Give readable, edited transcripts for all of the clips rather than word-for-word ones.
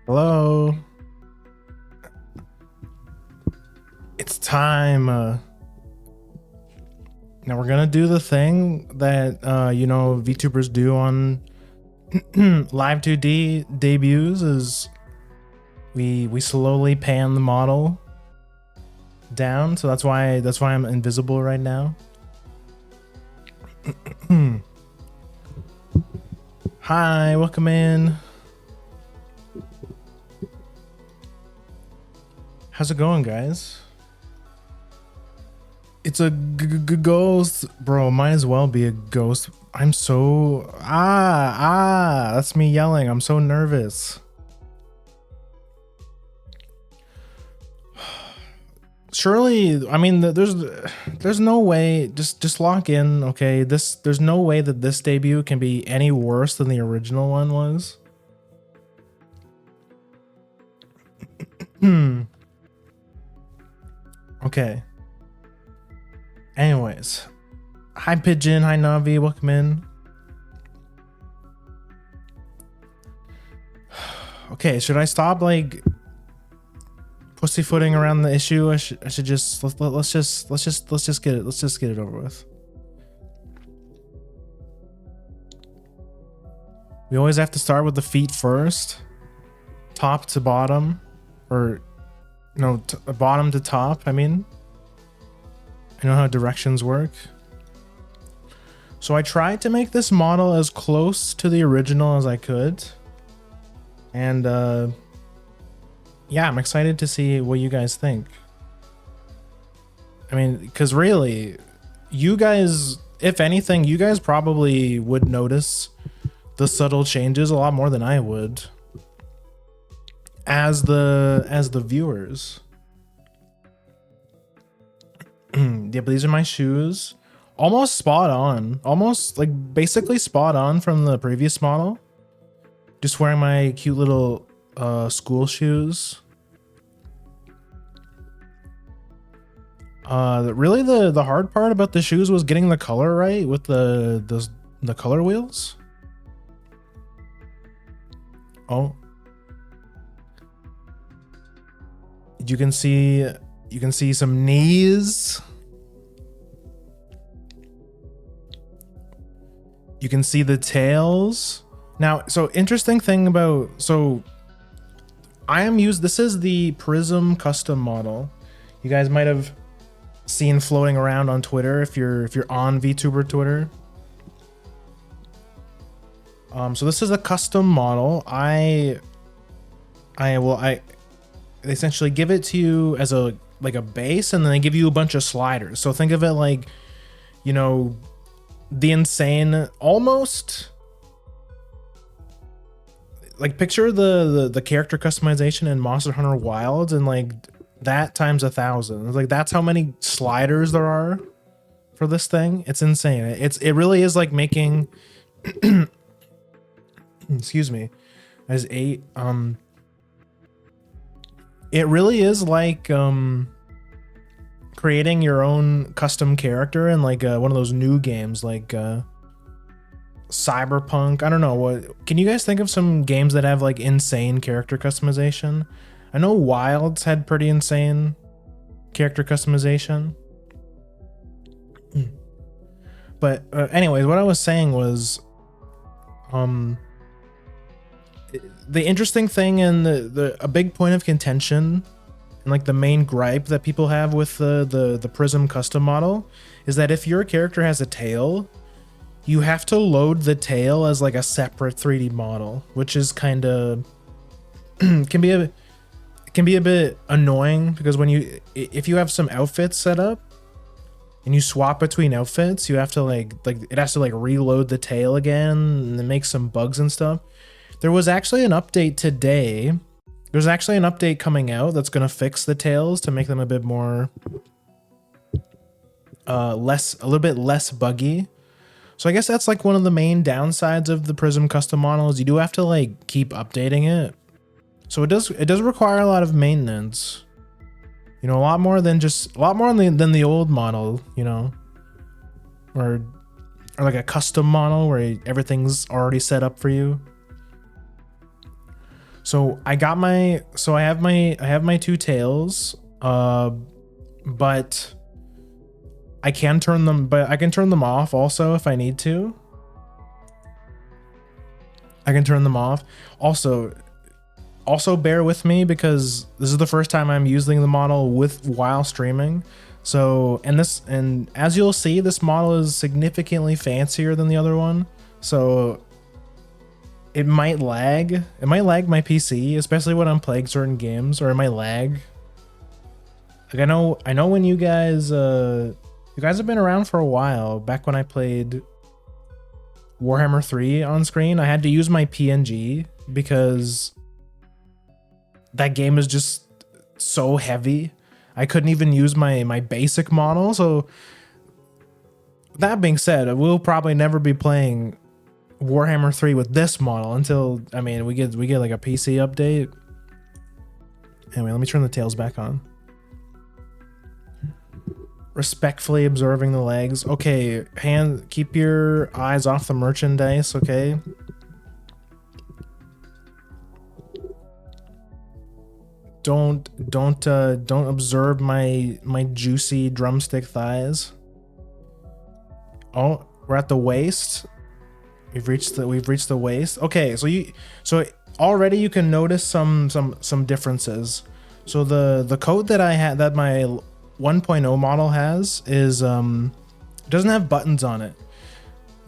Hello. It's time. Now we're gonna do the thing that VTubers do on live 2D debuts. Is we slowly pan the model down. So that's why I'm invisible right now. Hi, welcome in. How's it going, guys? It's a ghost, bro. Might as well be a ghost. I'm so that's me yelling. I'm so nervous. Surely, I mean, there's no way. Just lock in, okay? There's no way that this debut can be any worse than the original one was. Okay. Anyways, hi Pigeon, hi Navi, welcome in. Okay, should I stop like pussyfooting around the issue? I should just let's just get it over with. We always have to start with the feet first, top to bottom, or no, bottom to top. I mean, I know how directions work. So I tried to make this model as close to the original as I could. And yeah, I'm excited to see what you guys think. I mean, because really, you guys, if anything, you guys probably would notice the subtle changes a lot more than I would as the viewers. Yeah, but these are my shoes. Almost spot on. Almost like basically spot on from the previous model. Just wearing my cute little school shoes. Really the hard part about the shoes was getting the color right with the color wheels. Oh. You can see some knees. You can see the tails. Now, so interesting thing about, so this is the Prism custom model. You guys might have seen floating around on Twitter if you're on VTuber Twitter. So this is a custom model. They essentially give it to you as a base, and then they give you a bunch of sliders. So think of it like, you know, the insane, almost like picture the character customization in Monster Hunter Wilds, and like that times 1,000. Like that's how many sliders there are for this thing. It's insane. It really is like making excuse me, as 8 it really is like creating your own custom character in like one of those new games like Cyberpunk. I don't know, what can you guys think of some games that have like insane character customization? I know Wilds had pretty insane character customization. But anyways, what I was saying was the interesting thing and a big point of contention and like the main gripe that people have with the Prism custom model is that if your character has a tail, you have to load the tail as like a separate 3D model, which is kind of can be a bit annoying, because if you have some outfits set up and you swap between outfits, you have to like it has to like reload the tail again, and it makes some bugs and stuff. There was actually an update today. There's actually an update coming out that's going to fix the tails to make them a bit more a little bit less buggy. So I guess that's like one of the main downsides of the Prism custom models. You do have to like keep updating it. So it does require a lot of maintenance. You know, a lot more than the old model, you know. Or like a custom model where everything's already set up for you. So I have my two tails, but I can turn them off also if I need to. I can turn them off. Also bear with me because this is the first time I'm using the model while streaming. So, and as you'll see, this model is significantly fancier than the other one. So it might lag. It might lag my PC, especially when I'm playing certain games, or it might lag. Like I know when you guys have been around for a while. Back when I played Warhammer 3 on screen, I had to use my PNG because that game is just so heavy. I couldn't even use my basic model. So that being said, we'll probably never be playing Warhammer 3 with this model until, I mean, we get like a PC update. Anyway, let me turn the tails back on. Respectfully observing the legs. Okay, keep your eyes off the merchandise, okay? Don't observe my juicy drumstick thighs. Oh, we're at the waist. We've reached the waist. Okay, so already you can notice some differences. So the coat that I had, that my 1.0 model has, is doesn't have buttons on it.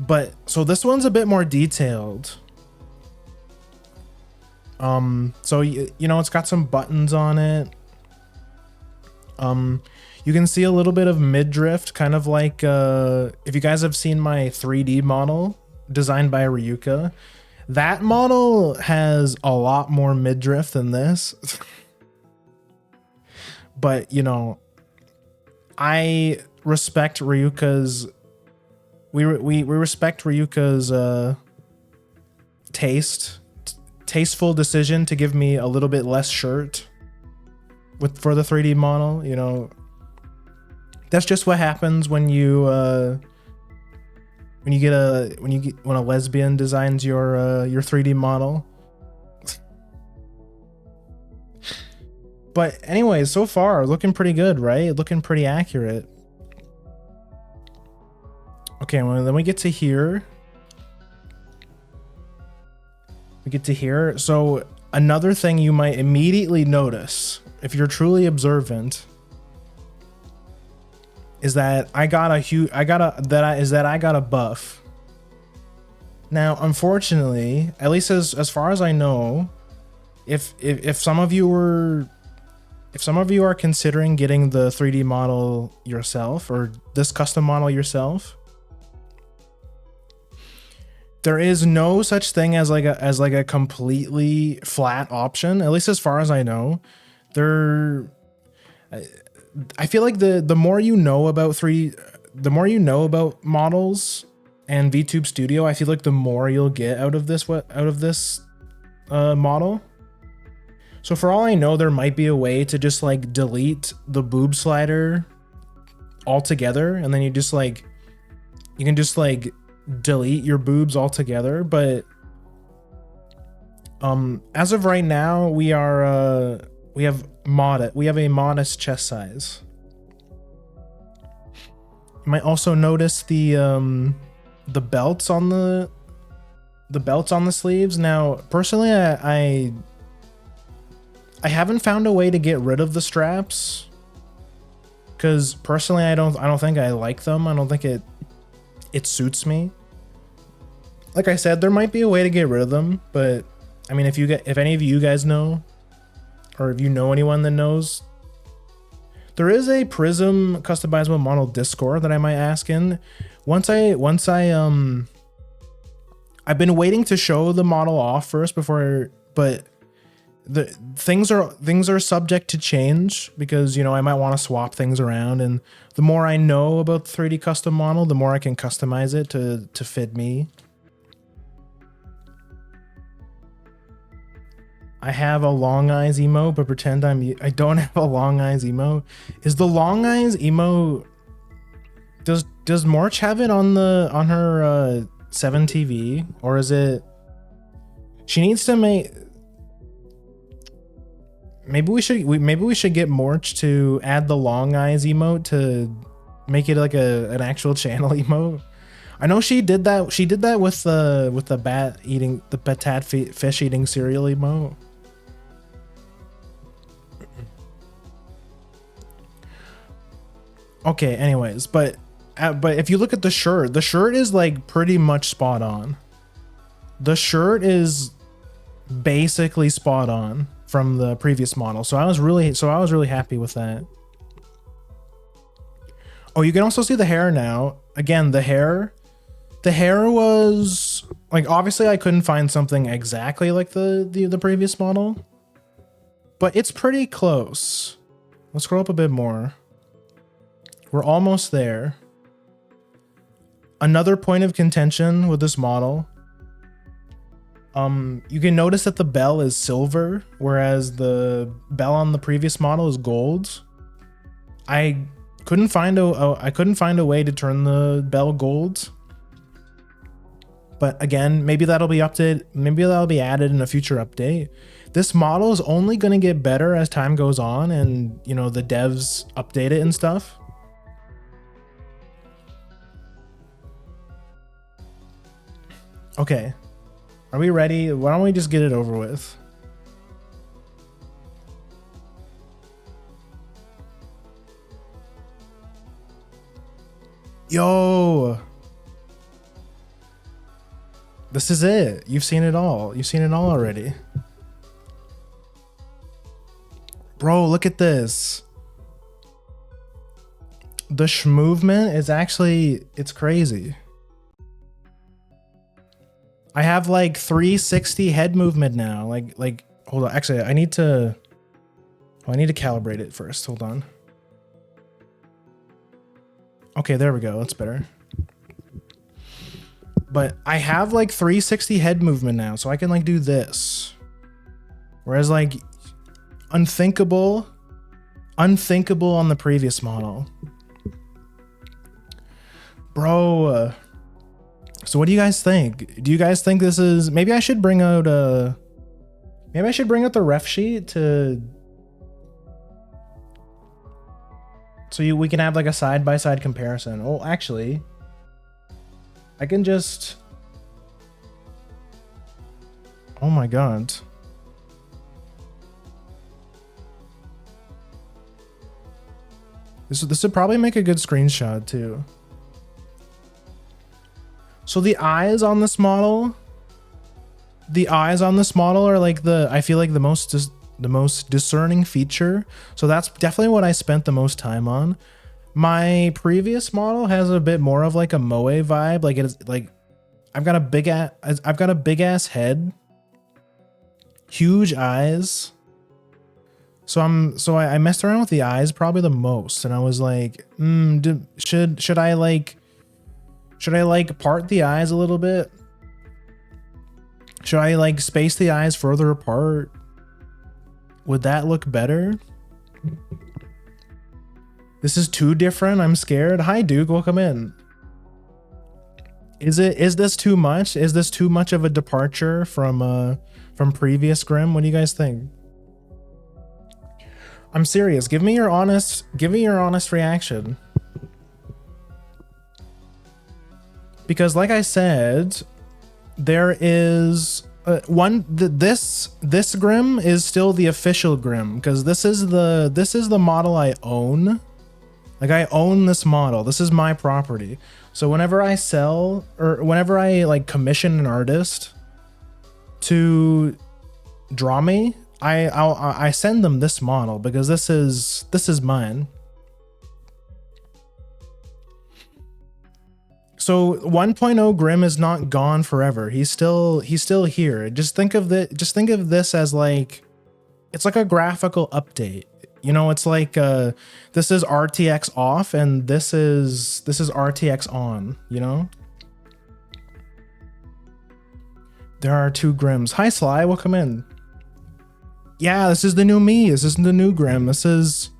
But so this one's a bit more detailed. So you know, it's got some buttons on it. You can see a little bit of mid-drift, kind of like if you guys have seen my 3D model designed by Ryuka. That model has a lot more mid-drift than this. But, you know, I respect Ryuka's we respect Ryuka's tasteful decision to give me a little bit less shirt for the 3D model. You know, that's just what happens when when a lesbian designs your 3D model. But anyways, so far looking pretty good, right? Looking pretty accurate. Okay, well, then we get to here. So another thing you might immediately notice if you're truly observant is that I got a buff. Now, unfortunately, at least as far as I know, if some of you are considering getting the 3D model yourself, or this custom model yourself, there is no such thing as like a completely flat option, at least as far as I know. I feel like the more you know about models and VTube Studio, I feel like the more you'll get out of this model. So for all I know, there might be a way to just like delete the boob slider altogether, and then you can just delete your boobs altogether. But as of right now, we have a modest chest size. You might also notice the belts on the sleeves. Now, personally, I haven't found a way to get rid of the straps, because personally I don't think I like them. I don't think it suits me. Like I said, there might be a way to get rid of them, but I mean, if any of you guys know, or if you know anyone that knows, there is a Prism customizable model Discord that I might ask in. I've been waiting to show the model off first but the things are subject to change, because, you know, I might want to swap things around, and the more I know about the 3D custom model, the more I can customize it to fit me. I have a long eyes emo, but pretend I don't have a long eyes emo. Is the long eyes emo, does Morch have it on her 7 TV, or is it, she needs to make, maybe we should get Morch to add the long eyes emote to make it like an actual channel emote. I know she did that. She did that with the bat eating the patat fish eating cereal emote. Okay, anyways, but if you look at the shirt is like pretty much spot on. The shirt is basically spot on from the previous model. So I was really happy with that. Oh, you can also see the hair now. Again, the hair was like, obviously I couldn't find something exactly like the previous model, but it's pretty close. Let's scroll up a bit more. We're almost there. Another point of contention with this model. You can notice that the bell is silver, whereas the bell on the previous model is gold. I couldn't find a way to turn the bell gold. But again, maybe that'll be updated. Maybe that'll be added in a future update. This model is only going to get better as time goes on, and you know the devs update it and stuff. Okay, are we ready? Why don't we just get it over with? Yo, this is it. You've seen it all. You've seen it all already. Bro, look at this. The movement is actually, it's crazy. I have like 360 head movement now. Like, hold on. Actually, I need to calibrate it first. Hold on. Okay, there we go. That's better. But I have like 360 head movement now, so I can like do this. Whereas like unthinkable on the previous model. Bro, so what do you guys think? Do you guys think this is, maybe I should bring out the ref sheet to, so we can have like a side-by-side comparison. Oh, actually, I can just, oh my god. This would probably make a good screenshot too. So the eyes on this model are like I feel like the most discerning feature. So that's definitely what I spent the most time on. My previous model has a bit more of like a moe vibe. Like it's like I've got a big ass head, huge eyes. So I messed around with the eyes probably the most, and I was like, should I like part the eyes a little bit? Should I like space the eyes further apart? Would that look better? This is too different. I'm scared. Hi, Duke. Welcome in. Is this too much? Is this too much of a departure from previous Grimm? What do you guys think? I'm serious. Give me your honest reaction. Because like I said, there is this Grimm is still the official Grimm, because this is the model I own. Like I own this model. This is my property. So whenever I sell, or whenever I like commission an artist to draw me, I send them this model because this is mine. So 1.0 Grimm is not gone forever. He's still here. Just think of this as like, it's like a graphical update. You know, it's like this is RTX off and this is RTX on, you know? There are two Grimms. Hi Sly, welcome in. Yeah, this is the new me. This isn't the new Grimm. This is,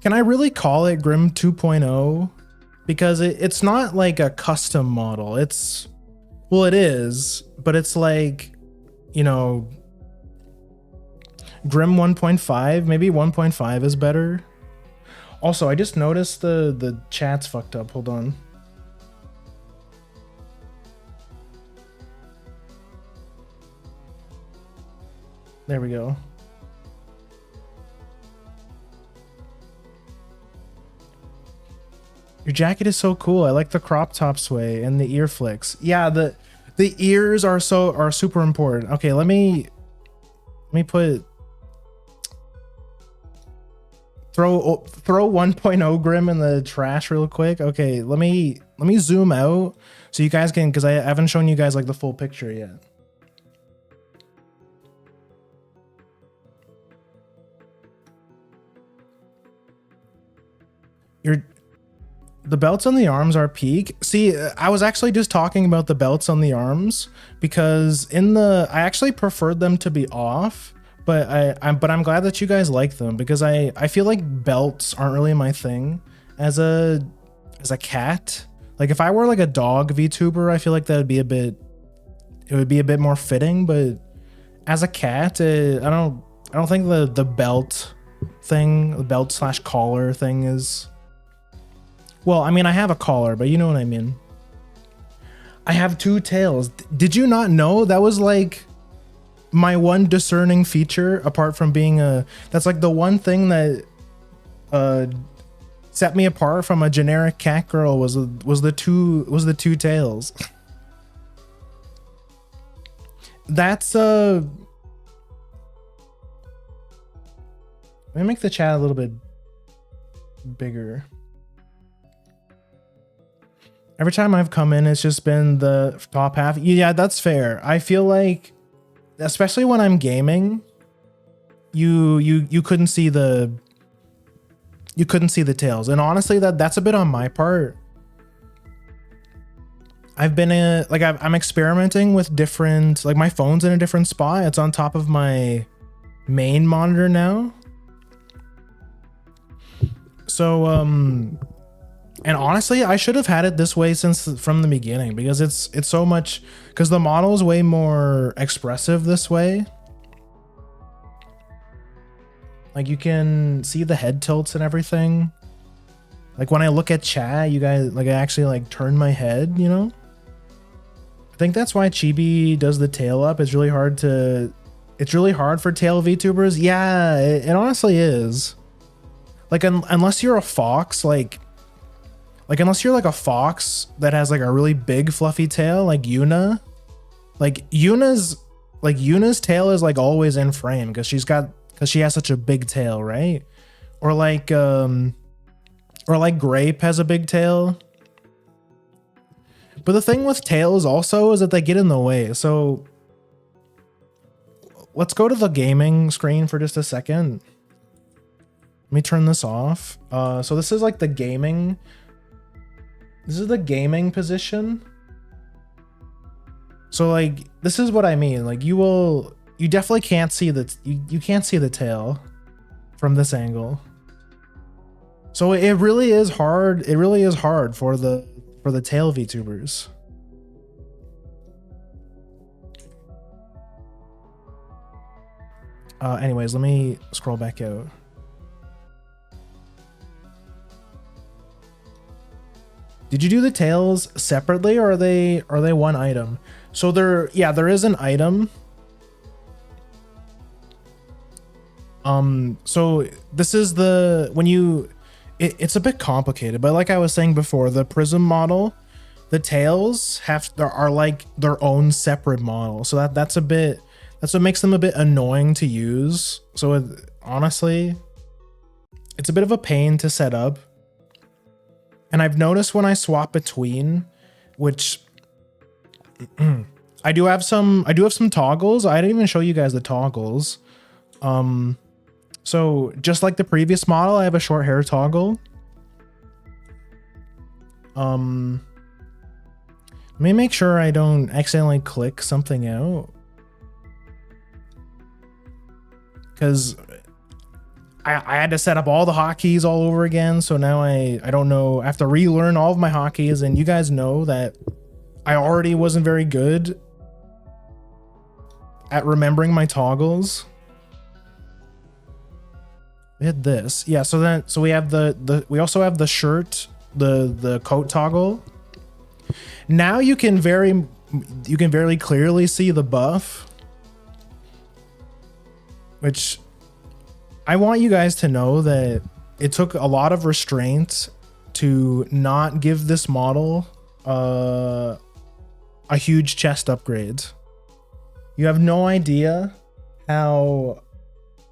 can I really call it Grimm 2.0? Because it's not like a custom model. It's, well, it is, but it's like, you know, Grimm 1.5, maybe 1.5 is better. Also, I just noticed the chat's fucked up. Hold on. There we go. Your jacket is so cool. I like the crop top sway and the ear flicks. Yeah, the ears are super important. Okay, let me put throw 1.0 Grimm in the trash real quick. Okay, let me zoom out so you guys can, because I haven't shown you guys like the full picture yet. The belts on the arms are peak. See, I was actually just talking about the belts on the arms because I actually preferred them to be off, but I'm glad that you guys like them because I feel like belts aren't really my thing as a cat. Like if I were like a dog VTuber, I feel like that would be it would be a bit more fitting, but as a cat, I don't think the belt thing, the belt / collar thing is. Well, I mean, I have a collar, but you know what I mean. I have 2 tails. Did you not know that was like my one discerning feature apart from being that's like the one thing that set me apart from a generic cat girl was the two tails. That's let me make the chat a little bit bigger. Every time I've come in, it's just been the top half. Yeah, that's fair. I feel like, especially when I'm gaming, you couldn't see the tails, and honestly, that's a bit on my part. I've been I'm experimenting with different, like my phone's in a different spot. It's on top of my main monitor now. So and honestly, I should have had it this way from the beginning because it's so much, because the model is way more expressive this way. Like you can see the head tilts and everything. Like when I look at chat, you guys, like I actually like turn my head, you know? I think that's why Chibi does the tail up. It's really hard for tail VTubers. Yeah, it honestly is. Like unless you're a fox, like unless you're like a fox that has like a really big fluffy tail, like Yuna. Like Yuna's tail is like always in frame because she has such a big tail, right? Or like Grape has a big tail. But the thing with tails also is that they get in the way. So let's go to the gaming screen for just a second. Let me turn this off. So this is like the gaming. This is the gaming position. So like, this is what I mean. Like you definitely can't see you can't see the tail from this angle. So it really is hard. It really is hard for the tail VTubers. Anyways, let me scroll back out. Did you do the tails separately or are they one item? So there is an item. So this is it's a bit complicated, but like I was saying before, the Prism model, the tails are like their own separate model. So that's what makes them a bit annoying to use. So honestly, it's a bit of a pain to set up. And I've noticed when I swap between, which I do have some toggles. I didn't even show you guys the toggles. So just like the previous model, I have a short hair toggle. Let me make sure I don't accidentally click something out, because I had to set up all the hotkeys all over again. So now I don't know. I have to relearn all of my hotkeys, and you guys know that I already wasn't very good at remembering my toggles. We had this. Yeah, so we have we also have the shirt, the coat toggle. Now you can very clearly see the buff, which I want you guys to know that it took a lot of restraint to not give this model a huge chest upgrade. You have no idea how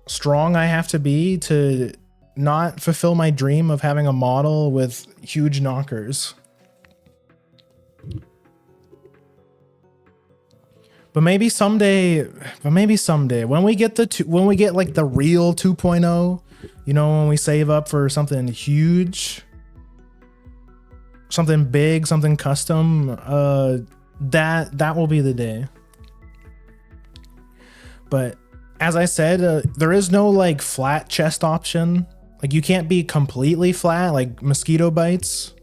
strong I have to be to not fulfill my dream of having a model with huge knockers. But maybe someday when we get like the real 2.0, you know, when we save up for something huge, something big, something custom, that will be the day. But as I said, there is no like flat chest option. Like you can't be completely flat, like mosquito bites.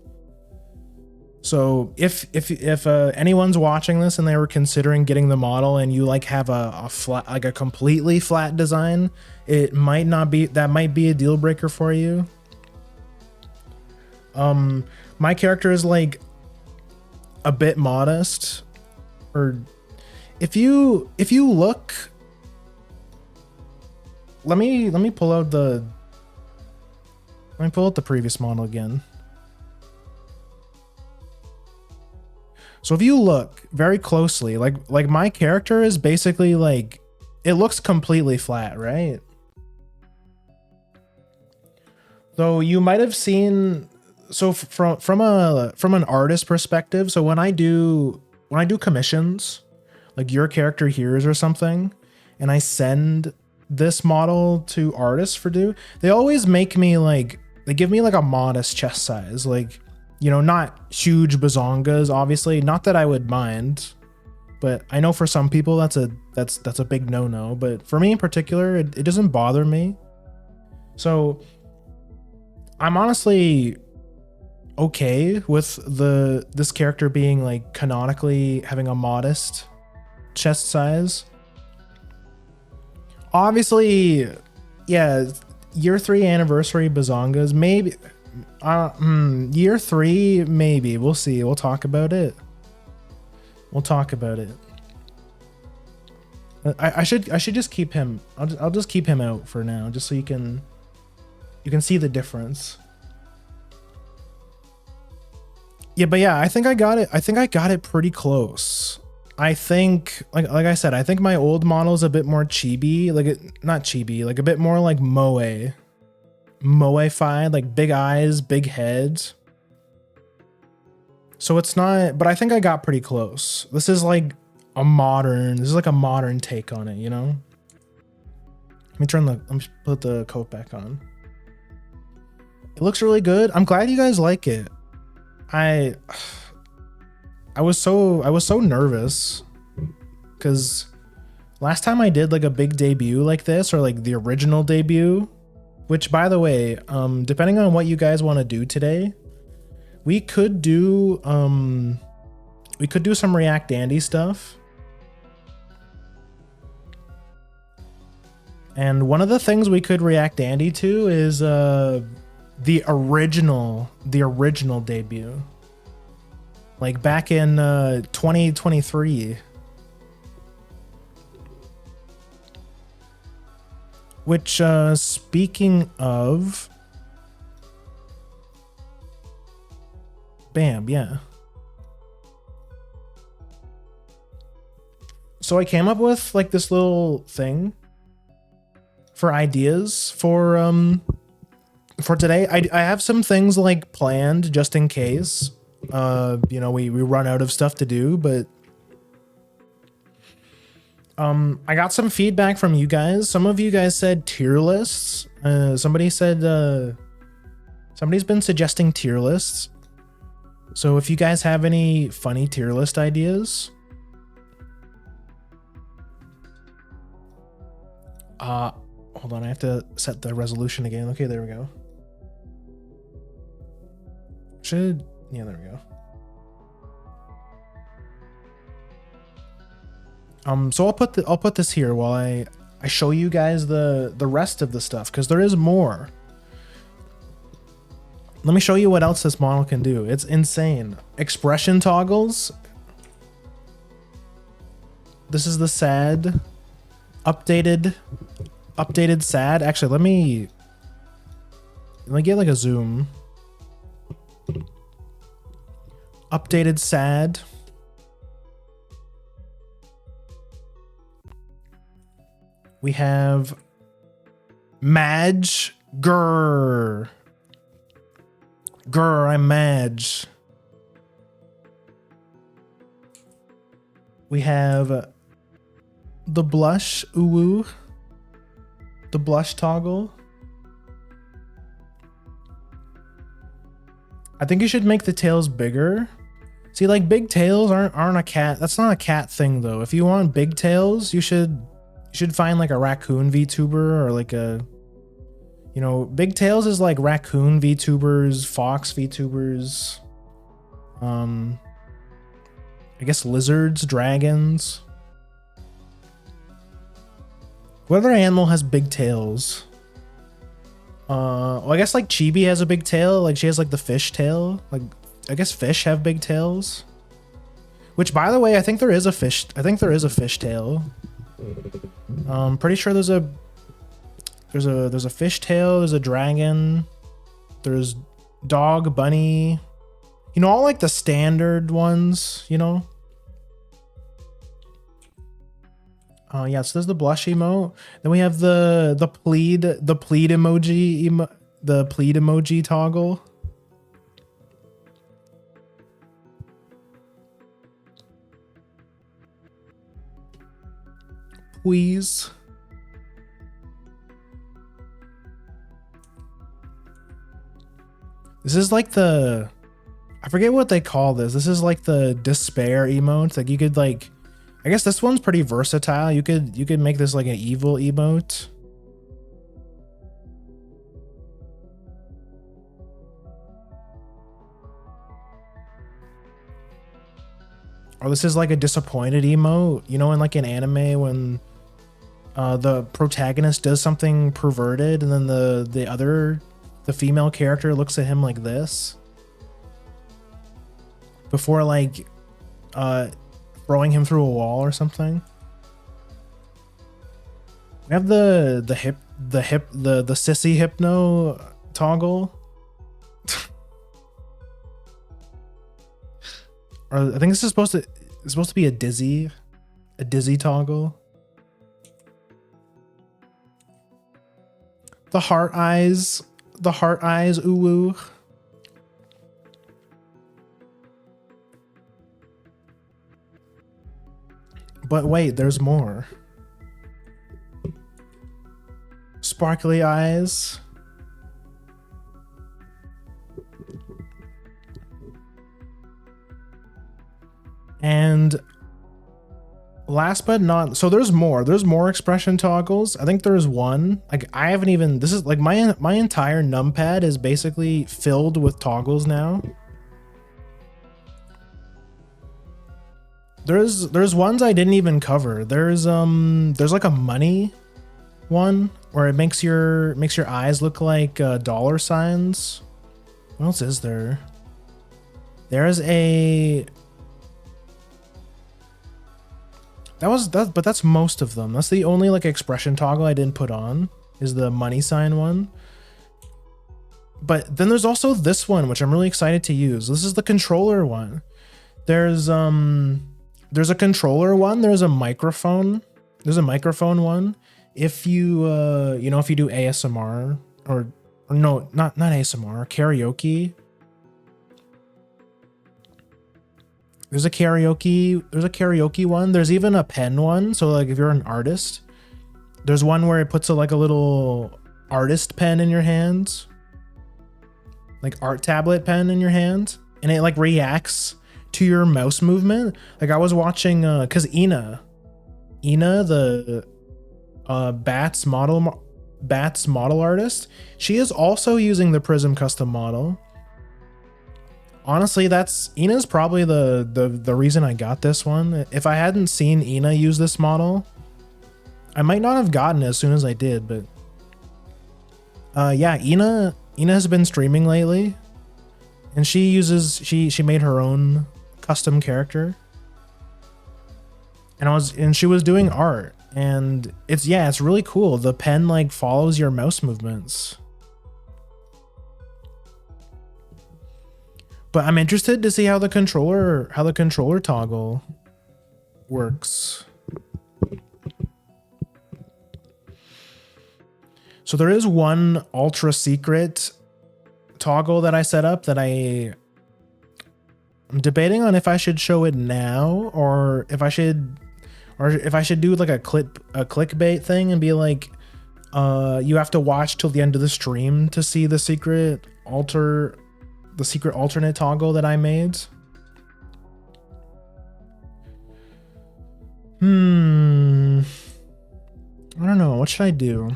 So if anyone's watching this and they were considering getting the model and you like have a flat, like a completely flat design, it might not be, that might be a deal breaker for you. My character is like a bit modest, or if you look, let me pull out the previous model again. So if you look very closely, like my character is basically like, it looks completely flat, right? Though you might have seen, so from an artist perspective, so when I do commissions, like your character here's or something, and I send this model to artists for do, they always make me like, they give me like a modest chest size, like, you know, not huge bazongas, obviously, not that I would mind, but I know for some people that's a big no-no, but for me in particular, it doesn't bother me. So I'm honestly okay with this character being like canonically having a modest chest size. Obviously, yeah, year 3 anniversary bazongas, maybe. Year 3, maybe. We'll see. We'll talk about it. I should just keep him. I'll just keep him out for now, just so you can see the difference. Yeah, but yeah, I think I got it pretty close. I think, like I said, I think my old model is a bit more chibi, not chibi, like a bit more like moe-fied, like big eyes, big head. So it's not, but I think I got pretty close. This is like a modern take on it, you know? Let me put the coat back on. It looks really good. I'm glad you guys like it. I was so nervous because last time I did like a big debut like this, or like the original debut, which by the way, depending on what you guys want to do today, we could do some React Andy stuff. And one of the things we could React Andy to is the original debut. Like back in 2023. Which, speaking of, bam, yeah. So I came up with like this little thing for ideas for today. I have some things like planned just in case, you know, we run out of stuff to do, but I got some feedback from you guys. Some of you guys said tier lists. Somebody's been suggesting tier lists. So if you guys have any funny tier list ideas, hold on, I have to set the resolution again. Okay, there we go. Yeah, there we go. So I'll put this here while I I show you guys the rest of the stuff, because there is more. Let me show you what else this model can do. It's insane. Expression toggles. This is the sad. Updated sad. Actually, let me get like a zoom. Updated sad. We have Madge. Grr, I'm Madge. We have the blush. Ooh. The blush toggle. I think you should make the tails bigger. See, like big tails aren't a cat. That's not a cat thing though. If you want big tails, you should find like a raccoon VTuber or like a, you know, big tails is like raccoon VTubers, fox VTubers, I guess lizards, dragons. What other animal has big tails? Well, I guess like Chibi has a big tail. Like she has like the fish tail. Like I guess fish have big tails. Which, by the way, I think there is a fish. I think there is a fish tail. Pretty sure there's a fish tail. There's a dragon. There's dog, bunny. You know, all like the standard ones. You know. Yeah, so there's the blush emote. Then we have the plead emoji, the plead emoji toggle. Please. This is like the, I forget what they call this. This is like the despair emote. Like you could like, I guess this one's pretty versatile. You could make this like an evil emote. Or this is like a disappointed emote. You know, in like an anime when the protagonist does something perverted and then the female character looks at him like this. Before like throwing him through a wall or something. We have the sissy hypno toggle. Or I think this is supposed to be a dizzy toggle. The heart eyes, ooh woo. But wait, there's more. Sparkly eyes. And last but not, so there's more expression toggles. I think there's one, like I haven't even, this is like my entire numpad is basically filled with toggles now. There's ones I didn't even cover. There's like a money one where it makes your eyes look like dollar signs. What else is there? There's a but that's most of them. That's the only like expression toggle I didn't put on, is the money sign one. But then there's also this one, which I'm really excited to use. This is the controller one. There's a controller one. There's a microphone. There's a microphone one. If you you know, if you do ASMR or no, not ASMR, karaoke. There's a karaoke one. There's even a pen one. So like if you're an artist, there's one where it puts like a little artist pen in your hands. Like art tablet pen in your hand. And it like reacts to your mouse movement. Like I was watching cause Ina the Bats model artist, she is also using the Prism custom model. Honestly, Ina's probably the reason I got this one. If I hadn't seen Ina use this model, I might not have gotten it as soon as I did, but yeah, Ina has been streaming lately, and she made her own custom character, and she was doing art, and it's really cool. The pen like follows your mouse movements. But I'm interested to see how the controller toggle works. So there is one ultra secret toggle that I set up that I'm debating on if I should show it now or if I should do like a clickbait thing and be like, you have to watch till the end of the stream to see the secret alternate toggle that I made. I don't know. What should I do?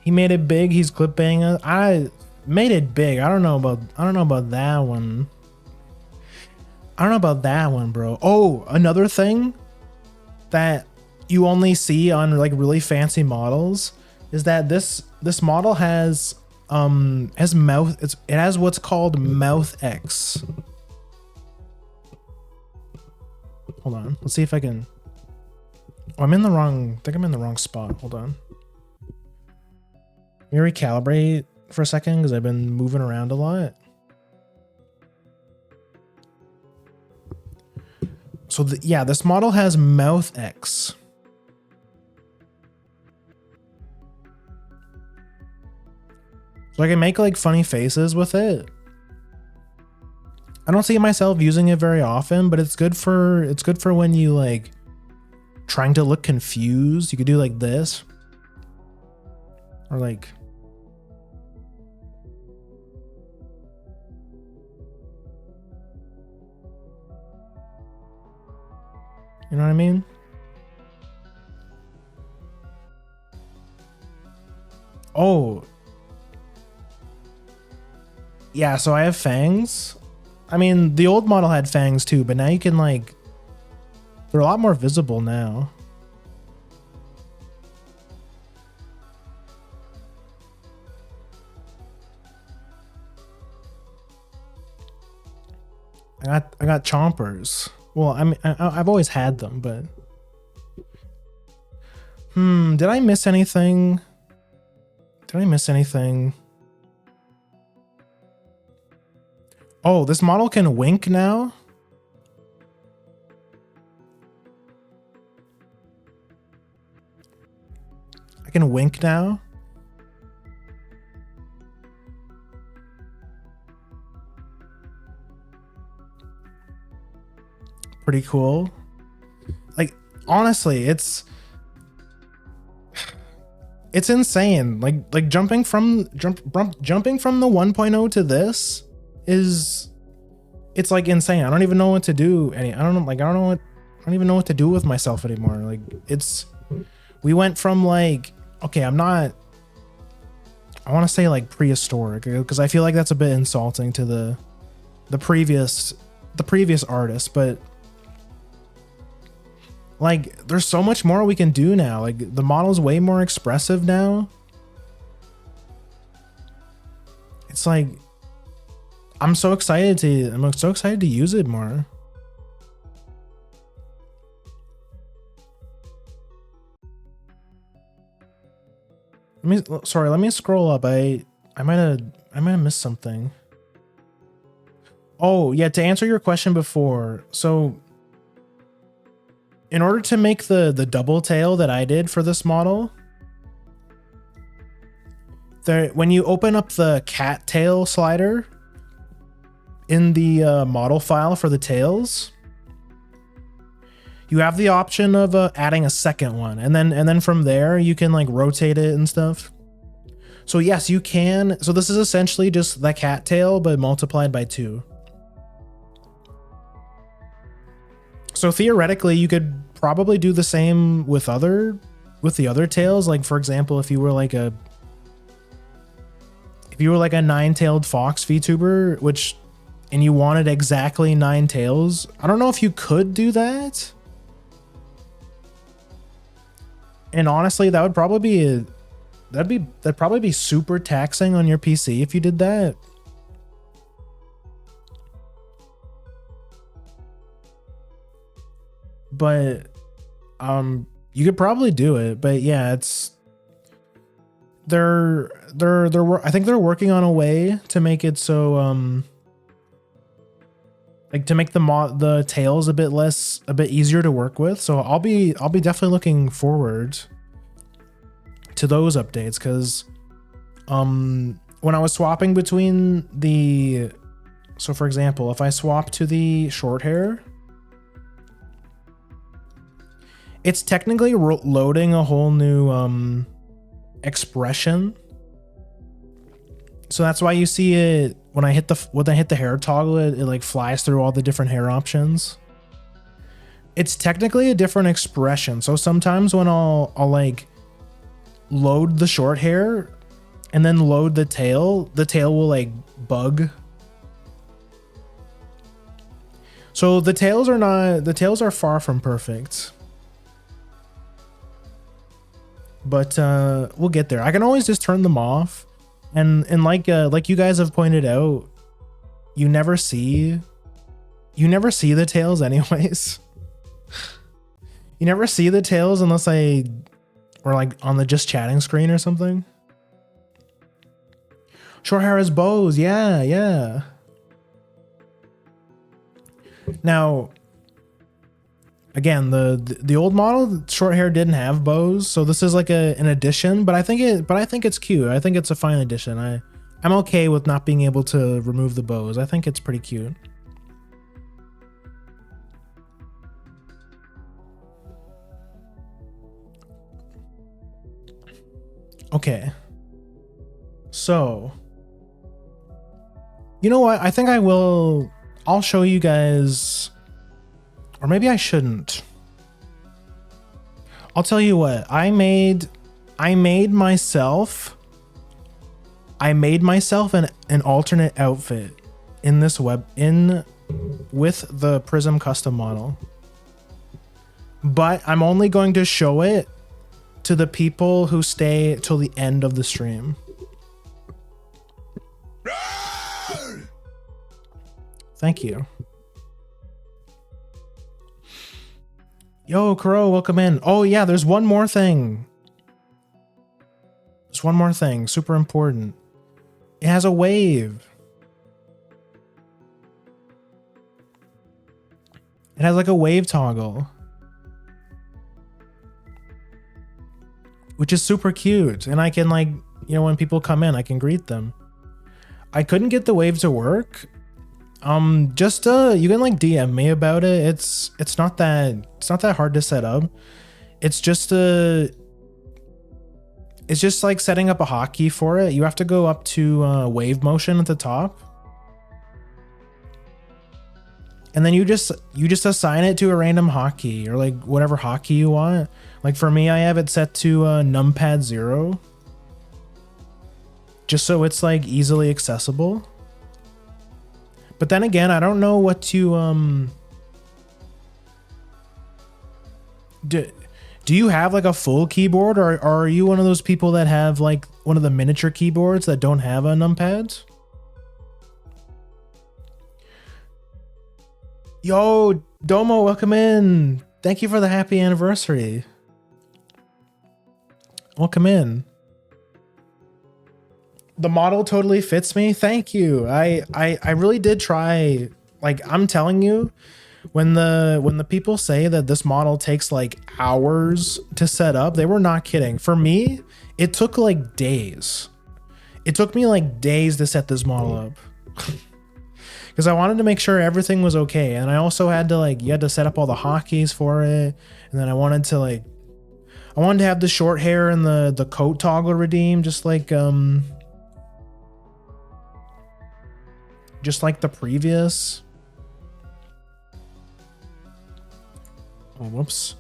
He made it big. He's clipping it. I made it big. I don't know about that one. I don't know about that one, bro. Oh, another thing that you only see on like really fancy models is that this model has mouth. It has what's called mouth X. Hold on. Let's see if I can. Oh, I think I'm in the wrong spot. Hold on. Let me recalibrate for a second because I've been moving around a lot. So yeah, this model has mouth X. So I can make like funny faces with it. I don't see myself using it very often, but it's good for when you like trying to look confused. You could do like this. Or like you know what I mean? Oh. Yeah, so I have fangs. I mean, the old model had fangs too, but now you can like, they're a lot more visible now. I got chompers. Well, I mean, I've always had them, but did I miss anything? Oh, this model can wink now? I can wink now? Pretty cool. Like, honestly, it's insane. Like jumping from the 1.0 to this it's like insane. I don't even know what to do. I don't even know what to do with myself anymore. Like we went from like, okay, I want to say like prehistoric because I feel like that's a bit insulting to the previous artist, but like there's so much more we can do now. Like the model's way more expressive now. It's like I'm so excited to use it more. Let me scroll up. I might have missed something. Oh, yeah, to answer your question before. So in order to make the double tail that I did for this model, when you open up the cat tail slider in the model file for the tails, you have the option of adding a second one, and then from there you can like rotate it and stuff. So yes, you can. So this is essentially just the cat tail but multiplied by 2. So theoretically, you could probably do the same with the other tails. Like for example, if you were like a 9-tailed fox VTuber, which and you wanted exactly 9 tails, I don't know if you could do that. And honestly, that would probably be that'd probably be super taxing on your PC if you did that. But you could probably do it. But yeah, it's I think they're working on a way to make it so like to make the tails a bit easier to work with. So I'll be definitely looking forward to those updates, because when I was swapping between the, so for example, if I swap to the short hair, it's technically loading a whole new expression. So that's why you see it when I hit the hair toggle, it like flies through all the different hair options. It's technically a different expression. So sometimes when I'll like load the short hair and then load the tail will like bug. So the tails are far from perfect. But we'll get there. I can always just turn them off. And like you guys have pointed out, you never see the tails anyways. You never see the tails unless or like on the just chatting screen or something. Short hair has bows, yeah. Now, again, the old model, short hair didn't have bows, so this is like an addition. But I think it's cute. I think it's a fine addition. I'm okay with not being able to remove the bows. I think it's pretty cute. Okay. So, you know what? I think I'll show you guys, or maybe I shouldn't. I'll tell you what, I made myself an alternate outfit in this with the Prism custom model. But I'm only going to show it to the people who stay till the end of the stream. Thank you. Yo, Crow, welcome in. Oh yeah, there's one more thing. There's one more thing, super important. It has a wave. It has like a wave toggle, which is super cute. And I can, like, you know, when people come in, I can greet them. I couldn't get the wave to work. Just you can like DM me about it. It's not that hard to set up. It's just like setting up a hotkey for it. You have to go up to wave motion at the top, and then you just assign it to a random hotkey, or like whatever hotkey you want. Like for me, I have it set to numpad 0, just so it's like easily accessible. But then again, I don't know what to do you have like a full keyboard, or are you one of those people that have like one of the miniature keyboards that don't have a numpad? Yo, Domo, welcome in. Thank you for the happy anniversary. Welcome in. The model totally fits me. Thank you. I really did try. Like, I'm telling you, when the people say that this model takes like hours to set up, they were not kidding. For me, it took like days. It took me like days to set this model up. Because I wanted to make sure everything was okay. And I also had to like, you had to set up all the hotkeys for it. And then I wanted to have the short hair and the coat toggle redeemed, just like the previous. Oh, whoops.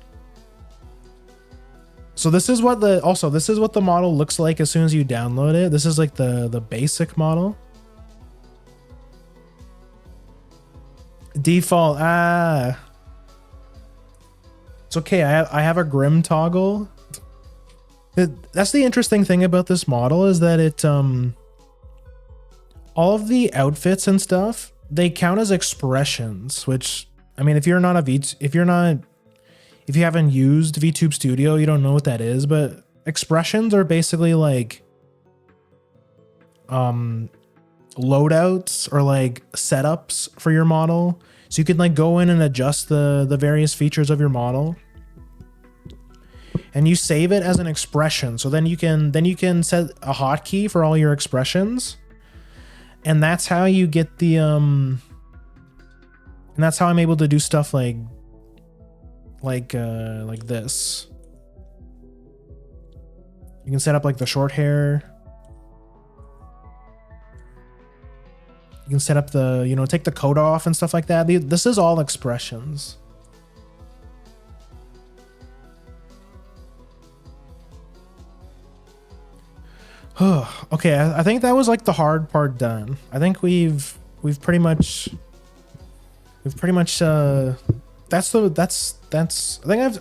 So this is what the model looks like as soon as you download it. This is like the basic model. Default. Ah, it's okay. I have a grimm toggle. That's the interesting thing about this model, is that it all of the outfits and stuff, they count as expressions, which, I mean, if you haven't used VTube Studio, you don't know what that is, but expressions are basically like loadouts or like setups for your model. So you can like go in and adjust the various features of your model. And you save it as an expression. So then you can set a hotkey for all your expressions. And that's how you get the and that's how I'm able to do stuff like this. You can set up like the short hair. You can set up the, you know, take the coat off and stuff like that. This is all expressions. Okay, I think that was like the hard part done. I think we've pretty much that's I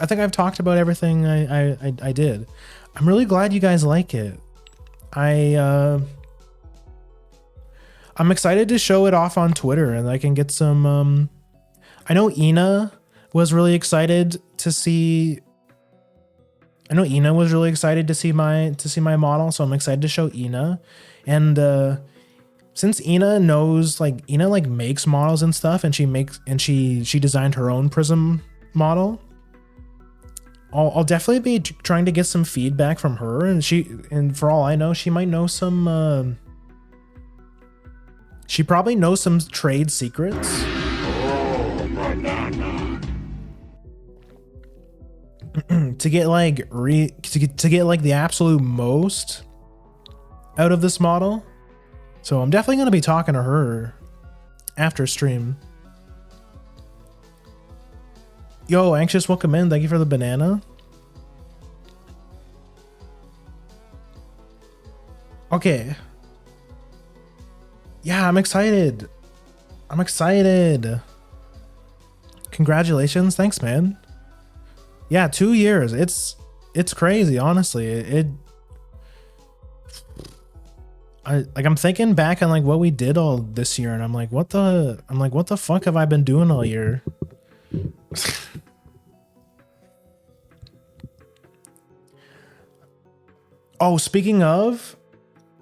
think I've talked about everything I did. I'm really glad you guys like it. I'm excited to show it off on Twitter, and I can get some I know Ina was really excited to see my model, so I'm excited to show Ina. And since Ina knows, like, Ina like makes models and stuff, and she designed her own Prism model, I'll definitely be trying to get some feedback from her, and for all I know, she might know some she probably knows some trade secrets. to get like the absolute most out of this model. So I'm definitely going to be talking to her after stream. Yo, Anxious, welcome in. Thank you for the banana. Okay. Yeah, I'm excited. Congratulations. Thanks, man. Yeah, 2 years. It's crazy, honestly. I'm thinking back on like what we did all this year, and I'm like, what the fuck have I been doing all year? Oh, speaking of,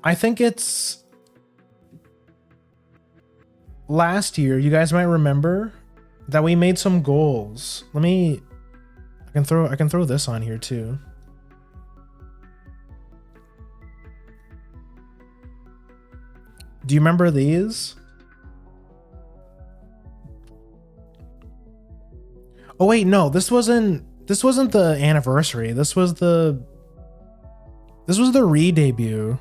I think it's last year, you guys might remember that we made some goals. I can throw this on here too. Do you remember these? Oh wait, no, this wasn't the anniversary. This was the re-debut.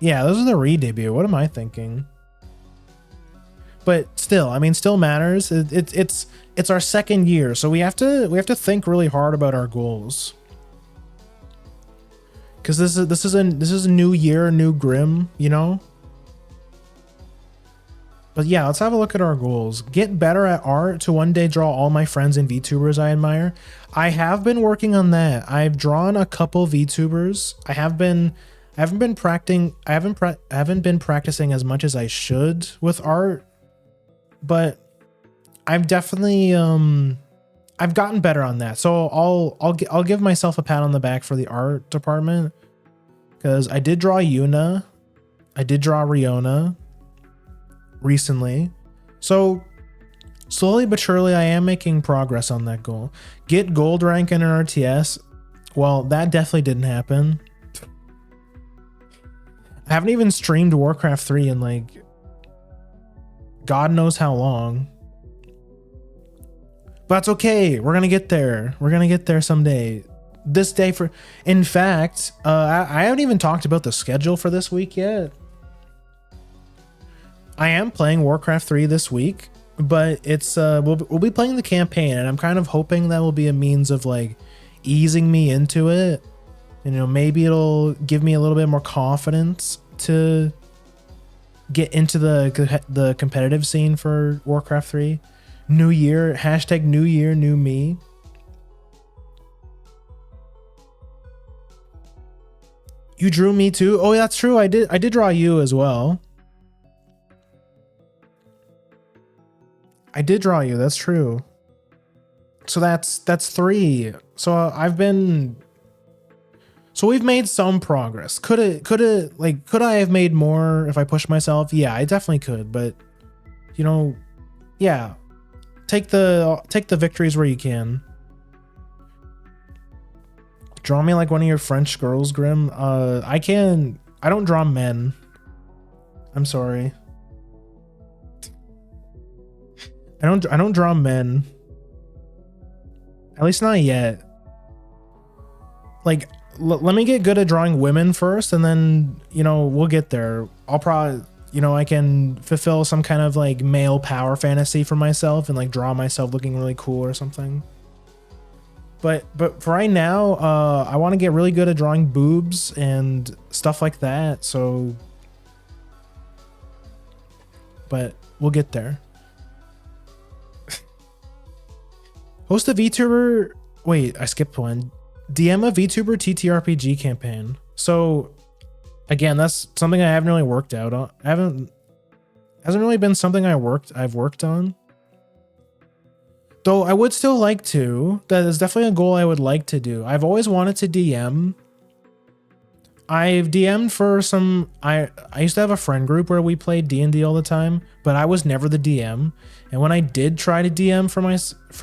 Yeah, this is the re-debut. What am I thinking? But still, I mean, still matters. It's our second year, so we have to think really hard about our goals. Because this is a new year, new Grimm, you know. But yeah, let's have a look at our goals. Get better at art to one day draw all my friends and VTubers I admire. I have been working on that. I've drawn a couple VTubers. I haven't been practicing as much as I should with art, but I've definitely I've gotten better on that. So I'll give myself a pat on the back for the art department, because I did draw Yuna, I did draw Riona recently. So slowly but surely I am making progress on that goal. Get gold rank in an RTS. Well, that definitely didn't happen. I haven't even streamed Warcraft 3 in like God knows how long. But that's okay. We're gonna get there. We're gonna get there someday. This day in fact, I haven't even talked about the schedule for this week yet. I am playing Warcraft 3 this week, but it's we'll be playing the campaign, and I'm kind of hoping that will be a means of like easing me into it. You know, maybe it'll give me a little bit more confidence to get into the competitive scene for Warcraft 3. New year, hashtag new year, new me. You drew me too? Oh, that's true. I did draw you as well. I did draw you. That's true. So that's 3. So we've made some progress. Could I have made more if I pushed myself? Yeah, I definitely could, but you know, yeah. Take the victories where you can. Draw me like one of your French girls, Grimm. I don't draw men. I'm sorry. I don't draw men. At least not yet. Like, let me get good at drawing women first, and then, you know, we'll get there. I'll probably, you know, I can fulfill some kind of like male power fantasy for myself and like draw myself looking really cool or something. But for right now, I want to get really good at drawing boobs and stuff like that. So, but we'll get there. Host a VTuber. Wait, I skipped one. DM a VTuber TTRPG campaign. So, again, that's something I haven't really worked out on. Hasn't really been something I've worked on. Though I would still like to. That is definitely a goal I would like to do. I've always wanted to DM. I've DM'd for some. I used to have a friend group where we played D&D all the time, but I was never the DM. And when I did try to DM for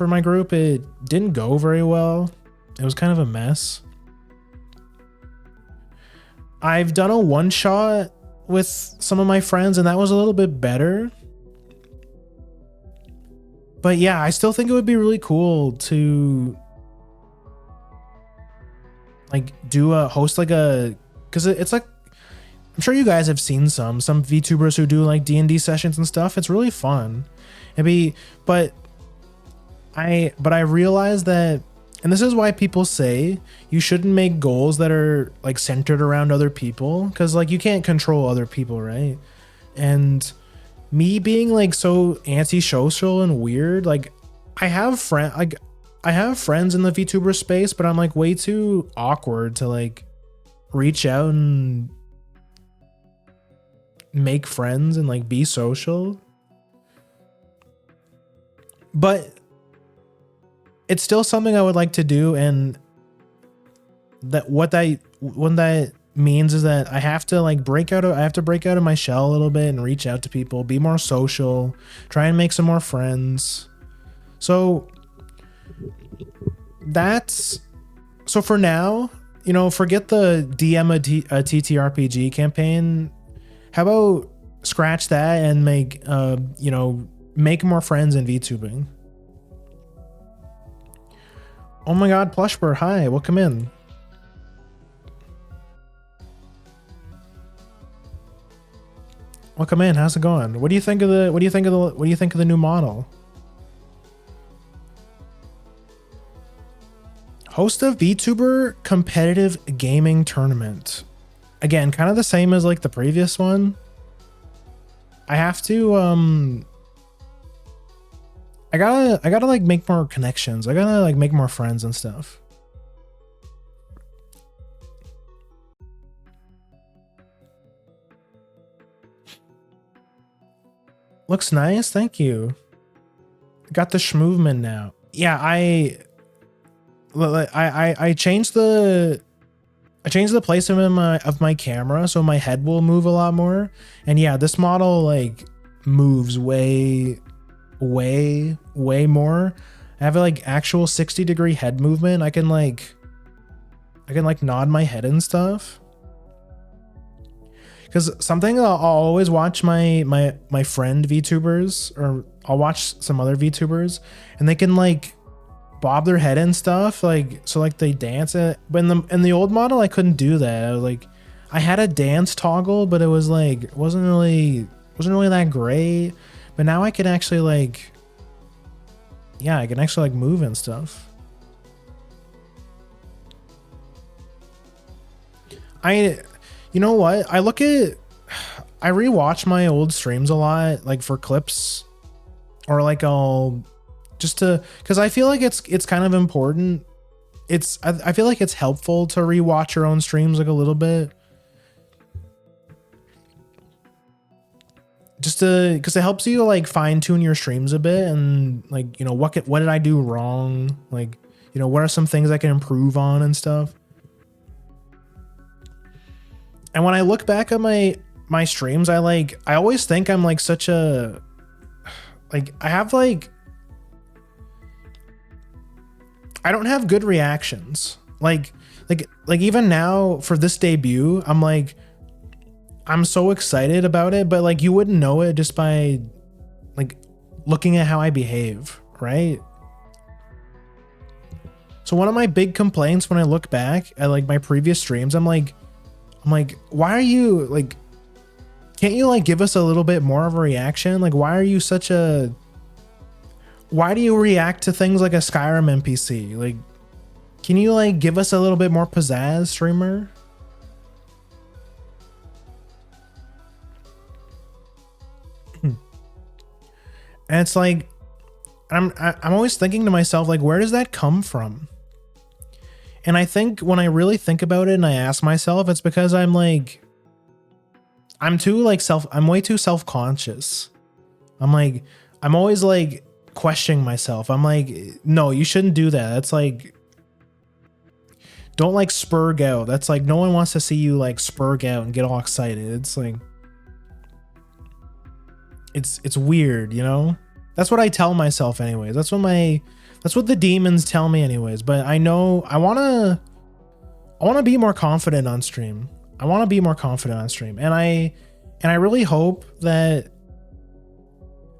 my group, it didn't go very well. It was kind of a mess. I've done a one-shot with some of my friends, and that was a little bit better. But yeah, I still think it would be really cool to like host like a, because it's like, I'm sure you guys have seen some VTubers who do like D&D sessions and stuff. It's really fun. But I realized that, and this is why people say you shouldn't make goals that are like centered around other people, because like you can't control other people, right? And me being like so anti-social and weird, like I have friends in the VTuber space, but I'm like way too awkward to like reach out and make friends and like be social. But it's still something I would like to do, and what that means is that I have to break out of my shell a little bit and reach out to people, be more social, try and make some more friends. So for now, you know, forget the DM a TTRPG campaign. How about scratch that and make more friends in VTubing. Oh my god, Plushbird, hi, welcome in. Welcome in, how's it going? What do you think of the new model? Host a VTuber competitive gaming tournament. Again, kind of the same as like the previous one. I have to I gotta like make more connections. I gotta like make more friends and stuff. Looks nice, thank you. Got the schmovement now. Yeah, I changed the placement of my camera so my head will move a lot more. And yeah, this model like moves way more. I have like actual 60-degree head movement. I can like nod my head and stuff. Because something I'll always watch my friend VTubers, or I'll watch some other VTubers, and they can like bob their head and stuff, like so like they dance. But in the old model I couldn't do that. I had a dance toggle, but it was like it wasn't really that great. But now I can actually like, yeah, I can actually like move and stuff. You know what? I I rewatch my old streams a lot, like for clips, or like I'll just to, because I feel like it's kind of important. I feel like it's helpful to rewatch your own streams like a little bit, just to, because it helps you like fine tune your streams a bit, and like, you know, what did I do wrong, like, you know, what are some things I can improve on and stuff. And when I look back at my streams, I always think I'm like such a, like, I have like, I don't have good reactions. Like even now for this debut, I'm so excited about it, but like you wouldn't know it just by like looking at how I behave, right? So one of my big complaints when I look back at like my previous streams, I'm like, why are you like, can't you like give us a little bit more of a reaction? Like, why do you react to things like a Skyrim NPC? Like, can you like give us a little bit more pizzazz, streamer? And it's like, I'm always thinking to myself, like, where does that come from? And I think when I really think about it and I ask myself, it's because I'm way too self-conscious. I'm always like questioning myself. I'm like, no, you shouldn't do that. That's like, don't like spurg out. That's like, no one wants to see you like spurg out and get all excited. It's like, it's weird, you know? That's what I tell myself anyways. That's what the demons tell me anyways. But I know I want to be more confident on stream. And I really hope that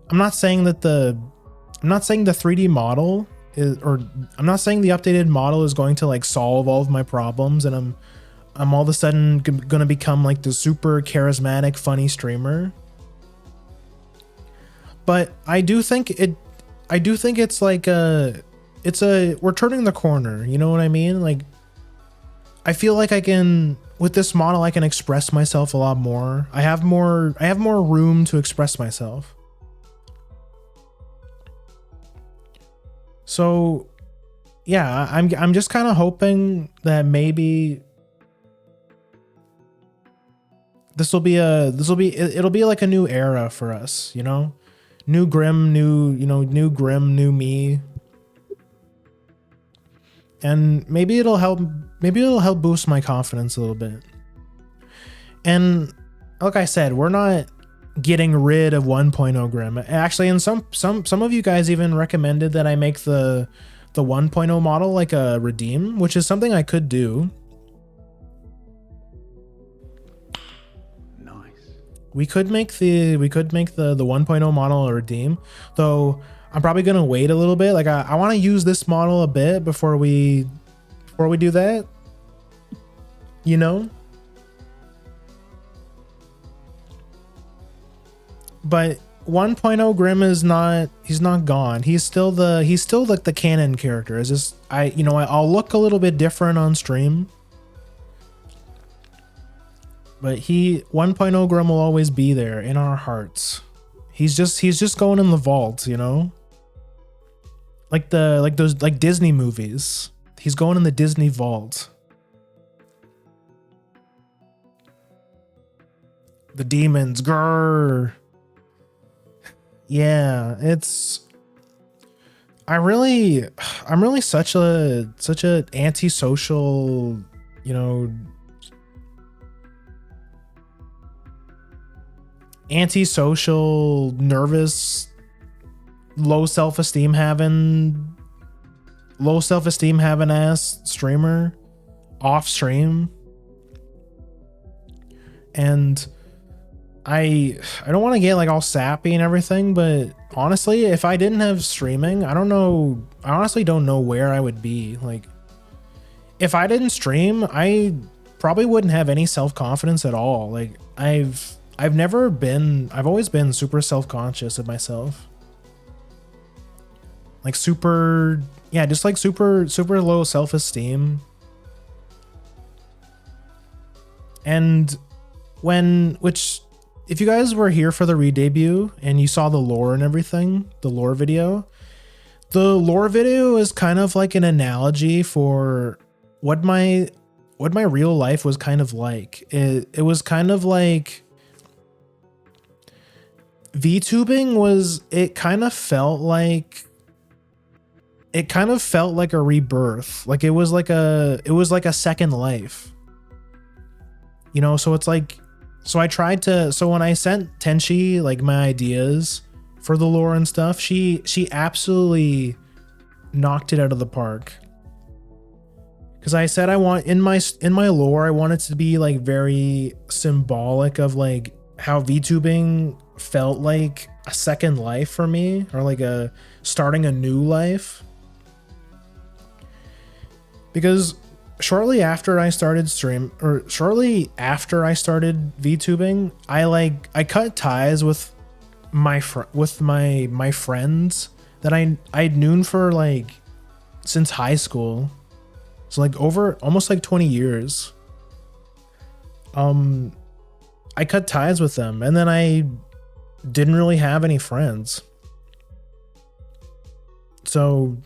I'm not saying the 3D model is, or I'm not saying the updated model is going to like solve all of my problems and I'm all of a sudden going to become like the super charismatic funny streamer. But I do think it's like we're turning the corner, you know what I mean? Like, I feel like with this model, I can express myself a lot more. I have more room to express myself. So yeah, I'm just kind of hoping that maybe it'll be like a new era for us, you know? New Grimm, new me. And maybe it'll help boost my confidence a little bit. And like I said, we're not getting rid of 1.0 Grimm. Actually, and some of you guys even recommended that I make the 1.0 model like a redeem, which is something I could do. We could make the 1.0 model a redeem, though I'm probably gonna wait a little bit. Like I want to use this model a bit before we do that, you know. But 1.0 Grimm he's not gone. He's still like the canon character. It's just I'll look a little bit different on stream. But 1.0 Grimm will always be there in our hearts. He's just going in the vault, you know? Like those Disney movies. He's going in the Disney vault. The demons, grrr. Yeah, I'm really such a antisocial, you know, antisocial, nervous, low self-esteem having ass streamer off stream. And I don't want to get like all sappy and everything, but honestly, if I didn't have streaming, I honestly don't know where I would be. Like, if I didn't stream, I probably wouldn't have any self-confidence at all. Like, I've always been super self-conscious of myself. Like super low self-esteem. And which if you guys were here for the re-debut and you saw the lore and everything, the lore video is kind of like an analogy for what my real life was kind of like. It was kind of like VTubing was, it kind of felt like a rebirth. Like it was like a second life. You know, so it's like, so when I sent Tenchi like my ideas for the lore and stuff, she absolutely knocked it out of the park. Cause I said I want in my lore, I want it to be like very symbolic of like how VTubing felt like a second life for me, or like starting a new life. Because shortly after I started VTubing, I cut ties with my friends that I'd known for like since high school. So like over almost like 20 years. I cut ties with them, and then I didn't really have any friends. So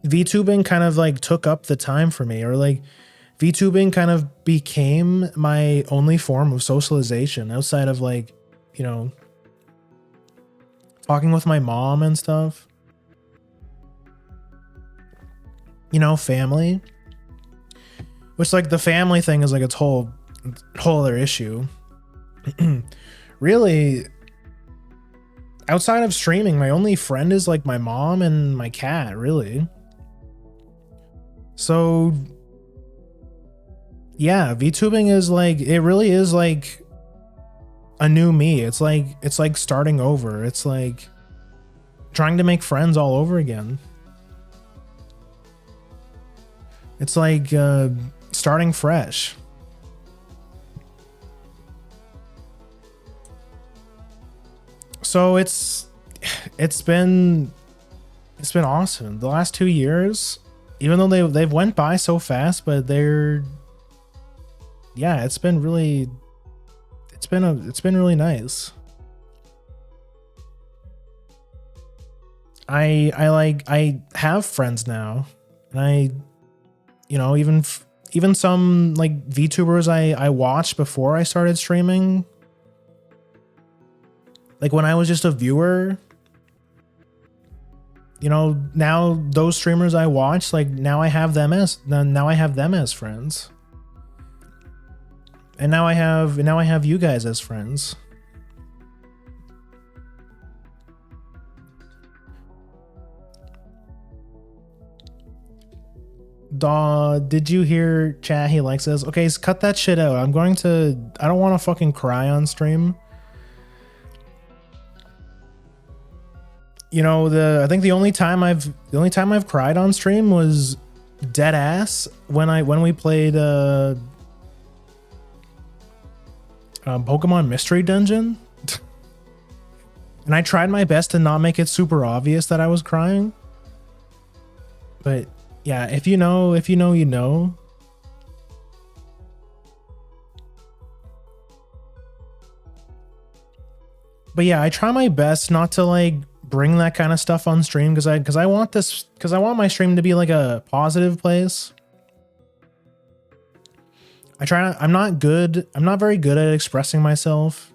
VTubing kind of like took up the time for me, or like VTubing kind of became my only form of socialization outside of like, you know, talking with my mom and stuff. You know, family. Which like the family thing is like its whole other issue. Really, outside of streaming, my only friend is like my mom and my cat, really. So yeah, VTubing is like, it really is like a new me. It's like starting over. It's like trying to make friends all over again. It's like starting fresh. So it's been awesome. The last 2 years, even though they've went by so fast, but it's been really nice. I have friends now, and even some like VTubers I watched before I started streaming. Like when I was just a viewer, now those streamers I watch, like now I have them as friends. And now I have you guys as friends. Did you hear chat? He likes this. Okay, so cut that shit out. I don't want to fucking cry on stream. I think the only time I've cried on stream was dead ass when we played Pokemon Mystery Dungeon. And I tried my best to not make it super obvious that I was crying. But yeah, if you know, you know. But yeah, I try my best not to like bring that kind of stuff on stream because I want my stream to be like a positive place. I'm not very good at expressing myself.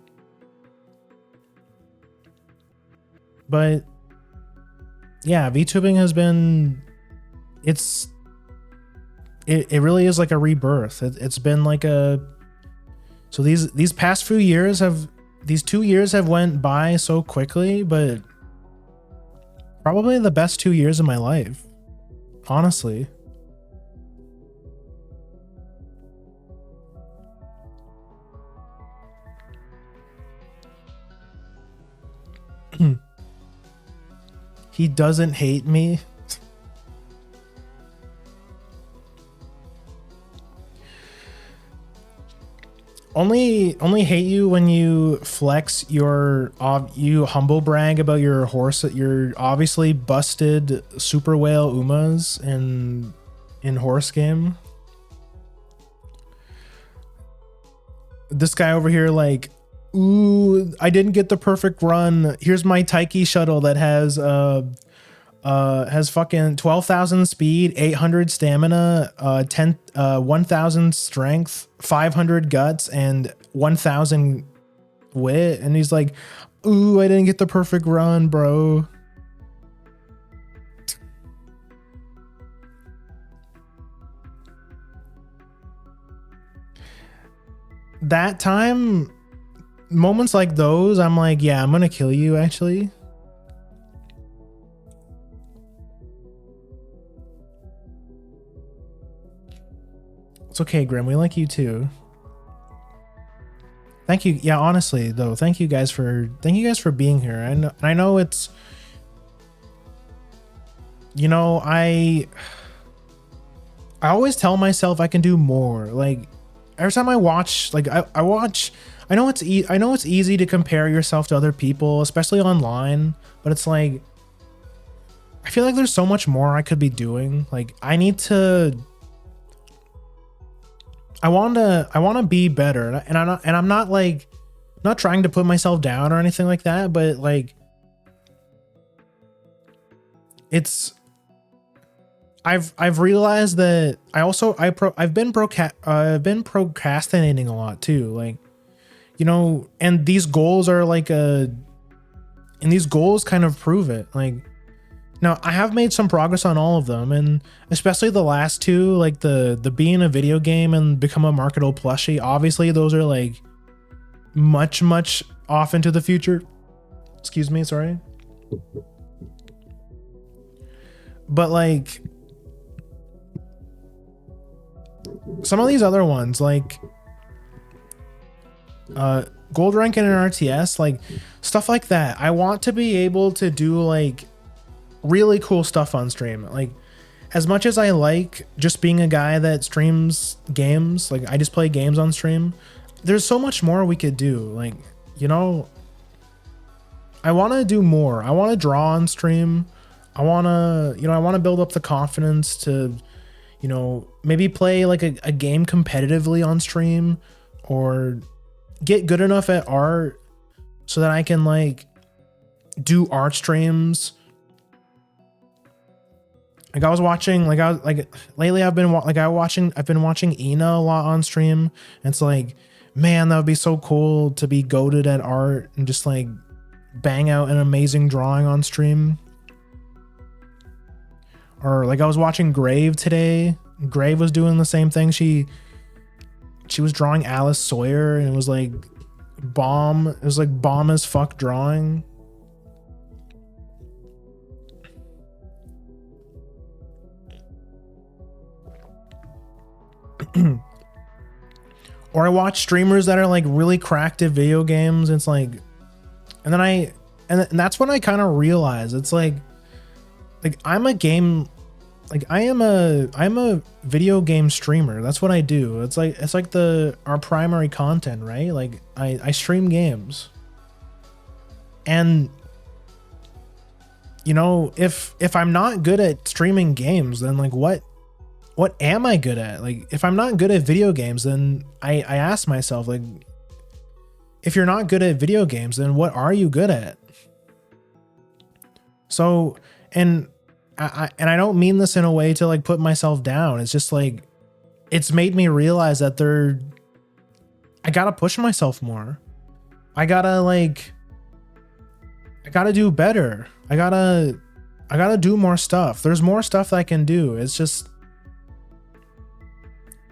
But yeah, VTubing has been, it really is like a rebirth. It's been like so these past few years these 2 years have went by so quickly, but probably the best 2 years of my life, honestly. He doesn't hate me. Only hate you when you flex you humble brag about your obviously busted super whale Umas in horse game. This guy over here like ooh, I didn't get the perfect run. Here's my Taiki shuttle that has fucking 12,000 speed, 800 stamina, 1,000 strength, 500 guts, and 1,000 wit. And he's like, ooh, I didn't get the perfect run, bro. That time, moments like those, I'm like, yeah, I'm gonna kill you, actually. It's okay, Grim. We like you too. Thank you. Yeah, honestly, though, thank you guys for being here. I know it's, you know, I always tell myself I can do more. Like every time I watch, like I watch, I know it's easy to compare yourself to other people, especially online, but it's like I feel like there's so much more I could be doing. Like I want to be better, and I'm not like not trying to put myself down or anything like that, but like it's I've realized that I've been procrastinating a lot too, like, you know, and these goals are like and these goals kind of prove it. Like now I have made some progress on all of them, and especially the last two, like the be in a video game and become a marketable plushie. Obviously those are like much off into the future. Excuse me, sorry. But like some of these other ones, like gold rank in an RTS, like stuff like that, I want to be able to do like really cool stuff on stream. Like as much as I like just being a guy that streams games, like I just play games on stream, there's so much more we could do. Like, you know, I want to do more. I want to draw on stream. I want to build up the confidence to, you know, maybe play like a game competitively on stream, or get good enough at art so that I can like do art streams. Like I was watching, lately I've been watching Ina a lot on stream. And it's like, man, that would be so cool to be goated at art and just like bang out an amazing drawing on stream. Or like I was watching Grave today. Grave was doing the same thing. She was drawing Alice Sawyer, and it was like bomb. It was like bomb as fuck drawing. Or I watch streamers that are like really cracked at video games. It's like, and that's when I kind of realize it's like I'm a video game streamer. That's what I do. It's like our primary content, right? Like I stream games. And you know, if I'm not good at streaming games, then like what am I good at? Like if I'm not good at video games, then I ask myself, like, if you're not good at video games, then what are you good at? So, and I don't mean this in a way to like put myself down. It's just like, it's made me realize that I gotta push myself more. I gotta do better. I gotta do more stuff. There's more stuff that I can do. It's just,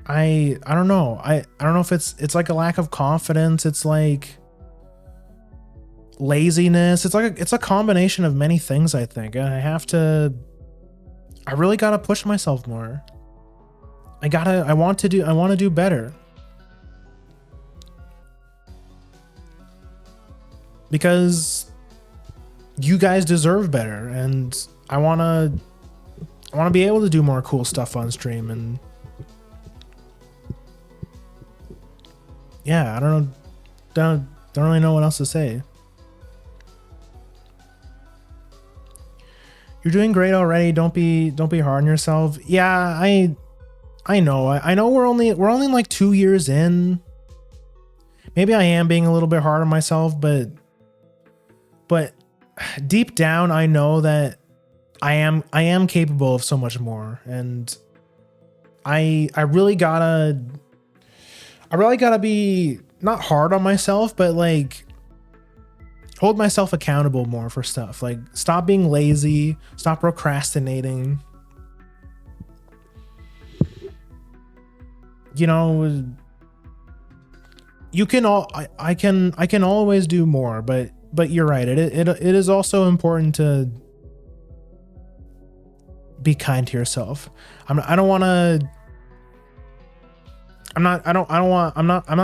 I don't know. I don't know if it's like a lack of confidence. It's like laziness. It's a combination of many things, I think. And I really gotta push myself more. I want to do better. Because you guys deserve better, and I wanna be able to do more cool stuff on stream. And yeah, I don't really know what else to say. You're doing great already. Don't be hard on yourself. Yeah, I know. I know we're only like 2 years in. maybe I am being a little bit hard on myself, but deep down I know that I am capable of so much more, and I really gotta be not hard on myself, but like hold myself accountable more for stuff. Like stop being lazy, stop procrastinating. You know, you can all I can always do more, but you're right. It is also important to be kind to yourself. I'm not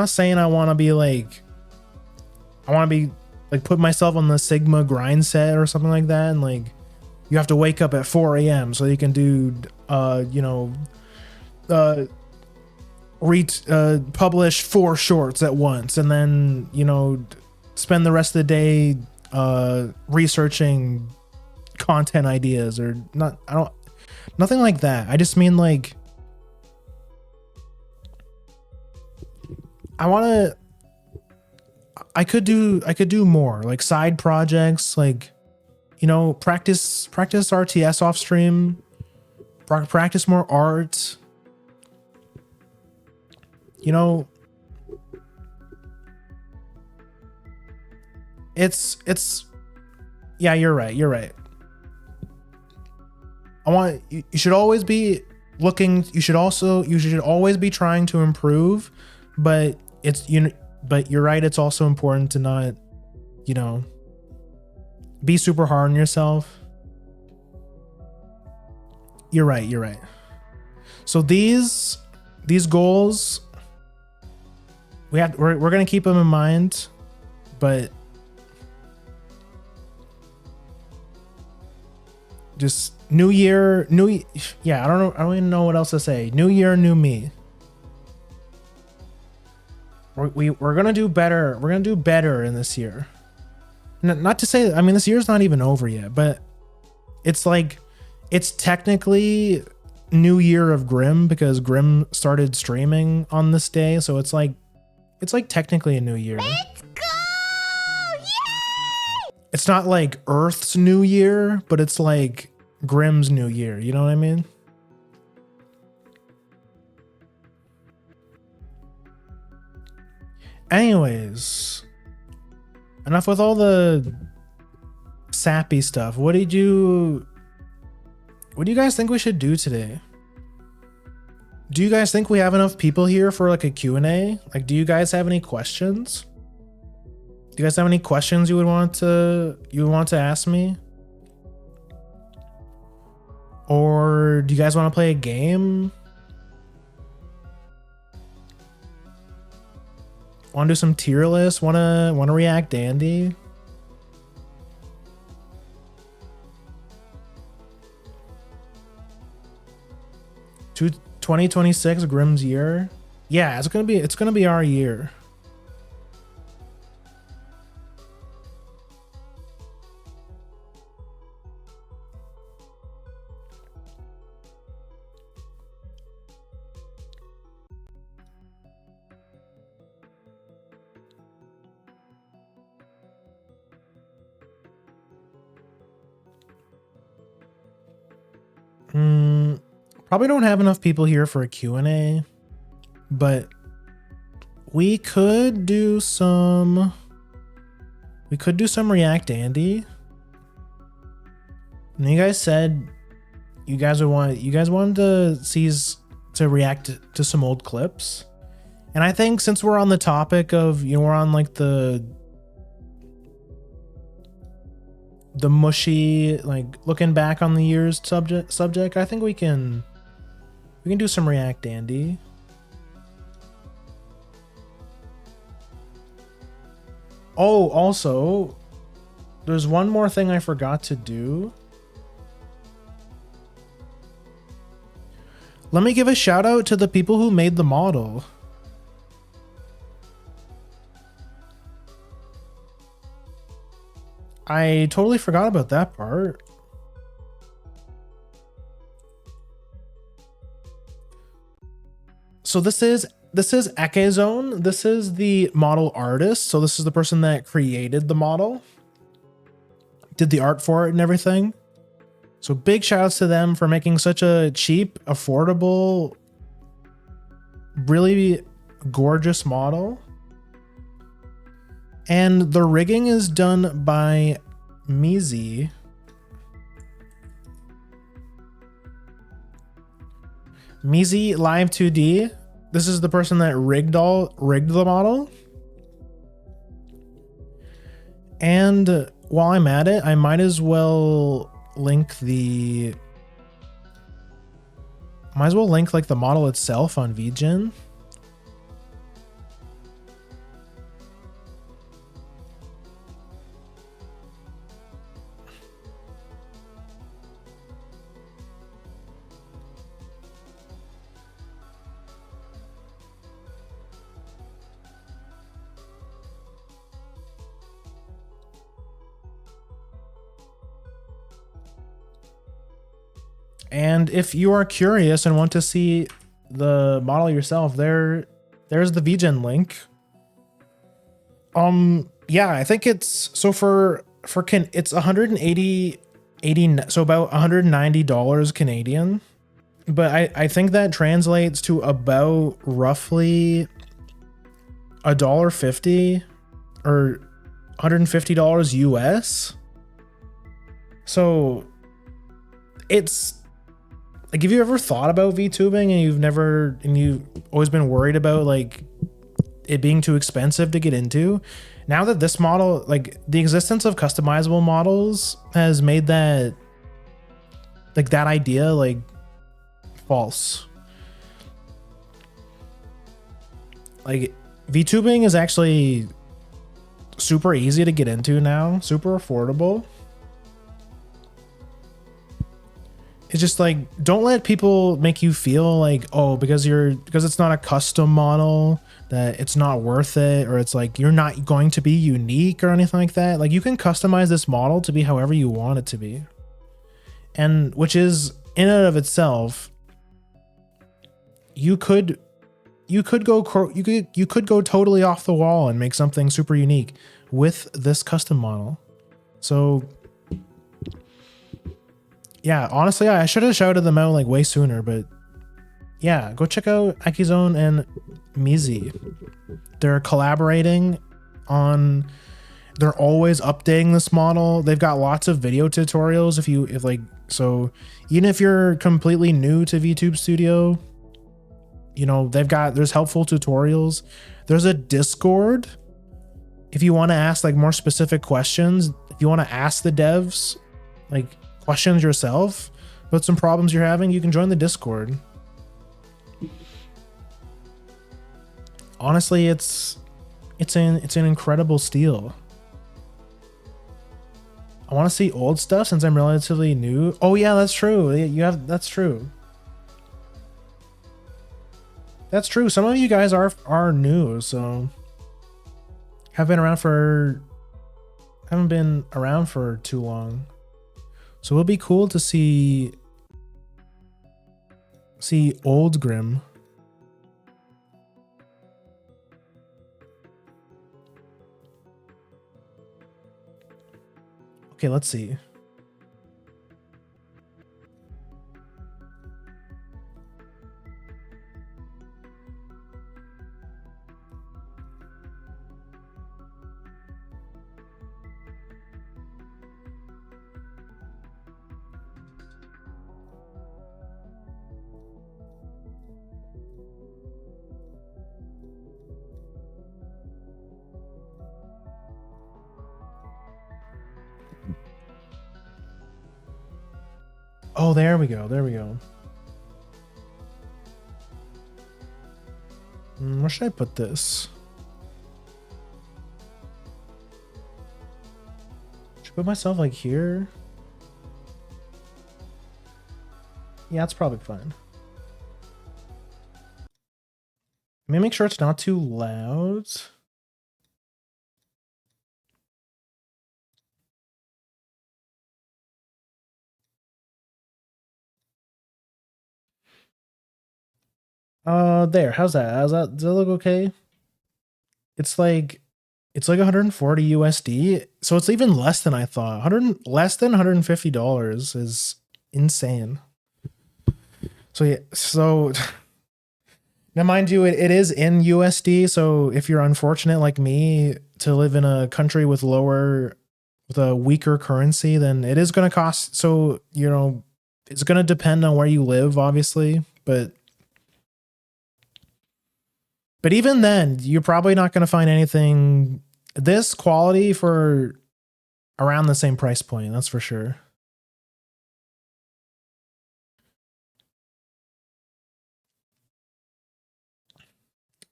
saying I want to be like, I want to be like put myself on the Sigma grind set or something like that, and like you have to wake up at 4 a.m. so you can do publish 4 shorts at once, and then spend the rest of the day researching content ideas, or not. Nothing like that. I just mean like I could do more, like side projects, like practice RTS off stream, practice more art. It's yeah, you're right. You should always be looking, you should always be trying to improve, but but you're right, it's also important to not be super hard on yourself. You're right. So these goals, we're gonna keep them in mind, but just new year, I don't even know what else to say. New year, new me. We're gonna do better. We're gonna do better in this year. Not to say, I mean, this year's not even over yet, but it's like, it's technically new year of Grimm because Grimm started streaming on this day, so it's like technically a new year. Let's go! Yay! It's not like Earth's new year, but it's like Grimm's new year. You know what I mean? Anyways, enough with all the sappy stuff. What do you guys think we should do today? Do you guys think we have enough people here for like a Q&A? Like, do you guys have any questions? Do you guys have any questions you would want to ask me? Or do you guys want to play a game? Want to do some tier lists? Want to react Andy? To 2026 Grimm's year? Yeah, it's gonna be our year. Probably don't have enough people here for a Q&A, but we could do some React Andy. And you guys said you guys wanted to react to some old clips. And I think since we're on the topic of, we're on like the mushy, like looking back on the year's subject, I think we can do some React Andy. Oh, also, there's one more thing I forgot to do. Let me give a shout out to the people who made the model. I totally forgot about that part. So this is this is Ekezone. This is the model artist. So this is the person that created the model, did the art for it and everything. So big shout outs to them for making such a cheap, affordable, really gorgeous model. And the rigging is done by Mizi. Mizi Live 2D. This is the person that rigged the model. And while I'm at it, I might as well link like the model itself on VGen. And if you are curious and want to see the model yourself, there's the VGen link. Yeah, I think it's so it's 180 so about $190 Canadian. But I think that translates to about roughly $1.50 or $150 US. So it's like, have you ever thought about VTubing and you've always been worried about like it being too expensive to get into? Now that this model, like the existence of customizable models has made that idea like false. Like VTubing is actually super easy to get into now, super affordable. It's just like, don't let people make you feel like, oh, because it's not a custom model that it's not worth it, or it's like you're not going to be unique or anything like that. Like you can customize this model to be however you want it to be. And which is in and of itself, you could go totally off the wall and make something super unique with this custom model. So yeah, honestly, I should have shouted them out like way sooner, but yeah, go check out Ekezone and Mizi. They're collaborating on, they're always updating this model. They've got lots of video tutorials so even if you're completely new to VTube Studio, you know, there's helpful tutorials. There's a Discord if you want to ask like more specific questions. If you want to ask the devs like questions yourself about some problems you're having, you can join the Discord. Honestly, it's an incredible steal. I want to see old stuff since I'm relatively new. Oh yeah, that's true. That's true. That's true. Some of you guys are new, so haven't been around for too long. So it'll be cool to see old Grimm. Okay, let's see. Oh, there we go. There we go. Where should I put this? Should I put myself like here? Yeah, that's probably fine. Let me make sure it's not too loud. There. How's that? Does that look okay? It's like it's like 140 USD. So it's even less than I thought. 100 less than $150 is insane. So yeah, so now mind you, it is in USD. So if you're unfortunate like me to live in a country with a weaker currency, then it is going to cost. So, it's going to depend on where you live, obviously, but even then, you're probably not going to find anything this quality for around the same price point. That's for sure.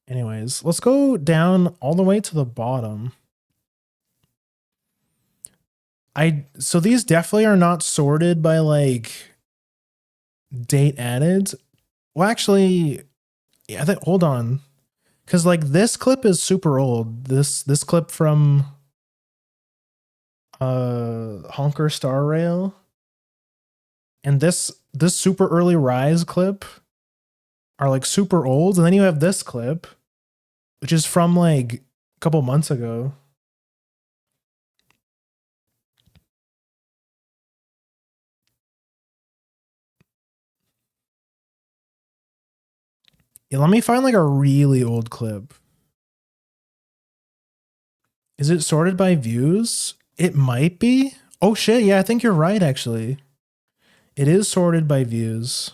Anyways, let's go down all the way to the bottom. So these definitely are not sorted by like date added. Well, actually, yeah, hold on. Cause like this clip is super old. This clip from Honker Star Rail and this super early rise clip are like super old, and then you have this clip which is from like a couple months ago. Yeah, let me find like a really old clip. Is it sorted by views? It might be. Oh shit, yeah, I think you're right actually. It is sorted by views.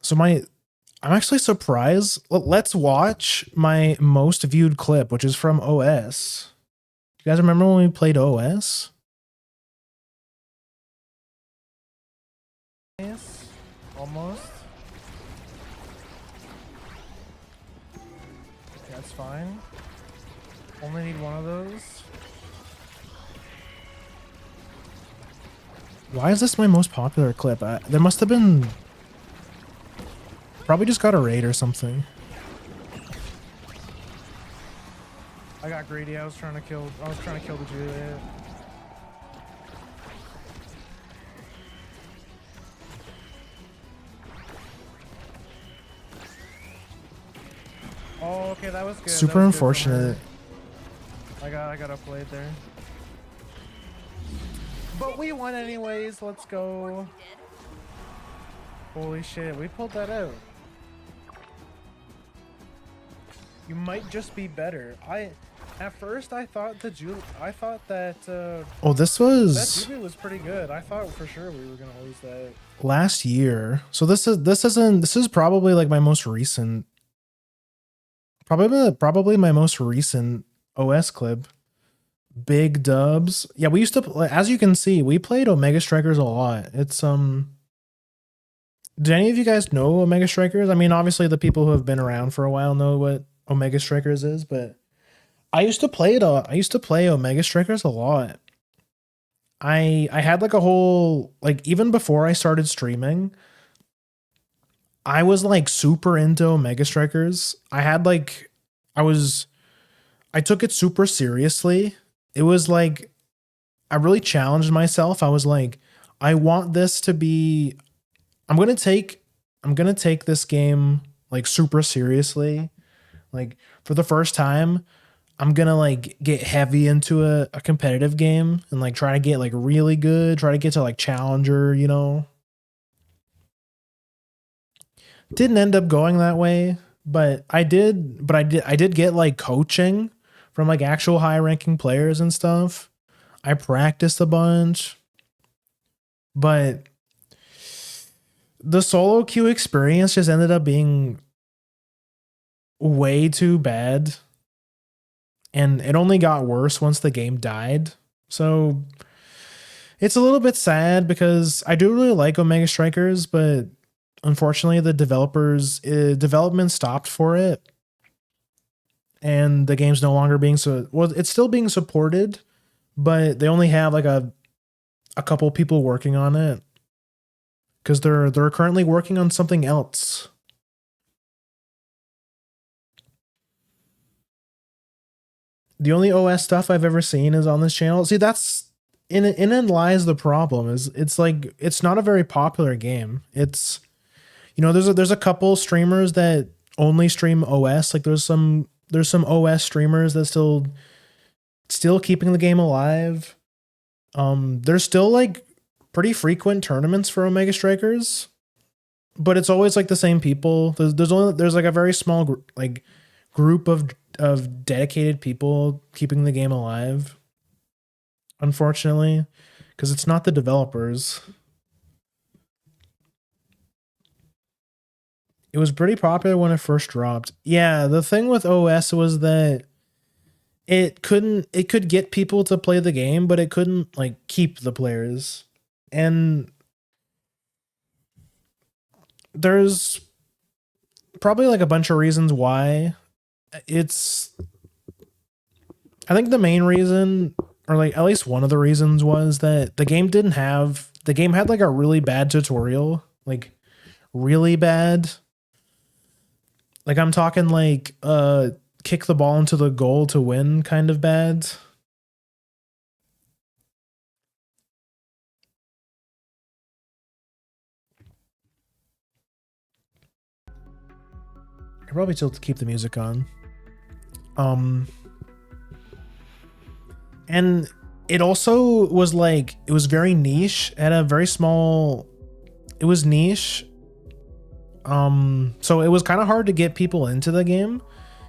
So I'm actually surprised. Let's watch my most viewed clip, which is from OS. You guys remember when we played OS? Yes, almost. That's fine. Only need one of those. Why is this my most popular clip? There must have been... Probably just got a raid or something. I got greedy. I was trying to kill the Juliet. Oh, okay, that was good. Super unfortunate. I got upplayed there. But we won anyways. Let's go. Holy shit, we pulled that out. You might just be better. At first I thought that Oh, this was that Julie was pretty good. I thought for sure we were gonna lose that last year. So this is probably like my most recent, probably my most recent OS clip. Big dubs. Yeah, we used to, as you can see, we played Omega Strikers a lot. It's do any of you guys know Omega Strikers? I mean, obviously the people who have been around for a while know what Omega Strikers is, but I used to play Omega Strikers a lot. I had like a whole, like, even before I started streaming, I was like super into Omega Strikers. I took it super seriously. It was like I really challenged myself. I was like, I want this to be I'm gonna take this game like super seriously. Like for the first time, I'm gonna like get heavy into a competitive game and like try to get like really good, try to get to like challenger, Didn't end up going that way, but I did get like coaching from like actual high ranking players and stuff. I practiced a bunch, but the solo queue experience just ended up being way too bad. And it only got worse once the game died. So it's a little bit sad because I do really like Omega Strikers, but unfortunately the development stopped for it. And the game's no longer it's still being supported, but they only have like a couple people working on it because they're currently working on something else. The only OS stuff I've ever seen is on this channel. See, that's in it lies the problem. Is it's like it's not a very popular game. It's, you know, there's a couple streamers that only stream OS. Like there's some OS streamers that still keeping the game alive. There's still like pretty frequent tournaments for Omega Strikers, but it's always like the same people. There's like a very small group of dedicated people keeping the game alive, unfortunately, because it's not the developers. It was pretty popular when it first dropped. Yeah, the thing with OS was that it could get people to play the game, but it couldn't like keep the players. And there's probably like a bunch of reasons why. I think the main reason, or like at least one of the reasons, was that the game had like a really bad tutorial, like really bad. Like I'm talking like kick the ball into the goal to win kind of bad. I probably still keep the music on. And it also was like, it was very niche at a very small, it was niche. So it was kind of hard to get people into the game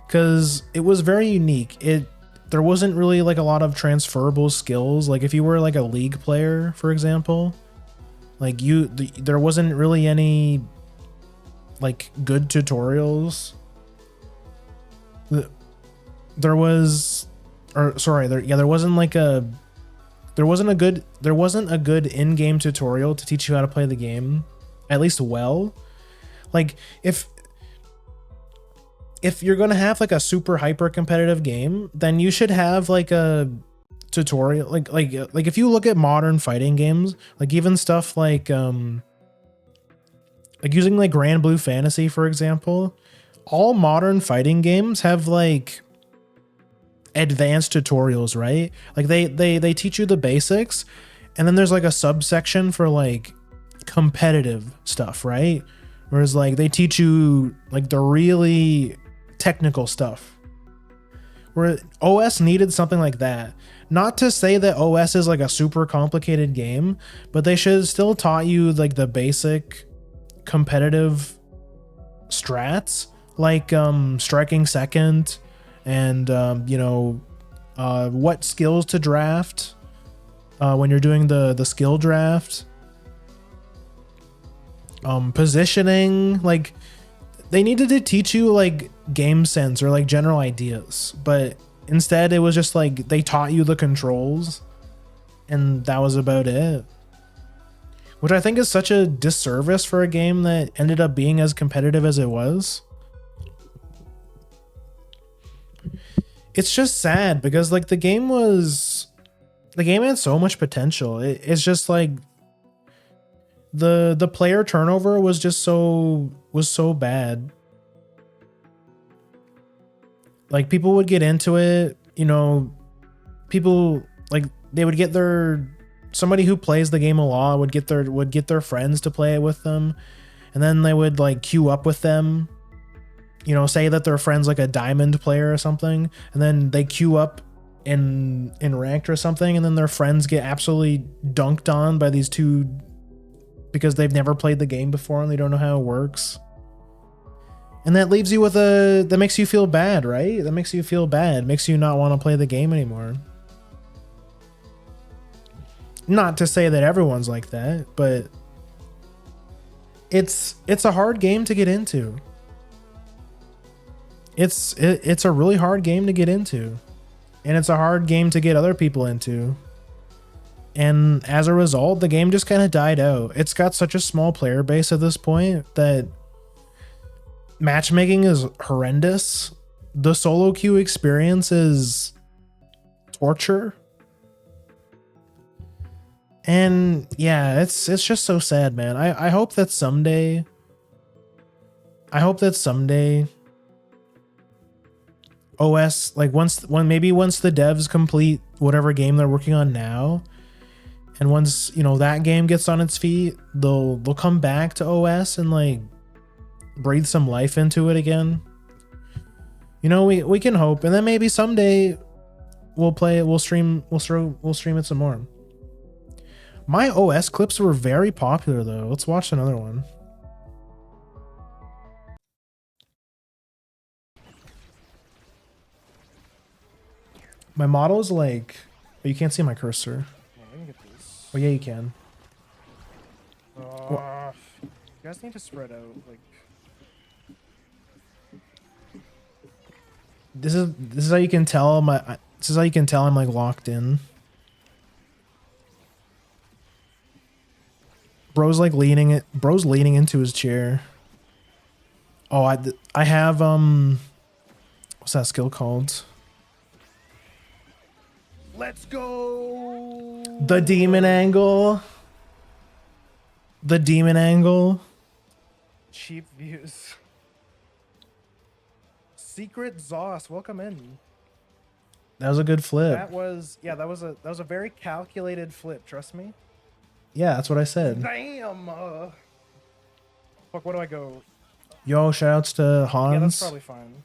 because it was very unique. There wasn't really like a lot of transferable skills. Like if you were like a league player, for example, like there wasn't really any like good tutorials. There wasn't a good in-game tutorial to teach you how to play the game, at least well. Like if you're gonna have like a super hyper competitive game, then you should have like a tutorial. Like if you look at modern fighting games, like even stuff like using like Grand Blue Fantasy, for example, all modern fighting games have like advanced tutorials, right? Like they teach you the basics, and then there's like a subsection for like competitive stuff, right? Whereas like they teach you like the really technical stuff. Where OS needed something like that. Not to say that OS is like a super complicated game, but they should have still taught you like the basic competitive strats, like striking second, and what skills to draft when you're doing the skill draft. Positioning, like they needed to teach you like game sense or like general ideas, but instead it was just like they taught you the controls and that was about it, which I think is such a disservice for a game that ended up being as competitive as it was. It's just sad because like the game had so much potential. It's just like the player turnover was so bad. Like people would get into it, people like they would get somebody who plays the game a lot would get their friends to play it with them, and then they would like queue up with them, say that their friend's like a diamond player or something, and then they queue up in ranked or something, and then their friends get absolutely dunked on by these two because they've never played the game before and they don't know how it works. And that leaves you with that makes you feel bad, right? That makes you feel bad, makes you not want to play the game anymore. Not to say that everyone's like that, but it's a hard game to get into. It's a really hard game to get into, and it's a hard game to get other people into. And as a result, the game just kind of died out. It's got such a small player base at this point that matchmaking is horrendous. The solo queue experience is torture. And yeah, it's just so sad, man. I hope that someday OS, like once the devs complete whatever game they're working on now, and once that game gets on its feet, they'll come back to OS and like breathe some life into it again. We can hope, and then maybe someday we'll play it. We'll stream it some more. My OS clips were very popular though. Let's watch another one. My model is like, oh, you can't see my cursor. I can get this. Oh yeah, you can. You guys need to spread out. Like, This is how you can tell I'm like locked in. Bro's leaning into his chair. Oh, I have what's that skill called? let's go. The demon angle. The demon angle. Cheap views. Secret Zoss, welcome in. That was a good flip. That was a very calculated flip. Trust me. Yeah, that's what I said. Damn. Fuck. Where do I go? Yo, shoutouts to Hans. Yeah, that's probably fine.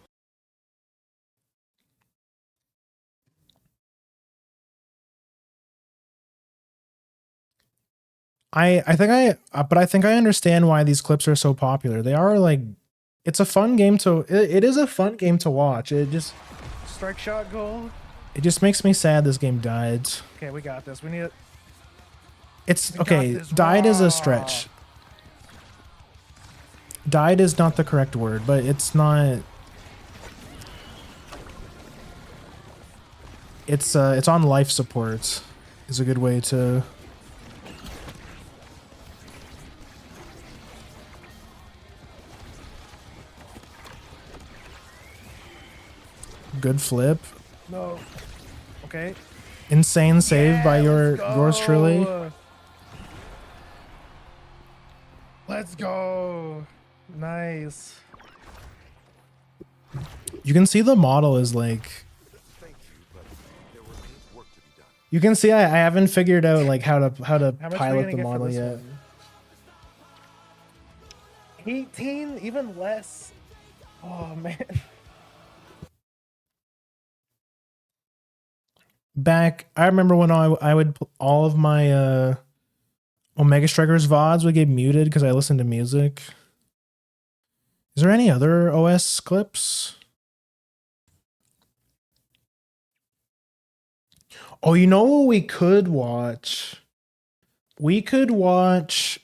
I think I understand why these clips are so popular. They are like, it's a fun game to. It is a fun game to watch. It just Strike shot goal. makes me sad this game died. Okay, we got this. We need it. It's We okay. got this. Died is Raw. a stretch. Died is not the correct word, but it's not. It's on life support. Is a good way to. Good flip. No. Okay. Insane save by let's yours truly. go. Let's go. Nice. You can see the model is like. You can see I haven't figured out like how to How much are we pilot gonna the get for model this yet. one? 18, even less. Oh man. Back, I remember when I would all of my Omega Strikers VODs would get muted because I listened to music. Is there any other OS clips? Oh, you know what we could watch? We could watch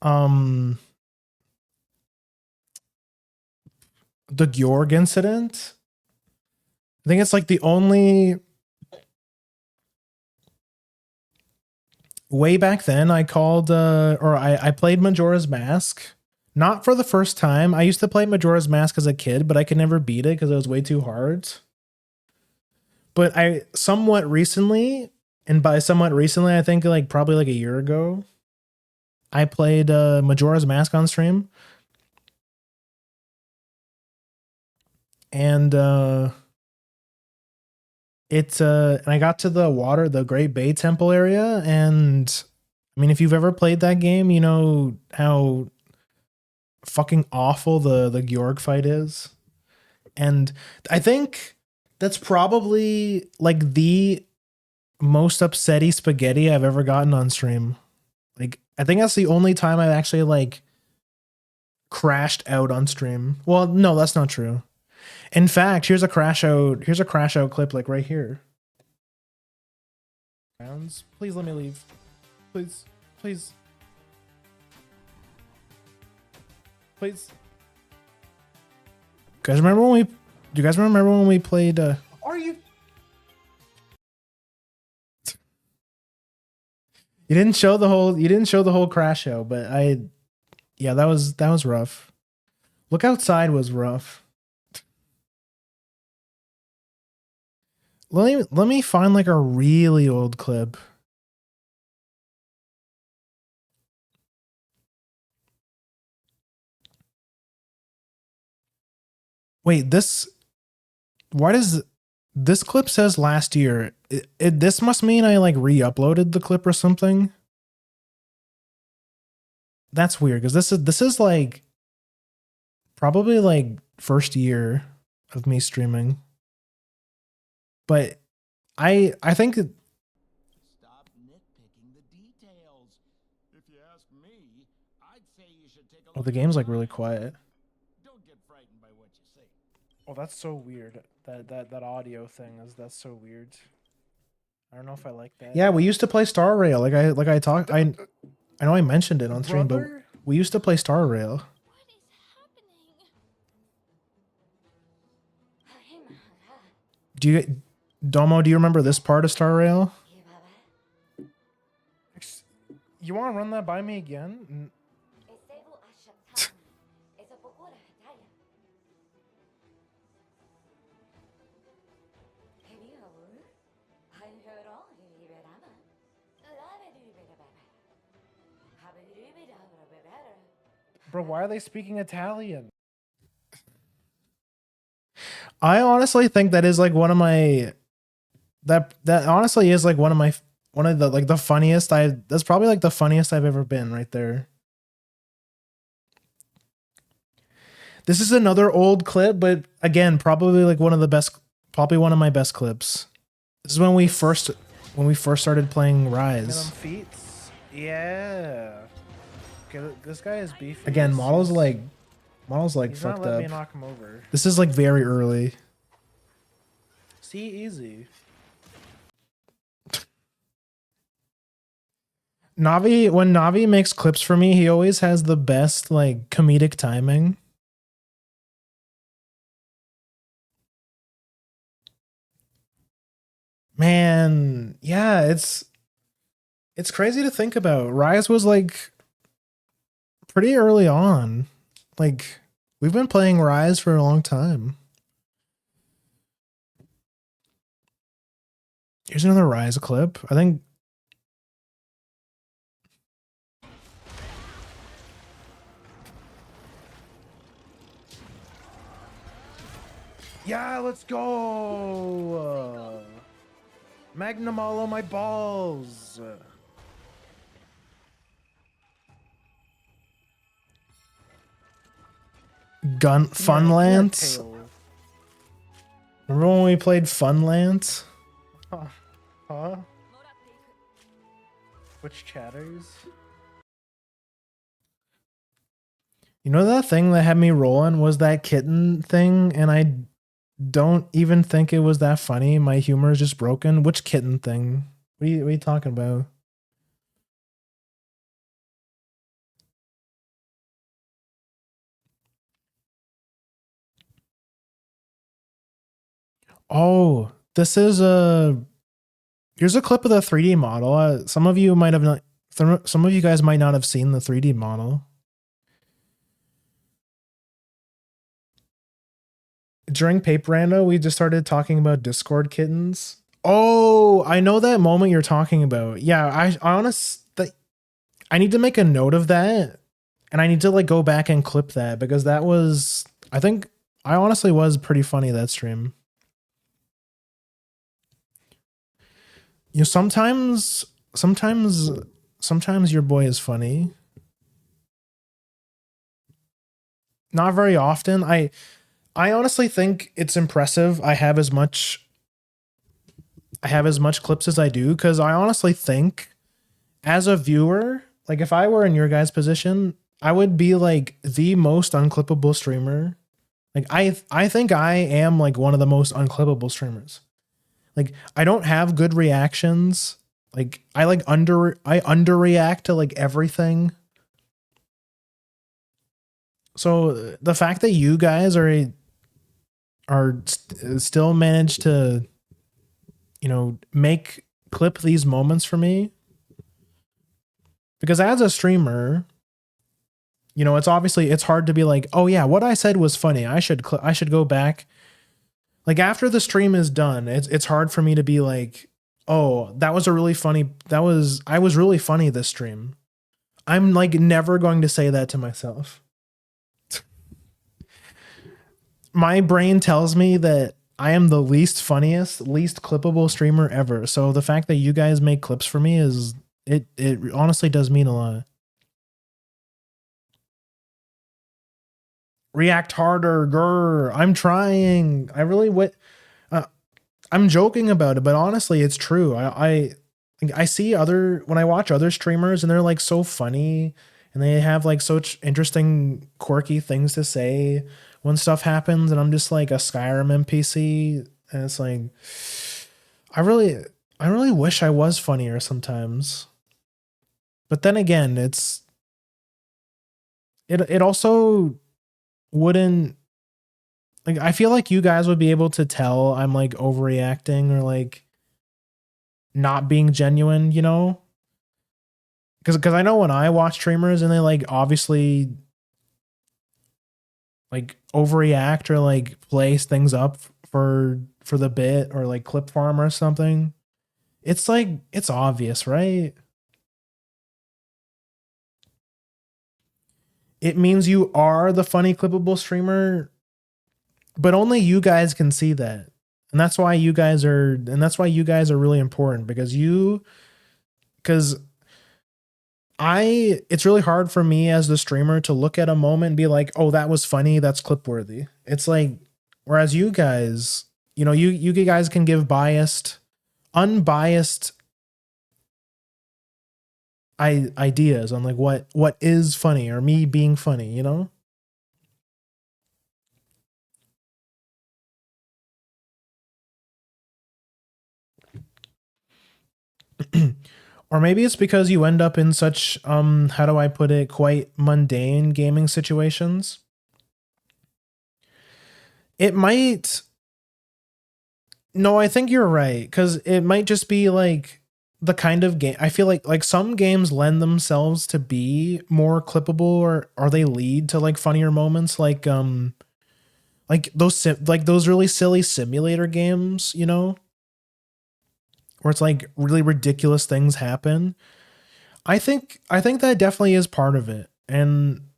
the Georg incident. I think it's like the only way back then I called I played Majora's Mask. Not for the first time. I used to play Majora's Mask as a kid, but I could never beat it because it was way too hard. But I somewhat recently, and by somewhat recently, I think like probably like a year ago, I played Majora's Mask on stream. And and I got to the Great Bay Temple area, and I mean, if you've ever played that game, you know how fucking awful the Georg fight is. And I think that's probably like the most upsetty spaghetti I've ever gotten on stream. Like, I think that's the only time I've actually like crashed out on stream. Well, no, that's not true. In fact, here's a crash out clip like right here. Please let me leave. Please. Please. Please. Do you guys remember when we played Are you? You didn't show the whole crash out, but yeah, that was rough. Look Outside was rough. Let me find like a really old clip. Wait, this Why does this clip says last year? This must mean I like re-uploaded the clip or something. That's weird because this is like probably like first year of me streaming. But I think Stop nitpicking the details. If you ask me, I'd say you should take a look. the game's like really quiet. Don't get frightened by what you see. Oh, that's so weird. That audio thing that's so weird. I don't know if I like that. Yeah, we used to play Star Rail. Like I talked. I know I mentioned it on stream, but we used to play Star Rail. What is happening? Do you, Domo? Do you remember this part of Star Rail? You want to run that by me again? Bro, why are they speaking Italian? I honestly think that is like one of my that honestly is like one of the like the funniest that's probably like the funniest I've ever been right there. This is another old clip, but again, probably like one of my best clips. This is when we first started playing Rise. Yeah. Okay, this guy is beefy. Again, models like fucked up. Knock him over. This is like very early. See, easy. Navi, when Navi makes clips for me, he always has the best like comedic timing. Man, yeah, it's crazy to think about. Rise was like pretty early on. Like we've been playing Rise for a long time. Here's another Rise clip. I think yeah, let's go. Magnum all on my balls. Funlance. Remember when we played Funlance? Huh? Which chatters? You know that thing that had me rolling was that kitten thing, and I don't even think it was that funny. My humor is just broken. Which kitten thing? What are you talking about? Oh, this is here's a clip of the 3D model. Some of you might have not. Some of you guys might not have seen the 3D model. During Paper Rando, we just started talking about Discord kittens. Oh, I know that moment you're talking about. Yeah, I need to make a note of that, and I need to like go back and clip that because that was, I think, I honestly was pretty funny that stream. You know, sometimes your boy is funny. Not very often. I honestly think it's impressive I have as much clips as I do, because I honestly think as a viewer, like if I were in your guys' position, I would be like the most unclippable streamer. Like I think I am like one of the most unclippable streamers. Like I don't have good reactions. Like I underreact to like everything. So the fact that you guys still manage to, you know, clip these moments for me, because as a streamer, you know, it's hard to be like, oh yeah, what I said was funny. I should go back. Like after the stream is done, it's hard for me to be like, oh, I was really funny this stream. I'm like never going to say that to myself. My brain tells me that I am the least funniest, least clippable streamer ever. So the fact that you guys make clips for me is it honestly does mean a lot. React harder, grr. I'm trying. I really uh, I'm joking about it, but honestly, it's true. I see other when I watch other streamers and they're like so funny and they have like such interesting, quirky things to say when stuff happens, and I'm just like a Skyrim NPC, and it's like I really I really wish I was funnier sometimes. But then again, it also wouldn't like I feel like you guys would be able to tell I'm like overreacting or like not being genuine, you know? Because I know when I watch streamers and they like obviously like overreact or like place things up for the bit or like clip farm or something, it's like it's obvious, right? It means you are the funny clippable streamer, but only you guys can see that. And that's why you guys are really important because it's really hard for me as the streamer to look at a moment and be like, oh, that was funny, that's clip worthy. It's like, whereas you guys, you know, you guys can give unbiased ideas on like what is funny or me being funny, you know? Or maybe it's because you end up in such how do I put it, quite mundane gaming situations. It might No, I think you're right cuz it might just be like the kind of game I feel like some games lend themselves to be more clippable or they lead to like funnier moments like those really silly simulator games, you know, where it's like really ridiculous things happen. I think that definitely is part of it. And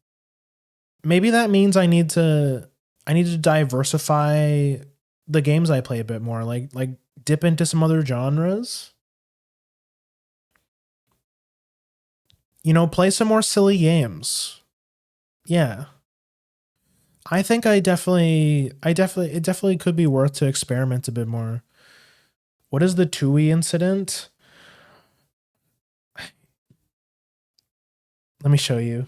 maybe that means I need to diversify the games I play a bit more, like dip into some other genres. You know, play some more silly games. Yeah. I think it definitely could be worth to experiment a bit more. What is the Tui incident? Let me show you.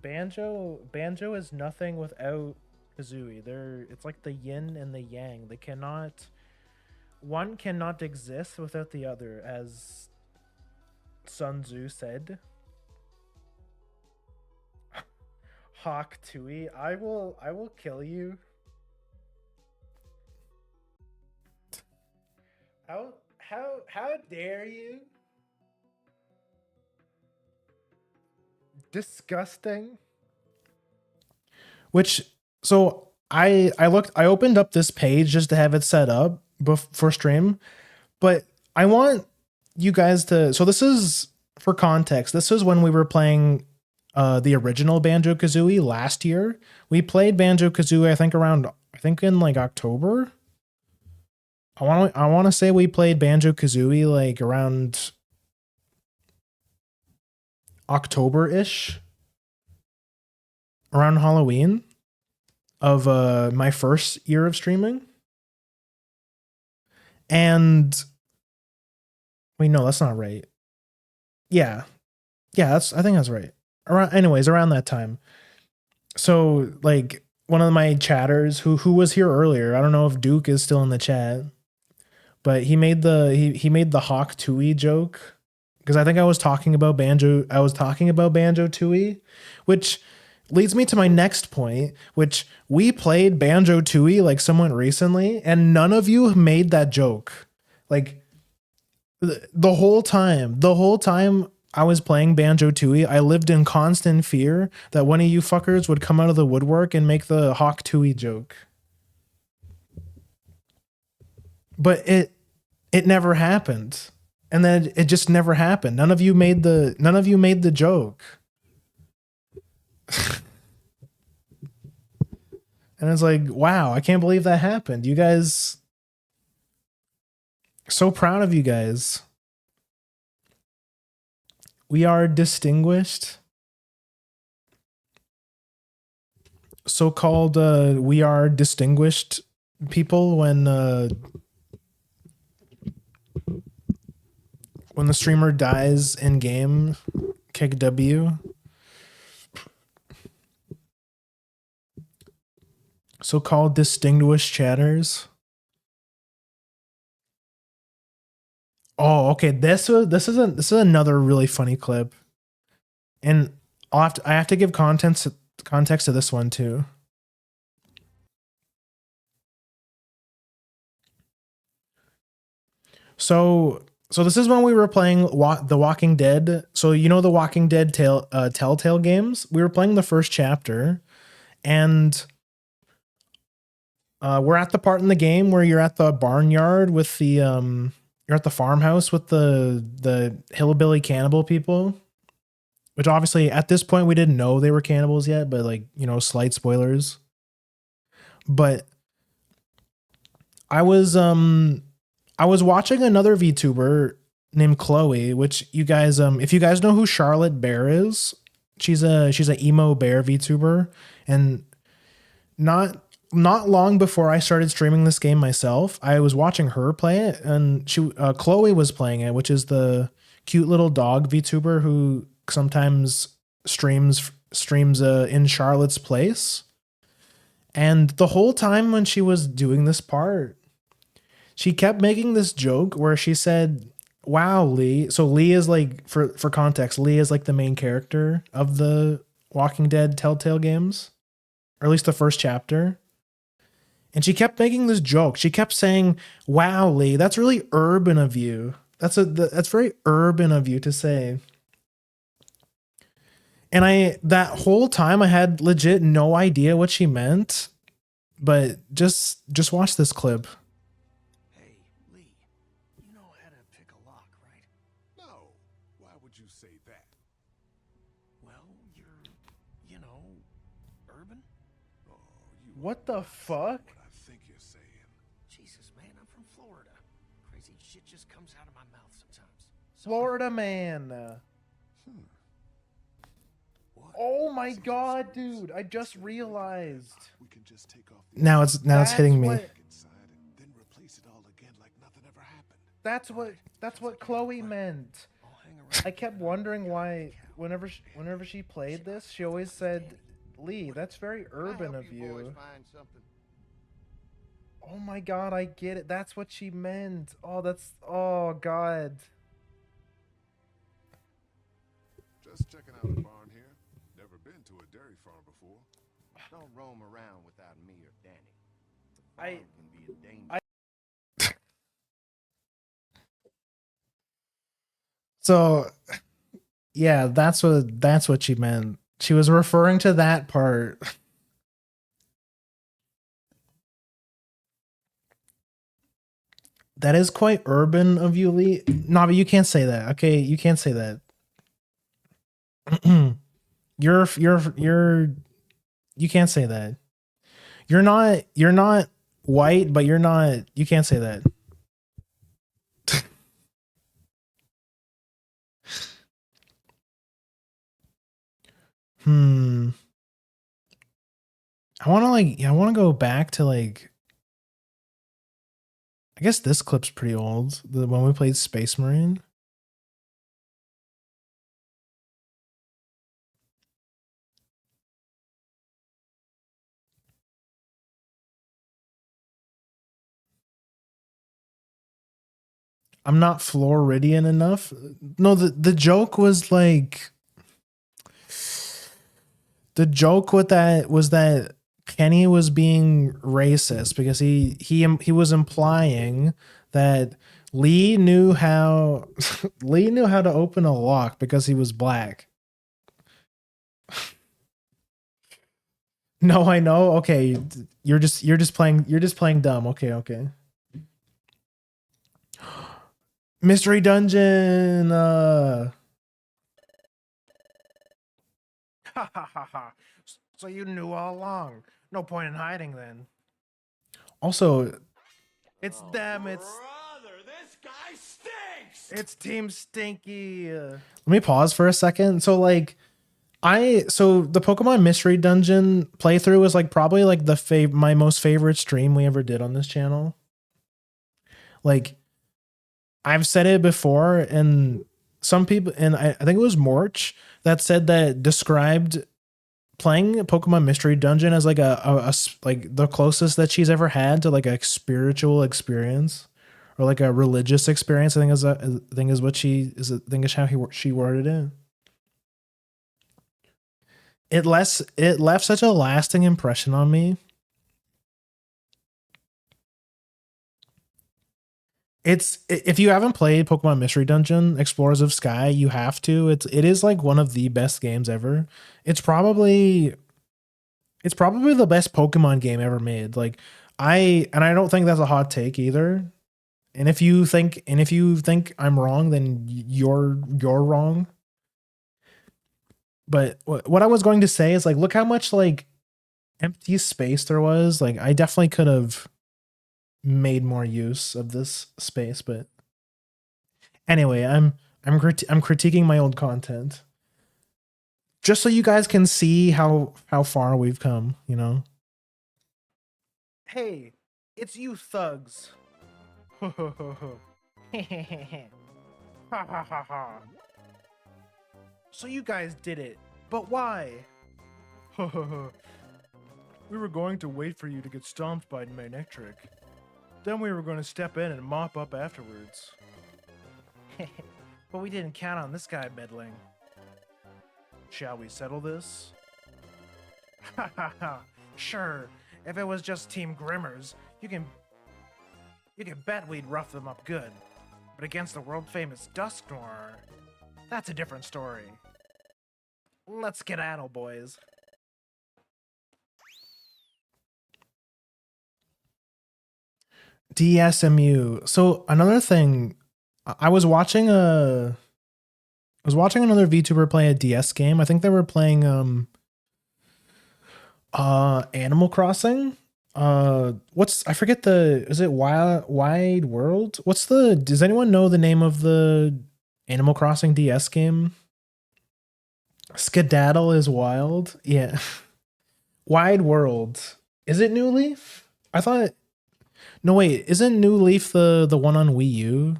Banjo is nothing without Kazooie. It's like the yin and the yang. One cannot exist without the other, as Sun Tzu said. Hawk Tui, I will kill you. How dare you? Disgusting. Which so I opened up this page just to have it set up for stream, but I want you guys to, so this is for context. This is when we were playing the original Banjo-Kazooie last year. We played Banjo-Kazooie I think in like October. I want to say we played Banjo-Kazooie like around October-ish, around Halloween of my first year of streaming. And wait, no, that's not right. Yeah. Yeah, I think that's right. Around that time. So like one of my chatters who was here earlier, I don't know if Duke is still in the chat, but he made the Hawk Tui joke because I think I was talking about Banjo Tui, which leads me to my next point, which we played Banjo Tooie like somewhat recently, and none of you made that joke. Like the whole time I was playing Banjo Tooie, I lived in constant fear that one of you fuckers would come out of the woodwork and make the Hawk Tooie joke. But it never happened. And then it just never happened. None of you made the joke. And it's like, wow, I can't believe that happened. You guys, so proud of you guys. We are distinguished. So-called we are distinguished people when the streamer dies in game, kick W. So-called distinguished chatters. Oh, okay. This is another really funny clip, and I have to give context to this one too. So this is when we were playing The Walking Dead. So you know the Walking Dead Telltale games. We were playing the first chapter, and we're at the part in the game where you're at the barnyard with the you're at the farmhouse with the hillbilly cannibal people. Which obviously at this point we didn't know they were cannibals yet, but like, you know, slight spoilers. But I was watching another VTuber named Chloe, which you guys if you guys know who Charlotte Bear is, she's a emo bear VTuber, and not long before I started streaming this game myself, I was watching her play it, and Chloe was playing it, which is the cute little dog VTuber who sometimes streams in Charlotte's place. And the whole time when she was doing this part, she kept making this joke where she said, "Wow, Lee." So Lee is like, for context, Lee is like the main character of the Walking Dead Telltale games, or at least the first chapter. And she kept making this joke. She kept saying, "Wow, Lee, that's really urban of you. That's very urban of you to say." And that whole time I had legit no idea what she meant, but just watch this clip. Hey, Lee, you know how to pick a lock, right? No. Why would you say that? Well, you're, you know, urban? Oh, you What are the fuck? what I think you're saying. Jesus, man, I'm from Florida. Crazy shit just comes out of my mouth sometimes. Florida man. What? Oh my So god, suppose dude, I just instead of realized. we can just take off the Now it's hitting me. back inside and then replace it all again like nothing ever happened. That's what Chloe meant. I'll hang around. I kept wondering why whenever she played this, she always said, "Lee, that's very urban of you." Oh my god, I get it. That's what she meant. Oh god. Just checking out the barn here. Never been to a dairy farm before. Don't roam around without me or Danny. The I- farm can be a danger. So yeah, that's what she meant. She was referring to that part. That is quite urban of you, Lee. No, but you can't say that. Okay, you can't say that. you're you can't say that. You're not white, but you can't say that. I want to go back to like, I guess this clip's pretty old. The one we played Space Marine. I'm not Floridian enough. No, the joke was like, the joke with that was that Kenny was being racist because he was implying that Lee knew how Lee knew how to open a lock because he was black. No, I know. Okay, you're just playing dumb. Okay. Mystery Dungeon. Ha ha ha ha. So you knew all along. No point in hiding then. Also, it's them. It's Brother, this guy stinks! it's Team Stinky. Let me pause for a second. So like, so the Pokemon Mystery Dungeon playthrough is like probably like my most favorite stream we ever did on this channel. Like, I've said it before, and some people, and I think it was Morch that said that described playing Pokemon Mystery Dungeon as like like the closest that she's ever had to like a spiritual experience or like a religious experience. I think is what she is. I think is how she worded it. It left such a lasting impression on me. If you haven't played Pokemon Mystery Dungeon Explorers of Sky, you have to. It is like one of the best games ever. It's probably the best Pokemon game ever made. Like I don't think that's a hot take either. And if you think I'm wrong, then you're wrong. But what I was going to say is like, look how much like empty space there was. Like I definitely could have made more use of this space, but anyway, I'm critiquing my old content just so you guys can see how far we've come, you know. Hey, it's you thugs. Ha ha ha ha. So you guys did it, but why? We were going to wait for you to get stomped by Manectric. Then we were going to step in and mop up afterwards. But we didn't count on this guy meddling. Shall we settle this? Ha ha ha. Sure, if it was just Team Grimmers, you can bet we'd rough them up good. But against the world-famous Dusknoir, that's a different story. Let's skedaddle, boys. DSMU. So another thing, I was watching another VTuber play a DS game. I think they were playing Animal Crossing. I forget is it Wide World? Does anyone know the name of the Animal Crossing DS game? Skedaddle is wild. Yeah. Wide World. Is it New Leaf? I thought. No, wait. Isn't New Leaf the one on Wii U?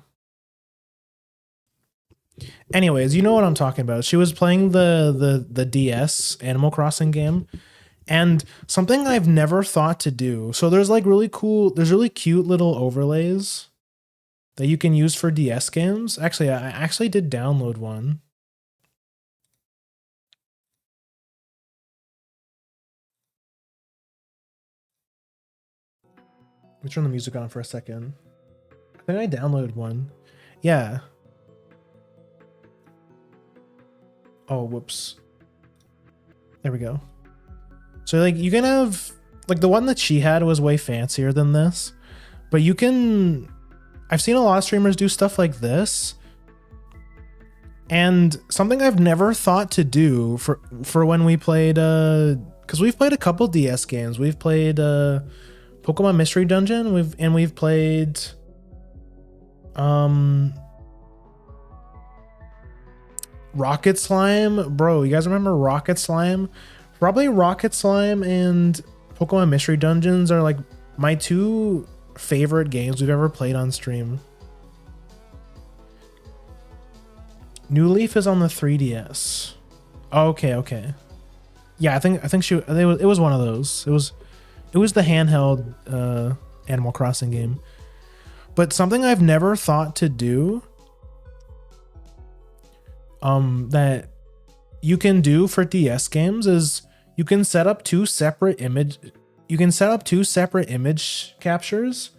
Anyways, you know what I'm talking about. She was playing the DS Animal Crossing game. And something I've never thought to do. So there's like really cute little overlays that you can use for DS games. Actually, I actually did download one. Let me turn the music on for a second. I think I downloaded one. Yeah. Oh, whoops. There we go. So like you can have like the one that she had was way fancier than this, but I've seen a lot of streamers do stuff like this. And something I've never thought to do for when we played because we've played a couple DS games. We've played Pokemon Mystery Dungeon, we've played Rocket Slime. Bro, you guys remember Rocket Slime? Probably Rocket Slime and Pokemon Mystery Dungeons are like my two favorite games we've ever played on stream. New Leaf is on the 3DS. Oh, okay. Yeah, I think it was one of those. It was the handheld Animal Crossing game. But something I've never thought to do that you can do for DS games is you can set up two separate image captures,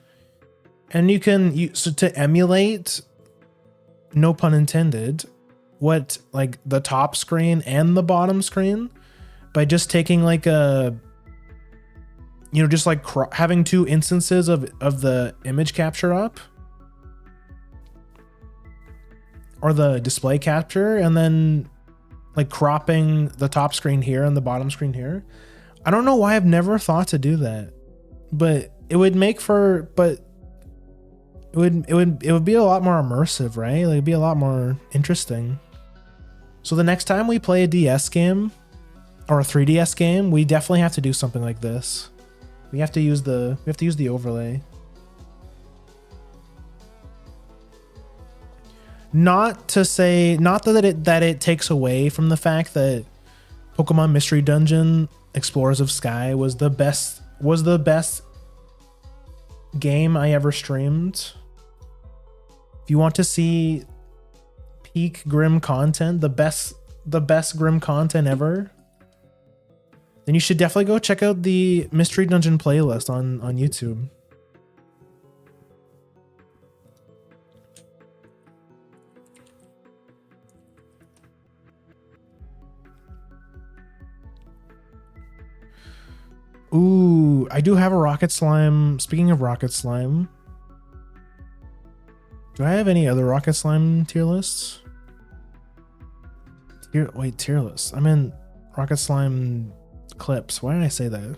and so to emulate, no pun intended, what like the top screen and the bottom screen by just taking like just like having two instances of the image capture up or the display capture, and then like cropping the top screen here and the bottom screen here. I don't know why I've never thought to do that, but it would make for, but it would be a lot more immersive, right? Like it'd be a lot more interesting. So the next time we play a DS game or a 3DS game, we definitely have to do something like this. We have to use the overlay. Not that it takes away from the fact that Pokemon Mystery Dungeon Explorers of Sky was the best game I ever streamed. If you want to see peak Grimm content, the best Grimm content ever, then you should definitely go check out the Mystery Dungeon playlist on YouTube. Ooh, I do have a Rocket Slime. Speaking of Rocket Slime, do I have any other Rocket Slime tier lists? Tier lists. I'm in Rocket Slime clips. Why did I say that?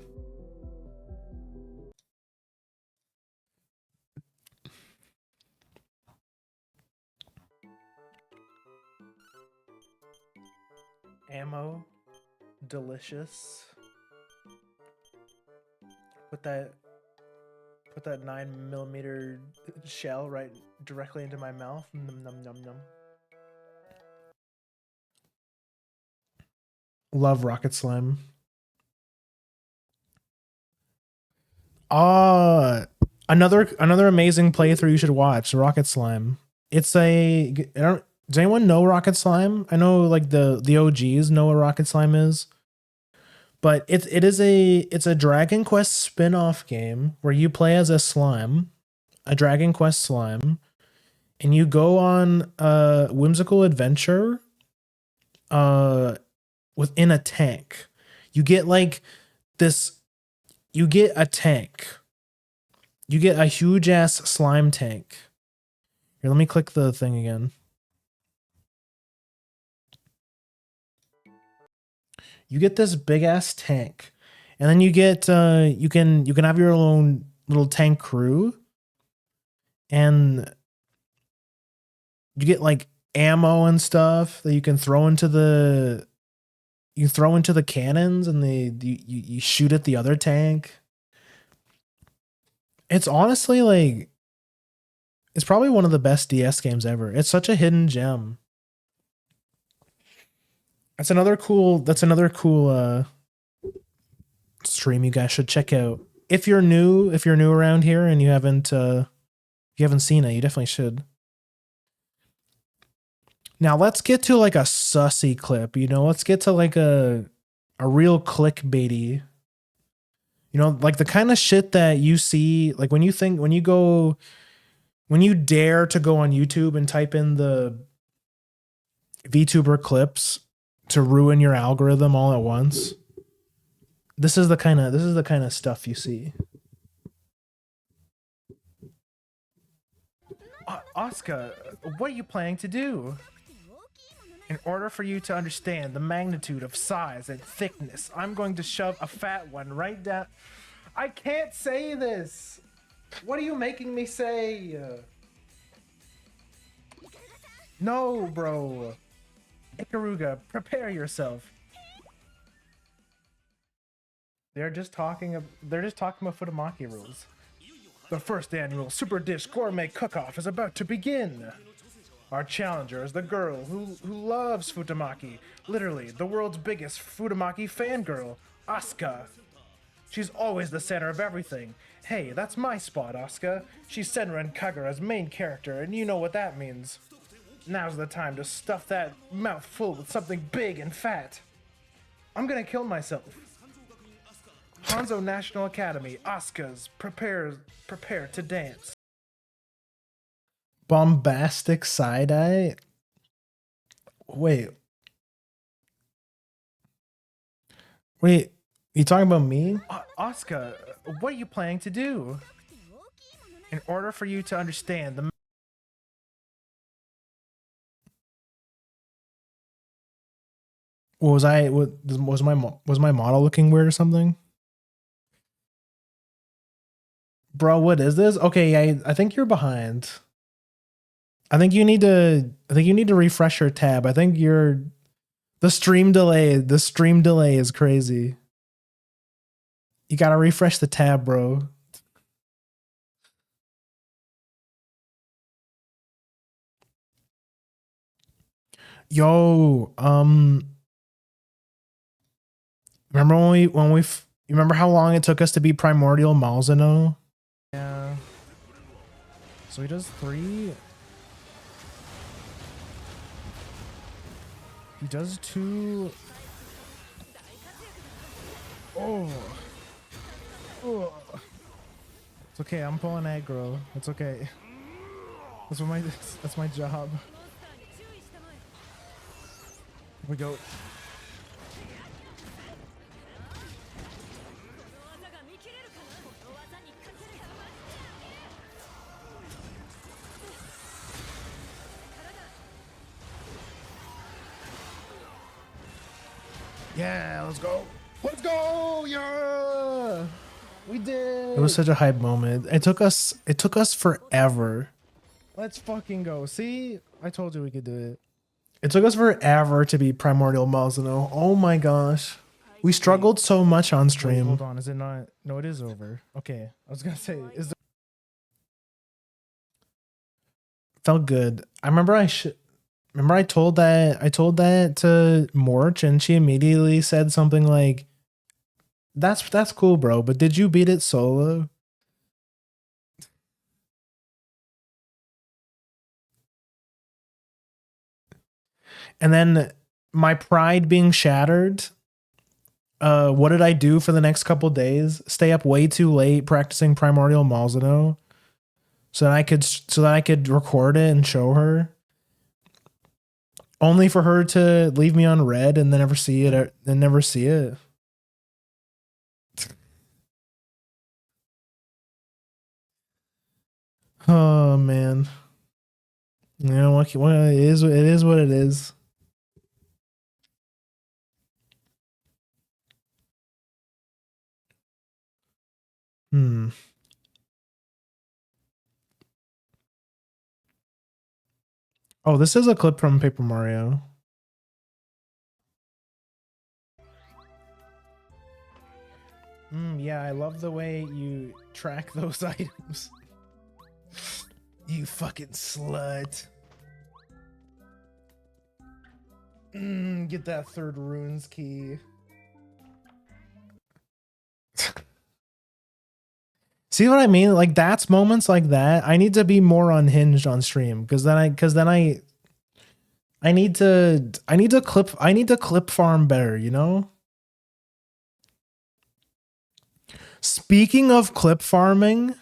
Ammo. Delicious. Put that 9mm shell right directly into my mouth. Num num num num. Love Rocket Slime. Another amazing playthrough you should watch, Rocket Slime. Does anyone know Rocket Slime? I know like the OGs know what Rocket Slime is. But it's a Dragon Quest spin-off game where you play as a slime, a Dragon Quest slime, and you go on a whimsical adventure within a tank. You get a tank. You get a huge ass slime tank. Here, let me click the thing again. You get this big ass tank, and then you get you can have your own little tank crew, and you get like ammo and stuff that you can throw into the cannons, and you shoot at the other tank. It's honestly like it's probably one of the best DS games ever. It's such a hidden gem. That's another cool stream you guys should check out. If you're new around here and you haven't seen it, you definitely should. Now let's get to like a sussy clip, let's get to like a real clickbaity. Like the kind of shit that you see, like when you dare to go on YouTube and type in the VTuber clips to ruin your algorithm all at once. This is the kind of stuff you see. Asuka, what are you planning to do? In order for you to understand the magnitude of size and thickness, I'm going to shove a fat one right down. I can't say this. What are you making me say? No, bro. Ikaruga, prepare yourself. They're just talking about Futamaki rules. The first annual Super Dish Gourmet Cook-Off is about to begin. Our challenger is the girl who loves Futamaki. Literally, the world's biggest Futamaki fangirl, Asuka. She's always the center of everything. Hey, that's my spot, Asuka. She's Senran Kagura's main character, and you know what that means. Now's the time to stuff that mouth full with something big and fat. I'm gonna kill myself. Hanzo National Academy, Asuka's prepare to dance. Bombastic side-eye? Wait, you talking about me? Asuka, what are you planning to do? In order for you to understand the Was my model looking weird or something? Bro, what is this? Okay, I think you're behind. I think you need to refresh your tab. I think the stream delay is crazy. You gotta refresh the tab, bro. Yo, remember you remember how long it took us to beat Primordial Malzeno? Yeah. So he does 3. He does 2. Oh. It's okay. I'm pulling aggro. It's okay. That's my job. Here we go. Yeah, let's go. Let's go. Yeah. We did. It was such a hype moment. It took us forever. Let's fucking go. See? I told you we could do it. It took us forever to beat Primordial Malzeno. Oh my gosh. We struggled so much on stream. Wait, hold on. Is it not? No, it is over. Okay. I was going to say, felt good. I remember I told that to Morch and she immediately said something like, that's cool, bro, but did you beat it solo? And then my pride being shattered. What did I do for the next couple days? Stay up way too late practicing Primordial Malzeno so that I could record it and show her. Only for her to leave me on red and then never see it. Oh man. You know what? It is what it is. Oh, this is a clip from Paper Mario. Yeah, I love the way you track those items. You fucking slut. Get that third runes key. See what I mean? Like that's moments like that. I need to be more unhinged on stream because then I need to clip farm better, you know? Speaking of clip farming,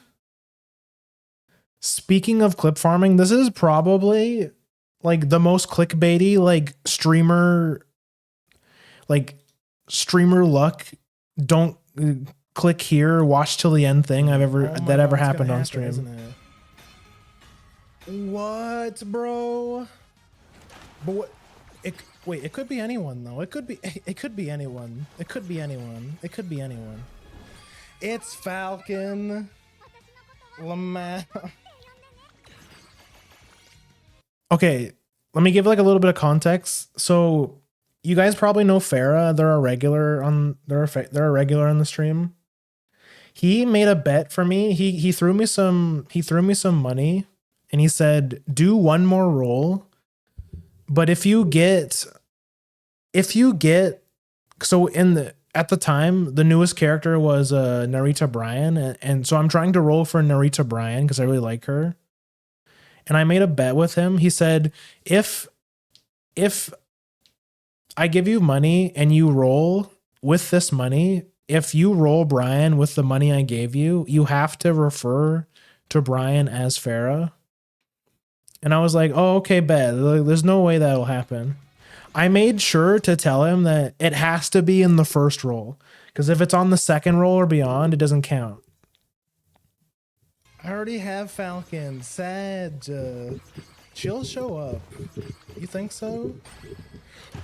this is probably like the most clickbaity streamer luck. Don't click here, watch till the end thing I've ever happened on stream. Isn't it? What, bro? But what? Wait, it could be anyone though. It could be anyone. It could be anyone. It's Falcon. Lamar. Okay, let me give like a little bit of context. So you guys probably know Farah. They're a regular on the stream. He made a bet for me. He threw me some money and he said, "Do one more roll. But if you get so at the time, the newest character was Narita Bryan, and so I'm trying to roll for Narita Bryan because I really like her. And I made a bet with him. He said, if I give you money and you roll with this money, if you roll Bryan with the money I gave you, you have to refer to Bryan as Farah." And I was like, "Oh, okay, bet. There's no way that'll happen." I made sure to tell him that it has to be in the first roll, because if it's on the second roll or beyond, it doesn't count. I already have Falcon. Sad. She'll show up. You think so?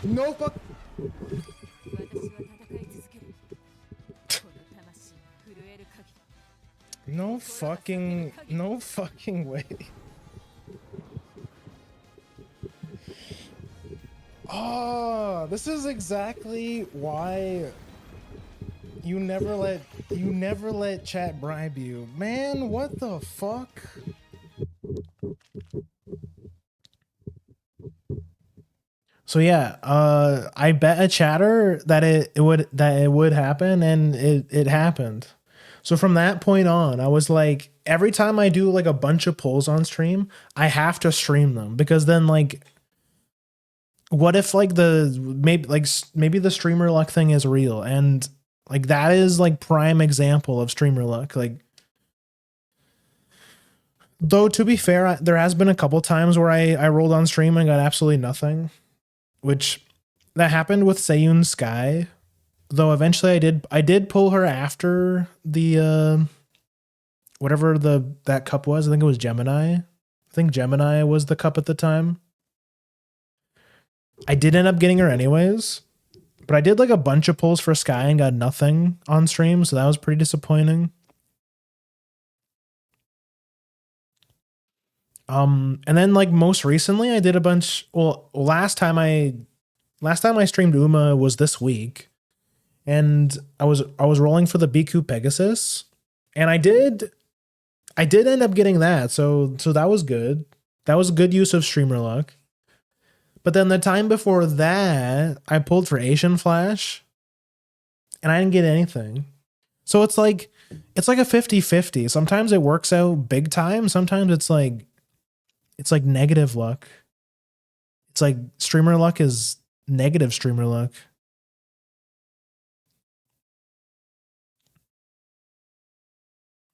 No fuck. No fucking way. Oh, this is exactly why you never let chat bribe you. Man, what the fuck? So yeah, I bet a chatter that it would happen, and it happened. So from that point on, I was like, every time I do like a bunch of polls on stream, I have to stream them, because then like, what if like maybe the streamer luck thing is real, and like that is like prime example of streamer luck. Like, though to be fair, there has been a couple times where I rolled on stream and got absolutely nothing, which that happened with Sayun Sky. Though eventually I did pull her after the whatever that cup was. I think it was Gemini. I think Gemini was the cup at the time. I did end up getting her anyways, but I did like a bunch of pulls for Sky and got nothing on stream, so that was pretty disappointing. And then like most recently I did a bunch. Well, last time I streamed Uma was this week, and I was rolling for the BQ Pegasus, and I did end up getting that. So that was good. That was a good use of streamer luck. But then the time before that, I pulled for Asian Flash, and I didn't get anything. So it's like a 50-50. Sometimes it works out big time. Sometimes it's like negative luck. It's like streamer luck is negative streamer luck.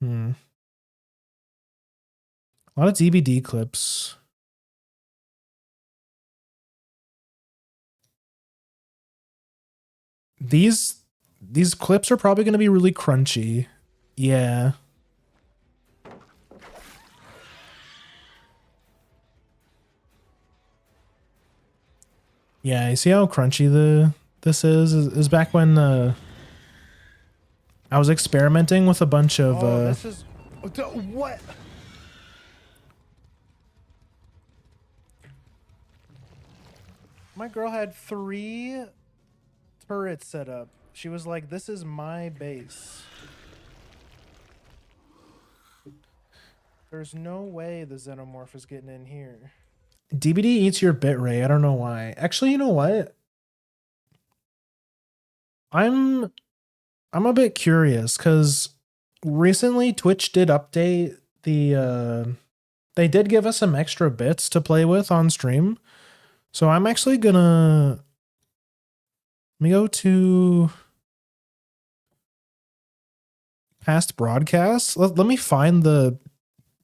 A lot of DBD clips. These clips are probably going to be really crunchy. Yeah. Yeah, you see how crunchy this is back when I was experimenting with a bunch of this is what? My girl had 3 turrets set up. She was like, "This is my base. There's no way the xenomorph is getting in here." DBD eats your bitrate. I don't know why. Actually, you know what? I'm a bit curious, because recently Twitch did update the they did give us some extra bits to play with on stream. So I'm actually gonna let me go to past broadcasts. Let me find the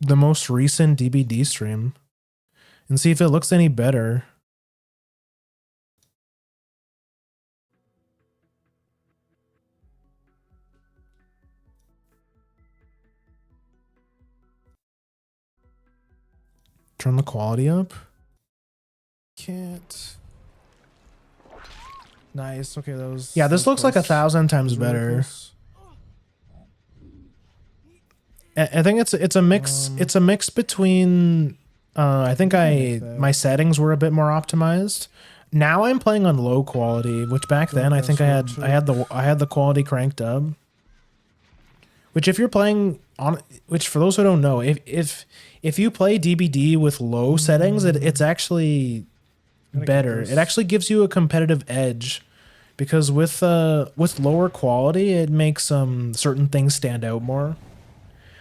most recent DBD stream and see if it looks any better. Turn the quality up. Can't. Nice. Okay, that was. Yeah, this looks like 1,000 times better. I think it's a mix. It's a mix between. I think my settings were a bit more optimized. Now I'm playing on low quality, which back then I think I had the quality cranked up. Which if you're playing on, which for those who don't know, if you play DBD with low settings, it's actually better. It actually gives you a competitive edge, because with lower quality, it makes certain things stand out more.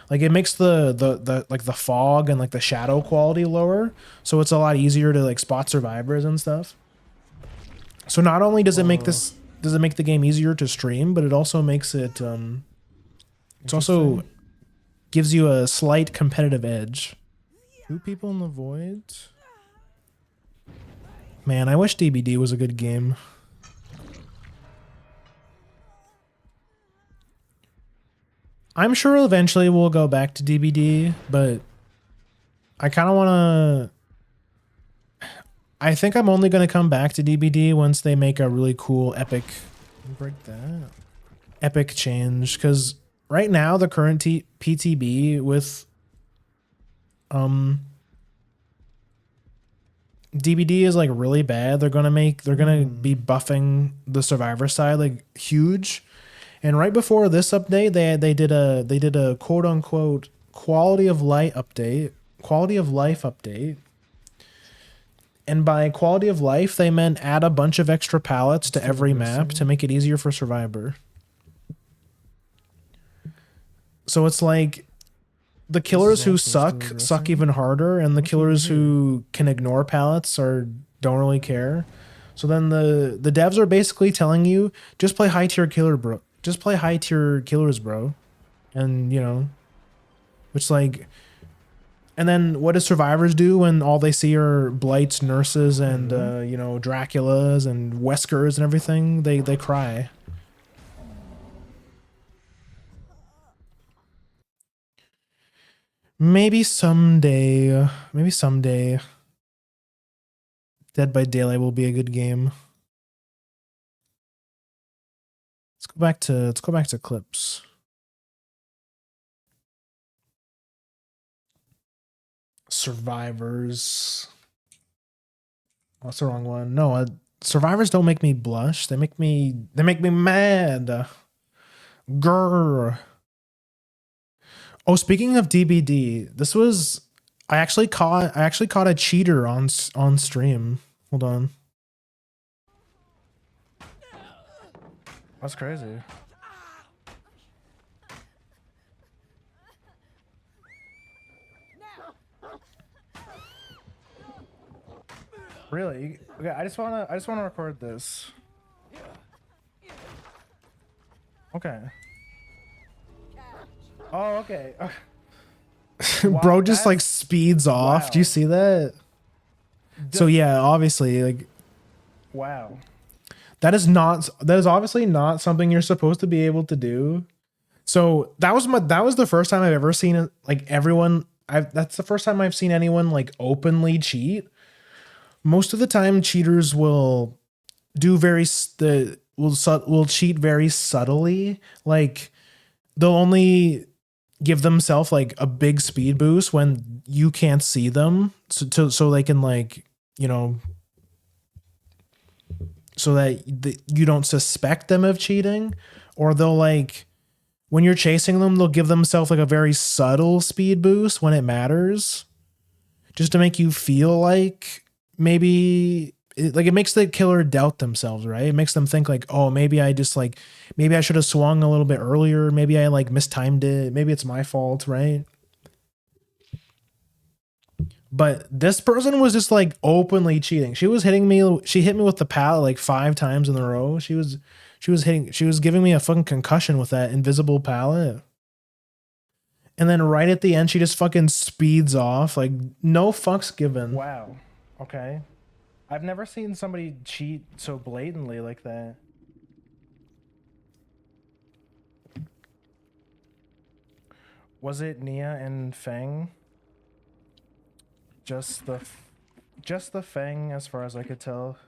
Like it makes the like the fog and like the shadow quality lower, so it's a lot easier to like spot survivors and stuff. So not only does it make the game easier to stream, but it also makes it it's also gives you a slight competitive edge. 2 people in the void. Man, I wish DBD was a good game. I'm sure eventually we'll go back to DBD, but I kind of want to. I think I'm only going to come back to DBD once they make a really cool epic. Break that. Epic change, because right now the current PTB with DBD is like really bad. They're gonna be buffing the survivor side like huge. And right before this update, they did a quote unquote quality of life update. And by quality of life, they meant add a bunch of extra pallets to every map to make it easier for survivor. So it's like the killers who suck even harder, and the killers who can ignore pallets don't really care. So then the devs are basically telling you just play high tier killer, bro. Just play high tier killers, bro. And you know, which like, and then what do survivors do when all they see are blights, nurses, and you know, Draculas and Weskers and everything? They cry. Maybe someday, Dead by Daylight will be a good game. Let's go back to clips. Survivors. That's the wrong one. No, survivors don't make me blush. They make me mad. Grr. Oh, speaking of DBD, I actually caught a cheater on stream. Hold on. That's crazy. Really? Okay, I just wanna record this. Okay. Oh, okay. Bro just like speeds off. Wow. Do you see that? So yeah, obviously, like, wow. That is obviously not something you're supposed to be able to do. So that was the first time I've ever seen it, like that's the first time I've seen anyone like openly cheat. Most of the time cheaters will do will cheat very subtly. Like they'll only give themselves like a big speed boost when you can't see them, so they can, like, you know, so that you don't suspect them of cheating. Or they'll, like, when you're chasing them, they'll give themselves like a very subtle speed boost when it matters, just to make you feel like maybe it makes the killer doubt themselves, right? It makes them think like, oh, maybe I should have swung a little bit earlier. Maybe I like mistimed it. Maybe it's my fault, right? But this person was just like openly cheating. She was hitting me. She hit me with the pallet like 5 times in a row. She was giving me a fucking concussion with that invisible pallet. And then right at the end, she just fucking speeds off. Like, no fucks given. Wow. Okay. I've never seen somebody cheat so blatantly like that. Was it Nia and Feng? Just the Feng, as far as I could tell.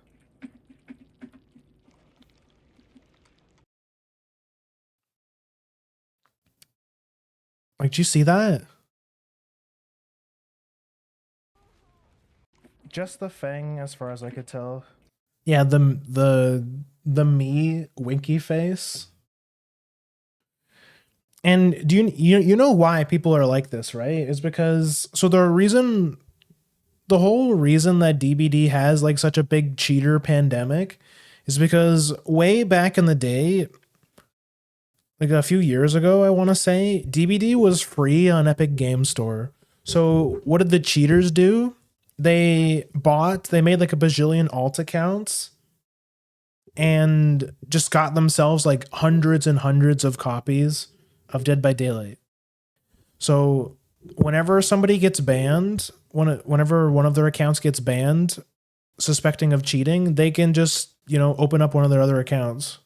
Like, do you see that? Just the Feng, as far as I could tell. Yeah, the me winky face. And do you know why people are like this, right? It's because the whole reason that DBD has like such a big cheater pandemic is because way back in the day, like a few years ago, I want to say, DBD was free on Epic Game Store. So what did the cheaters do? They made like a bajillion alt accounts and just got themselves like hundreds and hundreds of copies of Dead by Daylight. So whenever somebody gets banned, whenever one of their accounts gets banned, suspecting of cheating, they can just, you know, open up one of their other accounts.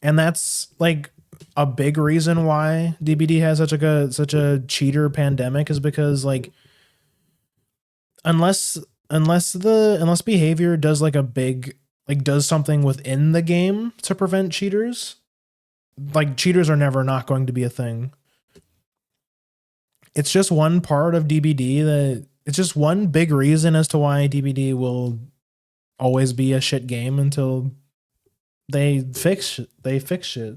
And that's like a big reason why DBD has such a cheater pandemic, is because like unless behavior does like a big, like, does something within the game to prevent cheaters, like cheaters are never not going to be a thing. It's just one part of DBD that it's just one big reason as to why DBD will always be a shit game until they fix shit.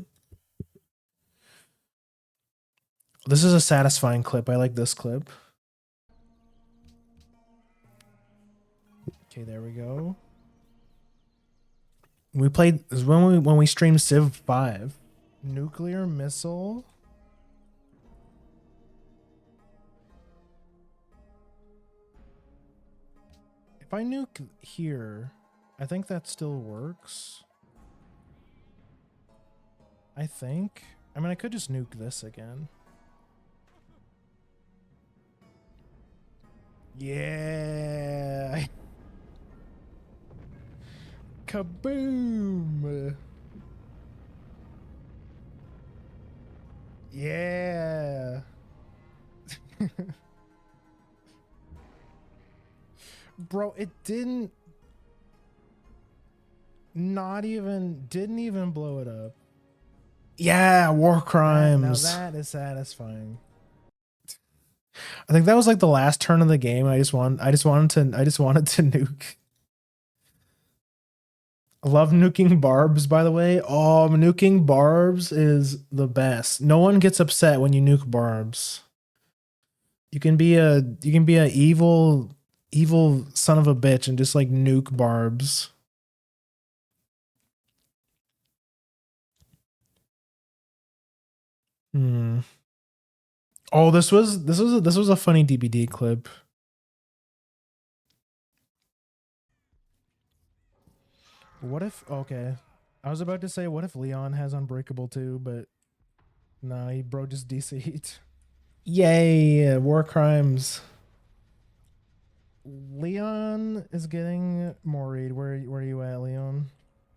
This is a satisfying clip. I like this clip. Okay, there we go. We played this is when we streamed Civ 5. Nuclear missile. If I nuke here, I think that still works. I think. I mean, I could just nuke this again. Yeah. Kaboom. Yeah. Bro, it didn't didn't even blow it up. Yeah, war crimes. Now that is satisfying. I think that was like the last turn of the game. I just wanted to nuke. I love nuking barbs, by the way. Oh, nuking barbs is the best. No one gets upset when you nuke barbs. You can be a evil son of a bitch and just like nuke barbs. Oh, this was a funny DBD clip. What if okay. I was about to say what if Leon has Unbreakable too, but nah, he bro just DC'd. Yay, war crimes. Leon is getting Moried. Where are you at, Leon?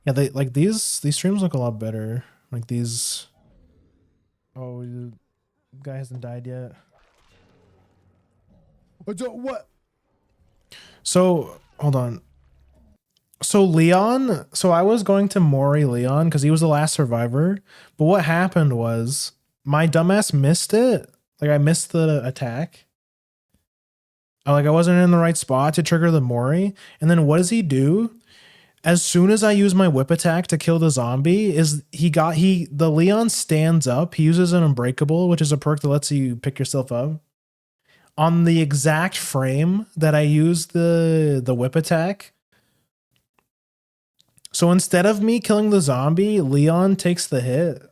Yeah, they like these streams look a lot better. Like these. Oh, the guy hasn't died yet. What? So hold on. So Leon. So I was going to Mori Leon because he was the last survivor. But what happened was my dumbass missed it. Like I missed the attack. Like I wasn't in the right spot to trigger the Mori. And then what does he do? As soon as I use my whip attack to kill the zombie, the Leon stands up. He uses an Unbreakable, which is a perk that lets you pick yourself up. On the exact frame that I used the whip attack. So instead of me killing the zombie, Leon takes the hit.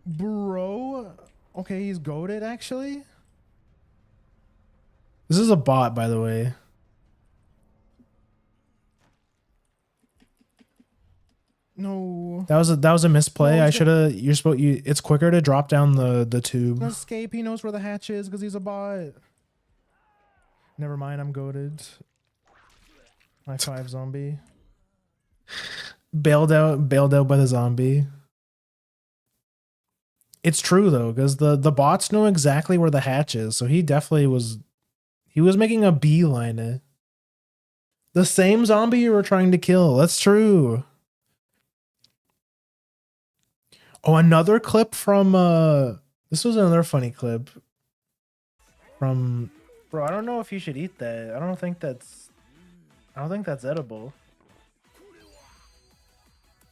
Bro. Okay, he's goated actually. This is a bot, by the way. No. That was a misplay. No, I should have it's quicker to drop down the tube. Escape, he knows where the hatch is because he's a bot. Never mind, I'm goated. High five, zombie. Bailed out by the zombie. It's true though, because the bots know exactly where the hatch is, so he definitely was making a beeline. The same zombie you were trying to kill. That's true. Oh, another clip from this was another funny clip from bro, I don't know if you should eat that. I don't think that's edible.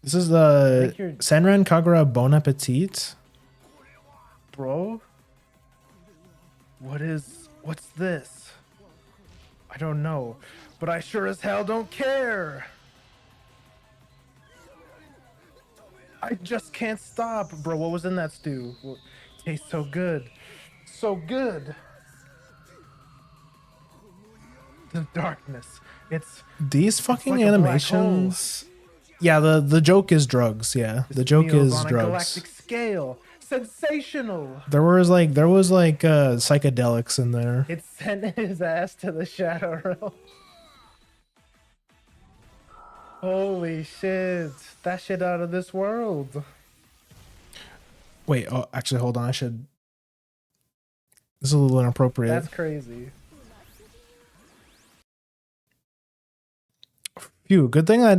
This is the Senran Kagura Bon Appetit. Bro, what's this? I don't know, but I sure as hell don't care. I just can't stop. Bro, what was in that stew? Tastes so good. So good. The darkness. These fucking like animations. Yeah, the joke is drugs. Yeah, the joke is on drugs. A galactic scale. Sensational. There was like psychedelics in there. It sent his ass to the shadow realm. Holy shit. That shit out of this world. Wait, oh, actually, hold on. This is a little inappropriate. That's crazy. Phew, good thing I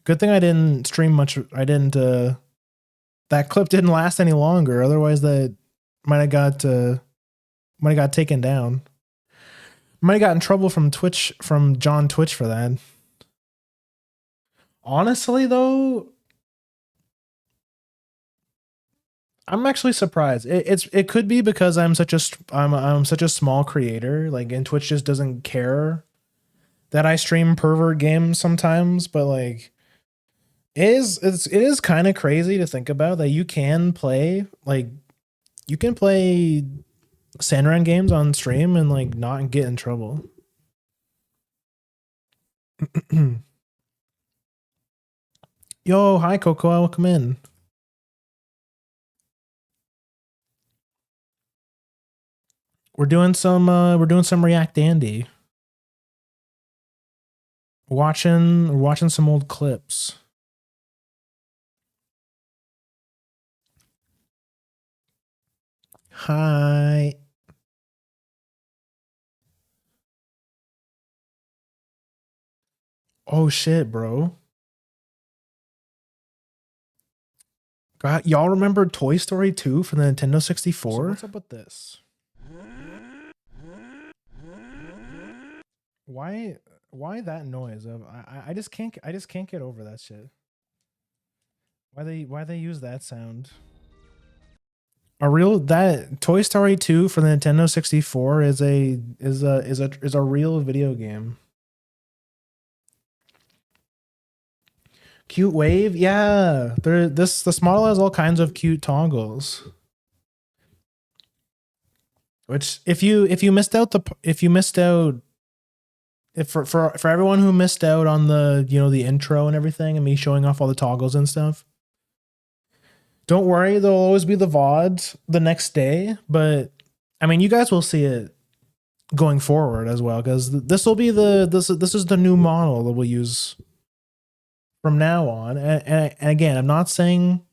didn't stream much. I didn't that clip didn't last any longer. Otherwise that might have got taken down. Might have got in trouble from Twitch, from John Twitch for that. Honestly though, I'm actually surprised. It could be because I'm such a small creator, like, and Twitch just doesn't care that I stream pervert games sometimes, but like it is kind of crazy to think about that you can play Sandran games on stream and like not get in trouble. Yo, hi Coco, welcome in. We're doing some React Andy. Watching some old clips. Hi. Oh shit, bro. God, y'all remember Toy Story 2 for the Nintendo 64? So what's up with this? Why that noise? I just can't get over that shit. Why they use that sound? That Toy Story 2 for the Nintendo 64 is a real video game. Cute wave, yeah. This model has all kinds of cute toggles. Which if you missed out for everyone who missed out on the the intro and everything and me showing off all the toggles and stuff, don't worry, there'll always be the VODs the next day, but I mean you guys will see it going forward as well, because this is the new model that we'll use from now on. And again, I'm not saying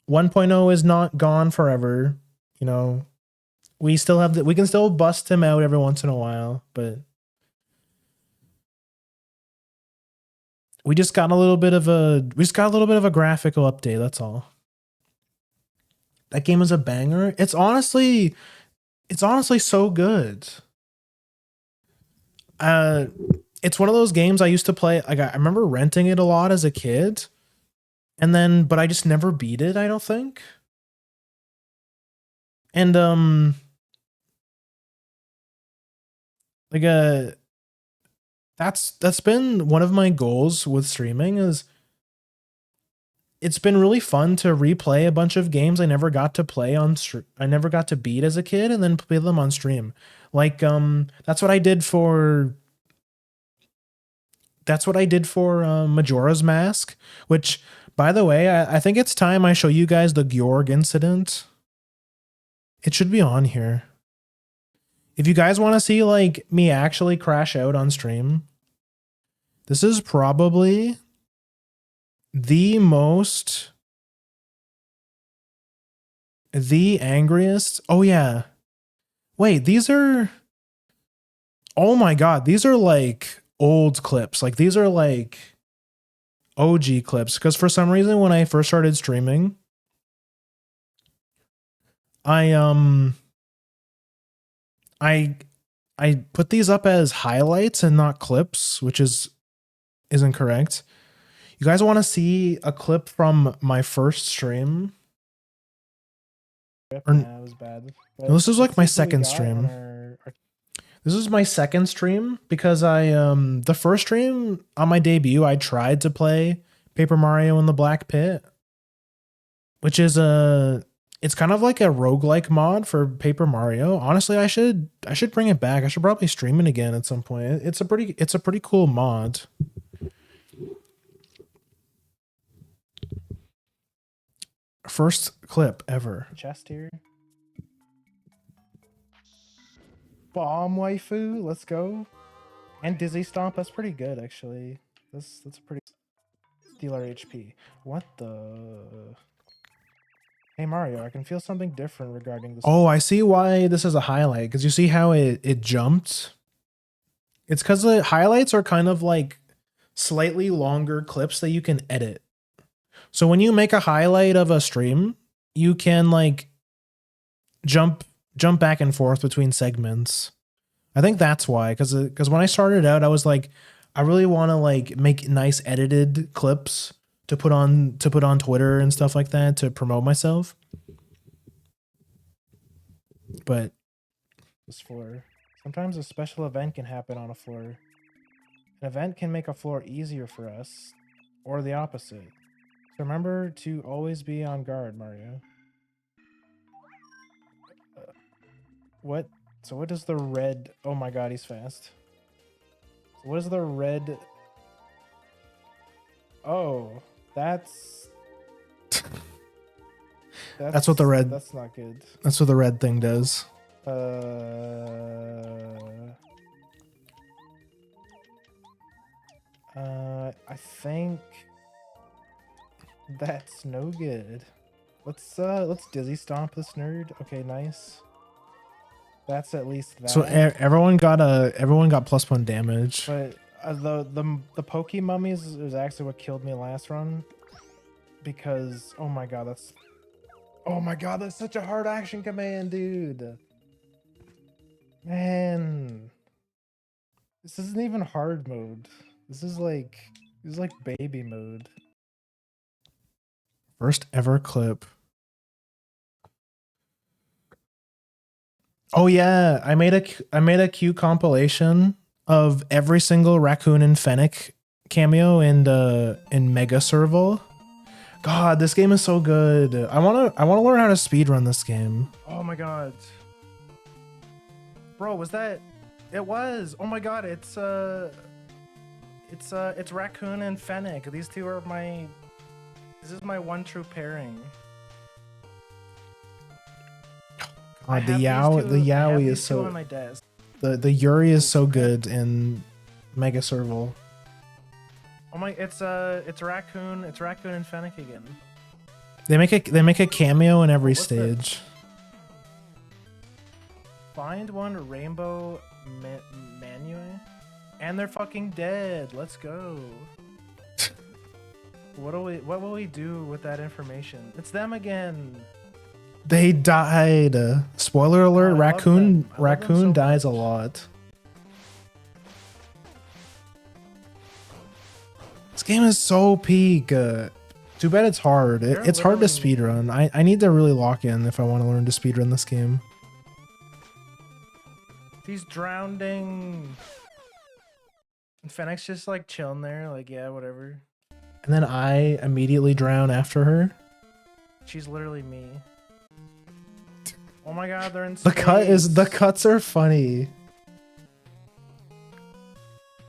1.0 is not gone forever. We can still bust him out every once in a while, but we just got a little bit of a graphical update, that's all. That game is a banger. It's honestly so good. It's one of those games I used to play. Like, I remember renting it a lot as a kid, but I just never beat it, I don't think. And that's been one of my goals with streaming. Is it's been really fun to replay a bunch of games I never got to play I never got to beat as a kid, and then play them on stream. Like that's what I did for Majora's Mask, which, by the way, I think it's time I show you guys the Georg incident. It should be on here. If you guys want to see like me actually crash out on stream, this is probably the angriest. Oh yeah. Wait, oh my God, these are like old clips. Like, these are like OG clips, because for some reason when I first started streaming, I put these up as highlights and not clips, which isn't correct. You guys want to see a clip from my first stream? It was bad. No, this is like my second stream. This is my second stream because the first stream on my debut, I tried to play Paper Mario in the Black Pit, which is it's kind of like a roguelike mod for Paper Mario. Honestly, I should bring it back. I should probably stream it again at some point. It's a pretty cool mod. First clip ever. Chest here. Bomb waifu, let's go. And Dizzy Stomp, that's pretty good actually. That's a pretty Stealer HP. What the? Hey Mario, I can feel something different regarding this. Oh, I see why this is a highlight, because you see how it jumped? It's because the highlights are kind of like slightly longer clips that you can edit. So when you make a highlight of a stream, you can like jump back and forth between segments. I think that's why, because when I started out, I was like, I really want to like make nice edited clips to put on Twitter and stuff like that to promote myself. But this floor, sometimes a special event can happen on a floor. An event can make a floor easier for us, or the opposite. So remember to always be on guard, Mario. What? So what does the red... Oh my god, he's fast. So what is the red... Oh, that's That's what the red... That's not good. That's what the red thing does. I think that's no good. Let's dizzy stomp this nerd. Okay, nice. That's at least that. So everyone got +1 damage. But the Poke Mummies is actually what killed me last run. Because oh my god, that's such a hard action command, dude. Man, this isn't even hard mode. This is like baby mode. First ever clip. Oh yeah, I made a Q compilation of every single Raccoon and Fennec cameo in Mega Serval. God, this game is so good. I wanna learn how to speedrun this game. Oh my god. Bro, was that... It was. Oh my god, it's Raccoon and Fennec. These two are my... This is my one true pairing. God, the Yowie is so... on my desk. The Yuri is so good in Mega Serval. Oh my, it's Raccoon and Fennec again. They make a cameo in every What's stage. Find one rainbow Manue, and they're fucking dead. Let's go. What will we do with that information? It's them again. They died. Spoiler alert, God, I love them. I love them Raccoon so dies a much. lot. This game is so peak. Too bad it's hard. They're It's hard to literally- speedrun. I need to really lock in if I want to learn to speedrun this game. He's drowning. And Fennec's just like chilling there, like yeah, whatever. And then I immediately drown after her. She's literally me. Oh my god, they're in The space. cuts are funny.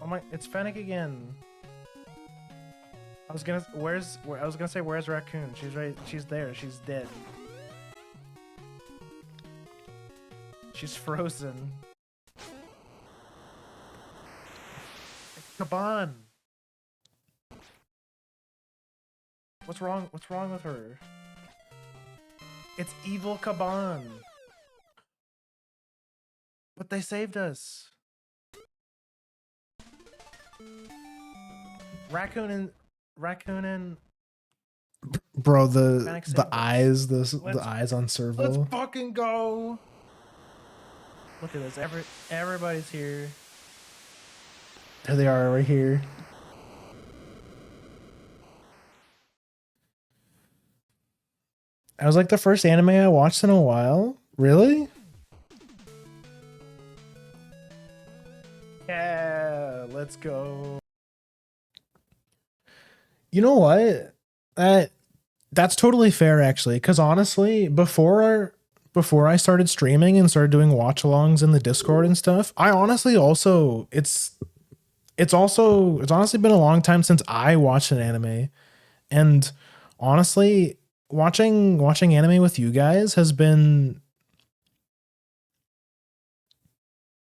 Oh my, it's Fennec again. I was gonna say where's Raccoon? She's right. She's there. She's dead. She's frozen. Come on. What's wrong? What's wrong with her? It's evil Kaban. But they saved us. Raccoon and Bro, Fennec saved the us. eyes, the Let's- eyes on Let's Serval. fucking go. Look at this. Everybody's here. There they are right here. I was like the first anime I watched in a while. Really? Yeah, let's go. You know what? That's totally fair actually, because honestly, before I started streaming and started doing watch-alongs in the Discord and stuff, I honestly also it's honestly been a long time since I watched an anime. And honestly, watching anime with you guys has been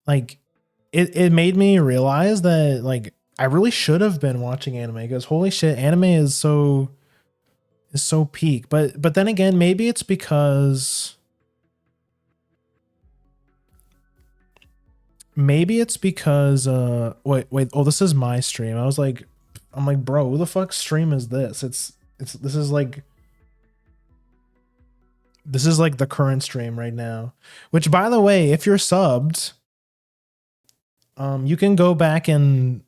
like it made me realize that like I really should have been watching anime, because holy shit, anime is so peak. But then again, maybe it's because Maybe it's because wait, oh, this is my stream. I'm like, bro, who the fuck stream is this? This is like the current stream right now. Which, by the way, if you're subbed, you can go back and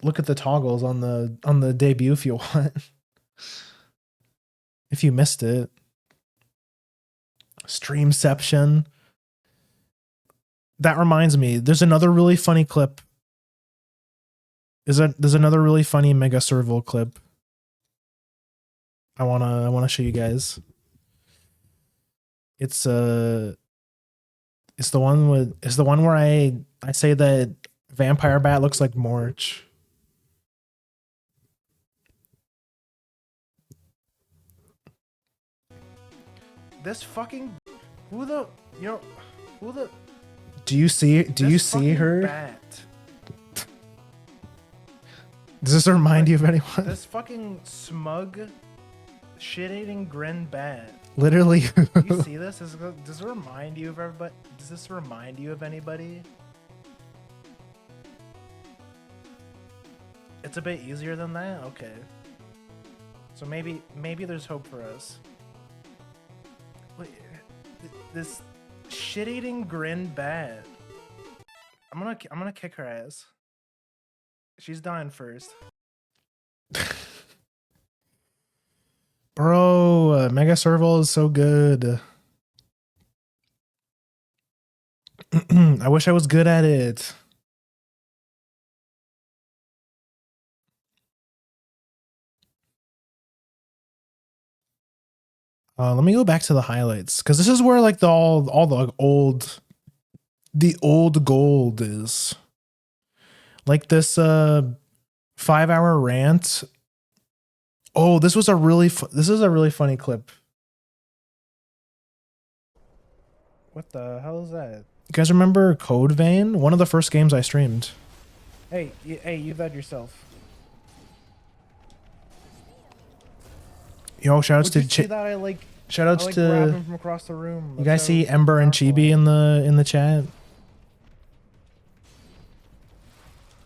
look at the toggles on the debut if you want. If you missed it. Streamception. That reminds me, there's another really funny clip. There's another really funny Mega Serval clip. I wanna show you guys. It's the one where I say that Vampire Bat looks like Morch. This fucking who the do you see her? Bat. Does this remind you of anyone? This fucking smug, shit-eating grin bat. Literally. You see this? Does it remind you of everybody? Does this remind you of anybody? It's a bit easier than that? Okay. So maybe there's hope for us. Wait, this shit-eating grin bat. I'm gonna kick her ass. She's dying first. Bro, Mega Serval is so good. I wish I was good at it. Let me go back to the highlights because this is where like all the old gold is. Like this 5-hour rant. Oh, this is a really funny clip. What the hell is that? You guys remember Code Vein? One of the first games I streamed. Hey, you vet yourself. Yo, shoutouts to shoutouts to grab him from across the room. You guys see Ember and Chibi in the chat?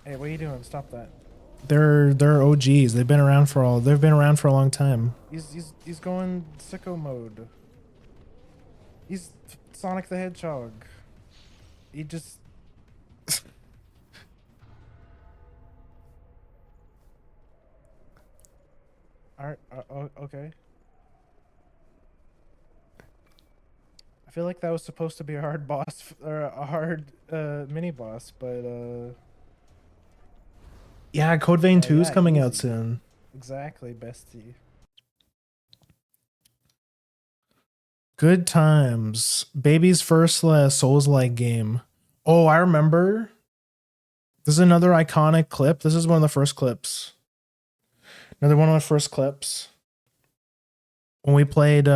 Hey, what are you doing? Stop that. They're OGs. They've been around for a long time. He's going sicko mode. He's Sonic the Hedgehog. He just Alright, okay. I feel like that was supposed to be a hard boss or a hard mini boss, but yeah, Code Vein 2 is coming out soon. Exactly, bestie. Good times. Baby's first Souls-like game. Oh, I remember. This is another iconic clip. This is one of the first clips. Another one of the first clips. When we played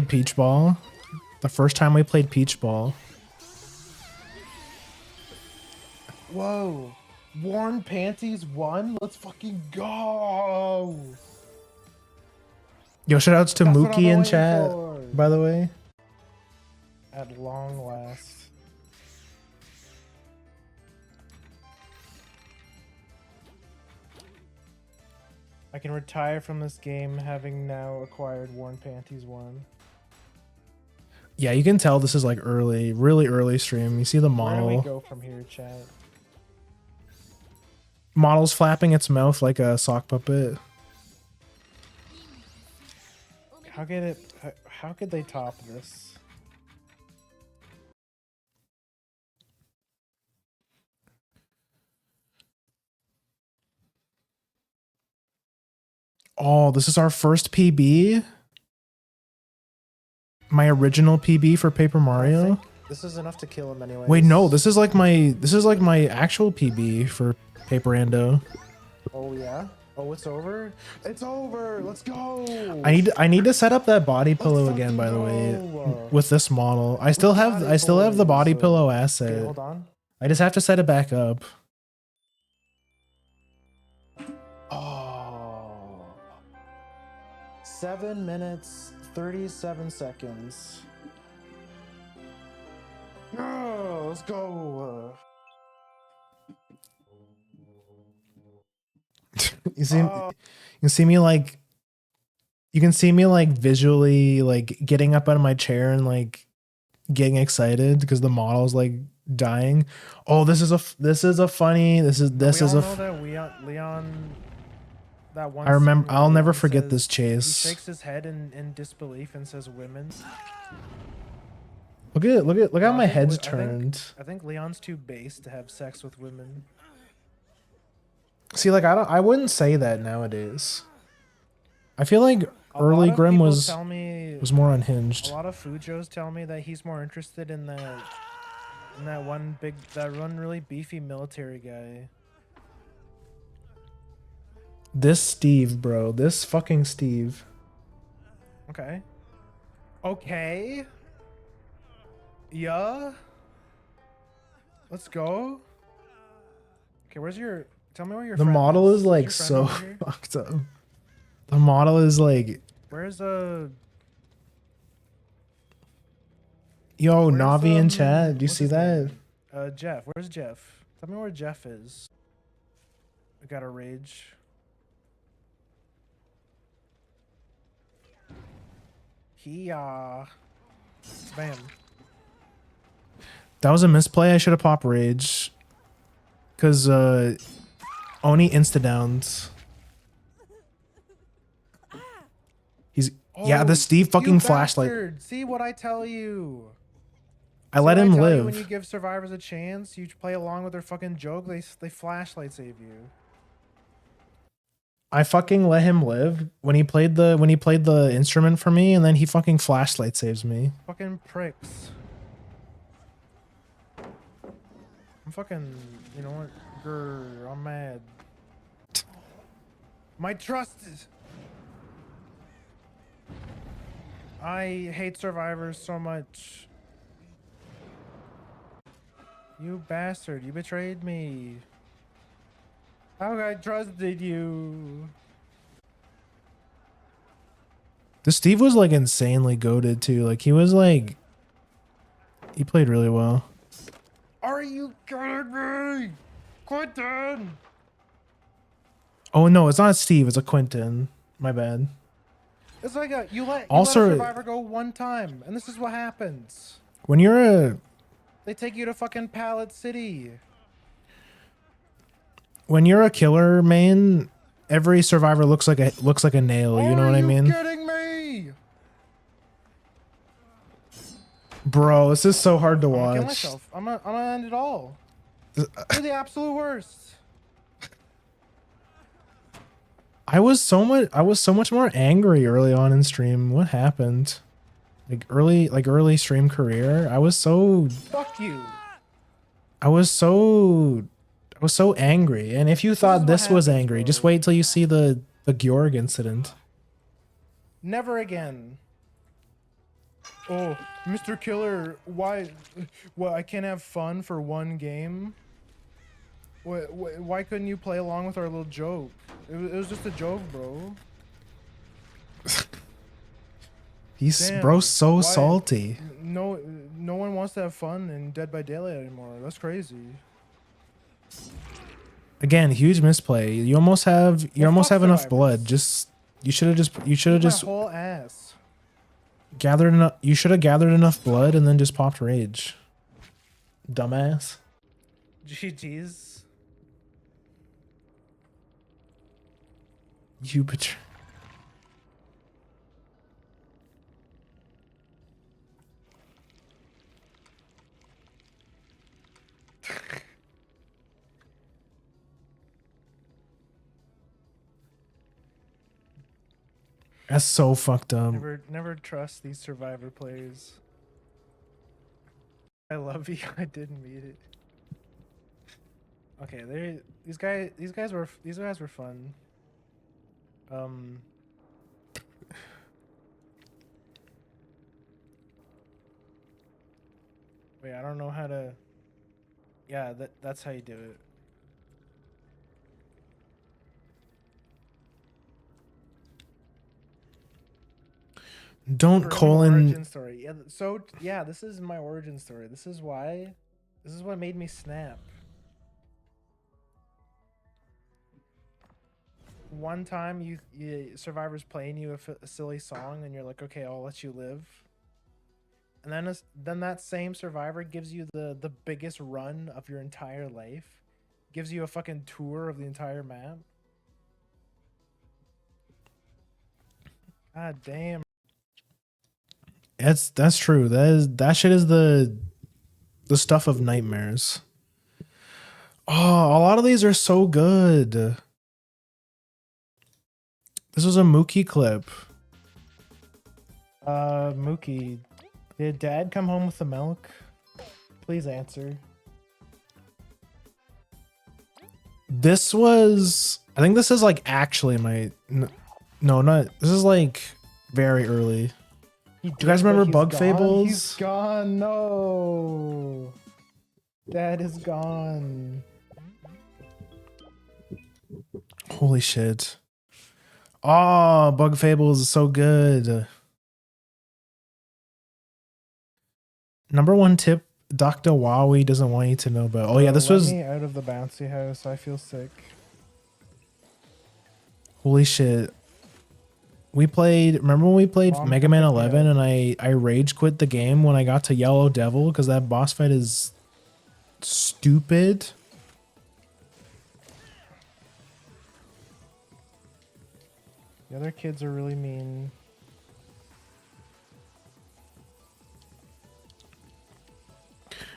Peach Ball. The first time we played Peach Ball. Whoa. Worn Panties 1? Let's fucking go. Yo, shoutouts to Mookie in chat, by the way. At long last. I can retire from this game having now acquired Worn Panties 1. Yeah, you can tell this is like early, really early stream. You see the model. Where do we go from here, chat? Model's flapping its mouth like a sock puppet. How could they top this? Oh, this is our first PB? My original PB for Paper Mario? This is enough to kill him anyway. Wait, no, this is like my actual PB for Paper Ando. Oh yeah? Oh, it's over? It's over! Let's go! I need to set up that body pillow again, by the way, with this model. I still have the body pillow asset. Okay, hold on. I just have to set it back up. Oh. 7 minutes, 37 seconds. Oh, let's go. You see, you can see me like, you can see me like visually like getting up out of my chair and like getting excited because the model's like dying. Oh, this is a funny. This is a. know that Leon. That one I remember. scene where I'll never Leon forget says- this He chase. shakes his head in disbelief and says, "Women." Look at how No, my I think head's I think- turned. I think Leon's too base to have sex with women. See, like I wouldn't say that nowadays. I feel like A early lot of Grimm people was tell me more a unhinged. lot of Fujos tell me that he's more interested in that one really beefy military guy. This Steve, bro. This fucking Steve. Okay. Okay. Yeah. Let's go. Okay, where's your? Tell me where your. The friend model is Is like your friend so over here? fucked up. The model is like, Where's yo, Where's, Navi in chat. Do you what's see his that? name? Jeff. Where's Jeff? Tell me where Jeff is. I got a rage. Bam. That was a misplay. I should have popped rage. Cause Oni insta downs. He's yeah, the Steve fucking you flashlight. bastard. See what I tell you. I See let what him tell you when you live. give survivors a chance, you play along with their fucking joke. They flashlight save you. I fucking let him live when he played the instrument for me, and then he fucking flashlight saves me. Fucking pricks. I'm fucking. You know what? Grr, I'm mad. My trust is. I hate survivors so much. You bastard, you betrayed me. How I trusted you. The Steve was like insanely goated too. Like he was like, he played really well. Are you kidding me? Quentin! Oh no, it's not Steve. It's a Quentin. My bad. It's like you let a Also- survivor go one time, and this is what happens. When you're a They take you to fucking Pallet City. killer main, every survivor looks like a nail. You know what I mean? Are you kidding me? Bro, this is so hard to I'm gonna kill watch. myself. I'm gonna end it all. You're the absolute worst. I was so much more angry early on in stream. What happened? Early stream career. I was so angry. And if you thought what this was happens, angry, bro. just wait till you see the Georg incident. Never again. Oh, Mr. Killer, why? Well, I can't have fun for one game. Why couldn't you play along with our little joke? It was just a joke, bro. Damn, Bro's so why- salty. No one wants to have fun in Dead by Daylight anymore. That's crazy. Again, huge misplay. You almost have fuck enough survivors. blood. You should have Eat just my whole ass. gathered enough. You should have gathered enough blood and then just popped rage. Dumbass. GG's. You betray. That's so fucked up. Never trust these survivor players. I love you. I didn't mean it. Okay, these guys were fun. Wait, I don't know how to. Yeah, that's how you do it. Don't colon. origin story. Yeah, so yeah, this is my origin story. This is why. This is what made me snap. One time, you Survivor's playing you a silly song, and you're like, okay, I'll let you live. And then that same Survivor gives you the biggest run of your entire life, gives you a fucking tour of the entire map. God damn. That's true. That shit is the stuff of nightmares. Oh, a lot of these are so good. This was a Mookie clip. Mookie, did Dad come home with the milk? Please answer. This was, I think this is like actually my, no, not, this is like very early. Do you guys remember Bug Fables? He's gone. No. Dad is gone. Holy shit. Oh, Bug Fables is so good. Number one tip Dr. Wowie doesn't want you to know about. Oh yeah, this Let was, me out of the bouncy house. I feel sick. holy shit. We played, remember when we played Mom, Mega come Man pick me 11 up. and I rage quit the game when I got to Yellow Devil because that boss fight is stupid. The other kids are really mean.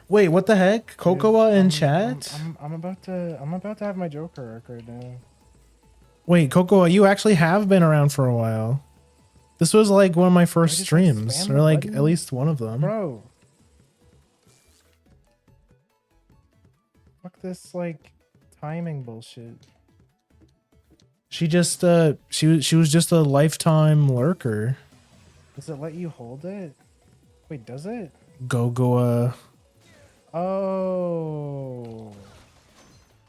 Wait, what the heck? Cocoa in chat? I'm about to have my Joker arc right now. Wait, Cocoa, you actually have been around for a while. This was like one of my first just, like, streams, spam or the like button? at least one of them. Bro. Fuck this like timing bullshit. She just she was just a lifetime lurker. Does it let you hold it? Wait, does it? Gogoa. Oh.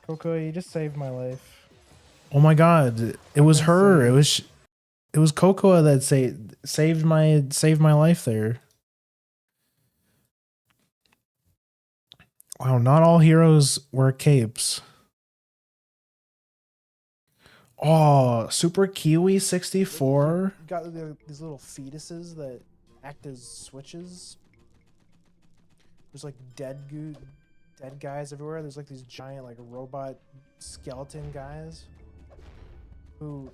Coco, you just saved my life. Oh my god, it was That's her. insane. It was Cocoa that saved my life there. Wow, not all heroes wear capes. Oh, Super Kiwi 64. You got these little fetuses that act as switches. There's like dead guys everywhere. There's like these giant like robot skeleton guys who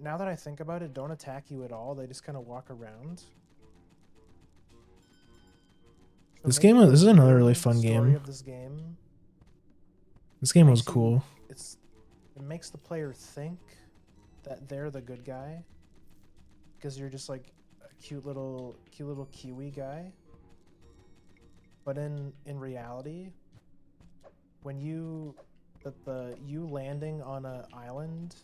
now that I think about it, don't attack you at all. They just kind of walk around. So This maybe game, this is the another really real fun story game. of this game. This game was makes you- cool. It makes the player think that they're the good guy because you're just like a cute little kiwi guy. But in reality, when you landing on an island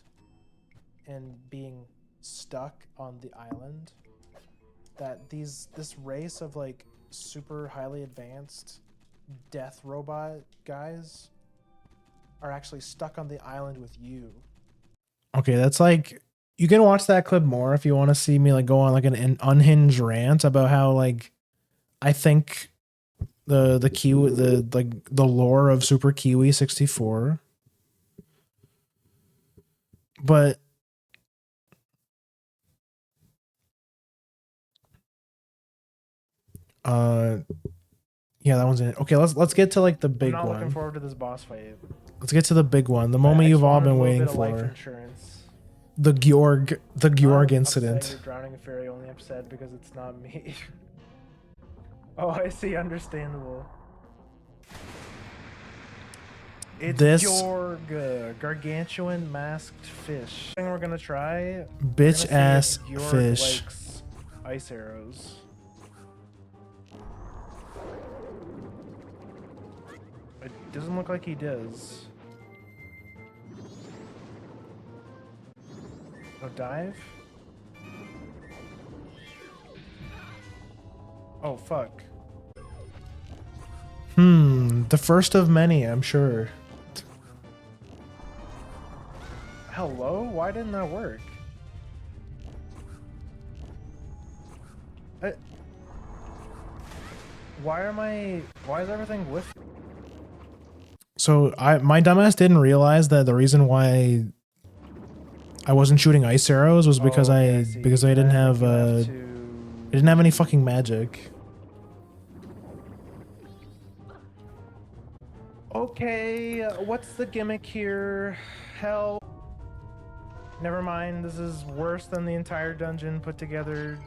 and being stuck on the island, that this race of like super highly advanced death robot guys are actually stuck on the island with you. Okay, that's like, you can watch that clip more if you want to see me like go on like an unhinged rant about how like I think the lore of Super Kiwi 64. But yeah, that one's in it. Okay, let's get to like the big I'm not looking one. forward to this boss fight. Let's get to the big one. The moment I you've just all wanted been a little waiting bit of life for. insurance. The Georg I'm incident. upset you're drowning a fairy, only upset because it's not me. Oh, I see. Understandable. It's This- Georg, gargantuan masked fish. Thing we're gonna try. Bitch ass Georg fish. likes ice arrows. It doesn't look like he does. No dive? Oh, fuck. The first of many, I'm sure. Hello? Why didn't that work? Why is everything with? So my dumbass didn't realize that the reason why I wasn't shooting ice arrows was because I didn't have I didn't have any fucking magic. Okay, what's the gimmick here? Hell. Never mind, this is worse than the entire dungeon put together.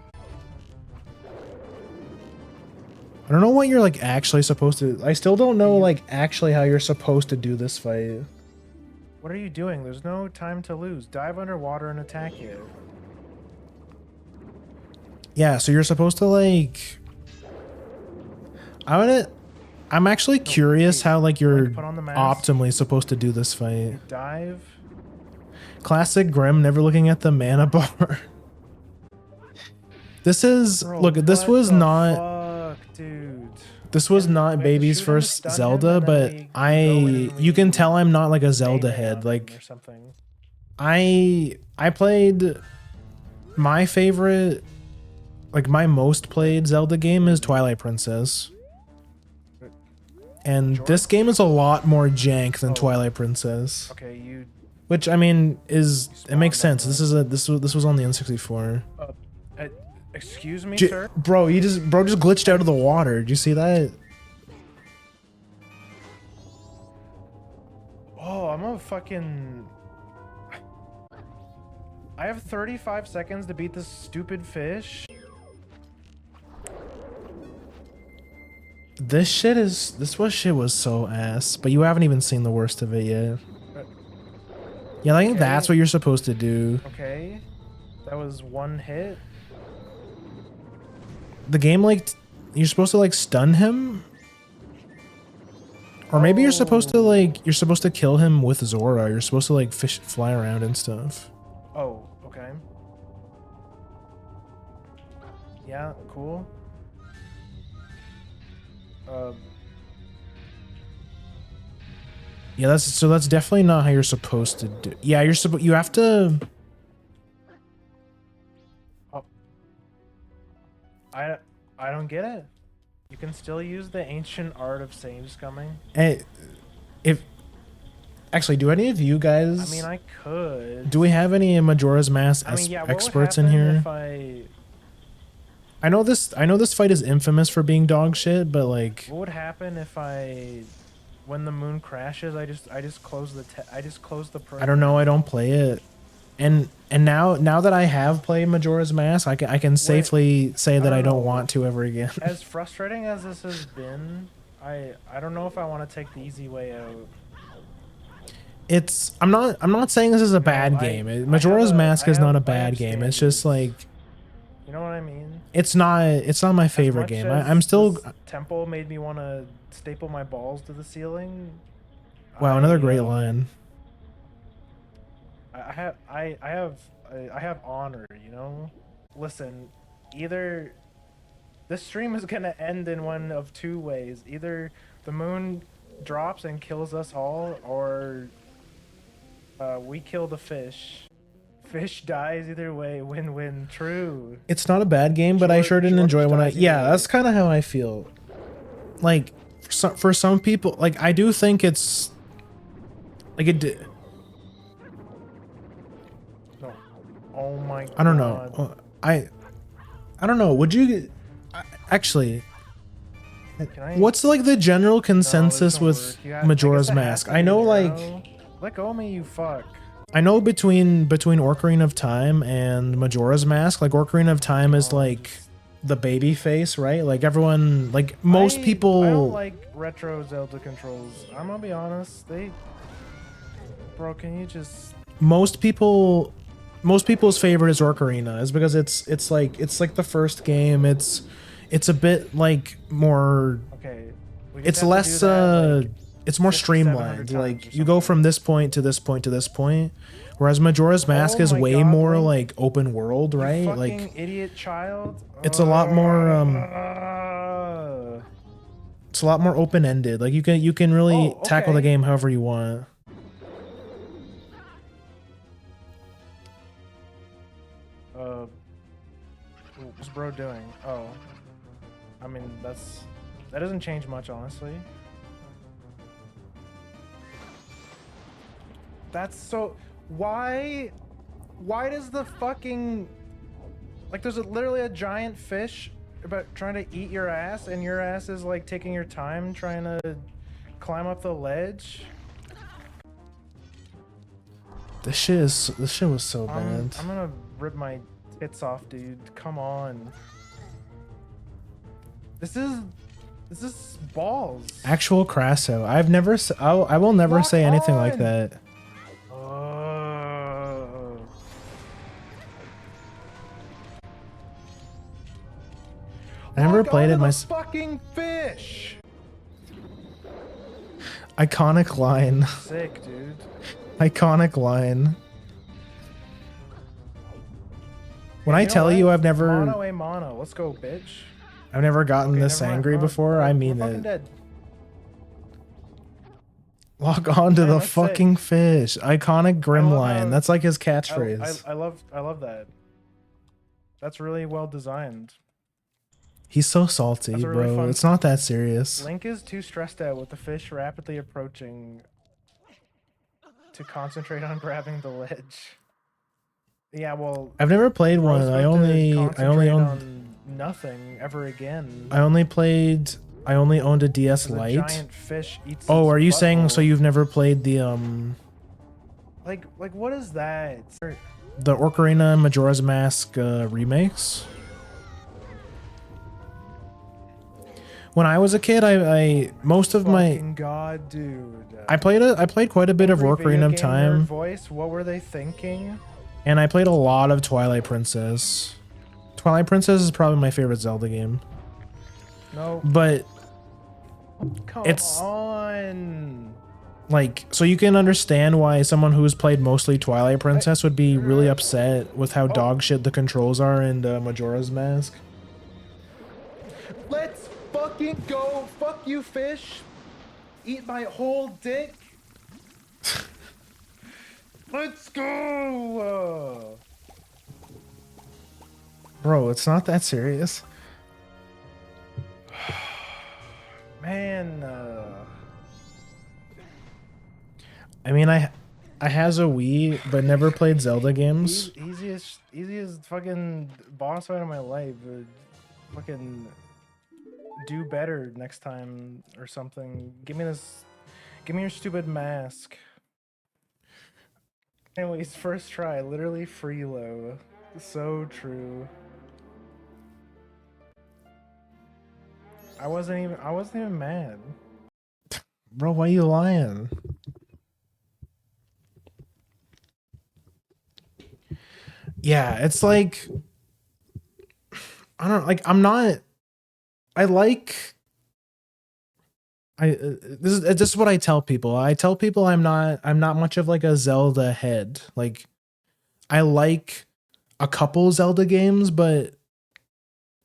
I don't know what you're like actually supposed to. I still don't know like actually how you're supposed to do this fight. What are you doing? There's no time to lose. Dive underwater and attack it. Yeah, so you're supposed to like. I'm actually curious how like you're optimally supposed to do this fight. Dive. Classic Grimm, never looking at the mana bar. This is look. This was not. Dude. This was not baby's first Zelda, but you can tell I'm not like a Zelda head. Like I played my favorite, like my most played Zelda game is Twilight Princess. And this game is a lot more jank than Twilight Princess. Okay, which I mean it makes sense. This was on the N64. Excuse me, sir? Bro, just glitched out of the water. Did you see that? Oh, I'm a fucking... I have 35 seconds to beat this stupid fish. This shit was so ass, but you haven't even seen the worst of it yet. Yeah, I think that's what you're supposed to do. Okay. That was one hit. The game, like, you're supposed to, like, stun him? Or maybe you're supposed to, like, kill him with Zora. You're supposed to, like, fly around and stuff. Oh, okay. Yeah, cool. Yeah, that's definitely not how you're supposed to do. Yeah, you have to... I don't get it. You can still use the ancient art of save scumming. Hey, actually, do any of you guys? I mean, I could. Do we have any Majora's Mask experts in here? I know this fight is infamous for being dog shit, but like, what would happen if when the moon crashes, I just close the program? I don't know. I don't play it. And now that I have played Majora's Mask, I can safely say that I don't want to ever again. As frustrating as this has been, I don't know if I want to take the easy way out. I'm not saying this is a bad game. Majora's Mask is not a bad game. It's just like, you know what I mean? It's not my favorite game. I'm still Temple made me want to staple my balls to the ceiling. Wow, another great line. I have honor, you know? Listen, either this stream is gonna end in one of two ways. Either the moon drops and kills us all, or we kill the fish. Fish dies either way, win-win, true. It's not a bad game, but I sure didn't enjoy when that's kind of how I feel. Like, for some people, like, I do think it's, like, oh my god. I don't know. I don't know. Would you actually? What's like the general consensus with Majora's Mask? I know, like, let go of me, you fuck. I know between Ocarina of Time and Majora's Mask, like Ocarina of Time is like the baby face, right? Like everyone, like most people. I don't like retro Zelda controls. I'm gonna be honest. Bro, can you just? Most people's favorite is Ocarina, is because it's like the first game. It's a bit like more. Okay. It's less it's more streamlined. Like you go from this point to this point to this point, whereas Majora's Mask is way more like open world, right? Like idiot child. It's a lot more it's a lot more open ended. Like you can really tackle the game however you want. What's bro doing? Oh. I mean, that doesn't change much, honestly. That's so... Why does the fucking... Like, there's literally a giant fish about trying to eat your ass, and your ass is, like, taking your time trying to climb up the ledge? This shit was so bad. I'm gonna rip my tits off, dude. Come on. This is balls. Actual Crasso. I will never say anything like that. I never played it myself. Fucking fish. Iconic line. Sick, dude. Iconic line. When I tell you I've never mono a mono. Let's go, bitch. I've never gotten this angry before. I mean it. Dead. Lock on to the fucking fish. Iconic Grimm line. That's like his catchphrase. I love that. That's really well designed. He's so salty, really bro. It's not that serious. Link is too stressed out with the fish rapidly approaching to concentrate on grabbing the ledge. Yeah, well, I've never played one. I only owned nothing ever again. I only owned a DS Lite. Giant fish eats. Oh, are you saying so you've never played the Like what is that? The Ocarina Majora's Mask remakes? When I was a kid, most of my God, dude. I played quite a bit of Ocarina of Time. Voice, what were they thinking? And I played a lot of Twilight Princess. Twilight Princess is probably my favorite Zelda game. No. But it's on. Like, so you can understand why someone who's played mostly Twilight Princess would be really upset with how dog shit the controls are in Majora's Mask. Let's fucking go. Fuck you, fish. Eat my whole dick. Let's go. Bro, it's not that serious. Man, I mean, I has a Wii, but never played Zelda games. Easiest fucking boss fight of my life. Fucking do better next time or something. Give me your stupid mask. Anyways, first try, literally freelo. So true. I wasn't even mad. Bro, why are you lying? Yeah, it's like I don't like I'm not I like this is what I tell people. I tell people I'm not much of like a Zelda head. Like I like a couple Zelda games, but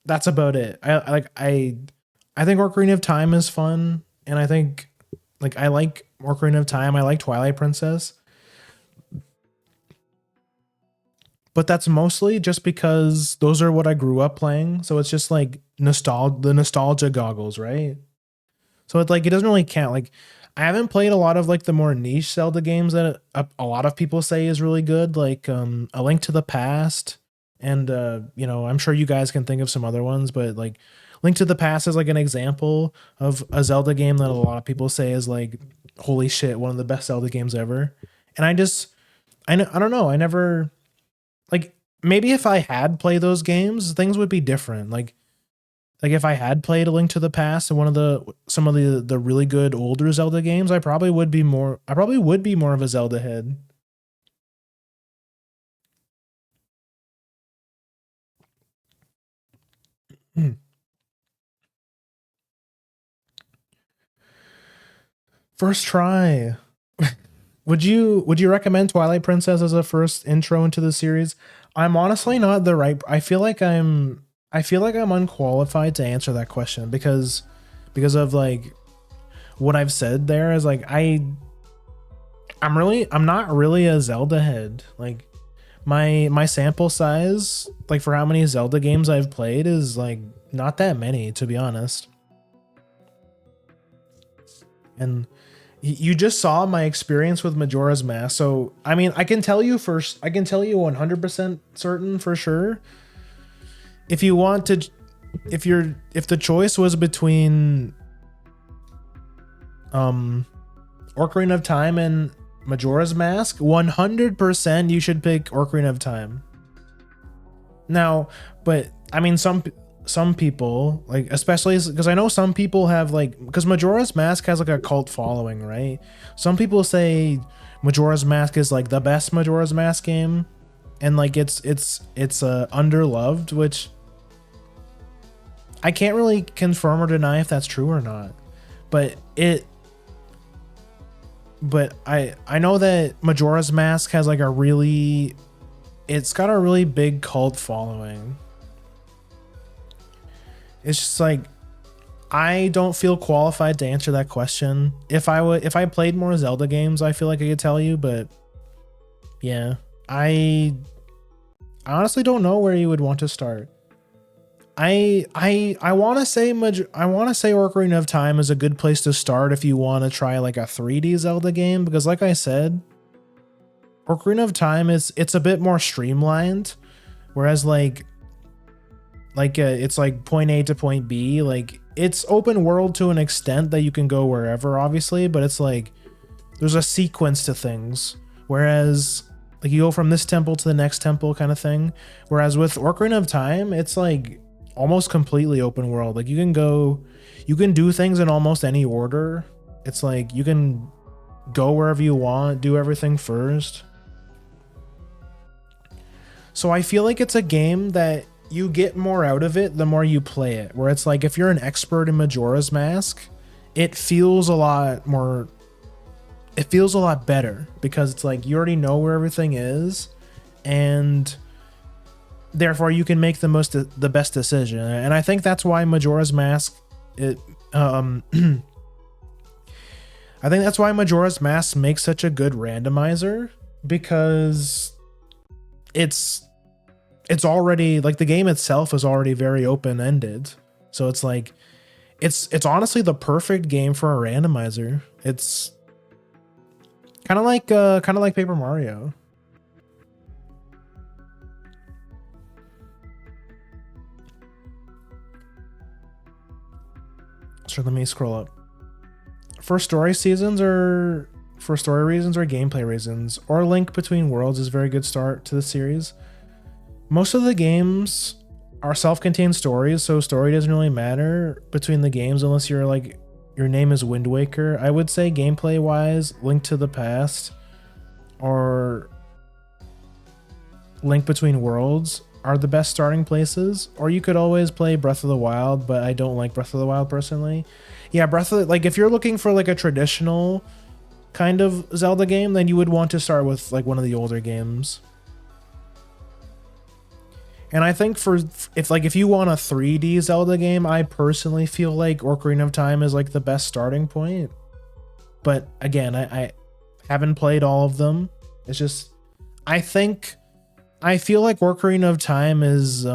that's about it. I think Ocarina of Time is fun, and I think like I like Ocarina of Time. I like Twilight Princess. But that's mostly just because those are what I grew up playing. So it's just like the nostalgia goggles, right? So it's like it doesn't really count. Like I haven't played a lot of like the more niche Zelda games that a lot of people say is really good, like A Link to the Past, and you know, I'm sure you guys can think of some other ones, but like Link to the Past is like an example of a Zelda game that a lot of people say is like, holy shit, one of the best Zelda games ever. And I don't know. I never like maybe if I had played those games, things would be different. Like if I had played A Link to the Past and some of the really good older Zelda games, I probably would be more of a Zelda head. First try. Would you recommend Twilight Princess as a first intro into the series? I'm honestly not the right. I feel like I'm unqualified to answer that question because of like what I've said there is like I'm not really a Zelda head. Like my sample size, like for how many Zelda games I've played, is like not that many, to be honest. And you just saw my experience with Majora's Mask. So, I mean, I can tell you 100% certain for sure. If you want to, if the choice was between Ocarina of Time and Majora's Mask, 100% you should pick Ocarina of Time. Now, but I mean, some people, like, especially because I know some people have, like, because Majora's Mask has like a cult following, right? Some people say Majora's Mask is like the best Majora's Mask game, and like it's underloved, which I can't really confirm or deny if that's true or not. But I know that Majora's Mask has like it's got a really big cult following. It's just like, I don't feel qualified to answer that question. If I played more Zelda games, I feel like I could tell you, but yeah, I honestly don't know where you would want to start. I want to say Ocarina of Time is a good place to start if you want to try like a 3D Zelda game, because like I said, Ocarina of Time it's a bit more streamlined, whereas it's like point A to point B. Like, it's open world to an extent that you can go wherever, obviously, but it's like there's a sequence to things, whereas like you go from this temple to the next temple kind of thing. Whereas with Ocarina of Time, it's like almost completely open world. Like, you can do things in almost any order. It's like you can go wherever you want, do everything first. So I feel like it's a game that you get more out of it the more you play it. Where it's like, if you're an expert in Majora's Mask, it feels a lot better, because it's like you already know where everything is, and therefore you can make the best decision. And I think that's why Majora's Mask I think that's why Majora's Mask makes such a good randomizer, because it's already, like, the game itself is already very open-ended. So it's like, it's honestly the perfect game for a randomizer. It's kind of like Paper Mario. So let me scroll up. For story reasons or gameplay reasons, or Link Between Worlds is a very good start to the series. Most of the games are self-contained stories, so story doesn't really matter between the games unless you're like, your name is Wind Waker. I would say gameplay-wise, Link to the Past or Link Between Worlds are the best starting places. Or you could always play Breath of the Wild, but I don't like Breath of the Wild personally. Yeah, like, if you're looking for like a traditional kind of Zelda game, then you would want to start with like one of the older games. And I think if you want a 3D Zelda game, I personally feel like Ocarina of Time is like the best starting point. But again, I haven't played all of them. It's just, I feel like Ocarina of Time is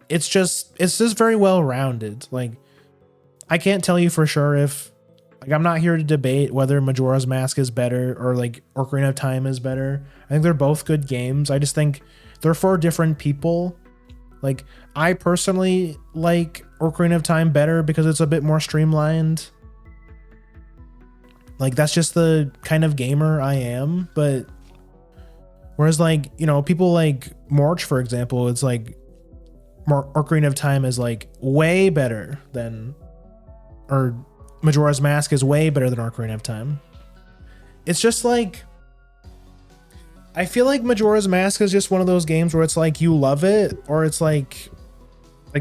it's just very well rounded. Like, I can't tell you for sure if, like, I'm not here to debate whether Majora's Mask is better or like Ocarina of Time is better. I think they're both good games. I just think they're for different people. Like, I personally like Ocarina of Time better because it's a bit more streamlined. Like, that's just the kind of gamer I am. But whereas, like, you know, people like Morch, for example, it's like Ocarina of Time is like way better than, or Majora's Mask is way better than Ocarina of Time. It's just like, I feel like Majora's Mask is just one of those games where it's like you love it, or it's like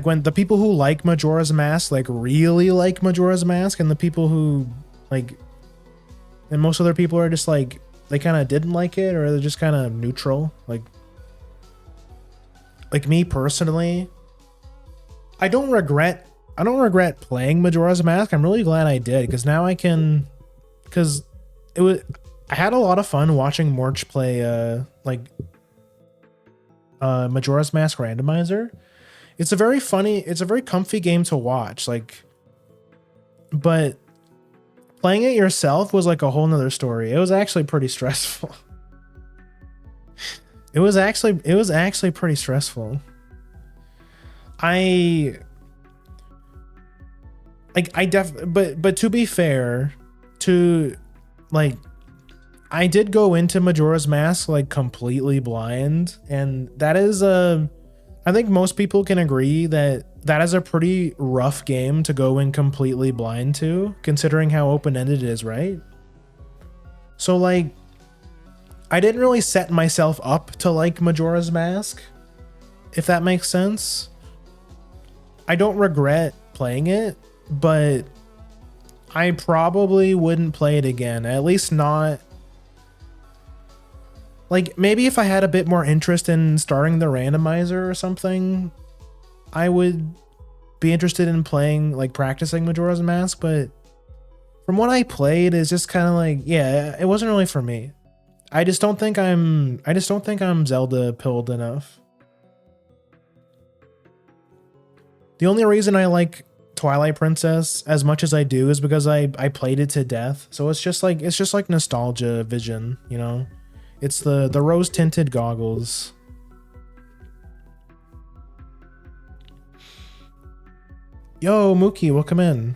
when the people who like Majora's Mask like really like Majora's Mask, and the people who like, and most other people are just like, they kind of didn't like it, or they're just kind of neutral. Like me personally, I don't regret playing Majora's Mask. I'm really glad I did, because now I had a lot of fun watching Morch play like Majora's Mask Randomizer. It's a very funny, it's a very comfy game to watch. Like, but playing it yourself was like a whole nother story. It was actually pretty stressful. It was actually pretty stressful. But to be fair, I did go into Majora's Mask like completely blind, and that is I think most people can agree that that is a pretty rough game to go in completely blind to, considering how open-ended it is, right? So like, I didn't really set myself up to like Majora's Mask, if that makes sense. I don't regret playing it, but I probably wouldn't play it again. At least not. Like, maybe if I had a bit more interest in starting the randomizer or something, I would be interested in playing, like, practicing Majora's Mask, but from what I played, it's just kind of like, yeah, it wasn't really for me. I just don't think I'm Zelda pilled enough. The only reason I like Twilight Princess as much as I do is because I played it to death. So it's just like nostalgia vision, you know? It's the rose tinted goggles. Yo, Mookie, welcome in.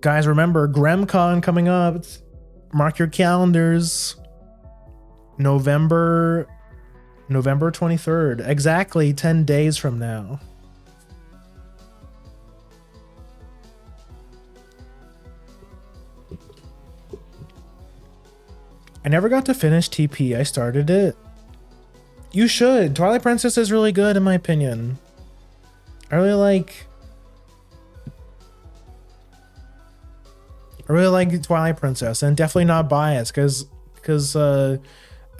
Guys, remember GrimmCon coming up. Mark your calendars. November 23rd, exactly 10 days from now. I never got to finish TP. I started it. You should. Twilight Princess is really good in my opinion. I really like Twilight Princess, and definitely not biased because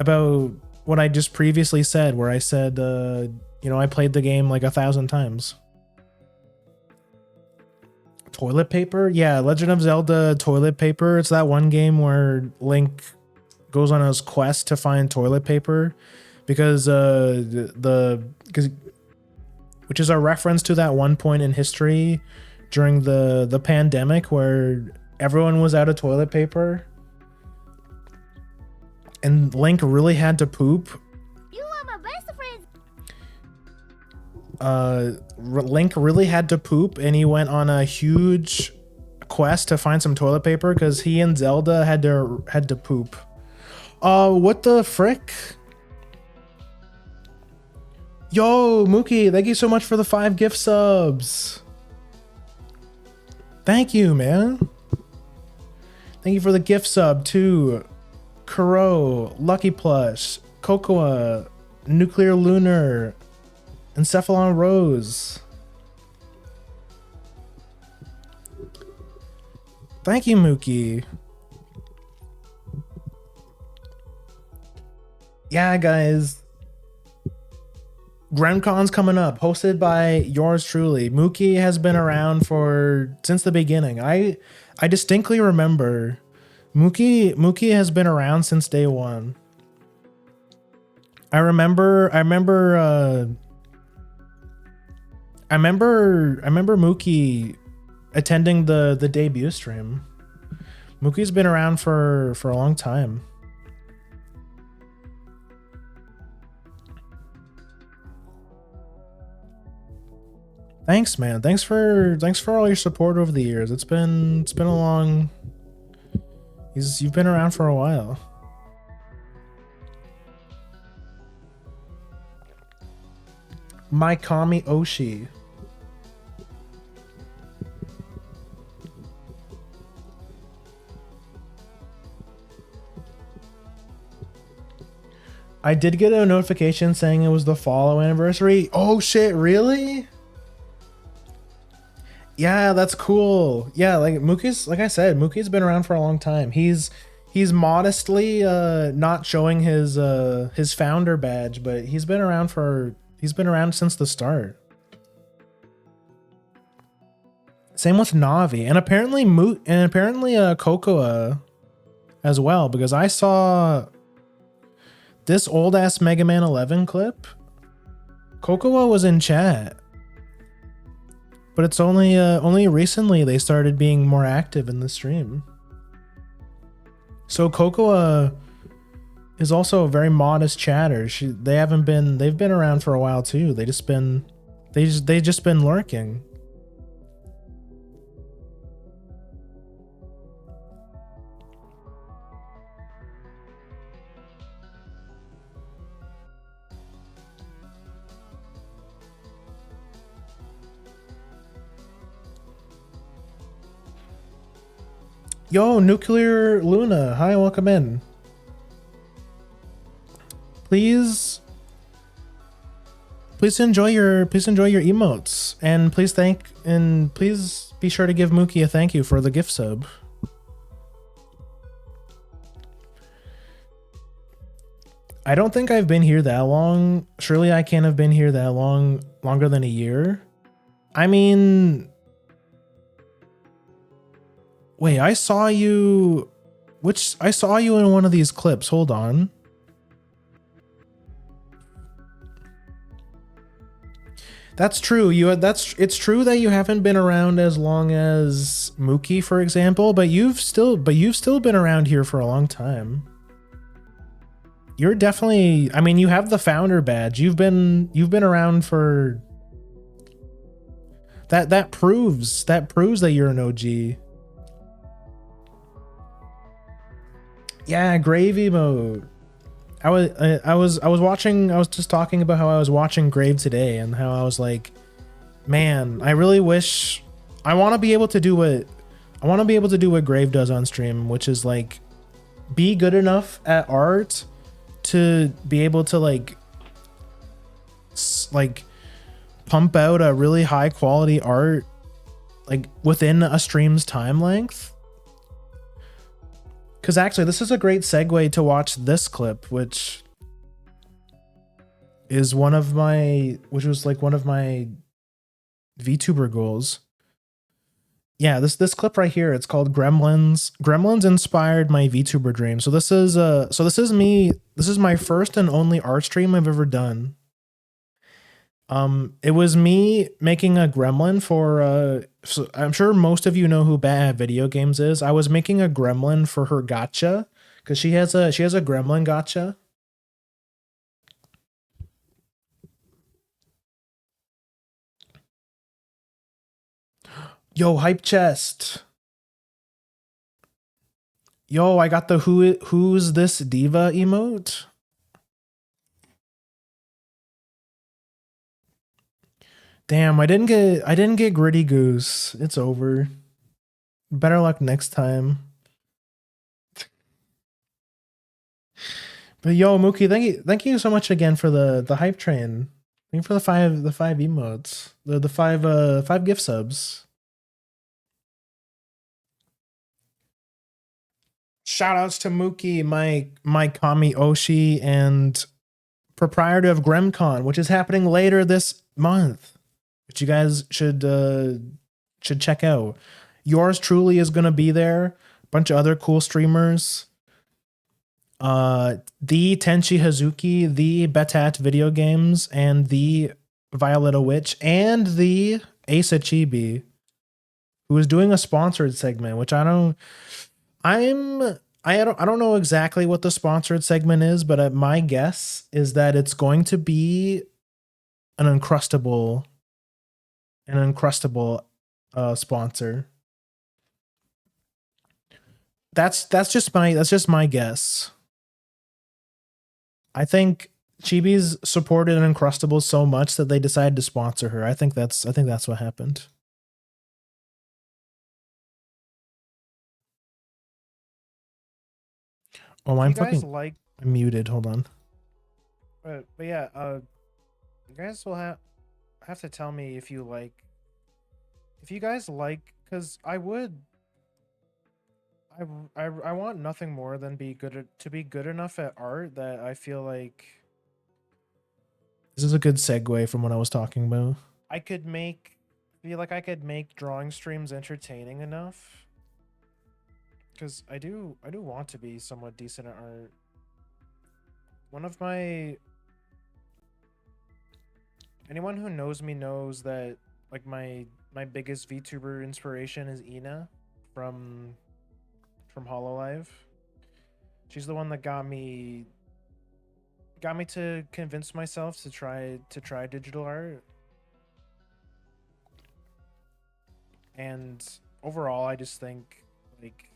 about what I just previously said, where I said, you know, I played the game like 1,000 times. Toilet paper? Yeah, Legend of Zelda Toilet Paper. It's that one game where Link goes on his quest to find toilet paper because which is a reference to that one point in history during the pandemic where everyone was out of toilet paper. And Link really had to poop. You are my best friend. Link really had to poop, and he went on a huge quest to find some toilet paper because he and Zelda had to poop. What the frick? Yo, Mookie, thank you so much for the 5 gift subs. Thank you, man. Thank you for the gift sub to Kuro, Lucky Plush, Cocoa, Nuclear Lunar, Encephalon Rose. Thank you, Mookie. Yeah, guys. GrimmCon's coming up, hosted by yours truly. Mookie has been around since the beginning. I distinctly remember Mookie has been around since day one. I remember Mookie attending the debut stream. Mookie's been around for a long time. Thanks, man. Thanks for all your support over the years. It's been a long. You've been around for a while. Maikami Oshi. I did get a notification saying it was the follow anniversary. Oh shit, really? Yeah, that's cool. Yeah, like Mookie's, like I said, Mookie's been around for a long time. He's modestly not showing his founder badge, but he's been around since the start. Same with Navi, and apparently Cocoa as well, because I saw this old ass Mega Man 11 clip. Cocoa was in chat, but it's only recently they started being more active in the stream. So Cocoa is also a very modest chatter. They've been around for a while too. They just been lurking. Yo, Nuclear Luna, hi, welcome in. Please enjoy your emotes, and please be sure to give Mookie a thank you for the gift sub. I don't think I've been here that long. Surely I can't have been here that longer than a year. I mean, wait, I saw you in one of these clips. Hold on. That's true. It's true that you haven't been around as long as Mookie, for example, but you've still been around here for a long time. You're definitely, I mean, you have the founder badge. You've been around for that proves that you're an OG. Yeah, gravy mode. I was just talking about how I was watching Grave today and how I was like, man, I really wish I want to be able to do what Grave does on stream, which is like be good enough at art to be able to like pump out a really high quality art like within a stream's time length. Because actually, this is a great segue to watch this clip, which was one of my VTuber goals. Yeah, this clip right here, it's called Gremlins. Gremlins inspired my VTuber dream. So this is my first and only art stream I've ever done. It was me making a gremlin for so I'm sure most of you know who Bad Video Games is. I was making a gremlin for her gacha because she has a gremlin gacha. Yo, hype chest. Yo, I got the who's this diva emote. Damn, I didn't get Gritty Goose. It's over. Better luck next time. But yo, Mookie, thank you so much again for the hype train. Thank you for the five emotes. The five gift subs. Shout outs to Mookie, Mike Kami Oshi, and proprietor of GrimCon, which is happening later this month, which you guys should check out. Yours truly is gonna be there. A bunch of other cool streamers. The Tenchi Hazuki, the Betat Video Games, and the Violetta Witch, and the Asa Chibi, who is doing a sponsored segment, which I don't know exactly what the sponsored segment is, but my guess is that it's going to be an Uncrustable sponsor. That's just my guess. I think Chibi's supported Uncrustables so much that they decided to sponsor her. I think that's what happened. Oh, I'm fucking I'm muted. Hold on. But yeah, you guys will have to tell me if you guys like, because I want nothing more than to be good enough at art that I feel like this is a good segue from what I was talking about. I could make feel like I could make drawing streams entertaining enough. Because I do want to be somewhat decent at art. One of my... Anyone who knows me knows that like my biggest VTuber inspiration is Ina from Hololive. She's the one that got me to convince myself to try digital art. And overall, I just think like,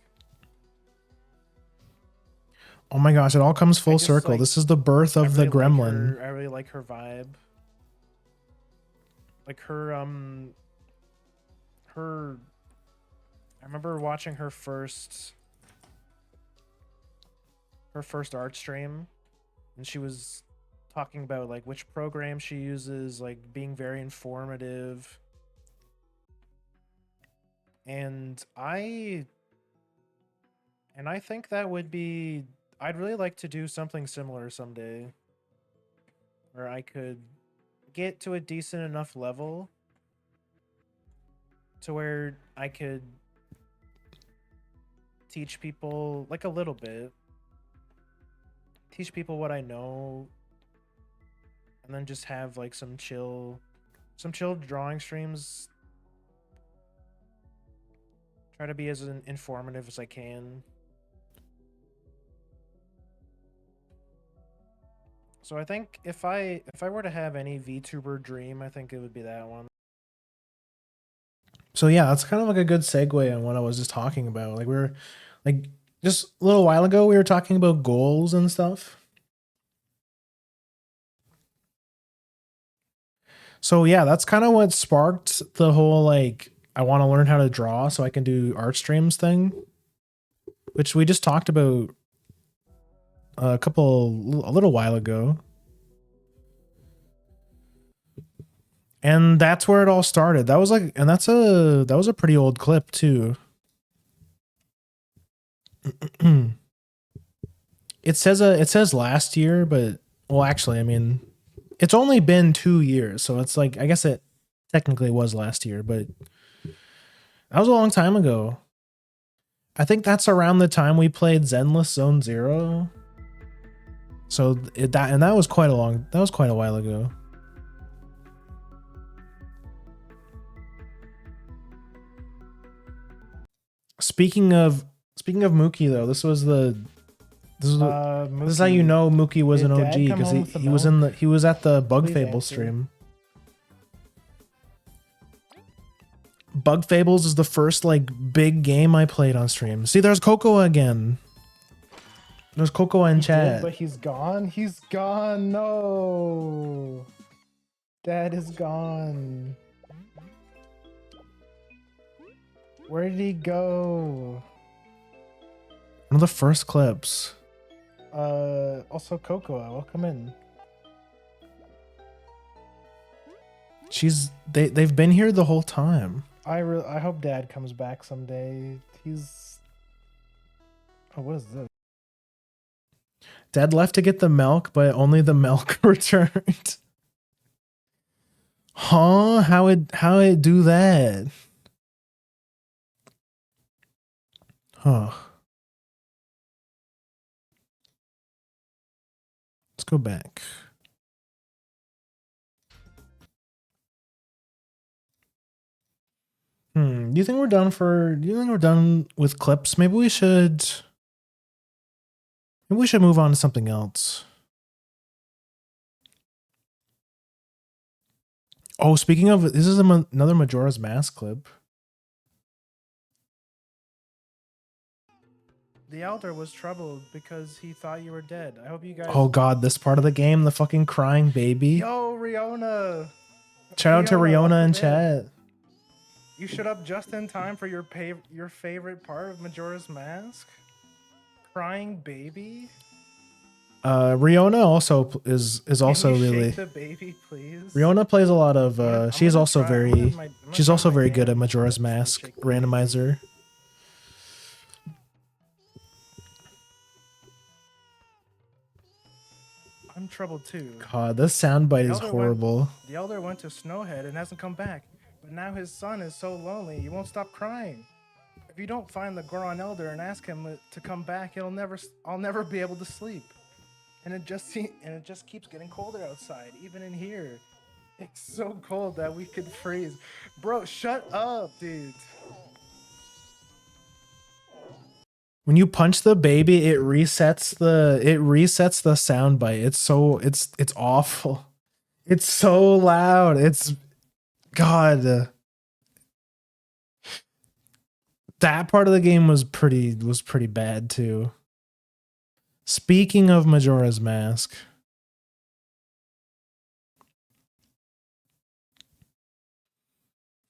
oh my gosh, it all comes full circle. like, This is the birth of the gremlin. I really like her vibe. Like her I remember watching her first art stream, and she was talking about like which program she uses, like being very informative. And I think that would be, I'd really like to do something similar someday, where I could get to a decent enough level to where I could teach people like a little bit, teach people what I know, and then just have like some chill drawing streams. Try to be as informative as I can. So I think if I were to have any VTuber dream, I think it would be that one. So yeah, that's kind of like a good segue on what I was just talking about. Like we were like just a little while ago we were talking about goals and stuff. So yeah, that's kind of what sparked the whole like I want to learn how to draw so I can do art streams thing, which we just talked about a little while ago. And that's where it all started. That was like, and that was a pretty old clip too. It says last year, but well, actually, I mean, it's only been 2 years, so it's like, I guess it technically was last year, but that was a long time ago. I think that's around the time we played Zenless Zone Zero. So that was quite a while ago. Speaking of Mookie though, this is how you know Mookie was an OG, because he was at the Bug Fable stream. Bug Fables is the first like big game I played on stream. See, there's Cocoa again. There's Cocoa in chat. But he's gone. He's gone. No. Dad is gone. Where did he go? One of the first clips. Also Cocoa, welcome in. They've been here the whole time. I hope Dad comes back someday. Oh, what is this? Dad left to get the milk, but only the milk returned. Huh? How it do that? Huh. Let's go back. Do you think we're done with clips? Maybe we should move on to something else. Oh, speaking of, this is another Majora's Mask clip. The Elder was troubled because he thought you were dead. I hope you guys... Oh god, this part of the game, the fucking crying baby. Yo, Riona! Shout out to Riona in chat. You showed up just in time for your favorite part of Majora's Mask? Crying baby? Riona also is also Can you really... shake the baby, please? Riona plays a lot of... she's also very good at Majora's hand. Mask randomizer. I'm troubled too. God, this soundbite is horrible. The Elder went to Snowhead and hasn't come back. But now his son is so lonely, he won't stop crying. If you don't find the Goron Elder and ask him to come back, I'll never be able to sleep. And it just keeps getting colder outside, even in here. It's so cold that we could freeze. Bro, shut up, dude. When you punch the baby, it resets the sound bite. It's awful. It's so loud. It's God. That part of the game was pretty bad too. Speaking of Majora's Mask,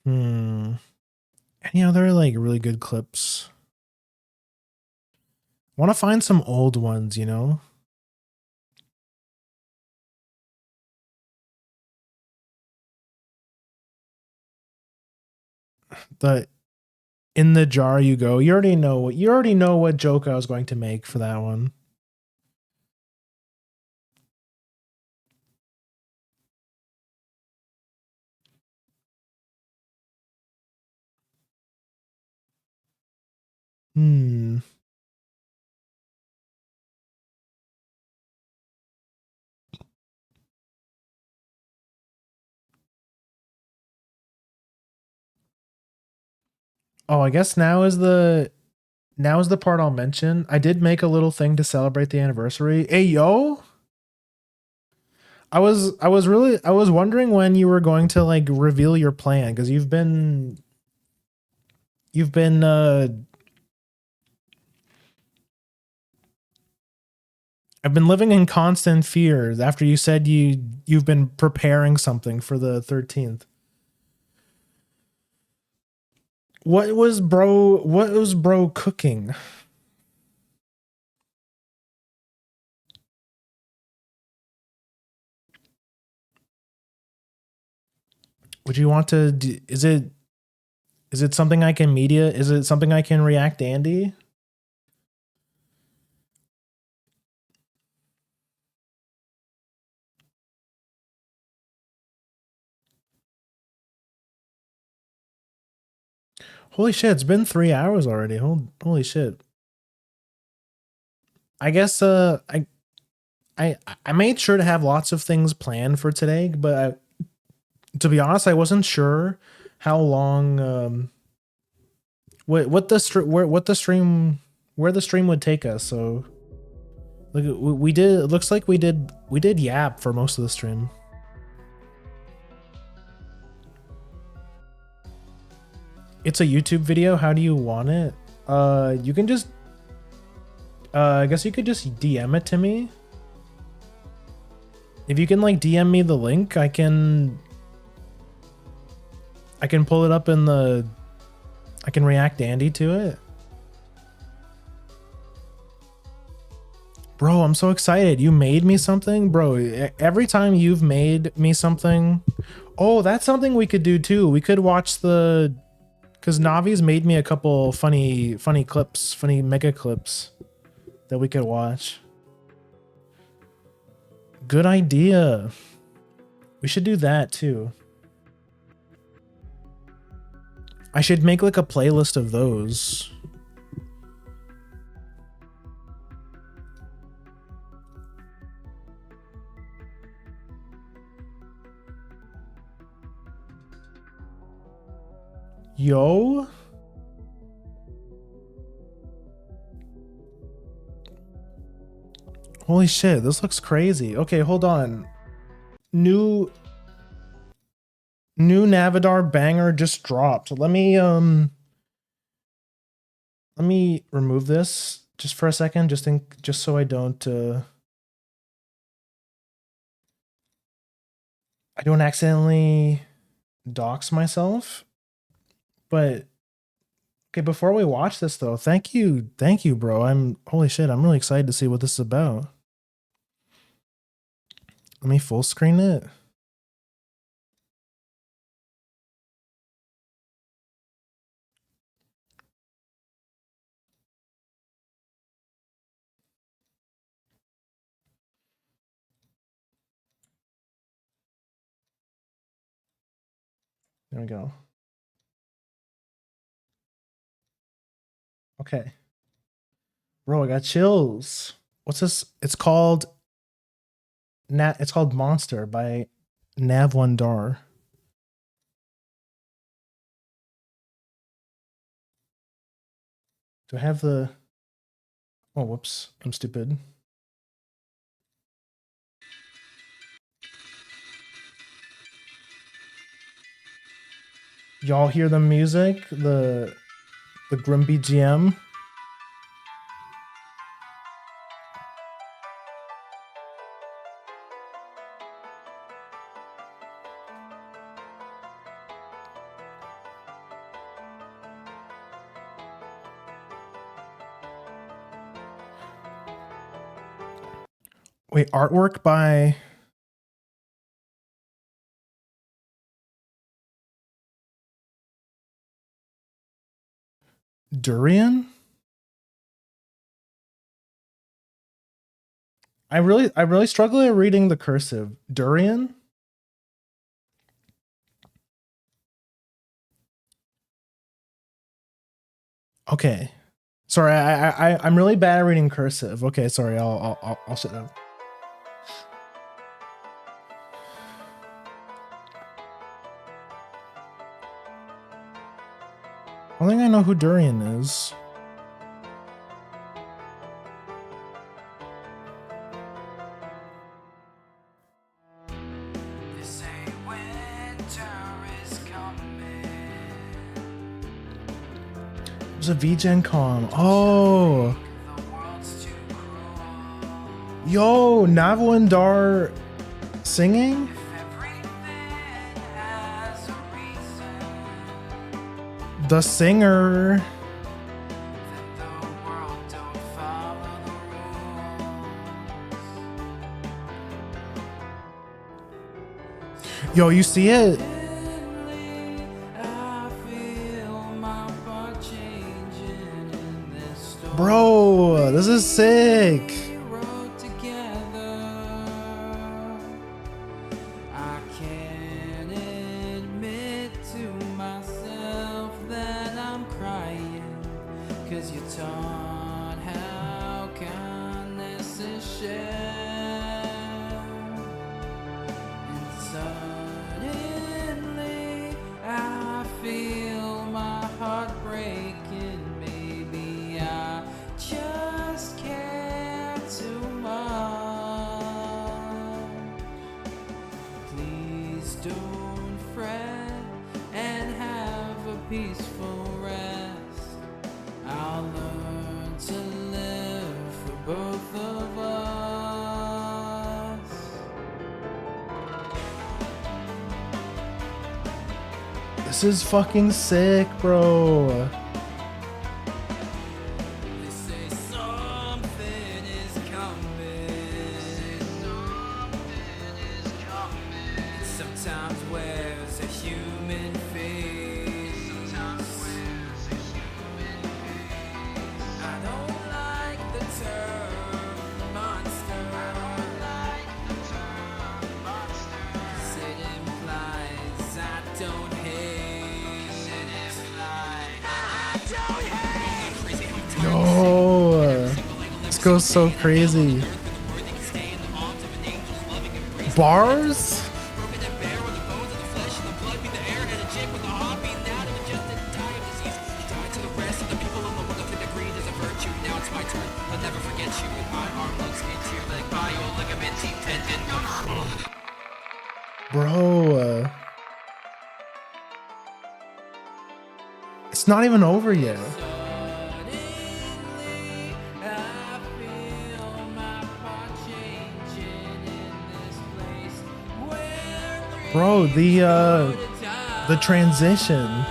any other like really good clips? Want to find some old ones, you know? The in the jar you go. You already know what joke I was going to make for that one. Oh, I guess now is the part I'll mention. I did make a little thing to celebrate the anniversary. Hey yo, I was wondering when you were going to like reveal your plan because you've been I've been living in constant fear after you said you've been preparing something for the 13th. What was bro cooking? Would you want to is it something I can media? Is it something I can react Andy? Holy shit, it's been 3 hours already. Holy shit. I guess I made sure to have lots of things planned for today, but to be honest, I wasn't sure how long what the stream where the stream would take us. So like we did it looks like we did yap for most of the stream. It's a YouTube video. How do you want it? You can just I guess you could just DM it to me. If you can like DM me the link, I can pull it up in I can react Andy to it. Bro, I'm so excited. You made me something? Bro, every time you've made me something. Oh, that's something we could do too. We could watch because Navi's made me a couple funny clips, funny mega clips that we could watch. Good idea. We should do that too. I should make like a playlist of those. Yo. Holy shit, this looks crazy. Okay, hold on. New Navidar banger just dropped. Let me remove this just for a second, just so I don't accidentally dox myself. But okay, before we watch this though, thank you, bro. Holy shit, I'm really excited to see what this is about. Let me full screen it. There we go. Okay. Bro, I got chills. What's this? It's called Monster by Nav1Dar. Do I have the... Oh, whoops. I'm stupid. Y'all hear the music? The Grimm BGM? Wait, artwork by... Durian? I really struggle at reading the cursive. Durian? Okay. Sorry, I'm really bad at reading cursive. Okay, sorry, I'll shut down. I don't think I know who Durian is. It was a VGen com. Oh. Yo, Nav1Dar singing? The singer. Yo, you see it? Bro, this is sick. This is fucking sick, bro. Yo, this goes so crazy. Bars? Bro, it's not even over yet. Bro, the transition.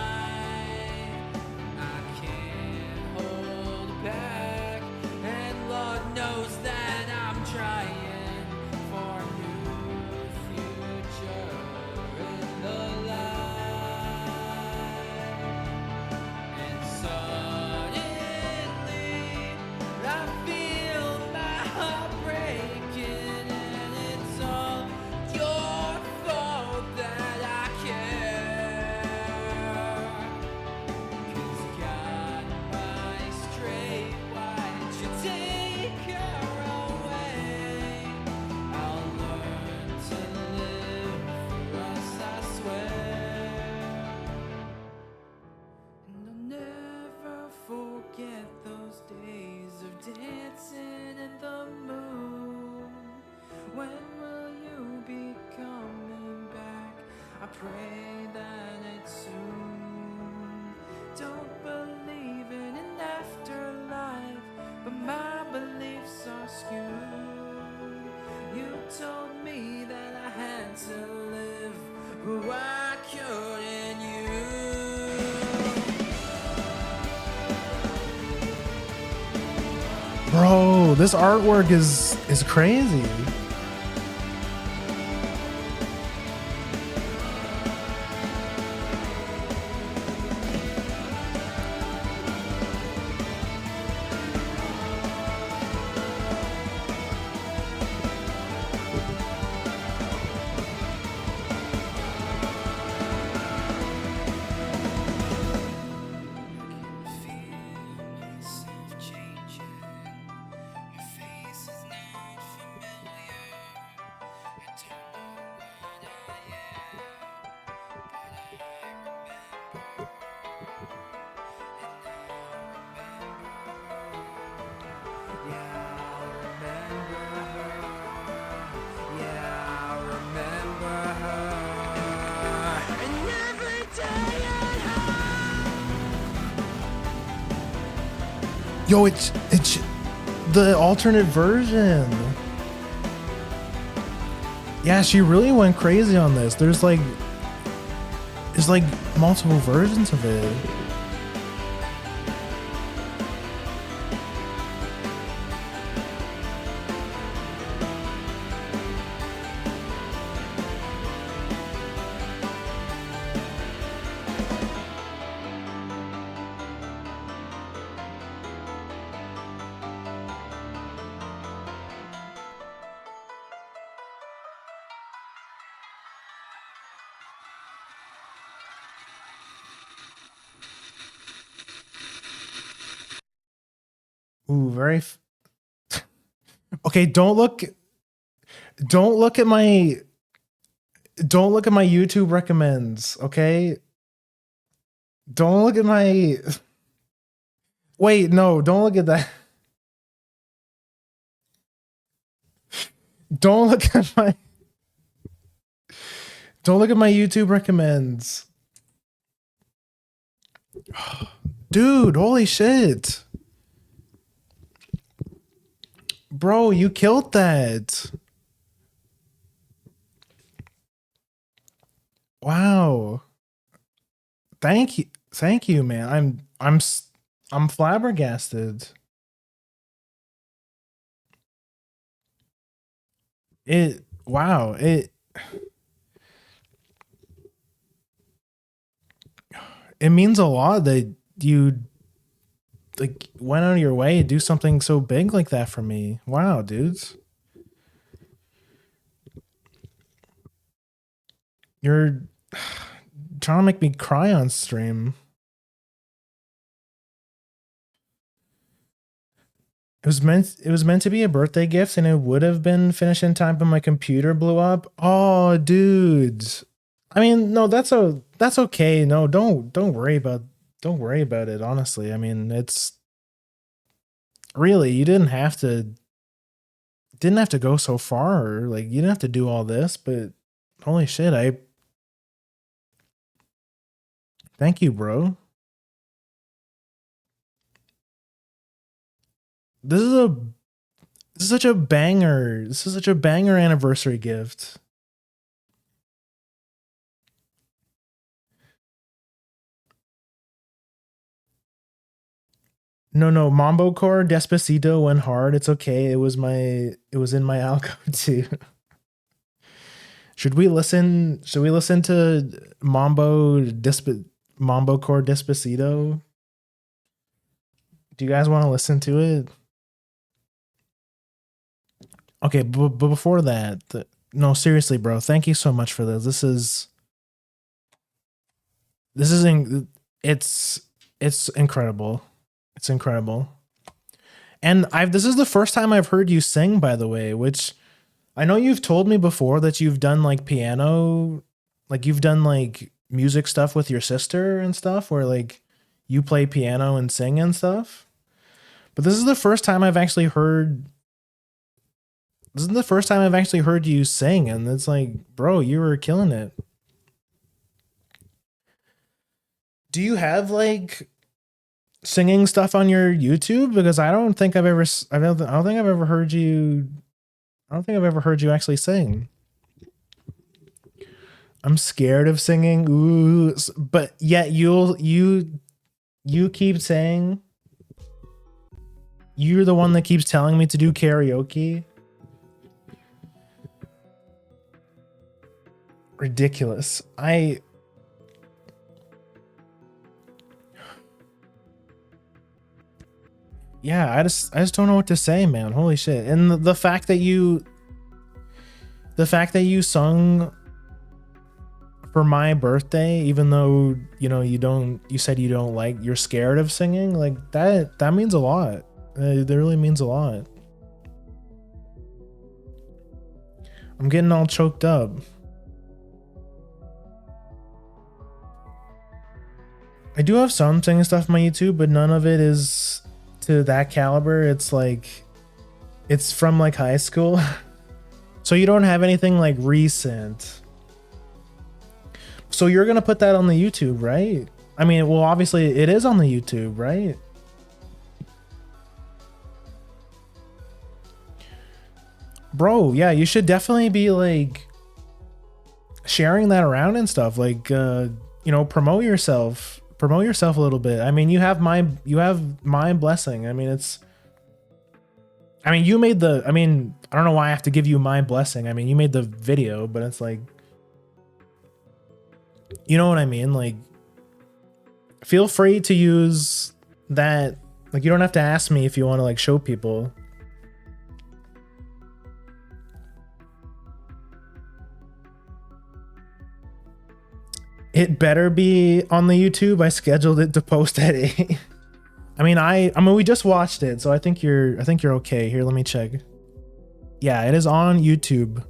pray that it's soon. Don't believe in an afterlife, but my beliefs are skewed. You told me that I had to live who I couldn't use. Bro, this artwork is crazy. Yo, it's the alternate version. Yeah, she really went crazy on this. There's like multiple versions of it. Ooh, very. Okay, don't look at my YouTube recommends. Okay, don't look at my. Wait, no, don't look at that. Don't look at my. Don't look at my YouTube recommends. Dude, holy shit. Bro, you killed that. Wow. Thank you, man. I'm flabbergasted. Wow. It means a lot that you like went out of your way to do something so big like that for me. Wow, dudes. You're trying to make me cry on stream. It was meant to be a birthday gift, and it would have been finished in time, but my computer blew up. Oh, dudes. I mean, no, that's okay. No, don't worry about it, honestly. I mean, it's really, you didn't have to go so far. Like, you didn't have to do all this, but holy shit, thank you, bro. This is such a banger. This is such a banger anniversary gift. No, Mambo Core Despacito went hard. It's okay. It was in my algo too. Should we listen to Mambo Core Despacito? Do you guys want to listen to it? Okay, but before that, no, seriously, bro. Thank you so much for this. It's incredible. It's incredible. And this is the first time I've heard you sing, by the way, which I know you've told me before that you've done like piano, like you've done like music stuff with your sister and stuff where like you play piano and sing and stuff. But this is the first time I've actually heard you sing, and it's like, bro, you were killing it. Do you have like singing stuff on your YouTube? Because I don't think I've ever I don't think I've ever heard you. I don't think I've ever heard you actually sing. I'm scared of singing. Ooh, but yet you keep saying you're the one that keeps telling me to do karaoke. Ridiculous. Yeah, I just don't know what to say, man. Holy shit. And the fact that you sung for my birthday, even though, you know, you said you don't like, you're scared of singing, like that means a lot. That really means a lot. I'm getting all choked up. I do have some singing stuff on my YouTube, but none of it is to that caliber. It's like, it's from like high school. So you don't have anything like recent. So you're gonna put that on the YouTube, right? I mean, well, obviously it is on the YouTube, right? Bro, yeah, you should definitely be like sharing that around and stuff. Like, you know, promote yourself a little bit. I mean, you have my blessing. I mean, you made the, I mean, I don't know why I have to give you my blessing. I mean, you made the video, but it's like, you know what I mean? Like, feel free to use that. Like, you don't have to ask me if you want to like show people. It better be on the YouTube. I scheduled it to post at 8. I mean, we just watched it, so I think you're okay. Here, let me check. Yeah, it is on YouTube.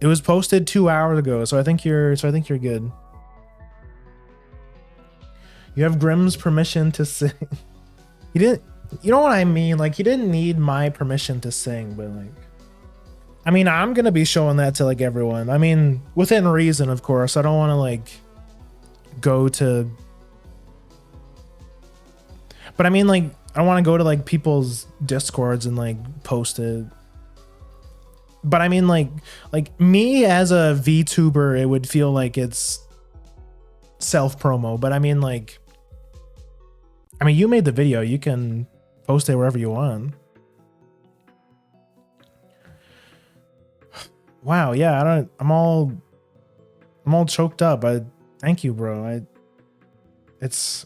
It was posted 2 hours ago, so I think you're good. You have Grimm's permission to sing. He didn't, you know what I mean? Like, he didn't need my permission to sing, but like, I mean, I'm gonna be showing that to like everyone. I mean, within reason, of course. I don't want to like go to, but I mean, like, I want to go to like people's discords and like post it. But I mean, like me as a VTuber, it would feel like it's self promo. But I mean, like, you made the video, you can post it wherever you want. Wow, yeah, I'm all choked up. Thank you, bro. It's,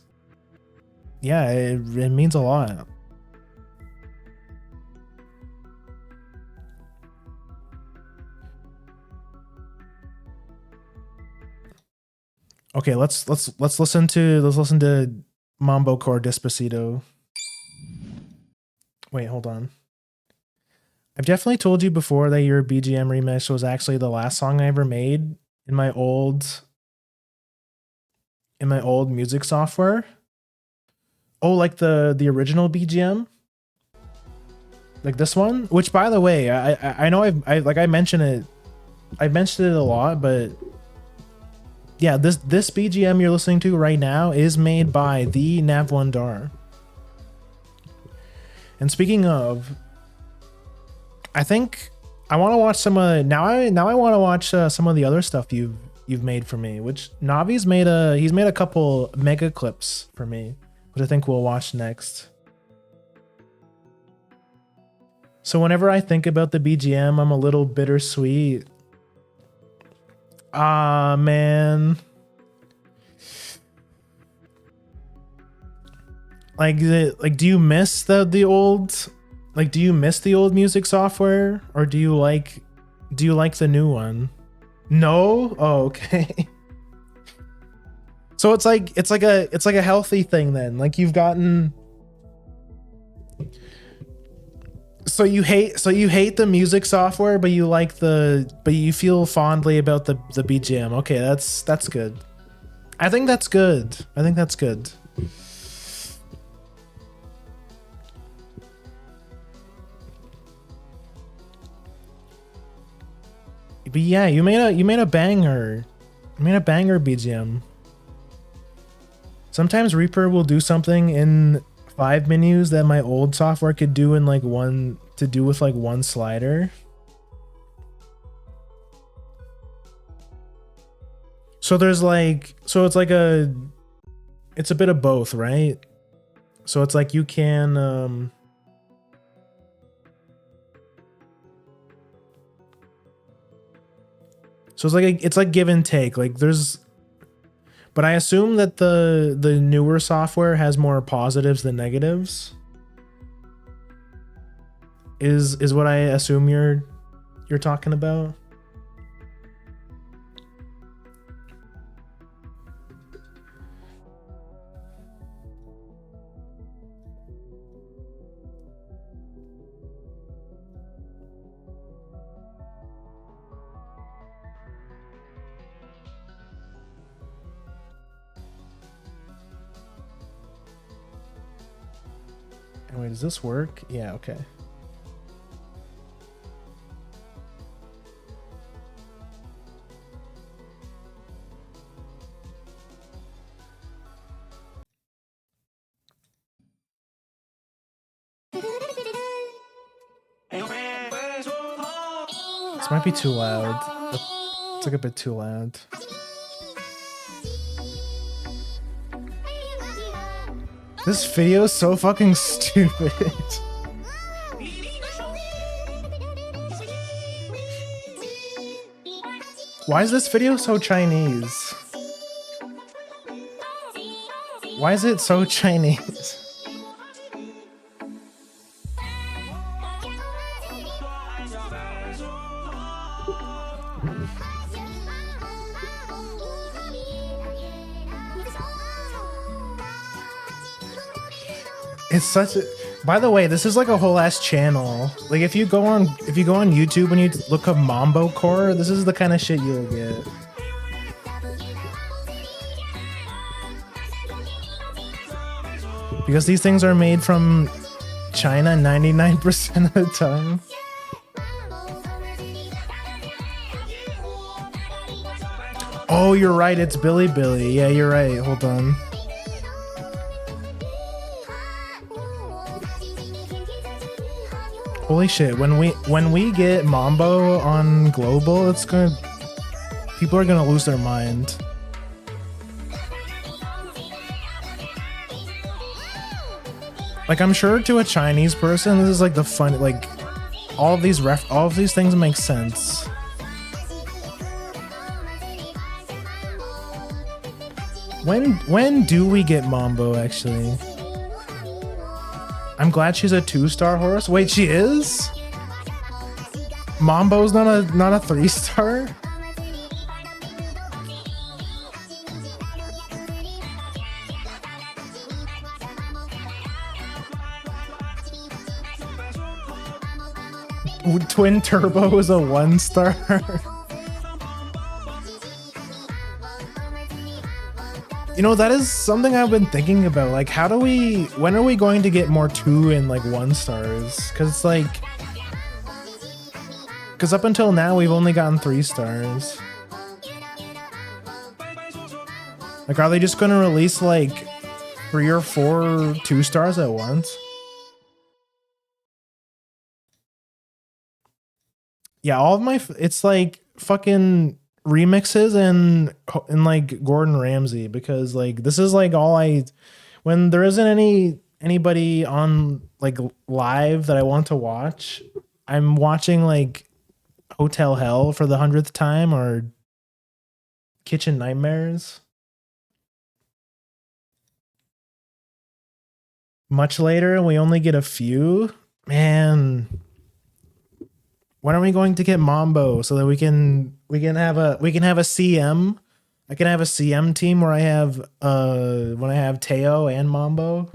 yeah, it means a lot. Okay, let's listen to Mambo Core Despacito. Wait, hold on. I've definitely told you before that your BGM remix was actually the last song I ever made in my old music software. Oh, like the original BGM? Like this one? Which, by the way, I know I mentioned it. I mentioned it a lot, but yeah, this BGM you're listening to right now is made by the Nav1Dar. And speaking of, I think I want to watch some of now I want to watch some of the other stuff you've made for me. Which Navi's made he's made a couple mega clips for me, which I think we'll watch next. So whenever I think about the BGM, I'm a little bittersweet. Ah, man. Like, do you miss the old, like, do you miss the old music software, or do you like the new one? No? Oh, okay. So it's like a healthy thing then. Like, you've gotten, so you hate the music software, but you feel fondly about the BGM. Okay, that's good. I think that's good. But yeah, you made a banger. You made a banger BGM. Sometimes Reaper will do something in 5 menus that my old software could do in like one to do with like one slider. So there's like, so it's like it's a bit of both, right? So it's like you can, so it's like give and take. Like there's, but I assume that the newer software has more positives than negatives. Is what I assume you're talking about. Wait, does this work? Yeah, okay. This might be too loud. It's like a bit too loud. This video is so fucking stupid. Why is this video so Chinese? Why is it so Chinese? It's such a, by the way, this is like a whole ass channel. Like if you go on YouTube and you look up Mambo Core, this is the kind of shit you'll get. Because these things are made from China 99% of the time. Oh, you're right, it's Billy Billy. Yeah, you're right. Hold on. Holy shit, when we get Mambo on global, people are gonna lose their mind. Like I'm sure to a Chinese person, this is like the fun, like all of these things make sense. When do we get Mambo actually? I'm glad she's a 2-star horse. Wait, she is? Mambo's not a 3-star? Twin Turbo is a 1-star. You know, that is something I've been thinking about. Like, when are we going to get more 2 and like 1-stars? Because it's like, because up until now we've only gotten 3 stars. Like, are they just going to release like 3 or 4 2-stars at once? Yeah, all of my, it's like fucking remixes and like Gordon Ramsay, because like this is like when there isn't anybody on like live that I want to watch, I'm watching like Hotel Hell for the 100th time or Kitchen Nightmares. Much later, and we only get a few. Man, when are we going to get Mambo so that we can have a CM? I can have a CM team where I have when I have Teo and Mambo.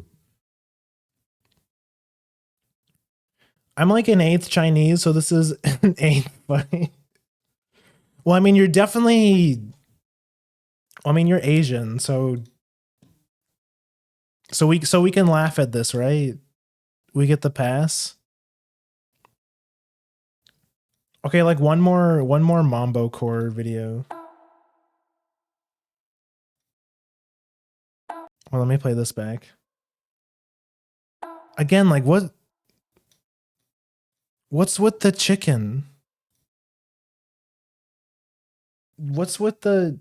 I'm like an 8th Chinese, so this is an 8th funny. Well, I mean, you're Asian, so we can laugh at this, right? We get the pass. Okay, like one more Mambo Core video. Well, let me play this back. Again, like what's with the chicken? What's the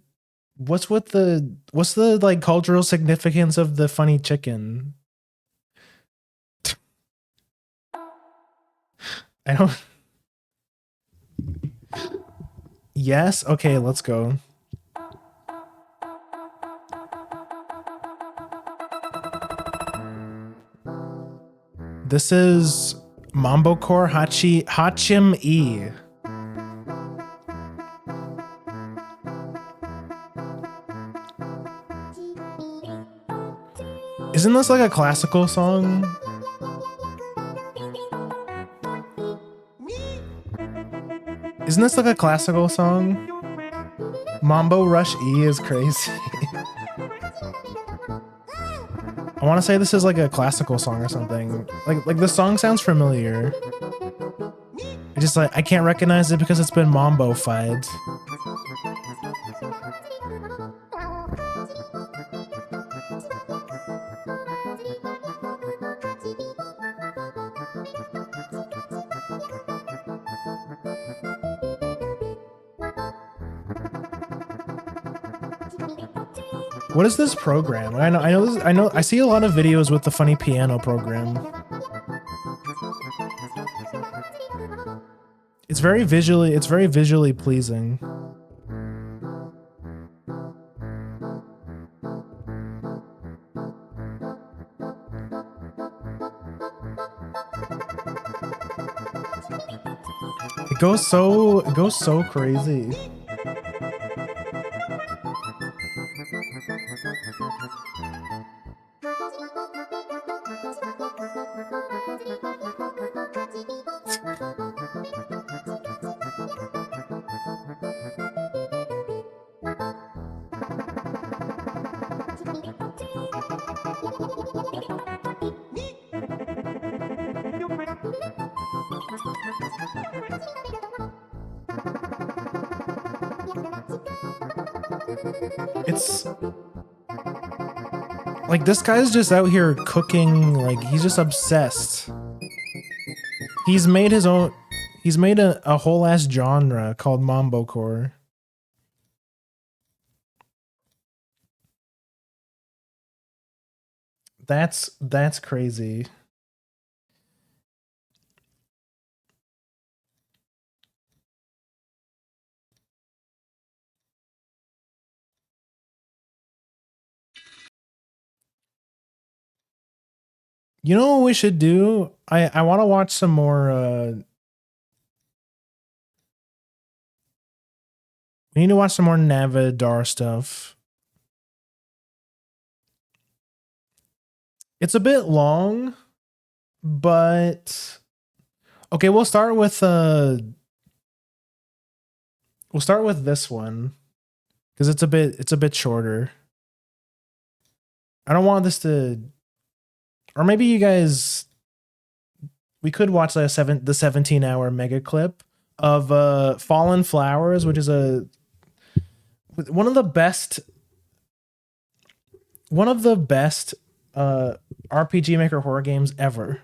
like cultural significance of the funny chicken? I don't. Yes, okay, let's go. This is Mambo Core Hachim E. Isn't this like a classical song? Isn't this like a classical song? Mambo Rush E is crazy. I want to say this is like a classical song or something. Like the song sounds familiar. I just like I can't recognize it because it's been mambo-fied. What is this program? I see a lot of videos with the funny piano program. It's very visually pleasing. It goes so crazy. It's like this guy's just out here cooking, like he's just obsessed. He's made a whole ass genre called Mambocore. That's crazy. You know what we should do? I want to watch some more we need to watch some more Navidar stuff. It's a bit long, but okay, we'll start with this one because it's a bit shorter. I don't want this to, or maybe you guys, we could watch the 17-hour mega clip of Fallen Flowers, which is one of the best RPG Maker horror games ever.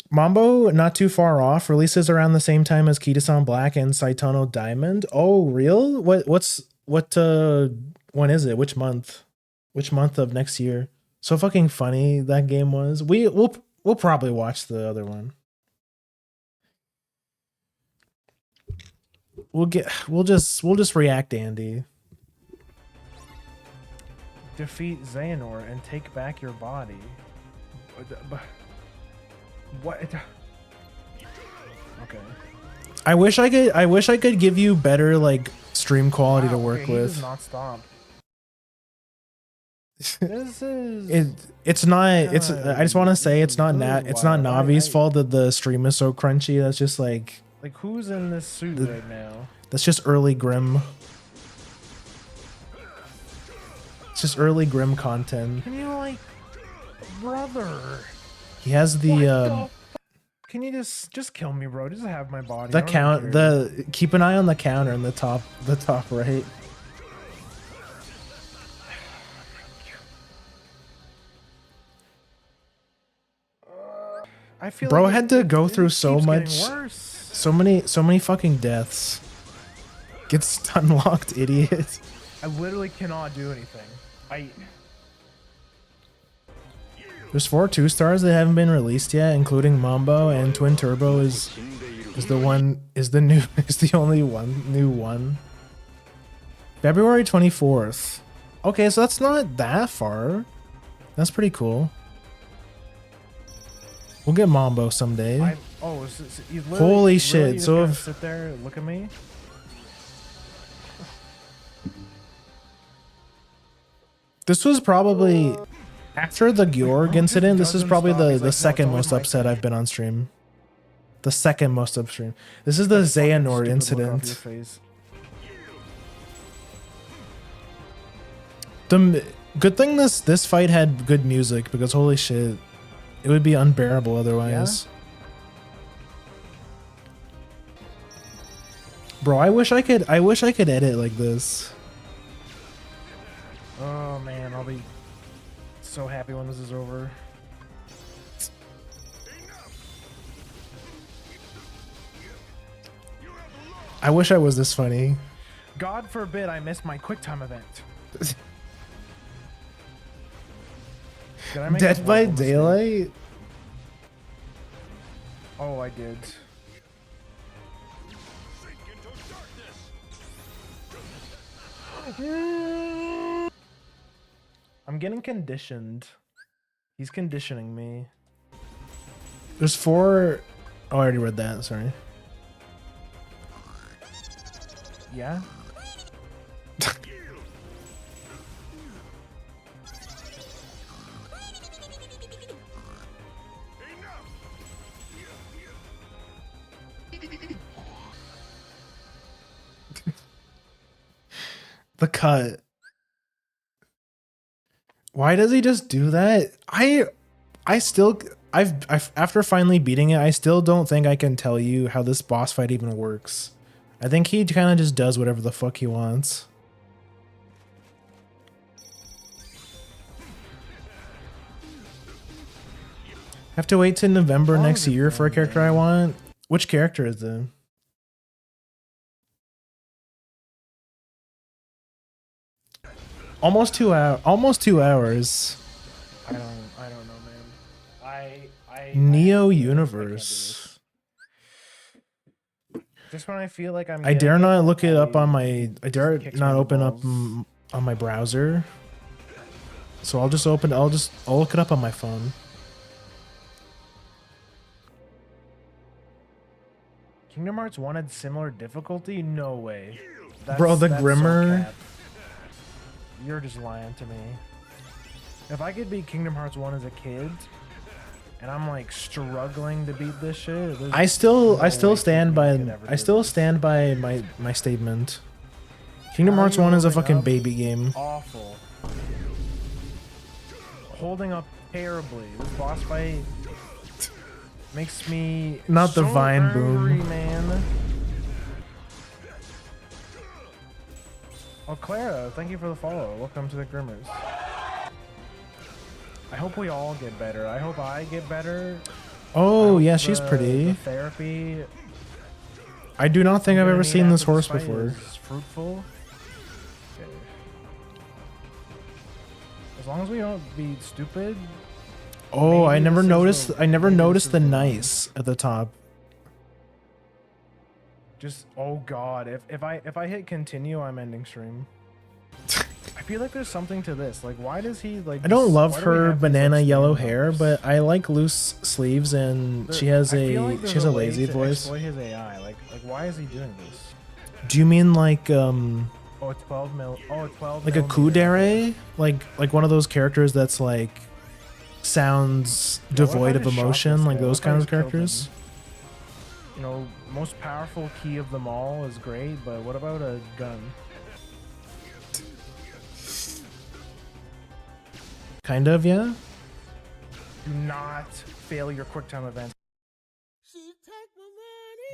Mambo, not too far off, releases around the same time as Kitasan Black and Saitono Diamond. Oh, real? When is it? Which month? Which month of next year? So fucking funny that game was. We'll probably watch the other one. We'll just react, Andy. Defeat Xehanort and take back your body. What? Okay. I wish I could give you better like stream quality to work with. Does not stop. This is it's not it's I just want to say it's not Navi's fault that the stream is so crunchy. That's just like who's in this suit right now? That's just early Grimm. It's just early Grimm content. Can you like, brother? He has the can you just kill me, bro? Just have my body. Keep an eye on the counter in the top right. I feel Bro like had to go through so keeps getting much, worse. so many fucking deaths. Get stun locked, idiot. I literally cannot do anything. There's 4 2-stars that haven't been released yet, including Mambo, and Twin Turbo is the only new one. February 24th. Okay, so that's not that far. That's pretty cool. We'll get Mambo someday. Holy shit! So if sit there, look at me. this was probably after the Georg incident, this is probably the second most upset I've been on stream. The second most upstream. This is the Xehanort incident. The good thing this fight had good music, because holy shit, it would be unbearable otherwise. Bro, I wish I could edit like this. Oh man, I'll be so happy when this is over. I wish I was this funny. God forbid I missed my QuickTime event. Did I make a Dead by horrible mistake? Daylight? Oh, I did. I'm getting conditioned. He's conditioning me. There's 4. Oh, I already read that. Sorry. Yeah? The cut. Why does he just do that? I've after finally beating it, I still don't think I can tell you how this boss fight even works. I think he kind of just does whatever the fuck he wants. Have to wait till November next year for a character I want. Which character is it? Almost 2 hours. Almost 2 hours. I don't know, man. Neo Universe. Just when I feel like I'm I dare getting not it, look it up on I- my. I dare kicks me not in the open up balls. on my browser. So I'll just open. I'll look it up on my phone. Kingdom Hearts 1 had similar difficulty? No way. Bro, the that's so Grimmer. cap. You're just lying to me. If I could beat Kingdom Hearts 1 as a kid, and I'm like struggling to beat this shit, I still way stand Kingdom by. could ever I do still this. stand by my statement. Kingdom How are Hearts you 1 is a holding fucking up? baby game. Awful. Holding up terribly. This boss fight makes me Not the so Vine boom. angry, man. Oh, Clara, thank you for the follow. Welcome to the Grimmers. I hope we all get better. I hope I get better. Oh I yeah, hope she's the pretty. therapy. I do not think I've I'm ever gonna seen need this after horse fight before. is fruitful. Okay. As long as we don't be stupid. Oh, I Maybe never this is noticed. the- I never maybe this noticed is the the one. nice at the top. Just oh god, if I hit continue, I'm ending stream. I feel like there's something to this. Like, why does he like? I don't this- love why do we her have these, like, banana yellow stand hair, ups? but I like loose sleeves, and There- she has I feel like a there's she has a way lazy to voice. exploit his AI. Like why is he doing this? Do you mean like Oh, it's 12 mil. Oh, it's 12. like a kudere? Like one of those characters that's like sounds Yeah, what if I devoid of just shot emotion, this like guy? those What if I kinds of just killed characters? him? You know, most powerful key of them all is great, but what about a gun? Kind of, yeah. Do not fail your QuickTime event.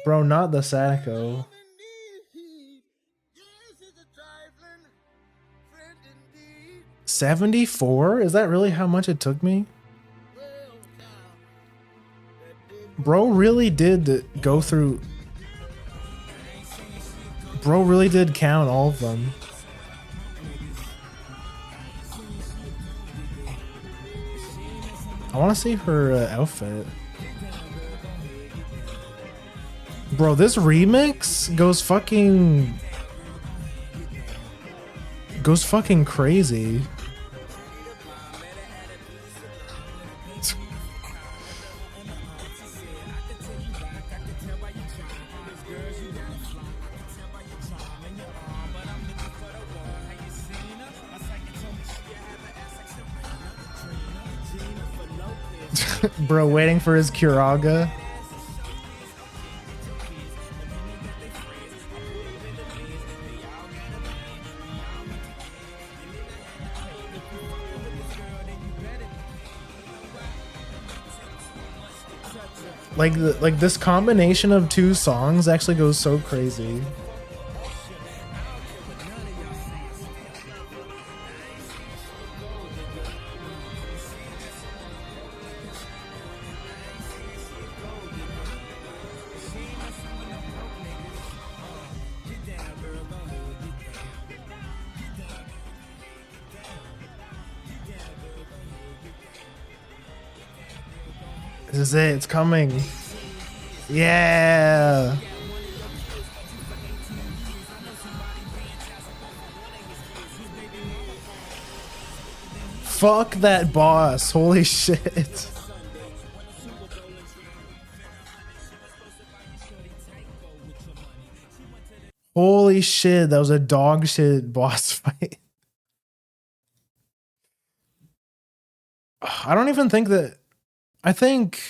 Bro, not the Sadako. 74? Is that really how much it took me? Bro really did go through. Bro really did count all of them. I want to see her outfit. Bro, this remix goes fucking crazy. Bro, waiting for his Kuraga. Like this combination of two songs actually goes so crazy. This is it. It's coming. Yeah. Fuck that boss. Holy shit. Holy shit. That was a dog shit boss fight. I don't even think that. I think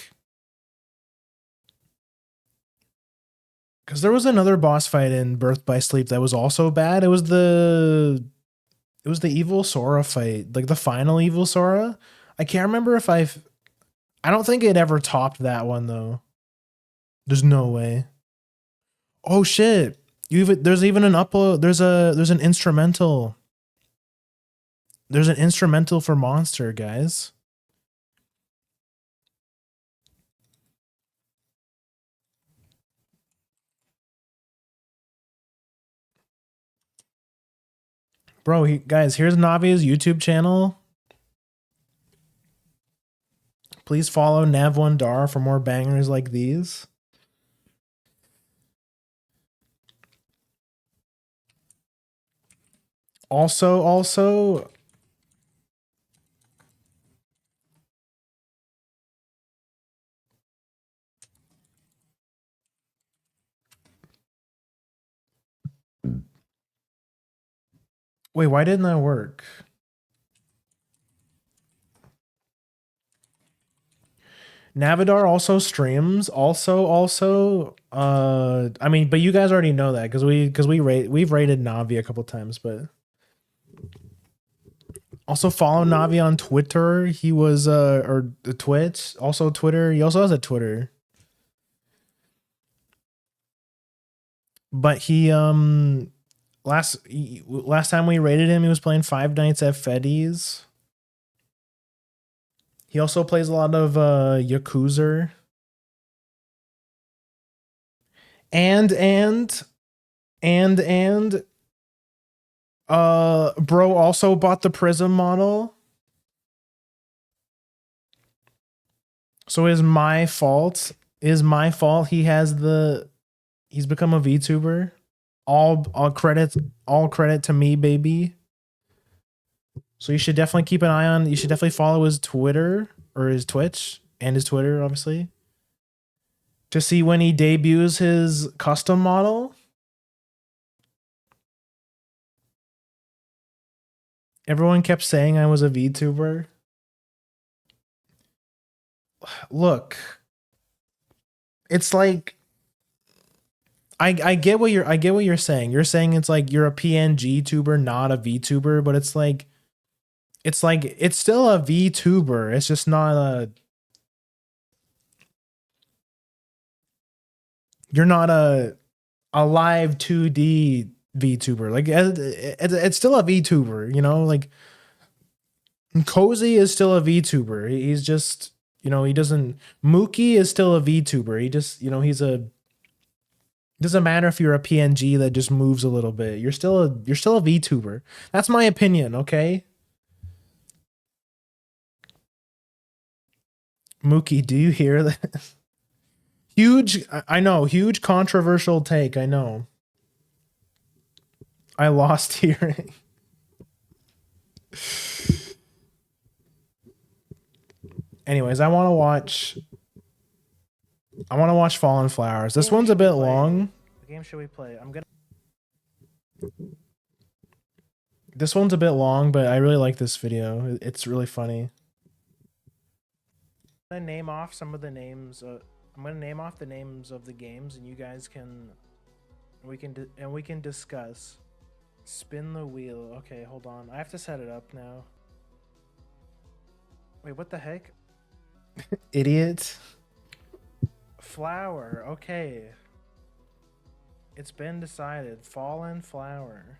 because there was another boss fight in Birth by Sleep that was also bad. It was the evil Sora fight, like the final evil Sora. I can't remember if I don't think it ever topped that one though. There's no way. Oh shit. There's even an upload. There's an instrumental. There's an instrumental for Monster, guys. Bro, guys, here's Navi's YouTube channel. Please follow Nav1Dar for more bangers like these. Also, wait, why didn't that work? Navidar also streams. I mean, but you guys already know that because we've rated Navi a couple times, but also follow Navi on Twitter. He was or the Twitch, also Twitter. He also has a Twitter. But he last time we rated him, he was playing Five Nights at Freddy's. He also plays a lot of Yakuza. And bro also bought the Prism model. So is my fault. He's become a VTuber. All credit to me, baby. So you should definitely keep an eye on. You should definitely follow his Twitter or his Twitch and his Twitter, obviously, to see when he debuts his custom model. Everyone kept saying I was a VTuber. Look, it's like I get what you're saying. You're saying it's like you're a PNG tuber, not a VTuber, but it's still a VTuber. It's just not you're not a live 2D VTuber. Like it's still a VTuber, you know? Like Cozy is still a VTuber. You know, he doesn't. Mookie is still a VTuber. He just, you know, he's a. Doesn't matter if you're a PNG that just moves a little bit. You're still a VTuber. That's my opinion, okay? Mookie, do you hear that? Huge, I know, huge controversial take, I know. I lost hearing. Anyways, I want to watch Fallen Flowers. This one's a bit long. The game should we play? This one's a bit long, but I really like this video. It's really funny. I'm gonna name off some of the names. I'm gonna name off the names of the games, and you guys can, we can discuss. Spin the wheel. Okay, hold on. I have to set it up now. Wait, what the heck? Idiot. Flower. Okay. It's been decided. Fallen Flower.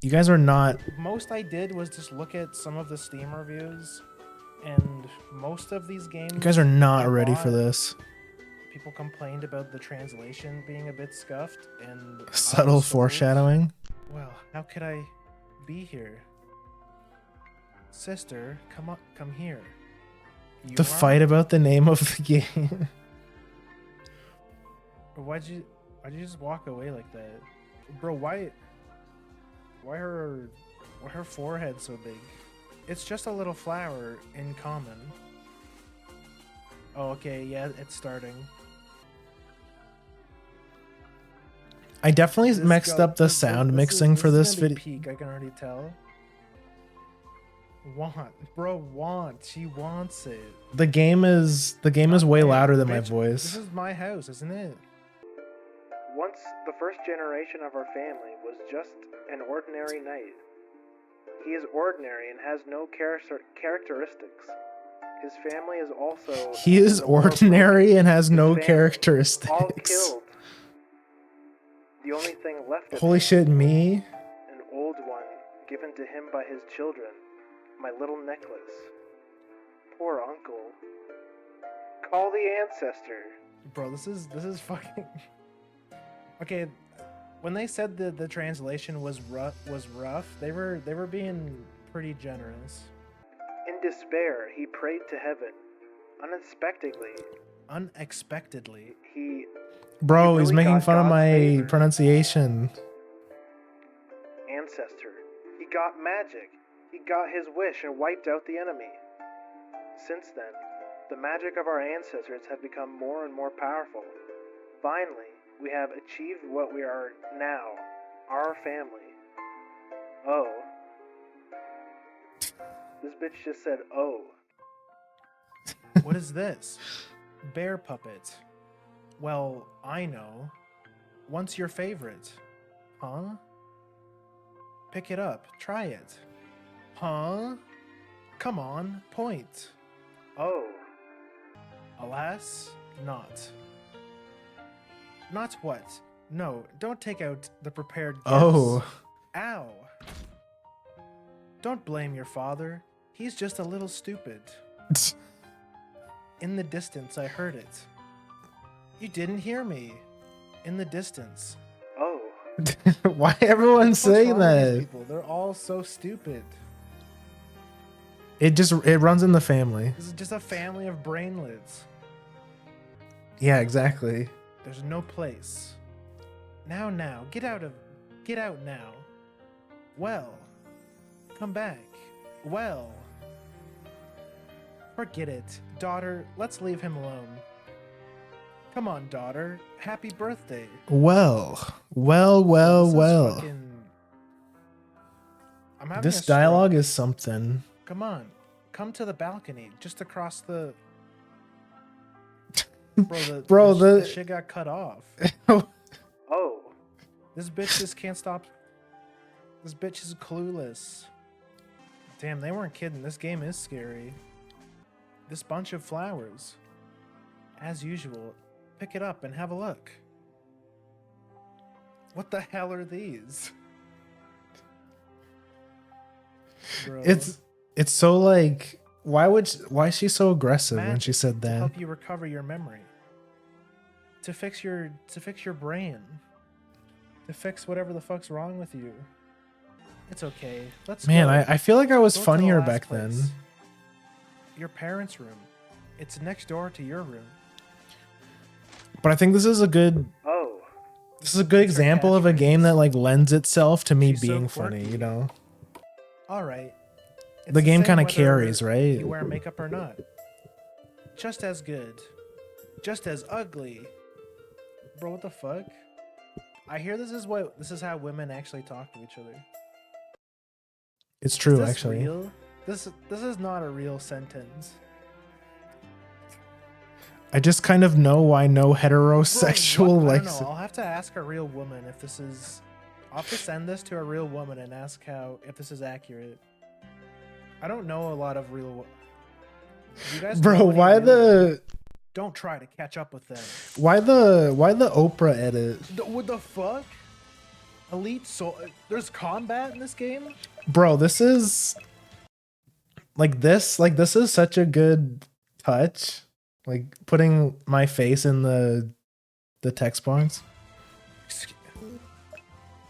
You guys are not. Most I did was just look at some of the Steam reviews, and most of these games. You guys are not I ready bought, for this. People complained about the translation being a bit scuffed and Subtle out of sorts. foreshadowing. Well, how could I be here? Sister, come on, come here. You The are- fight about the name of the game. Why'd you just walk away like that? Bro, why her forehead so big? It's just a little flower in common. Oh, okay, yeah, it's starting. I definitely This mixed go- up the this- sound this mixing is for this gonna be video. peak, I can already tell. She wants it. The game is way Hey, louder than my bitch, voice. This is my house, isn't it? Once the first generation of our family was just an ordinary knight. He is ordinary and has no characteristics. His family is also. He is ordinary and has no family, all characteristics. killed. The only thing left of Holy him, shit, me? an old one given to him by his children, my little necklace. Poor uncle. Call the ancestor. Bro, this is fucking. Okay, when they said the translation was rough, they were being pretty generous. In despair, he prayed to heaven. Unexpectedly, he Bro, he's really making got fun of God's my favor. pronunciation. ancestor. He got magic. He got his wish and wiped out the enemy. Since then, the magic of our ancestors have become more and more powerful. Finally, we have achieved what we are now, our family. Oh. This bitch just said, oh. What is this? Bear puppet. Well, I know. What's your favorite? Huh? Pick it up. Try it. Huh? Come on, point. Oh. Alas, not. Not what? No, don't take out the prepared gifts. Oh. Ow. Don't blame your father. He's just a little stupid. In the distance, I heard it. You didn't hear me. In the distance. Oh. Why everyone saying that? People? They're all so stupid. It runs in the family. This is just a family of brainlets. Yeah, exactly. There's no place. Now, get out now. Well, come back. Well. Forget it. Daughter, let's leave him alone. Come on, daughter. Happy birthday. Well. This is Well. fucking- I'm having This a stroke. dialogue is something. Come on. Come to the balcony, just across the... Bro, the shit got cut off. Oh. This bitch just can't stop. This bitch is clueless. Damn, they weren't kidding. This game is scary. This bunch of flowers. As usual, pick it up and have a look. What the hell are these? Bro. It's so like why is she so aggressive when she Magic said to that? help you recover your memory. To fix your brain. To fix whatever the fuck's wrong with you. It's okay. Let's Man, go. I feel like I was Go to the funnier last back place. then. Your parents' room. It's next door to your room. But I think this is a good Oh. example of a game that like lends itself to me She's so being funny, quirky. you know? All right. It's The game same kinda whether carries, right? You wear makeup or not. Just as good. Just as ugly. Bro, what the fuck? I hear this is how women actually talk to each other. It's Is true this actually. real? This is not a real sentence. I just kind of know why no Bro, heterosexual what? I likes don't know. it. I'll have to ask a real woman if this is. I'll have to send this to a real woman and ask if this is accurate. I don't know a lot of real. You guys Bro, know any why real women? the Don't try to catch up with them. why the Oprah edit? What the fuck? Elite Soul. There's combat in this game. Bro, this is this is such a good touch. Like putting my face in the text box.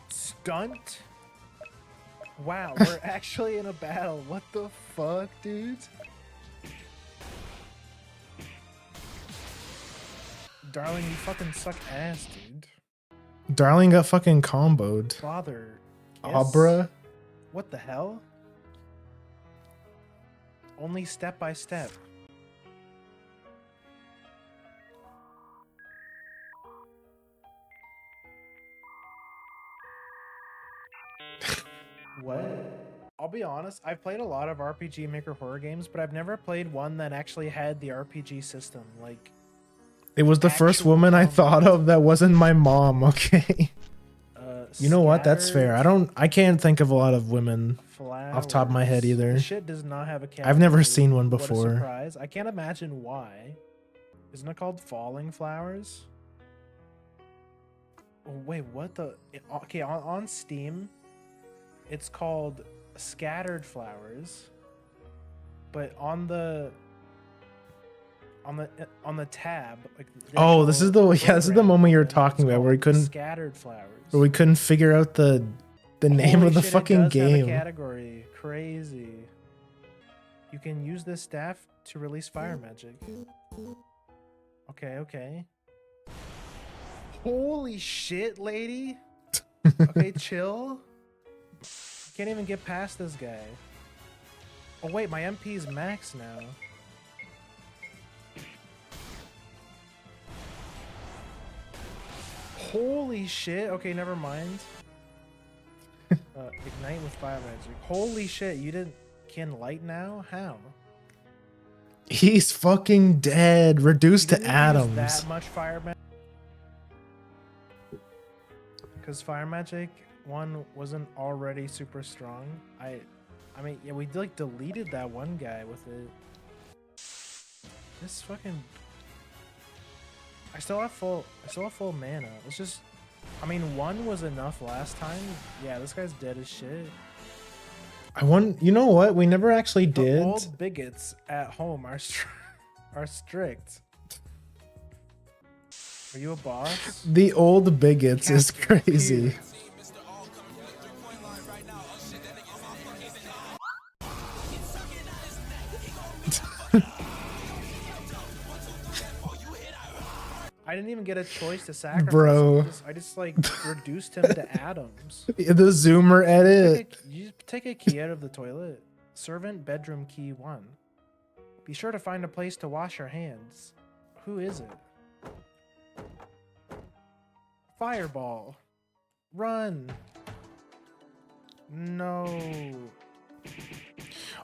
Stunt. Wow, we're actually in a battle. What the fuck, dude? Darling, you fucking suck ass, dude. Darling got fucking comboed. Father. yes? Abra. What the hell? Only step by step. What? I'll be honest, I've played a lot of RPG Maker horror games, but I've never played one that actually had the RPG system. Like, It was the first Actual woman I combat. thought of that wasn't my mom, okay? You know what? That's fair. I can't think of a lot of women off the top of my head flowers. either. This shit does not have a I've never category. seen one What a before. surprise. I can't imagine why. Isn't it called falling flowers? Oh, wait, what the? Okay, on Steam, it's called scattered flowers, but on the tab, like the Oh, this is the actual this is the program moment you were it's talking about where we called couldn't scattered flowers. where we couldn't figure out the name Holy of the shit, fucking it does have a game. category. Crazy. You can use this staff to release fire magic. Okay. Holy shit, lady. Okay, chill. Can't even get past this guy. Oh wait, my MP is max now. Holy shit. Okay, never mind. Ignite with fire magic. Holy shit, you didn't can light now? How? He's fucking dead, reduced You to didn't use atoms. that much fire magic? Because fire magic one wasn't already super strong. I mean, yeah, we like deleted that one guy with it. This fucking. I still have full mana. It's just, I mean, one was enough last time. Yeah, this guy's dead as shit. I want. You know what? We never actually The did. old bigots at home are are strict. Are you a boss? The old bigots is Captain crazy. Pierce. I didn't even get a choice to sacrifice. Bro. I just like reduced him to atoms. The zoomer edit. You take a key out of the toilet. Servant bedroom key 1. Be sure to find a place to wash your hands. Who is it? Fireball. Run. No.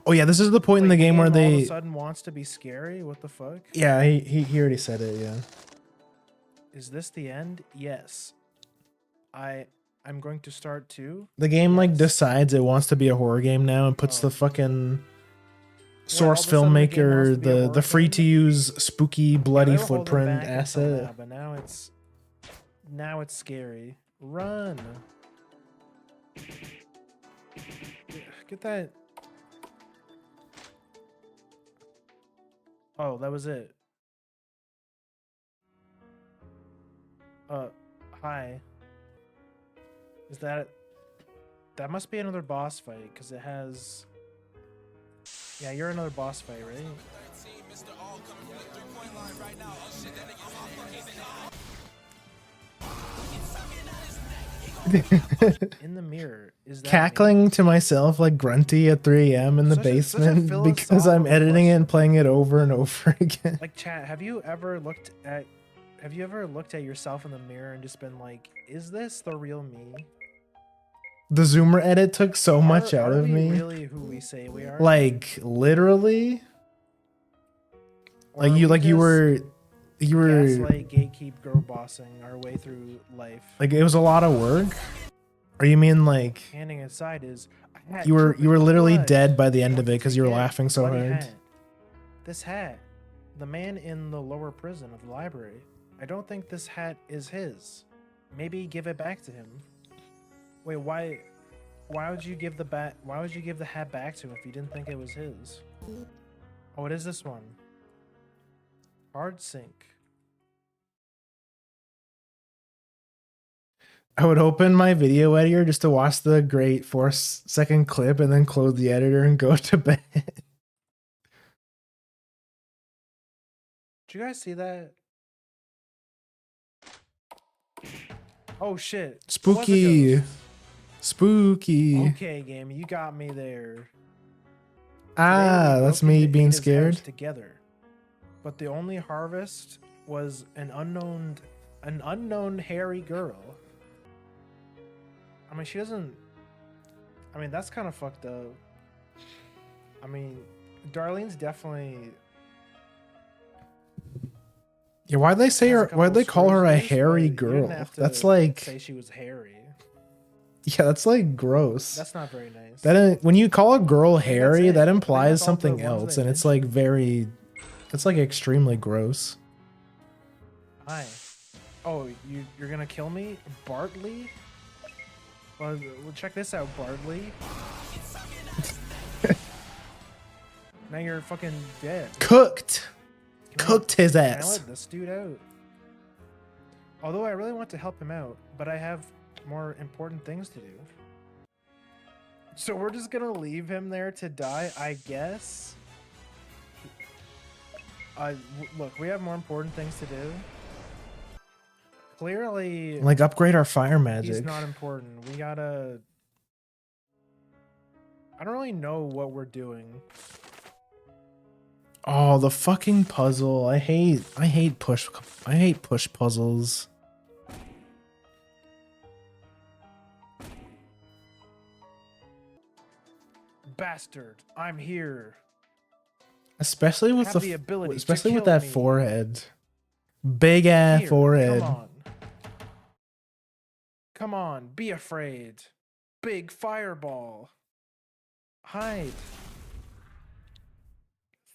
Oh yeah, this is the point in the game where all of they. a sudden wants to be scary. What the fuck? Yeah, he already said it. Yeah. Is this the end? Yes. I'm going to start too. The game like Yes. decides it wants to be a horror game now and puts Oh. the fucking all source of a sudden the game wants filmmaker to be a the horror free to use spooky Yeah, bloody they were holding footprint back until asset. now, but now it's scary. Run. Get that. Oh, that was it. Hi. Is that... That must be another boss fight, because it has... Yeah, you're another boss fight, right? In the mirror, is that Cackling me? to myself like grunty at 3 a.m. in the Such a basement because I'm philosophical editing it and question. playing it over and over again. Like, chat, have you ever looked at yourself in the mirror and just been like, is this the real me? The zoomer edit took so much out Are of we me. really who we say we are? Like literally. Or Like are you we like you were gaslight, gatekeep, girl bossing our way through life? like it was a lot of work? Or you mean like Handing aside is a hat you were dripping with literally blood. dead by the end Don't of it because you were forget laughing so bloody hard? hat. This hat, the man in the lower prison of the library. I don't think this hat is his. Maybe give it back to him. Wait, why would you give the hat back to him if you didn't think it was his? Oh, it is this one. Hard sync. I would open my video editor just to watch the great 4-second clip and then close the editor and go to bed. Did you guys see that? Oh shit. It was a Spooky. ghost. Spooky. Okay, game, you got me there. Ah, Today we that's broke me into being Ada's house scared. together. But the only harvest was an unknown hairy girl. I mean, she doesn't... I mean, that's kind of fucked up. I mean, Darlene's definitely... Yeah, why'd they say has a her? couple Why'd they call her a screws loose, hairy but you didn't girl? have to That's like, say she was hairy. yeah, that's like gross. That's not very nice. That when you call a girl think that's hairy, it. that I think implies that's all the something ones else, they and it's like very, it's like extremely gross. Hi. Oh, you're gonna kill me, Bartley? Well, check this out, Bartley. Now you're fucking dead. Cooked, Come on, cooked his can I ass. let this dude out? Although I really want to help him out, but I have more important things to do. So we're just gonna leave him there to die, I guess. Look, we have more important things to do. Clearly, Like upgrade our fire he's magic. not important. We gotta... I don't really know what we're doing. Oh, the fucking puzzle. I hate push puzzles. Bastard, I'm here. Especially with Have the ability to especially with kill that me. forehead. Big ass Here, forehead. Come on. Come on, be afraid. Big fireball. Hide.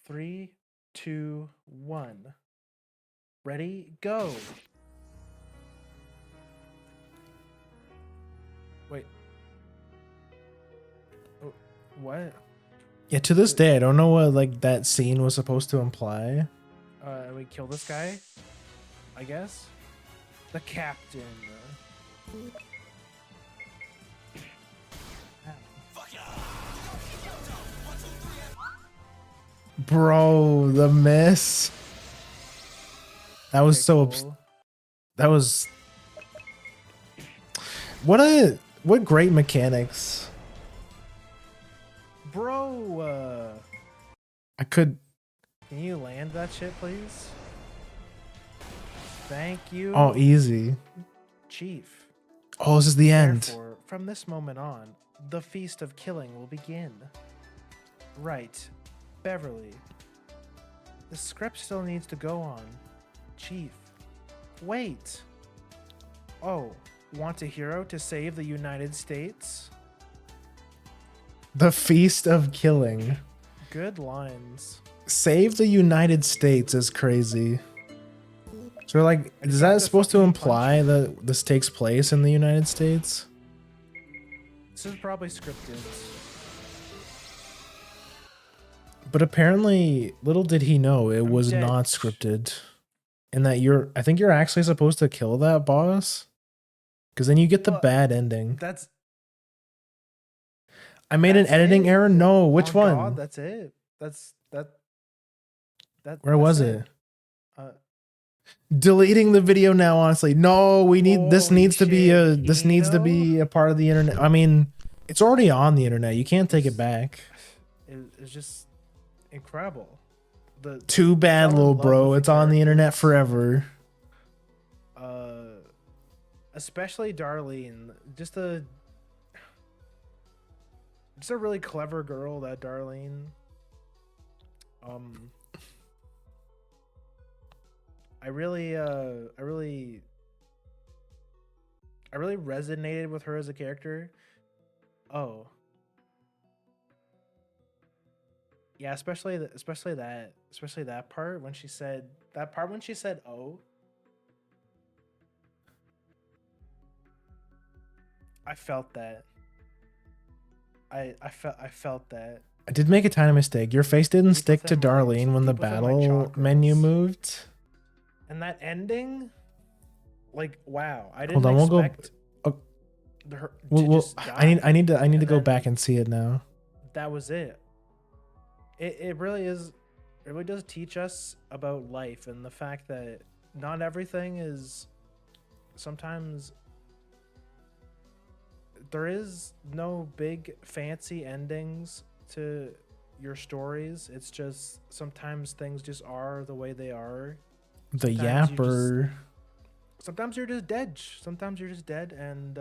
3, 2, 1. Ready, go. Wait. Oh, what? Yeah, to this day I don't know what like that scene was supposed to imply. We kill this guy? I guess? The captain. Bro, the miss. That was Okay, so cool. that was what great mechanics. Bro, I could can you land that shit, please? Thank you, oh easy. Chief. Oh, this is the end. Therefore, from this moment on, the feast of killing will begin. Right, Beverly. The script still needs to go on. Chief, wait. Oh, want a hero to save the United States? The feast of killing. Good lines. Save the United States is crazy. So like, is got that the supposed to fucking imply that this takes place in the United States? This is probably scripted. But apparently, little did he know it was dead. not scripted, and that I think you're actually supposed to kill that boss, because then you get the But bad ending. That's I made an that's editing it? error. No, which Oh, one? God, that's it. That. Where was that's it? Uh, Deleting the video now. Honestly, no. We need this. Holy Needs to be a shit, this needs to be a part of the internet. I mean, it's already on the internet. You can't take it back. it's just incredible. The Too bad, fell in little love bro. with It's the on the internet characters. forever. Especially Darlene, just a really clever girl, that Darlene. I really resonated with her as a character. Oh. Yeah, especially that part when she said oh. I felt that. I felt that. I did make a tiny mistake. Your face didn't Deep stick to within my- Darlene when the deep within my battle menu chakras. moved. And that ending, like, wow! I Hold didn't on, we'll go. expect her to We'll, just die. I need to And go then back and see it now. That was it. It really is. It really does teach us about life and the fact that not everything is. Sometimes there is no big fancy endings to your stories. It's just sometimes things just are the way they are. The Sometimes you just- yapper. Sometimes you're just dead. Sometimes you're just dead, and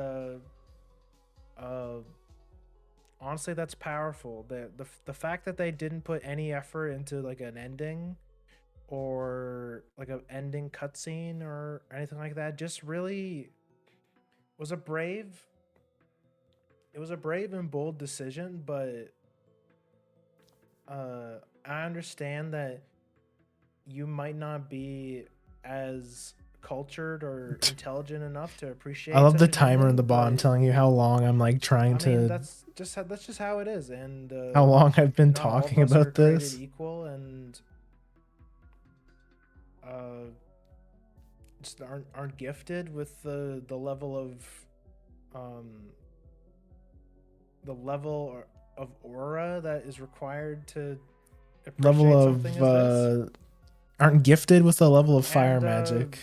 honestly, that's powerful. The fact that they didn't put any effort into like an ending or like an ending cutscene or anything like that just really was a brave. It was a brave and bold decision, but I understand that you might not be as cultured or intelligent enough to appreciate. I love such the an timer in ending, the bottom but, telling you how long I'm like trying I to. mean, that's just how it is, and how long I've been not all of talking us are about created this. equal, and just aren't gifted with the level of of aura that is required to appreciate Level something as this. of aren't gifted with the level of fire And, magic.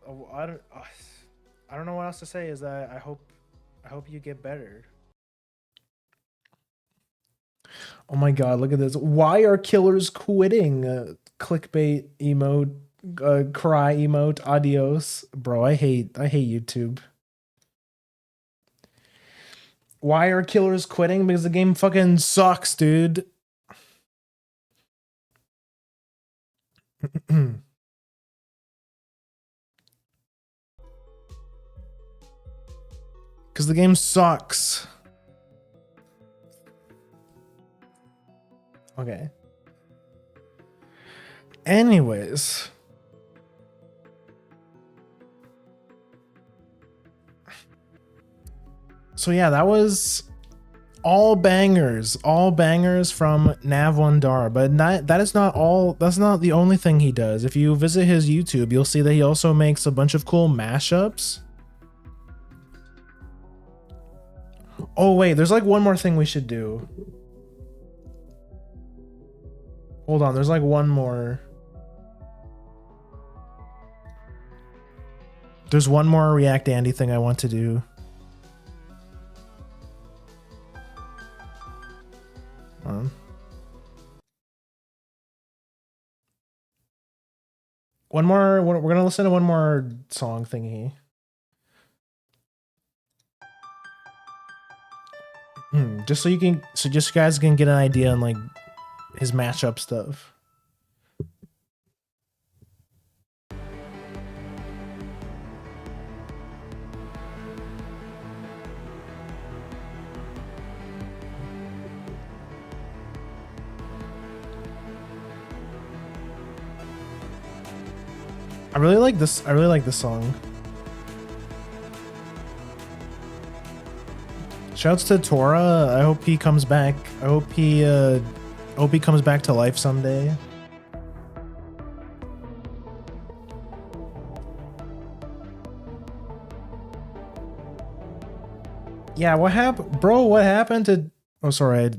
I don't know what else to say. Is that I hope you get better. Oh my god, look at this. Why are killers quitting? Clickbait emote, cry emote, adios. Bro, I hate YouTube. Why are killers quitting? Because the game fucking sucks, dude. Because the game sucks. Okay. Anyways. So yeah, that was all bangers from Nav Wandar. But that is not all. That's not the only thing he does. If you visit his YouTube, you'll see that he also makes a bunch of cool mashups. Oh wait, there's like one more thing we should do. Hold on, there's like one more. There's one more React Andy thing I want to do. One more. We're gonna listen to one more song thingy. Just so you guys can get an idea on like his mashup stuff. I really like this song. Shouts to Tora. I hope he comes back. I hope he Hope he comes back to life someday. Yeah, what happened, bro? What happened to? Oh, sorry,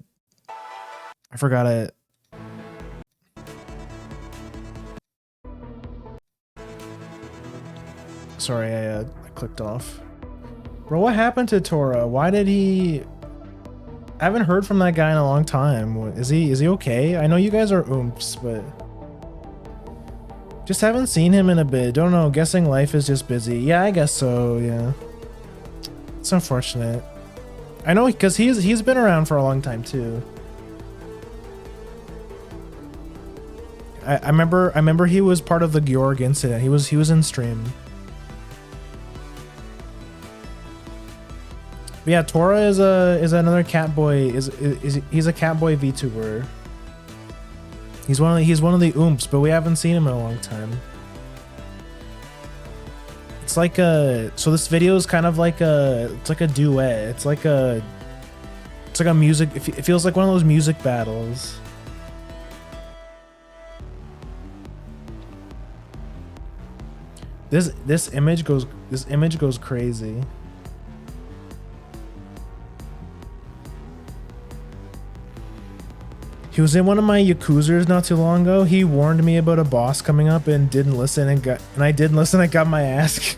I forgot it. Sorry, I clicked off. Bro, what happened to Tora? Why did he? I haven't heard from that guy in a long time. Is he okay? I know you guys are oomps, but just haven't seen him in a bit. Don't know. Guessing life is just busy. Yeah, I guess so. Yeah, it's unfortunate. I know because he's been around for a long time too. I remember he was part of the Georg incident. He was in stream. But yeah, Tora is another Catboy. He's a Catboy VTuber. He's one of the oomps, but we haven't seen him in a long time. It's like a so this video is kind of like it's like a duet. It's like a music. It feels like one of those music battles. This image goes crazy. He was in one of my Yakuzers not too long ago. He warned me about a boss coming up and didn't listen and I didn't listen. I got my ass.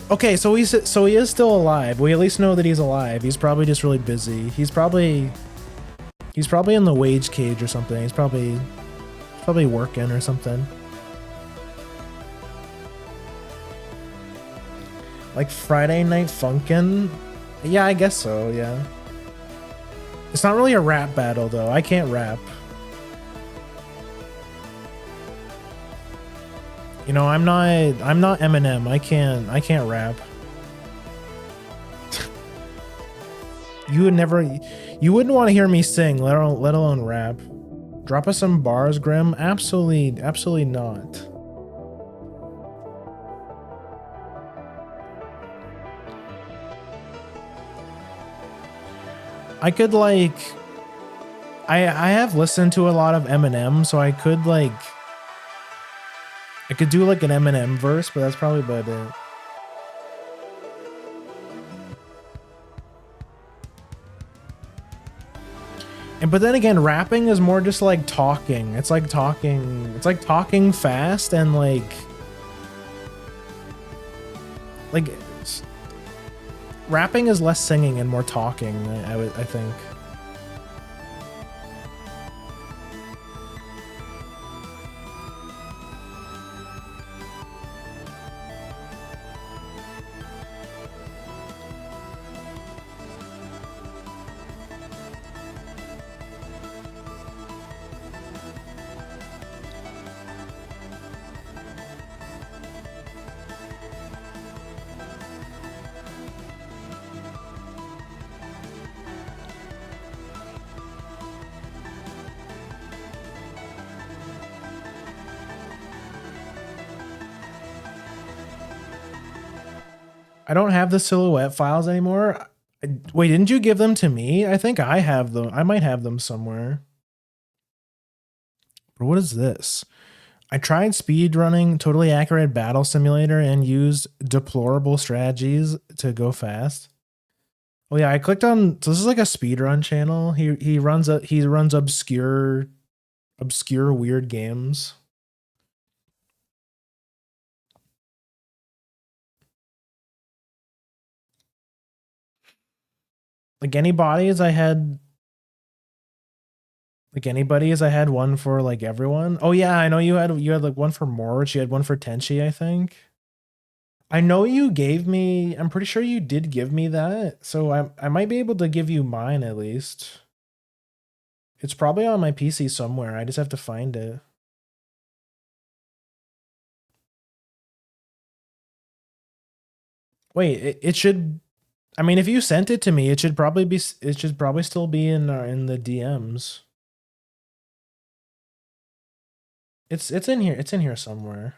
Okay, so he is still alive. We at least know that he's alive. He's probably just really busy. He's probably in the wage cage or something. He's probably working or something. Like Friday Night Funkin'? Yeah, I guess so, yeah. It's not really a rap battle though. I can't rap. You know, I'm not Eminem. I can't rap. You wouldn't want to hear me sing, let alone rap. Drop us some bars, Grimm? Absolutely not. I could like I have listened to a lot of Eminem, so I could do like an Eminem verse, but that's probably about it. But then again, rapping is more just like talking. It's like talking fast and like rapping is less singing and more talking, I think. I don't have the silhouette files anymore. Wait, didn't you give them to me? I think I have them. I might have them somewhere. But what is this? I tried speedrunning Totally Accurate Battle Simulator and used deplorable strategies to go fast. Oh yeah, I clicked on. So this is like a speedrun channel. He runs obscure weird games. Like anybody's, I had one for like everyone. Oh yeah, I know you had like one for Morch, you had one for Tenchi, I think. I know you gave me, I'm pretty sure you did give me that. So I might be able to give you mine at least. It's probably on my PC somewhere. I just have to find it. Wait, it should, I mean, if you sent it to me, it should probably still be in the DMs. It's in here. It's in here somewhere.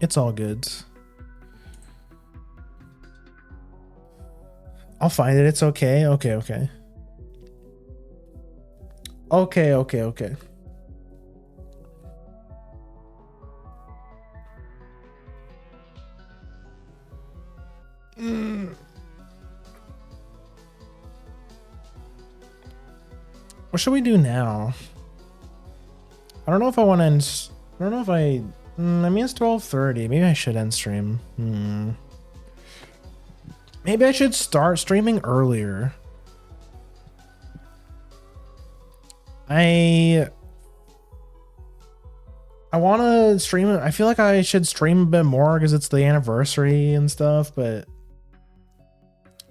It's all good. I'll find it. It's okay. Okay, okay. Okay, okay, okay. What should we do now? I don't know if I want to end. I don't know if I. I mean, it's 12:30. Maybe I should end stream. Maybe I should start streaming earlier. I want to stream it. I feel like I should stream a bit more because it's the anniversary and stuff, but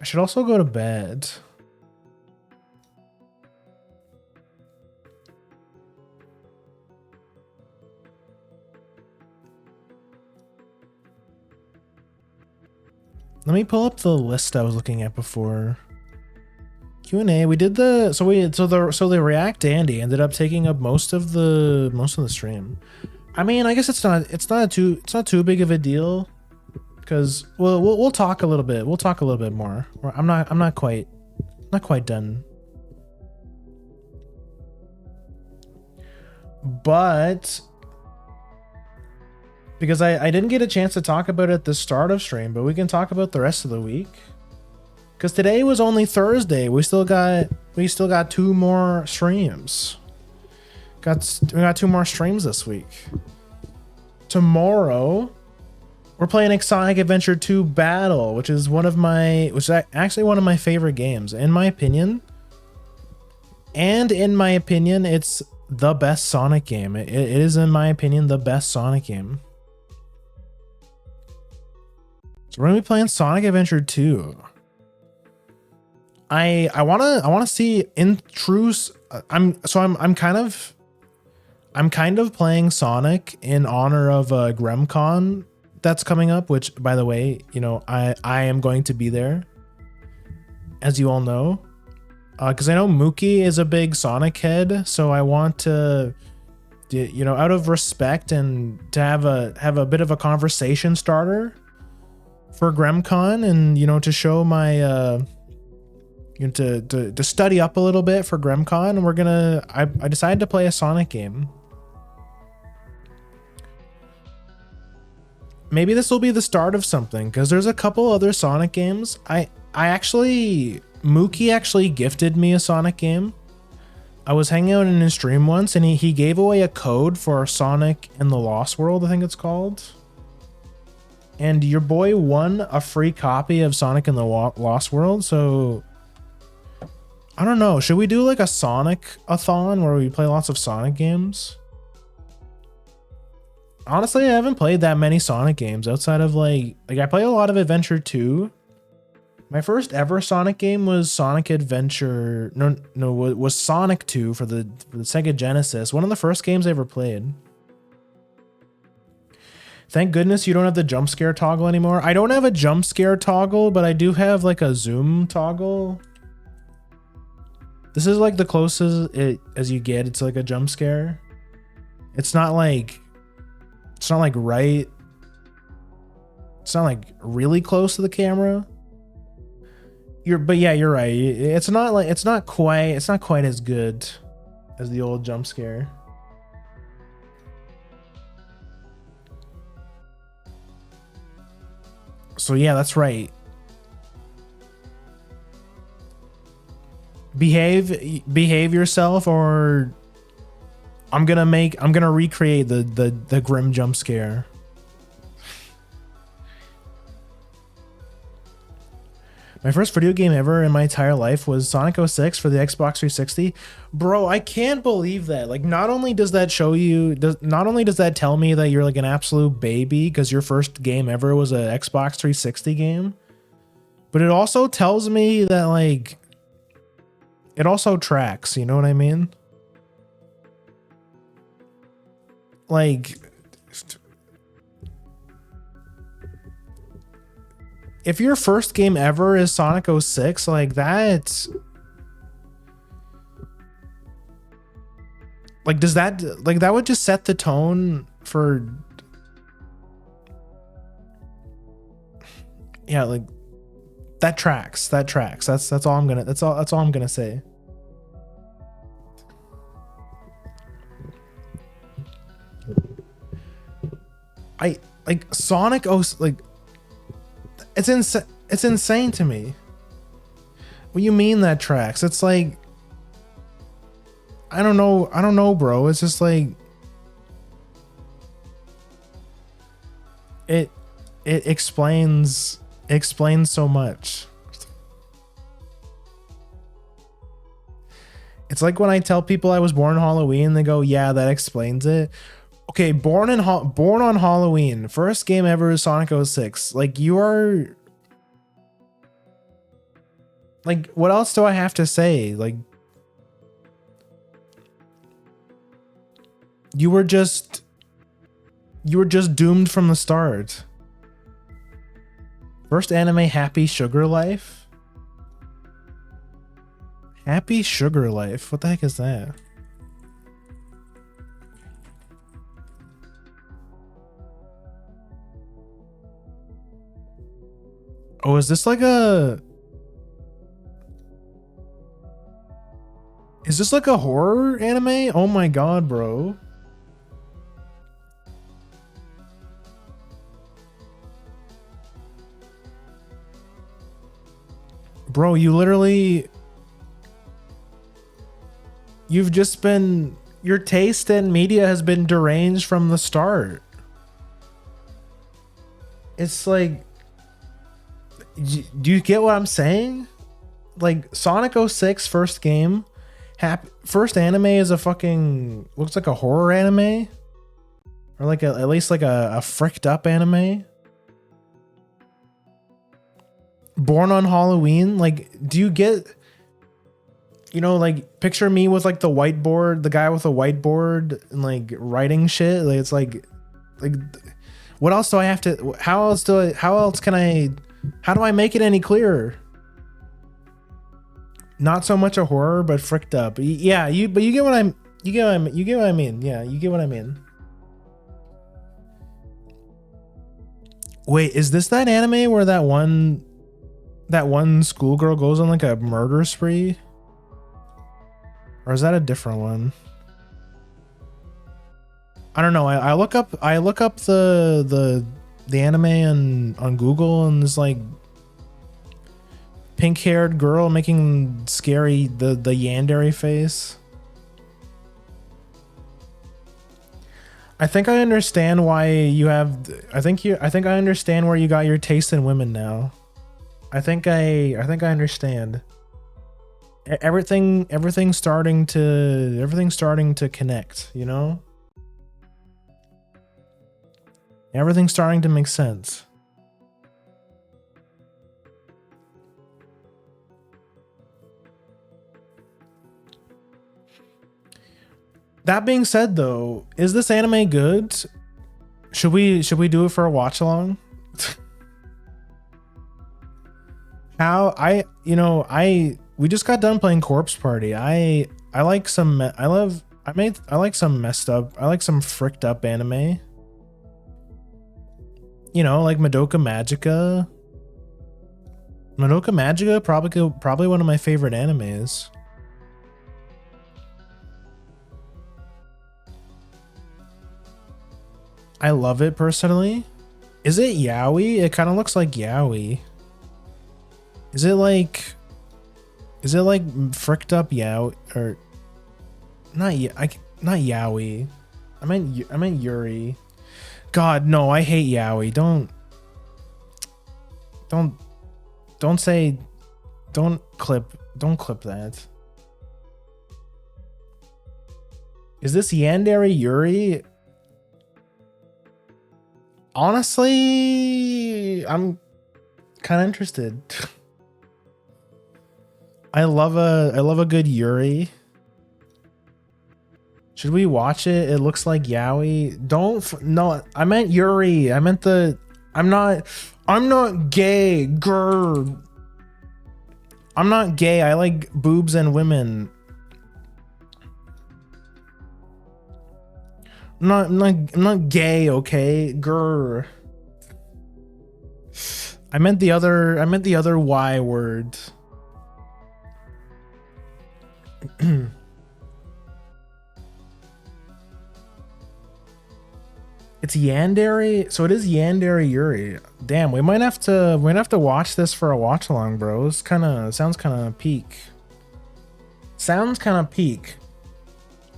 I should also go to bed. Let me pull up the list I was looking at before. Q&A. We did the so the React Dandy ended up taking up most of the stream. I mean, I guess it's not too big of a deal because we'll talk a little bit. We'll talk a little bit more. I'm not quite done. But because I didn't get a chance to talk about it at the start of stream, but we can talk about the rest of the week. Because today was only Thursday. We still got 2 more streams. We got 2 more streams this week. Tomorrow, we're playing Sonic Adventure 2 Battle, which is actually one of my favorite games, in my opinion. And in my opinion, it's the best Sonic game. It is, in my opinion, the best Sonic game. So we're gonna be playing Sonic Adventure 2. I wanna see in truce. I'm kind of playing Sonic in honor of GrimmCon that's coming up, which, by the way, you know, I am going to be there, as you all know, because I know Mookie is a big Sonic head, so I want to, you know, out of respect and to have a bit of a conversation starter for GrimmCon, and you know, to show my you know, to study up a little bit for GrimmCon, and I decided to play a Sonic game. Maybe this will be the start of something, because there's a couple other Sonic games. Mookie actually gifted me a Sonic game. I was hanging out in his stream once, and he gave away a code for Sonic in the Lost World, I think it's called. And your boy won a free copy of Sonic in the Lost World, so I don't know. Should we do like a Sonic-a-thon where we play lots of Sonic games? Honestly, I haven't played that many Sonic games outside of like I play a lot of Adventure 2. My first ever Sonic game was Sonic Adventure. Was Sonic 2 for the Sega Genesis. One of the first games I ever played. Thank goodness you don't have the jump scare toggle anymore. I don't have a jump scare toggle, but I do have like a zoom toggle. This is like the closest as you get. It's like a jump scare. It's not like right. It's not like really close to the camera. But yeah, you're right. It's not quite as good as the old jump scare. So yeah, that's right. Behave yourself, or I'm gonna recreate the Grimm jump scare. My first video game ever in my entire life was Sonic 06 for the Xbox 360. Bro, I can't believe that. Like, not only does that tell me that you're like an absolute baby because your first game ever was a Xbox 360 game, but it also tells me that like it also tracks, you know what I mean? Like, if your first game ever is Sonic 06, like that, like, does that, like, that would just set the tone for, yeah, like that tracks. That tracks. That's all I'm gonna. That's all I'm gonna say. I like Sonic. Oh, like it's insane. It's insane to me. What do you mean that tracks? It's like I don't know, bro. It's just like it explains so much. It's like when I tell people I was born on Halloween, they go, "Yeah, that explains it." Okay, born on Halloween, first game ever is Sonic 06. Like you are, like what else do I have to say? Like you were just doomed from the start. First anime, Happy Sugar Life. Happy Sugar Life. What the heck is that? Oh, is this like a... Is this like a horror anime? Oh my god, bro. Bro, you literally... You've just been... Your taste in media has been deranged from the start. It's like... Do you get what I'm saying? Like, Sonic 06 first game... First anime is a fucking... Looks like a horror anime? Or like at least like a fricked up anime? Born on Halloween? Like, do you get... You know, like, picture me with like the whiteboard, the guy with a whiteboard and like writing shit. Like, it's like, what else do I have to, how else do I make it any clearer? Not so much a horror, but fricked up. Yeah, you get what I mean. Yeah, you get what I mean. Wait, is this that anime where that one schoolgirl goes on like a murder spree? Or is that a different one? I don't know. I look up the anime on Google, and there's like pink-haired girl making scary the yandere face. I think I understand why you have. I think I understand where you got your taste in women now. I think I understand. Everything's starting to connect, you know? Everything's starting to make sense. That being said though, is this anime good? Should we do it for a watch along? We just got done playing Corpse Party. I like some messed up, I like some fricked up anime. You know, like Madoka Magica. Madoka Magica, probably one of my favorite animes. I love it personally. Is it yaoi? It kind of looks like yaoi. Is it like fricked up yaoi or not yaoi? I meant Yuri. God, no, I hate yaoi. Don't clip that. Is this yandere Yuri? Honestly, I'm kind of interested. I love a good Yuri. Should we watch it? It looks like yaoi. No, I meant Yuri. I meant I'm not gay. Grr. I'm not gay. I like boobs and women. I'm not gay, okay? Grr. I meant the other Y word. It's Yandere, so it is Yandere Yuri. Damn, we might have to watch this for a watch along, bro. It's sounds kind of peak. Sounds kind of peak.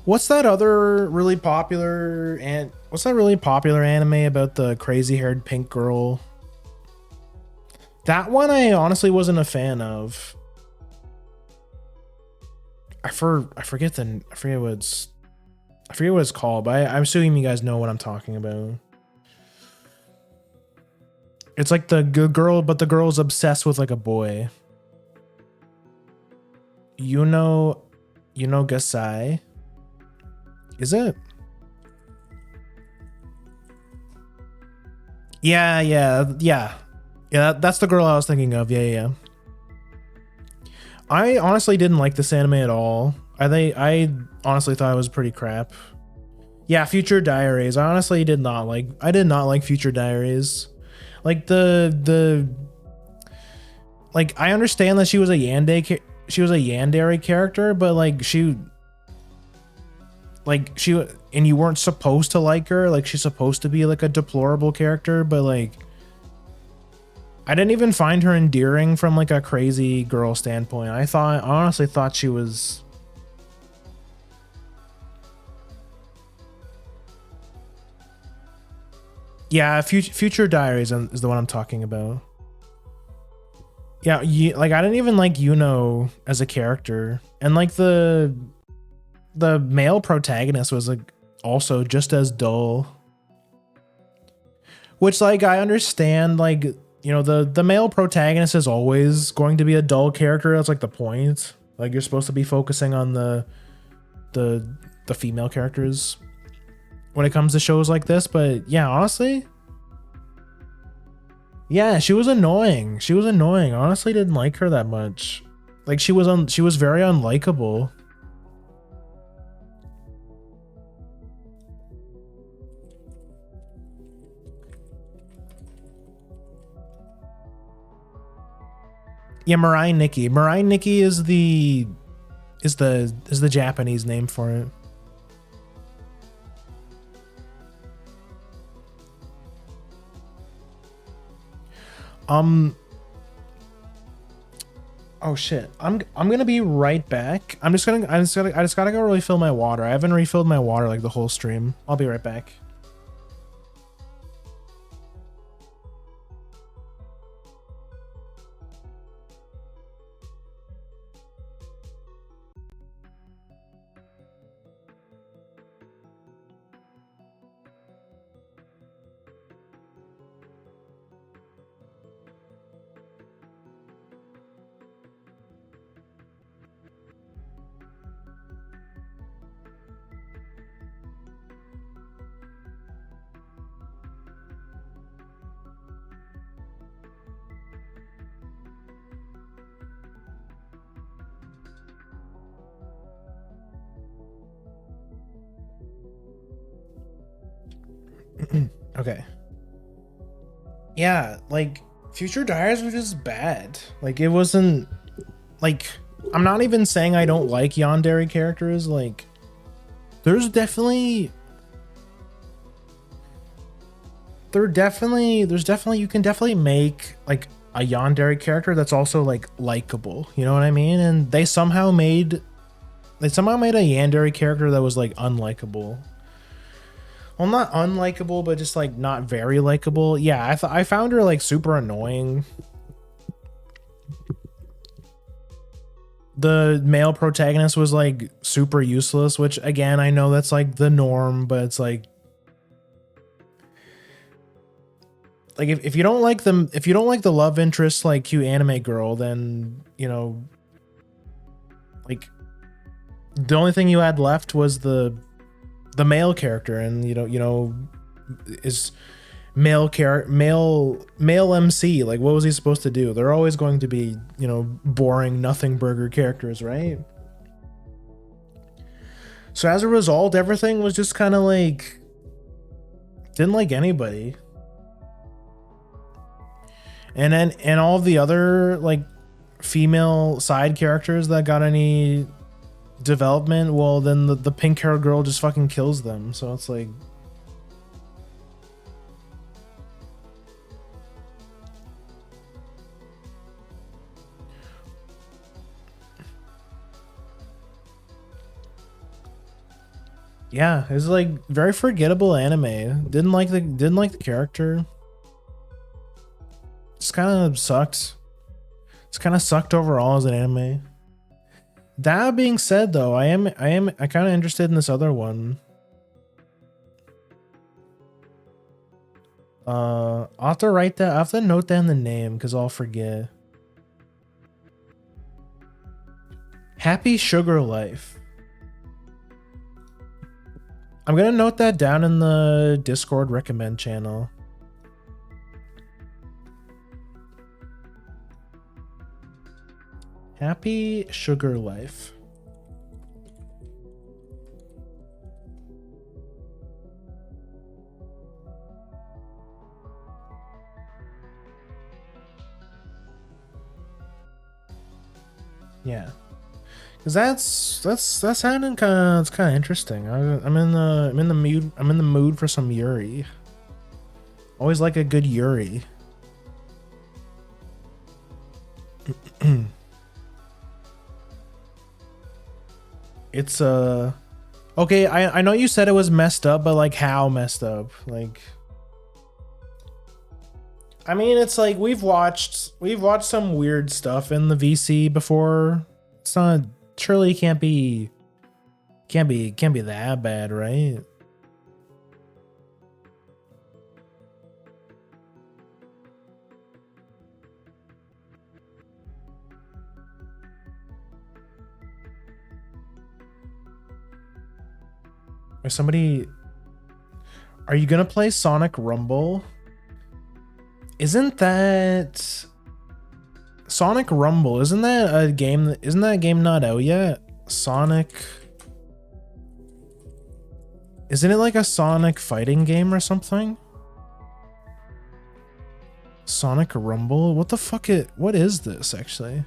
What's that really popular anime about the crazy-haired pink girl? That one I honestly wasn't a fan of. I forget what it's called, but I'm assuming you guys know what I'm talking about. It's like the good girl, but the girl's obsessed with like a boy. You know Gasai? Is it? Yeah. That's the girl I was thinking of. Yeah. I honestly didn't like this anime at all. I honestly thought it was pretty crap. Yeah, Future Diaries. I did not like Future Diaries. Like like I understand that she was a Yandere character, but and you weren't supposed to like her. Like she's supposed to be like a deplorable character, but like I didn't even find her endearing from like a crazy girl standpoint. I honestly thought she was. Yeah, Future Diaries is the one I'm talking about. Yeah, like I didn't even like Yuno as a character, and like the male protagonist was like also just as dull. Which like I understand, like, you know, the male protagonist is always going to be a dull character. That's like the point. Like you're supposed to be focusing on the female characters when it comes to shows like this, but yeah, honestly, yeah, she was annoying. I honestly didn't like her that much. Like she was very unlikable. Yeah, Mirai Nikki. Mirai Nikki is the Japanese name for it. Oh shit. I'm gonna be right back. I just gotta go refill my water. I haven't refilled my water like the whole stream. I'll be right back. Okay. Yeah, like Future Diaries was just bad. Like it wasn't like, I'm not even saying I don't like yandere characters. Like there's definitely you can definitely make like a yandere character that's also like likable, you know what I mean? And they somehow made a yandere character that was like unlikable. Well, not unlikable, but just like not very likable. Yeah, I found her like super annoying. The male protagonist was like super useless, which again, I know that's like the norm, but it's like if you don't like them, if you don't like the love interest like cute anime girl, then you know, like the only thing you had left was the male character, and you know is male MC. Like what was he supposed to do? They're always going to be, you know, boring nothing burger characters, right? So as a result, everything was just kind of like didn't like anybody. and all the other like female side characters that got any development, well then the pink hair girl just fucking kills them. So it's like, yeah, it was like very forgettable anime. Didn't like the character. Just kind of sucked. Just kind of sucked overall as an anime. That being said, though, I kind of interested in this other one. I'll have to write that. I have to note down the name because I'll forget. Happy Sugar Life. I'm gonna note that down in the Discord recommend channel. Happy Sugar Life. Yeah, because that's sounding kind of interesting. I'm in the mood for some Yuri. Always like a good Yuri. It's okay, I know you said it was messed up, but like how messed up? Like, I mean, it's like we've watched some weird stuff in the VC before. It's not, surely it can't be that bad, right? Are you gonna play Sonic Rumble? Isn't that Sonic Rumble? Isn't that a game? Isn't that game not out yet? Sonic. Isn't it like a Sonic fighting game or something? Sonic Rumble? What the fuck what is this actually?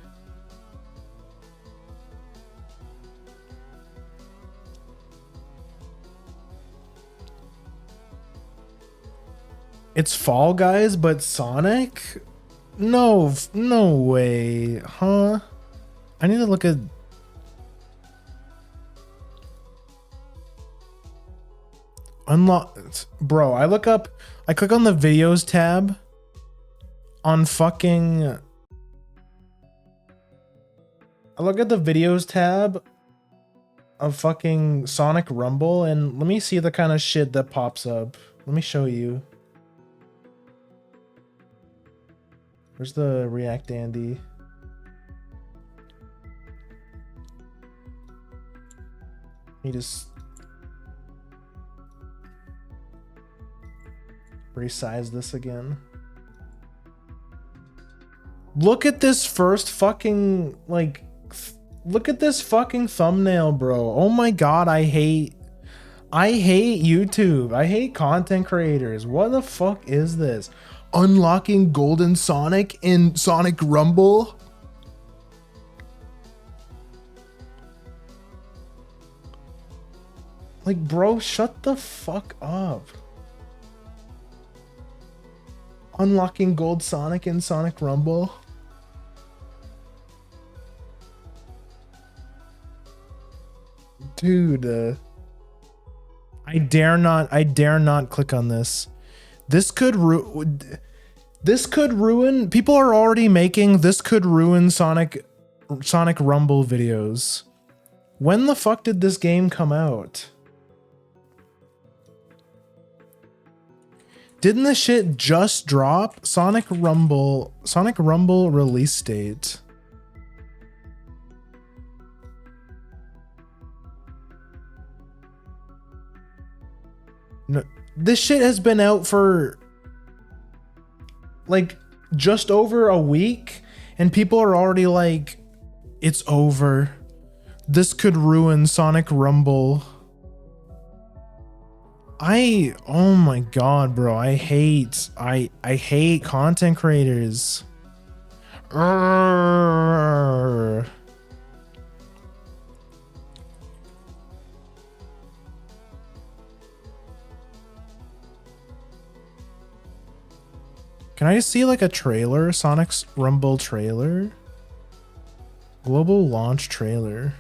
It's Fall Guys, but Sonic? No way, huh? I need to look at... Unlock... Bro, I click on the videos tab on fucking... I look at the videos tab of fucking Sonic Rumble, and let me see the kind of shit that pops up. Let me show you. Where's the React Andy? He just resize this again. Look at this first fucking, like, look at this fucking thumbnail, bro. Oh my god, I hate YouTube. I hate content creators. What the fuck is this? Unlocking Golden Sonic in Sonic Rumble? Like, bro, shut the fuck up. Unlocking Gold Sonic in Sonic Rumble? Dude, I dare not click on this. This could ruin. People are already making this could ruin Sonic Rumble videos. When the fuck did this game come out? Didn't this shit just drop? Sonic Rumble release date. No, this shit has been out for like just over a week, and people are already like, it's over. This could ruin Sonic Rumble. Oh my god, bro. I hate content creators. Urgh. Can I see like a trailer? Sonic's Rumble trailer? Global launch trailer.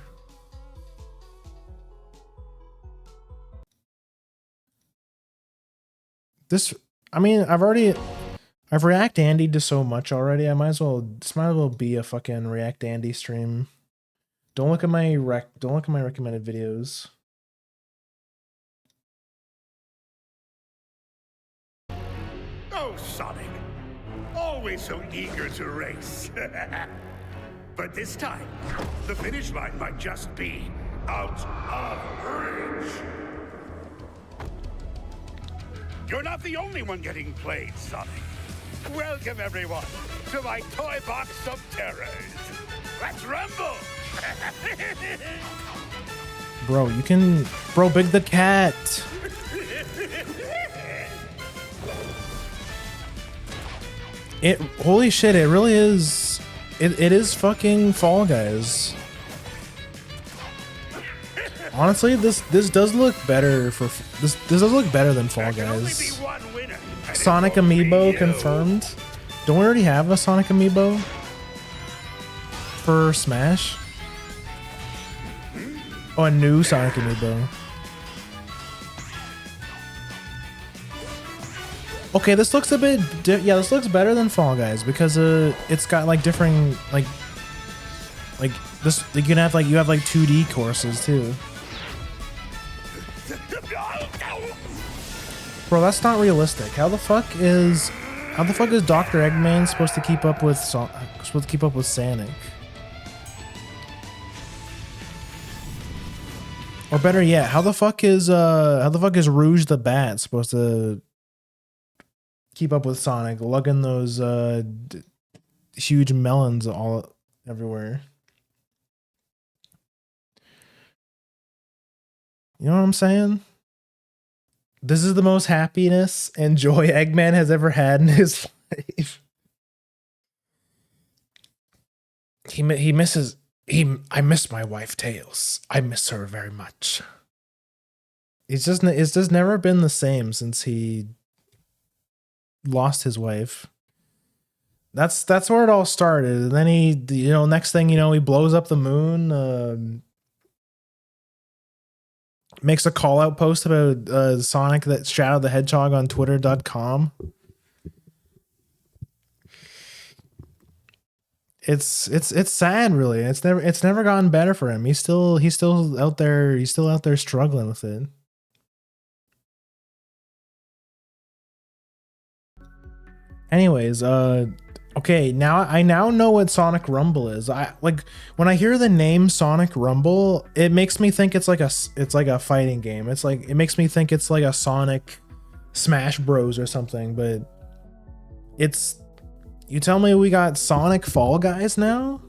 This, I mean, I've React Andy'd to so much already. This might as well be a fucking React Andy stream. Don't look at my recommended videos. Oh, Sonic. Always so eager to race. But this time, the finish line might just be out of reach. You're not the only one getting played, Sonic. Welcome, everyone, to my toy box of terrors. Let's rumble! Bro, you can... Bro, Big the Cat! Holy shit, it really is... It is fucking Fall Guys. Honestly, this does look better for... This does look better than Fall Guys. Sonic Amiibo confirmed. Don't we already have a Sonic Amiibo? For Smash? Oh, a new Sonic Amiibo. Okay, this looks a bit... yeah, this looks better than Fall Guys because it's got like different... Like this... You can have like... You have like 2D courses too. Bro, that's not realistic. How the fuck is Dr. Eggman supposed to keep up with Sonic? Or better yet, how the fuck is Rouge the Bat supposed to keep up with Sonic, lugging those huge melons all everywhere? You know what I'm saying? This is the most happiness and joy Eggman has ever had in his life. I miss my wife Tails. I miss her very much. It's just never been the same since he lost his wife. That's where it all started. And then next thing you know, he blows up the moon. Makes a call out post about Sonic that Shadow the Hedgehog on twitter.com. It's sad, really. It's never gotten better for him. He's still out there struggling with it. Anyways, okay, I now know what Sonic Rumble is. When I hear the name Sonic Rumble, it makes me think it's like a fighting game. It makes me think it's like a Sonic Smash Bros or something, but you tell me we got Sonic Fall Guys now?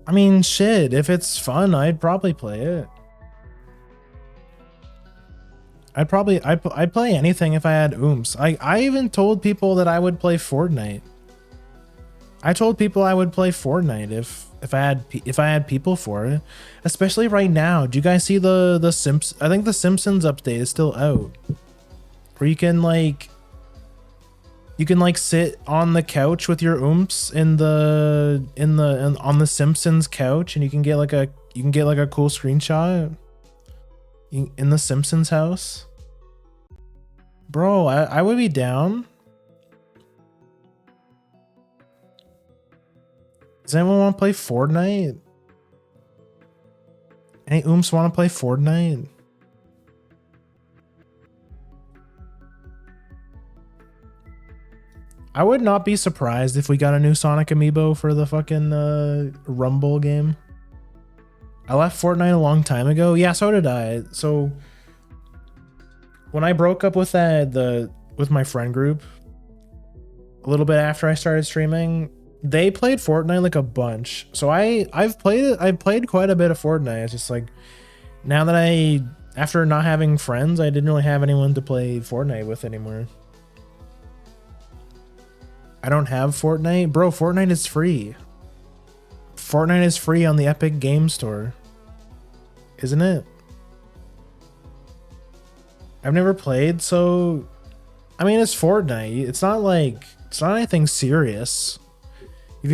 I mean, shit, if it's fun, I'd probably play it. I'd play anything if I had oomph. I even told people that I would play Fortnite. I told people I would play Fortnite if I had people for it. Especially right now. Do you guys see the I think the Simpsons update is still out. Where you can sit on the couch with your oomps on the Simpsons couch, and you can get like a cool screenshot in the Simpsons house. Bro, I would be down. Does anyone want to play Fortnite? Any oomps want to play Fortnite? I would not be surprised if we got a new Sonic amiibo for the fucking Rumble game. I left Fortnite a long time ago. Yeah, so did I. So when I broke up with my friend group a little bit after I started streaming, they played Fortnite like a bunch. So I've played quite a bit of Fortnite. It's just like now that after not having friends, I didn't really have anyone to play Fortnite with anymore. I don't have Fortnite. Bro, Fortnite is free. Fortnite is free on the Epic Game Store. Isn't it? I've never played, so I mean it's Fortnite. It's not anything serious. If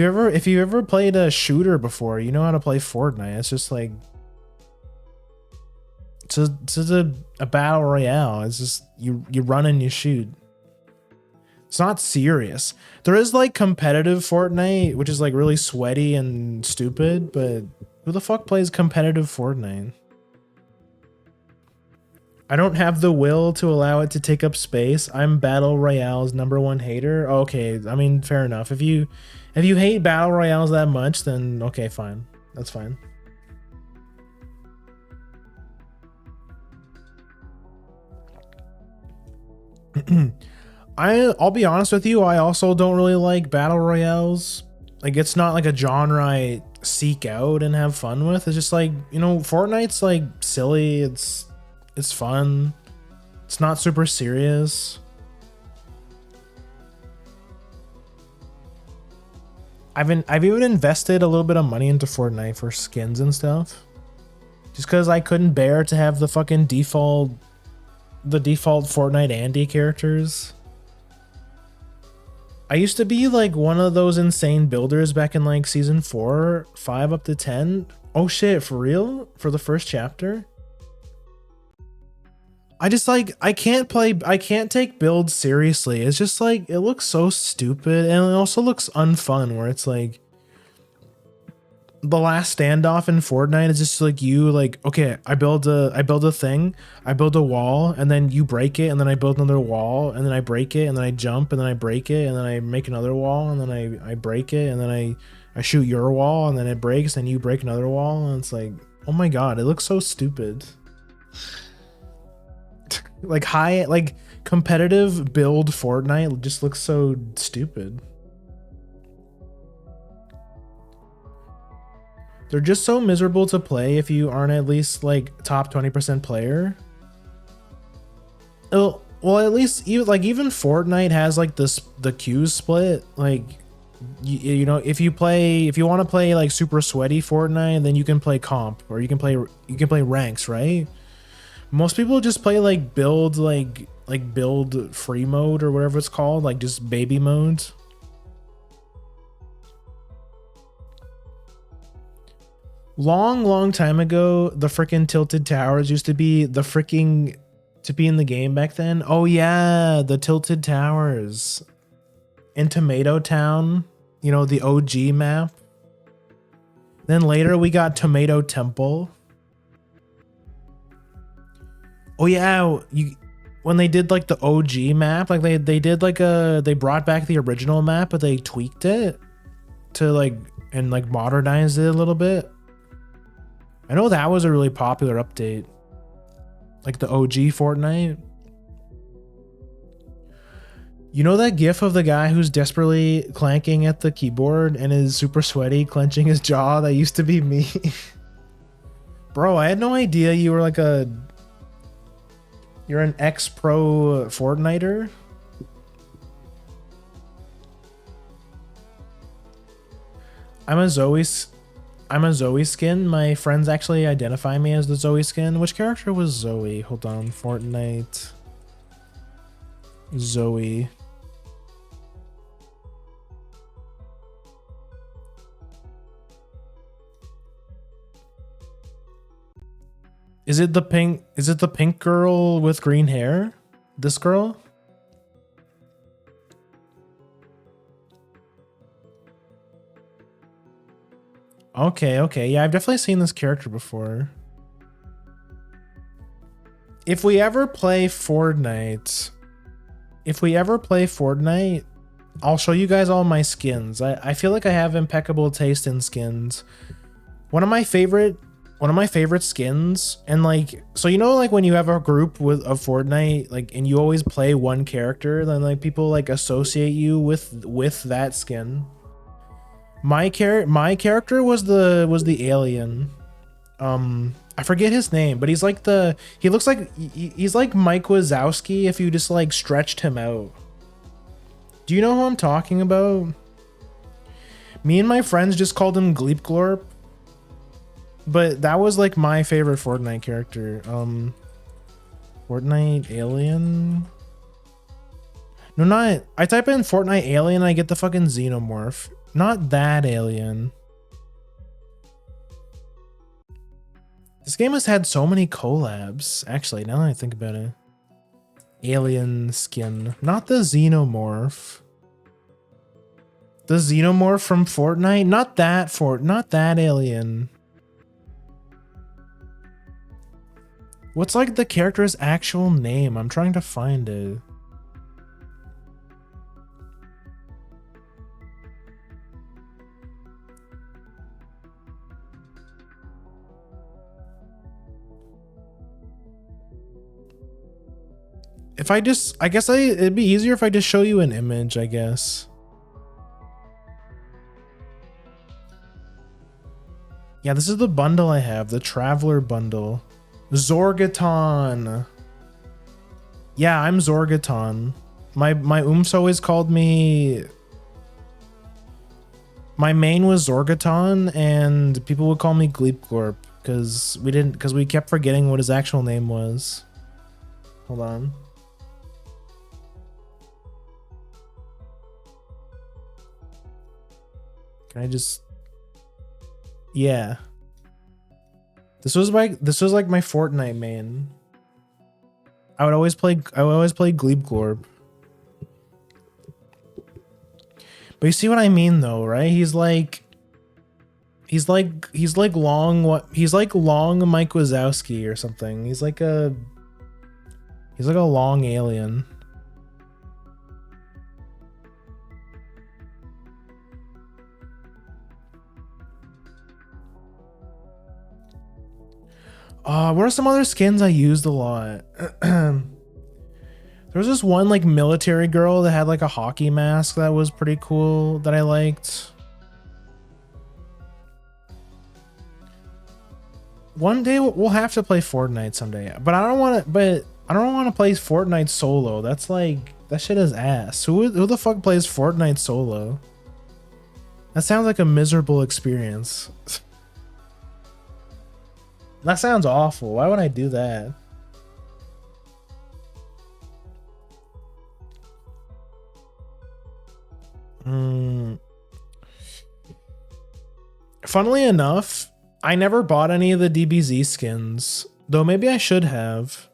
you ever played a shooter before, you know how to play Fortnite. It's just like it's just a battle royale. It's just you run and you shoot. It's not serious. There is like competitive Fortnite, which is like really sweaty and stupid, but who the fuck plays competitive Fortnite? I don't have the will to allow it to take up space. I'm Battle Royale's #1 hater. Okay, I mean, fair enough. If you hate Battle Royales that much, then okay, fine. That's fine. I'll be honest with you, I also don't really like Battle Royales. Like, it's not like a genre I seek out and have fun with. It's just like, you know, Fortnite's like silly. It's fun. It's not super serious. I've even invested a little bit of money into Fortnite for skins and stuff. Just because I couldn't bear to have the fucking default Fortnite Andy characters. I used to be like one of those insane builders back in like season 4, 5 up to 10. Oh shit, for real? For the first chapter? I just like, I can't take builds seriously. It's just like, it looks so stupid, and it also looks unfun, where it's like, the last standoff in Fortnite is just like you like, okay, I build a thing, I build a wall, and then you break it, and then I build another wall, and then I break it, and then I jump, and then I break it, and then I make another wall, and then I break it, and then I shoot your wall, and then it breaks, and you break another wall, and it's like, oh my god, it looks so stupid. like competitive build Fortnite just looks so stupid. They're just so miserable to play if you aren't at least like top 20% player. Oh, well, at least even Fortnite has like the queues split. Like you know, if you want to play like super sweaty Fortnite, then you can play comp, or you can play ranks, right? Most people just play like build build free mode or whatever it's called, like just baby mode. Long time ago, the freaking tilted towers used to be in the game back then. Oh yeah, the tilted towers in Tomato Town, you know, the OG map. Then later we got Tomato Temple. Oh yeah, when they did like the OG map, like they brought back the original map, but they tweaked it to like modernized it a little bit. I know that was a really popular update. Like the OG Fortnite. You know that gif of the guy who's desperately clanking at the keyboard and is super sweaty, clenching his jaw? That used to be me. Bro, I had no idea you were like you're an ex-pro Fortniter. I'm a Zoe skin. My friends actually identify me as the Zoe skin. Which character was Zoe? Hold on. Fortnite. Zoe. Is it the pink girl with green hair? This girl? Okay. Yeah, I've definitely seen this character before. If we ever play Fortnite, I'll show you guys all my skins. I feel like I have impeccable taste in skins. One of my favorite skins, and like, so you know, like when you have a group of Fortnite, like, and you always play one character, then like people like associate you with that skin. My character was the alien. I forget his name, but he's like he looks like he's like Mike Wazowski if you just like stretched him out. Do you know who I'm talking about? Me and my friends just called him Gleep Glorp. But that was like my favorite Fortnite character. Fortnite alien? No, not. I type in Fortnite alien, I get the fucking xenomorph. Not that alien. This game has had so many collabs. Actually, now that I think about it. Alien skin. Not the xenomorph. The xenomorph from Fortnite? Not that alien. What's like the character's actual name? I'm trying to find it. If I just, it'd be easier if I just show you an image, I guess. Yeah, this is the bundle I have, the Traveler bundle. Zorgaton. Yeah, I'm Zorgaton. My oomps always called me. My main was Zorgaton, and people would call me Gleepglorp because we kept forgetting what his actual name was. Hold on. Can I just? Yeah. This was like my Fortnite main. I would always play Gleepglorp. But you see what I mean though, right? He's like long Mike Wazowski or something. He's like a long alien. What are some other skins I used a lot? There was this one like military girl that had like a hockey mask that was pretty cool that I liked. One day we'll have to play Fortnite someday, but I don't want to play Fortnite solo. That's like, that shit is ass. Who the fuck plays Fortnite solo? That sounds like a miserable experience. That sounds awful. Why would I do that? Funnily enough, I never bought any of the DBZ skins, though maybe I should have.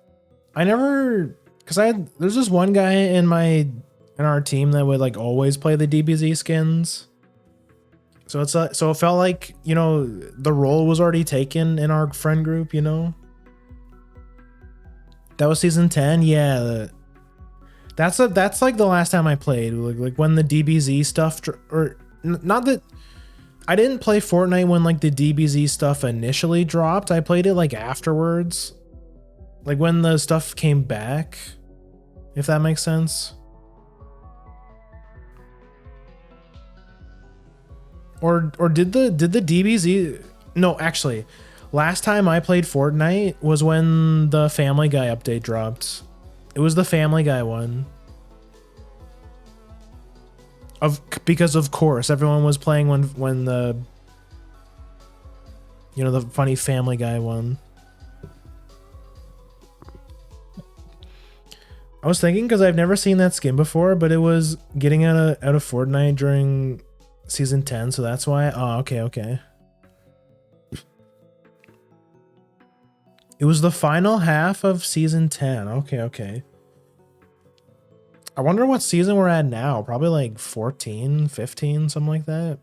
I never, because there's this one guy in our team that would like always play the DBZ skins. So so it felt like, you know, the role was already taken in our friend group, you know. That was season 10. Yeah. That's like the last time I played, like when the DBZ stuff, or not that I didn't play Fortnite when like the DBZ stuff initially dropped. I played it like afterwards, like when the stuff came back, if that makes sense. Or did the DBZ? No, actually, last time I played Fortnite was when the Family Guy update dropped. It was the Family Guy one. Because of course everyone was playing when the, you know, the funny Family Guy one. I was thinking because I've never seen that skin before, but it was getting out of Fortnite during season 10, so that's why. Oh, okay. It was the final half of season 10. Okay. I wonder what season we're at now. Probably like 14, 15, something like that.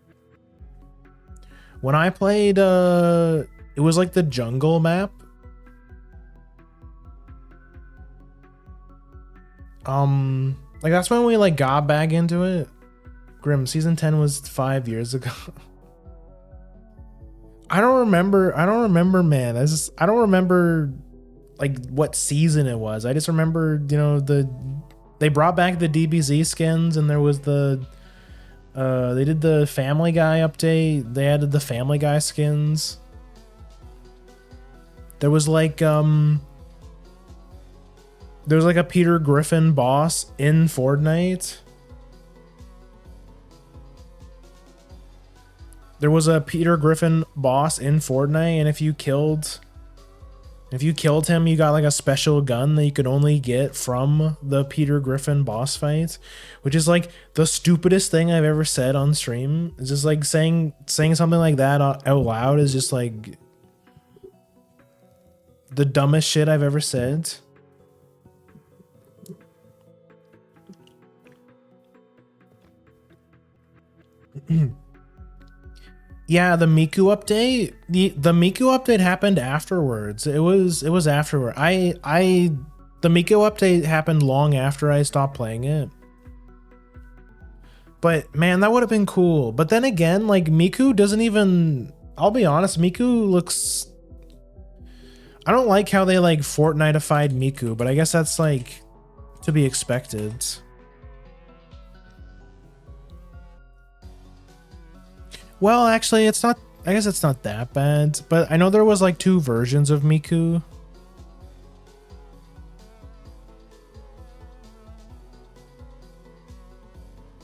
When I played, it was like the jungle map. Like that's when we like got back into it. Grimm, season 10 was 5 years ago. I don't remember, man. I don't remember like what season it was. I just remember, you know, they brought back the DBZ skins, and there was they did the Family Guy update. They added the Family Guy skins. There was like there's like a Peter Griffin boss in Fortnite. There was a Peter Griffin boss in Fortnite, and if you killed him, you got like a special gun that you could only get from the Peter Griffin boss fight, which is like the stupidest thing I've ever said on stream. It's just like saying something like that out loud is just like the dumbest shit I've ever said. Yeah, the Miku update. The Miku update happened afterwards. It was afterward. The Miku update happened long after I stopped playing it. But man, that would have been cool. But then again, like Miku doesn't even, I'll be honest, Miku looks, I don't like how they like Fortnite-ified Miku, but I guess that's like to be expected. Well, actually, it's not, I guess it's not that bad, but I know there was like 2 versions of Miku.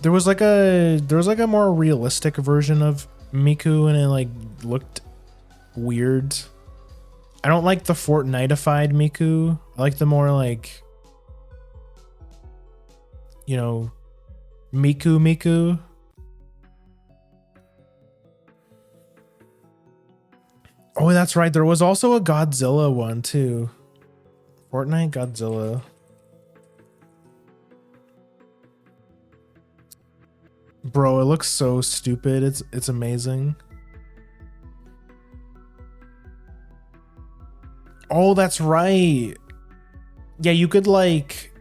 There was like a more realistic version of Miku, and it like looked weird. I don't like the Fortnite-ified Miku. I like the more like, you know, Miku. Oh, that's right. There was also a Godzilla one too. Fortnite Godzilla. Bro, it looks so stupid. It's amazing. Oh, that's right. Yeah, you could like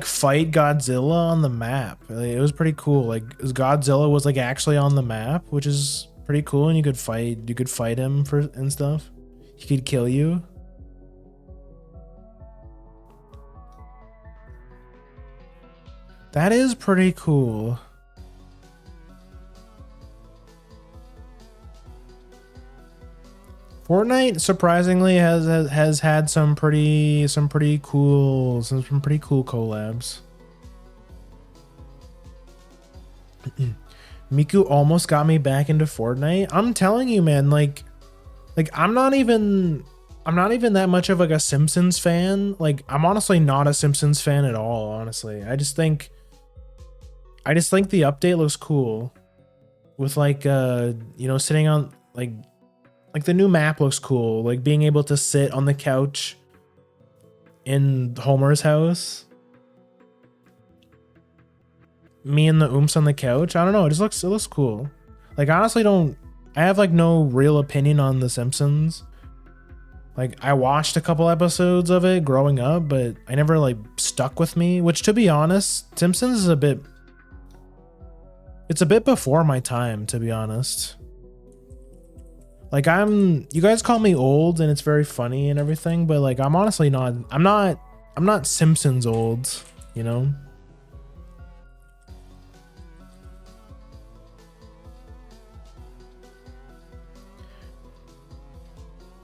fight Godzilla on the map. It was pretty cool. Like Godzilla was like actually on the map, which is pretty cool, and you could fight him and stuff. He could kill you. That is pretty cool. Fortnite surprisingly has had some pretty cool collabs. Miku almost got me back into Fortnite. I'm telling you, man, like I'm not even that much of like a Simpsons fan. Like I'm honestly not a Simpsons fan at all, honestly. I just think the update looks cool with like you know, sitting on like the new map looks cool, like being able to sit on the couch in Homer's house. Me and the Oomps on the couch. I don't know, it looks cool. Like honestly I have like no real opinion on The Simpsons. Like I watched a couple episodes of it growing up, but I never like stuck with me, which to be honest, Simpsons is a bit before my time, to be honest. Like you guys call me old and it's very funny and everything, but like I'm honestly not, I'm not Simpsons old, you know?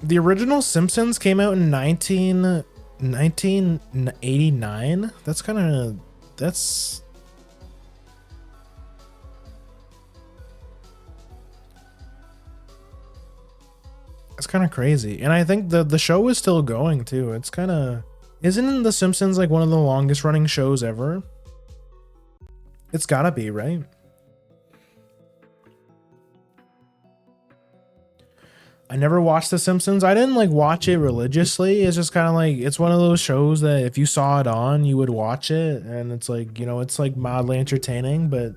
The original Simpsons came out in 1989. That's kind of crazy. And I think the show is still going too. It's kind of, isn't The Simpsons like one of the longest running shows ever? It's gotta be, right? I never watched The Simpsons. I didn't like watch it religiously. It's just kind of like, it's one of those shows that if you saw it on, you would watch it. And it's like, you know, it's like mildly entertaining, but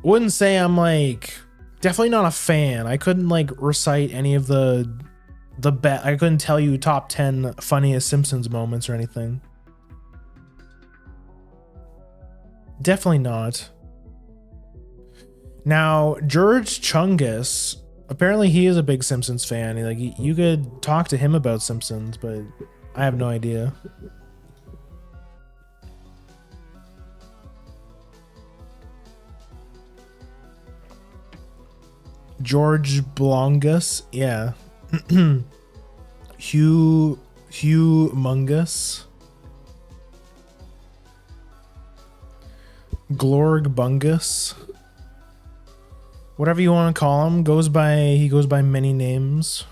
wouldn't say I'm like, definitely not a fan. I couldn't like recite any of the I couldn't tell you top 10 funniest Simpsons moments or anything. Definitely not. Now, George Chungus, apparently he is a big Simpsons fan. Like you could talk to him about Simpsons, but I have no idea. George Blongus, yeah. Humongous. Glorgbungus. Whatever you want to call him, he goes by many names.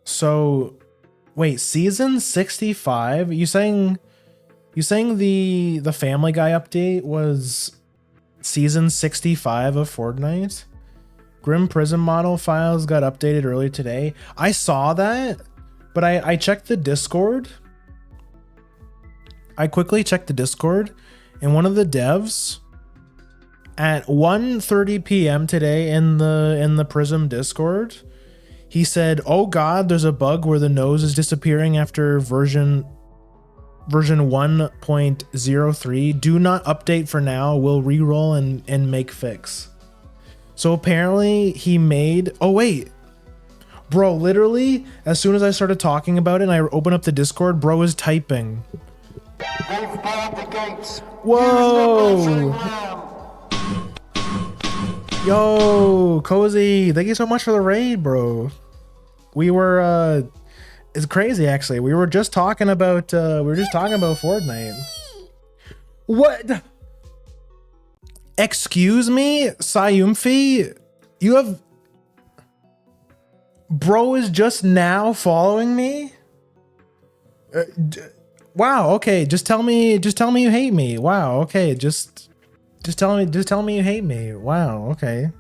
So, wait, season 65? You saying the Family Guy update was season 65 of Fortnite? Grim Prism model files got updated earlier today. I saw that, but I checked the Discord. I quickly checked the Discord, and one of the devs at 1:30 p.m. today in the Prism Discord, he said, "Oh God, there's a bug where the nose is disappearing after version 1.03. Do not update for now. We'll reroll and make fix." So apparently he made, oh wait, bro, literally as soon as I started talking about it and I opened up the Discord, bro is typing. They've barred the gates. Whoa. Yo, Cozy, thank you so much for the raid, bro. We were it's crazy actually. We were just talking about Fortnite. What? Excuse me, Sayumfi? You have... Bro is just now following me? Wow, okay, just tell me you hate me. Wow, okay, just tell me you hate me. Wow, okay.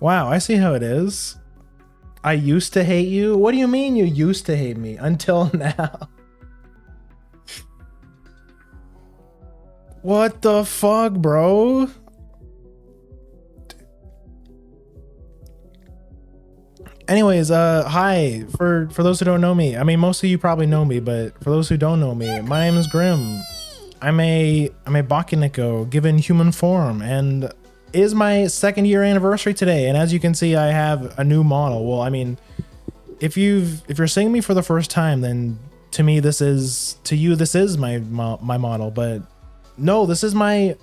Wow, I see how it is. I used to hate you? What do you mean you used to hate me? Until now. What the fuck, bro? Anyways, hi. For those who don't know me, I mean, most of you probably know me, but for those who don't know me, my name is Grimm. I'm a Bakiniko given human form, and it is my 2nd year anniversary today. And as you can see, I have a new model. Well, I mean, if you're seeing me for the first time, then to me this is my model. But no, this is my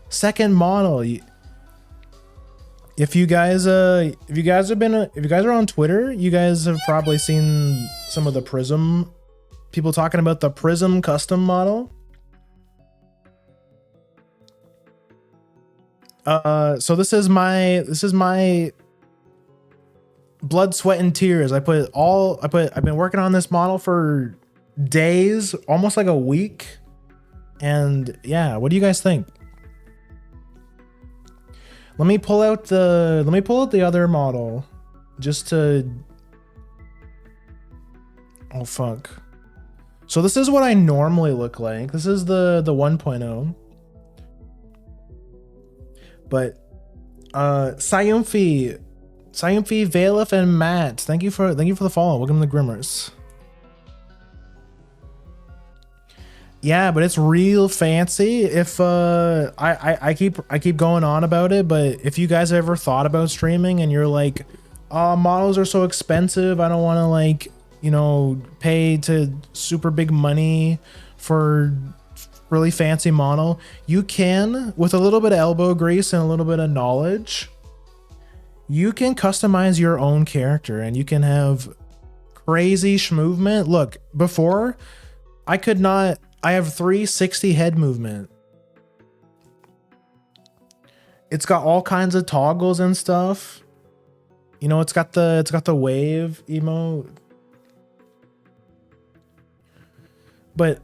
2nd model. If you guys are on Twitter, you guys have probably seen some of the Prism people talking about the Prism custom model. So this is my blood, sweat, and tears. I've been working on this model for days, almost like a week. And yeah, what do you guys think? Let me pull out the other model just to... Oh fuck. So this is what I normally look like. This is the 1.0. But Sayumfi, Valif, and Matt, thank you for the follow. Welcome to the Grimmers. Yeah, but it's real fancy. If I keep going on about it, but if you guys ever thought about streaming and you're like, models are so expensive, I don't want to, like, you know, pay to super big money for really fancy model, you can, with a little bit of elbow grease and a little bit of knowledge, you can customize your own character and you can have crazy schmovement. Look, before I could not. I have 360 head movement. It's got all kinds of toggles and stuff. You know, it's got the wave emote. But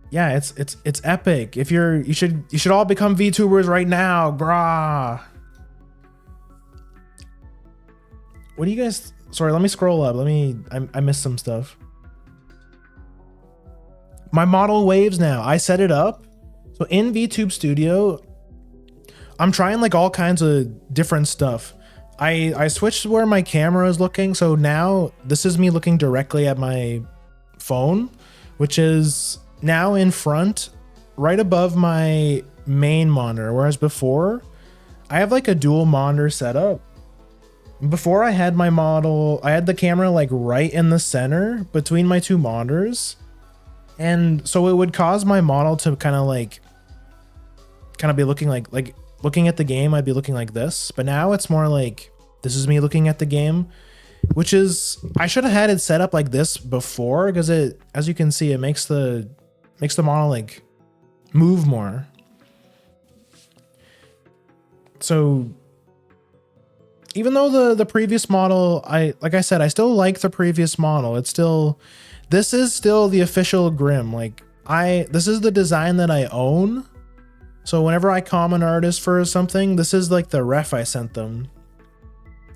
yeah, it's epic. If you should all become VTubers right now, brah. What do you guys? Sorry, let me scroll up. I missed some stuff. My model waves now. I set it up. So in VTube Studio, I'm trying like all kinds of different stuff. I switched where my camera is looking. So now this is me looking directly at my phone, which is now in front, right above my main monitor. Whereas before, I have like a dual monitor setup. before I had my model, I had the camera like right in the center between my two monitors. And so it would cause my model to kind of be looking like looking at the game, I'd be looking like this. But now it's more like this is me looking at the game, which is, I should have had it set up like this before, because it, as you can see, it makes the model like move more. So even though the previous model, like I said, I still like the previous model. It's still, this is still the official Grimm. Like this is the design that I own. So whenever I comment artist for something, this is like the ref I sent them.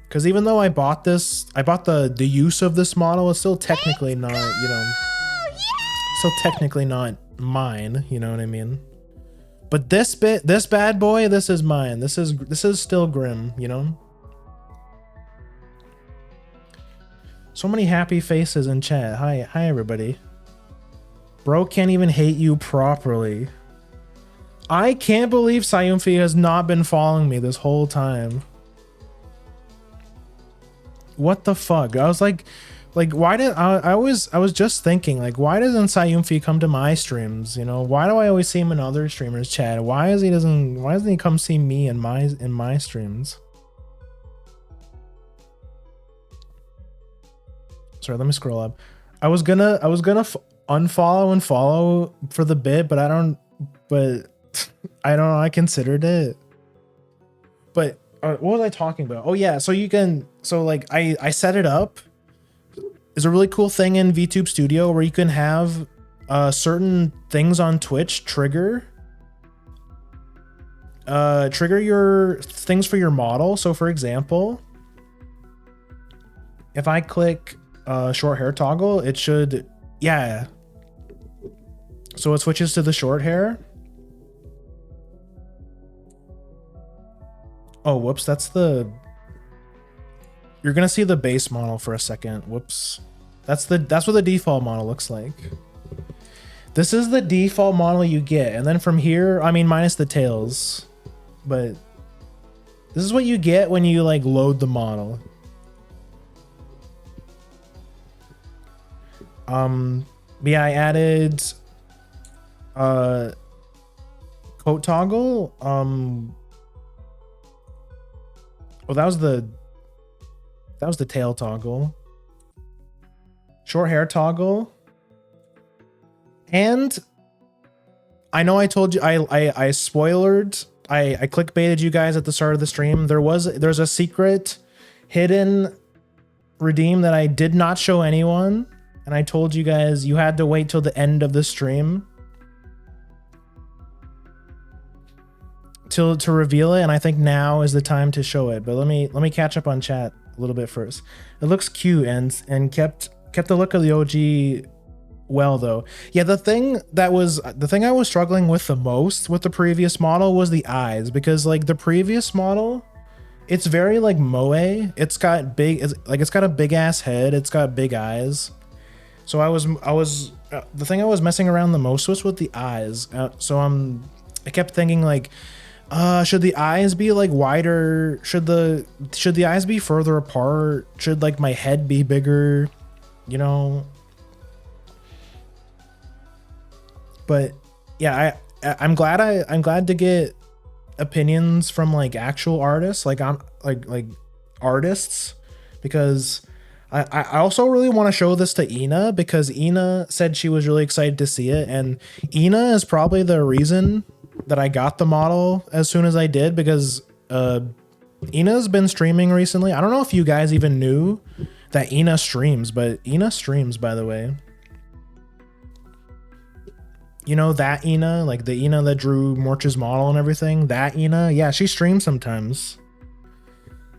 Because even though I bought this, I bought the use of this model, it's still technically not, you know, still technically not mine, you know what I mean? But this bad boy, this is mine. This is still Grimm, you know? So many happy faces in chat. Hi everybody. Bro can't even hate you properly. I can't believe Sayumfi has not been following me this whole time. What the fuck? I was like why did I was just thinking, like, why doesn't Sayumfi come to my streams? You know, why do I always see him in other streamers' chat? Why doesn't he come see me in my streams? Sorry, let me scroll up. I was gonna unfollow and follow for the bit, but I don't know, I considered it. But what was I talking about? Oh yeah, so like I set it up. There's a really cool thing in VTube Studio where you can have certain things on Twitch trigger your things for your model. So for example, if I click short hair toggle, it should, yeah. So it switches to the short hair. Oh, whoops, you're gonna see the base model for a second. Whoops. That's what the default model looks like. This is the default model you get, and then from here, I mean, minus the tails, but this is what you get when you like load the model. Yeah, I added coat toggle. Oh, that was the tail toggle. Short hair toggle. And I know I told you, I spoilered, I clickbaited you guys at the start of the stream. There's a secret hidden redeem that I did not show anyone. And I told you guys you had to wait till the end of the stream to reveal it, and I think now is the time to show it. But let me catch up on chat a little bit first. It looks cute and kept the look of the OG well though. Yeah, the thing I was struggling with the most with the previous model was the eyes, because like the previous model, it's very like moe. It's got a big ass head, it's got big eyes. So the thing I was messing around the most was the eyes. I kept thinking like, should the eyes be like wider? Should the eyes be further apart? Should like my head be bigger? You know? But yeah, I'm glad to get opinions from like actual artists, like artists, because I also really want to show this to Ina, because Ina said she was really excited to see it, and Ina is probably the reason that I got the model as soon as I did, because Ina's been streaming recently. I don't know if you guys even knew that Ina streams, but Ina streams, by the way. You know that Ina, like the Ina that drew Morch's model and everything? That Ina? Yeah, she streams sometimes.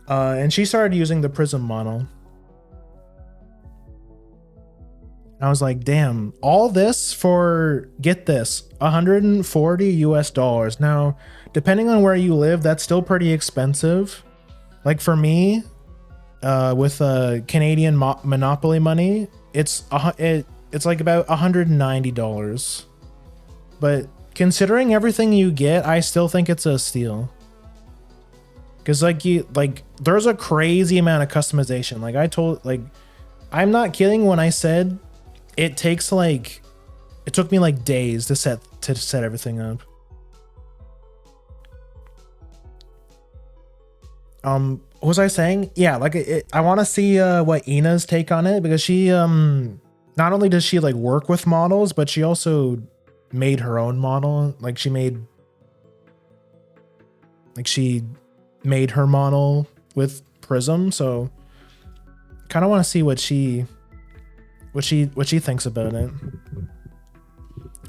And she started using the Prism model. I was like, damn, all this for, get this, $140 US. Now, depending on where you live, that's still pretty expensive. Like for me, with Canadian Monopoly money, it's like about $190. But considering everything you get, I still think it's a steal. Because there's a crazy amount of customization. I'm not kidding when I said it took me like days to set everything up. What was I saying? Yeah, I want to see what Ina's take on it, because she not only does she like work with models, but she also made her own model. She made her model with Prism, so kind of want to see what she thinks about it,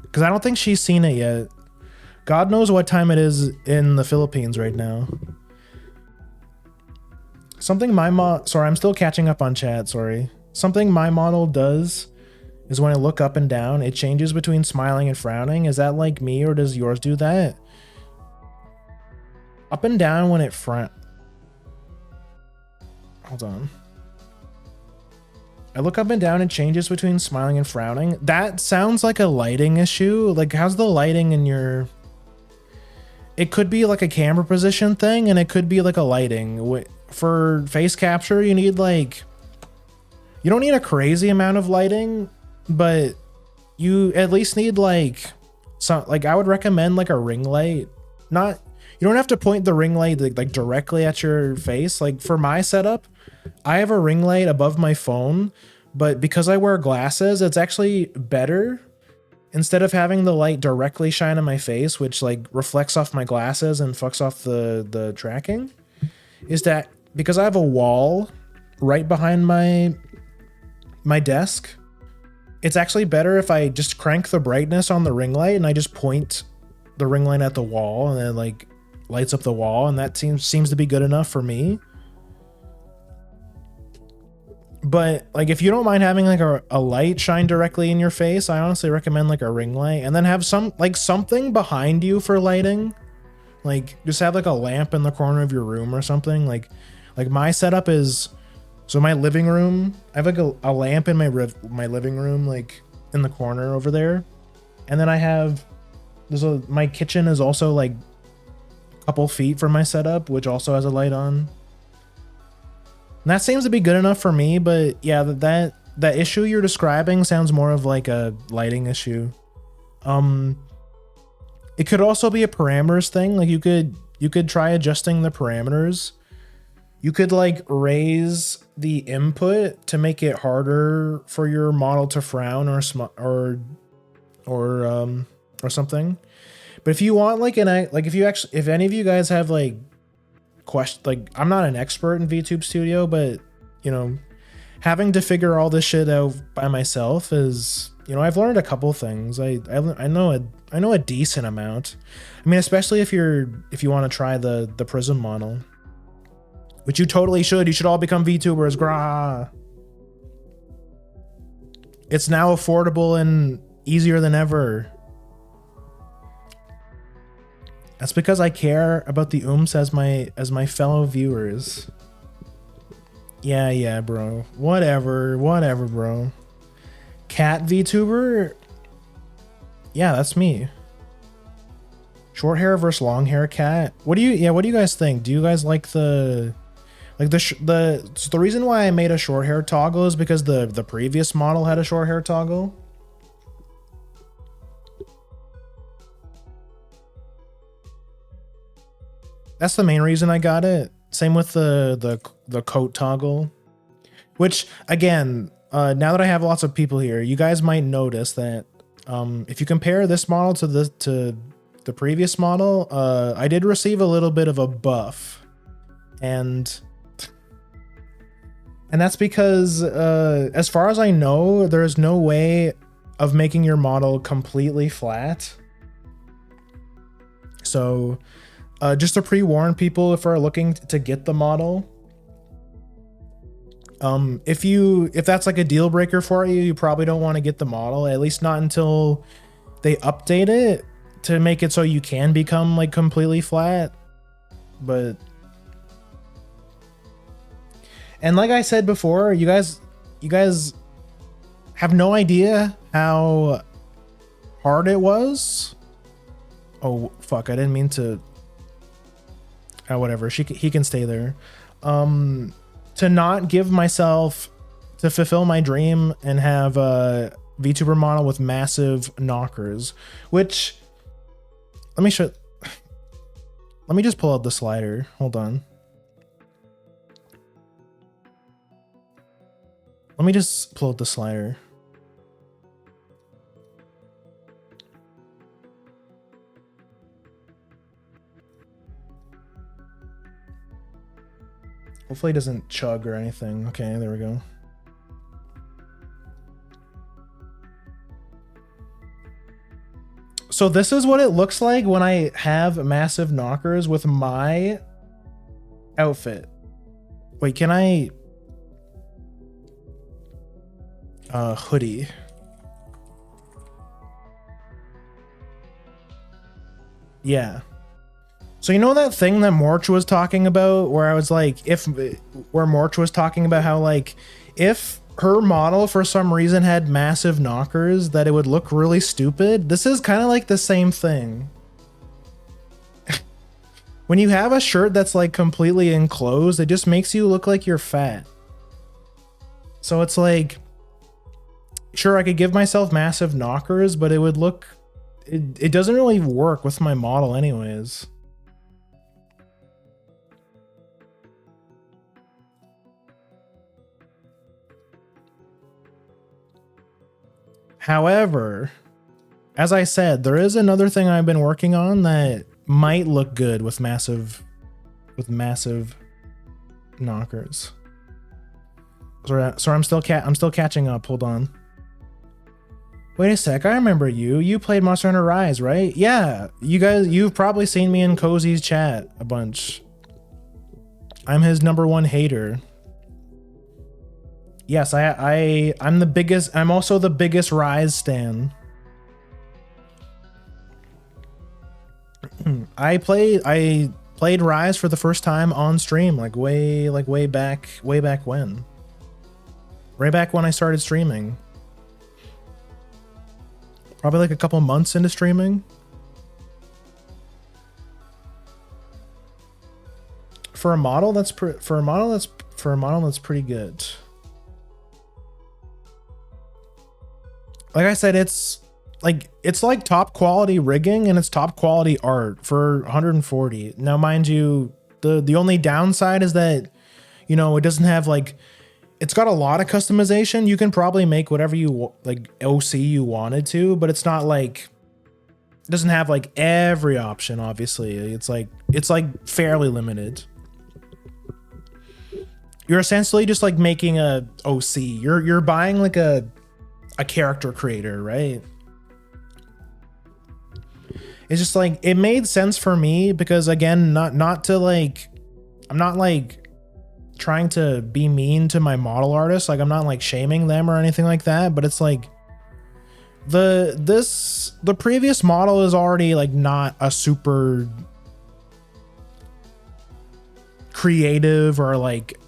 because I don't think she's seen it yet. God knows what time it is in the Philippines right now. Something sorry, I'm still catching up on chat, sorry. Something my model does is when I look up and down, it changes between smiling and frowning. Is that like me, or does yours do that? Up and down when it hold on. I look up and down, it changes between smiling and frowning. That sounds like a lighting issue. Like, how's the lighting in your... It could be like a camera position thing, and it could be like a lighting. For face capture, you need you don't need a crazy amount of lighting, but you at least need I would recommend like a ring light. You don't have to point the ring light like directly at your face. Like, for my setup, I have a ring light above my phone, but because I wear glasses, it's actually better, instead of having the light directly shine on my face, which reflects off my glasses and fucks off the tracking, is that because I have a wall right behind my desk, it's actually better if I just crank the brightness on the ring light and I just point the ring light at the wall, and then lights up the wall, and that seems to be good enough for me. But if you don't mind having a light shine directly in your face, I honestly recommend a ring light, and then have something behind you for lighting. Just have a lamp in the corner of your room or something. Like my setup is, so my living room, I have a lamp in my living room, in the corner over there, and then I have my kitchen is also a couple feet from my setup, which also has a light on. And that seems to be good enough for me, but yeah, that issue you're describing sounds more of a lighting issue. It could also be a parameters thing. You could try adjusting the parameters. You could raise the input to make it harder for your model to frown or something. But if you want if any of you guys have I'm not an expert in VTube Studio, but having to figure all this shit out by myself is, I've learned a couple things. I know a decent amount. I mean, especially if you want to try the Prism model, which you totally should. You should all become VTubers. Grah. It's now affordable and easier than ever. That's because I care about the as my fellow viewers. Yeah, bro. Whatever, bro. Cat VTuber? Yeah, that's me. Short hair versus long hair cat. What do you guys think? Do you guys like the reason why I made a short hair toggle is because the previous model had a short hair toggle. That's the main reason I got it. Same with the coat toggle, which again, now that I have lots of people here, you guys might notice that if you compare this model to the previous model, I did receive a little bit of a buff, and that's because as far as I know, there is no way of making your model completely flat. So just to pre-warn people if are looking to get the model, if that's a deal breaker for you, you probably don't want to get the model, at least not until they update it to make it so you can become completely flat. But and like I said before, you guys have no idea how hard it was. Oh fuck, I didn't mean to whatever. He can stay there. To not give myself, to fulfill my dream and have a VTuber model with massive knockers, which let me just pull out the slider. Hold on. Let me just pull out the slider. Hopefully it doesn't chug or anything. Okay, there we go. So this is what it looks like when I have massive knockers with my outfit. Wait, can I... hoodie. Yeah. So you know that thing that Morch was talking about where I was like, where Morch was talking about how like, if her model for some reason had massive knockers that it would look really stupid. This is kind of like the same thing. When you have a shirt that's like completely enclosed, it just makes you look like you're fat. So it's like, sure, I could give myself massive knockers, but it would look, it doesn't really work with my model anyways. However, as I said, there is another thing I've been working on that might look good with massive knockers. So I'm still catching up. Hold on. Wait a sec. I remember you. You played Monster Hunter Rise, right? Yeah. You've probably seen me in Cozy's chat a bunch. I'm his #1 hater. Yes, I'm the biggest. I'm also the biggest Rise stan. I played Rise for the first time on stream, way back when. Right back when I started streaming. Probably like a couple months into streaming. For a model that's pretty good. Like I said, it's like top quality rigging and it's top quality art for 140. Now, mind you, the only downside is that, you know, it doesn't have like, it's got a lot of customization. You can probably make whatever you like OC you wanted to, but it's not like, it doesn't have like every option. Obviously, it's like fairly limited. You're essentially just like making a OC. You're buying like a character creator, right? It's just like, it made sense for me because, again, not to like, I'm not like trying to be mean to my model artists. Like, I'm not like shaming them or anything like that, but it's like the previous model is already like not a super creative or like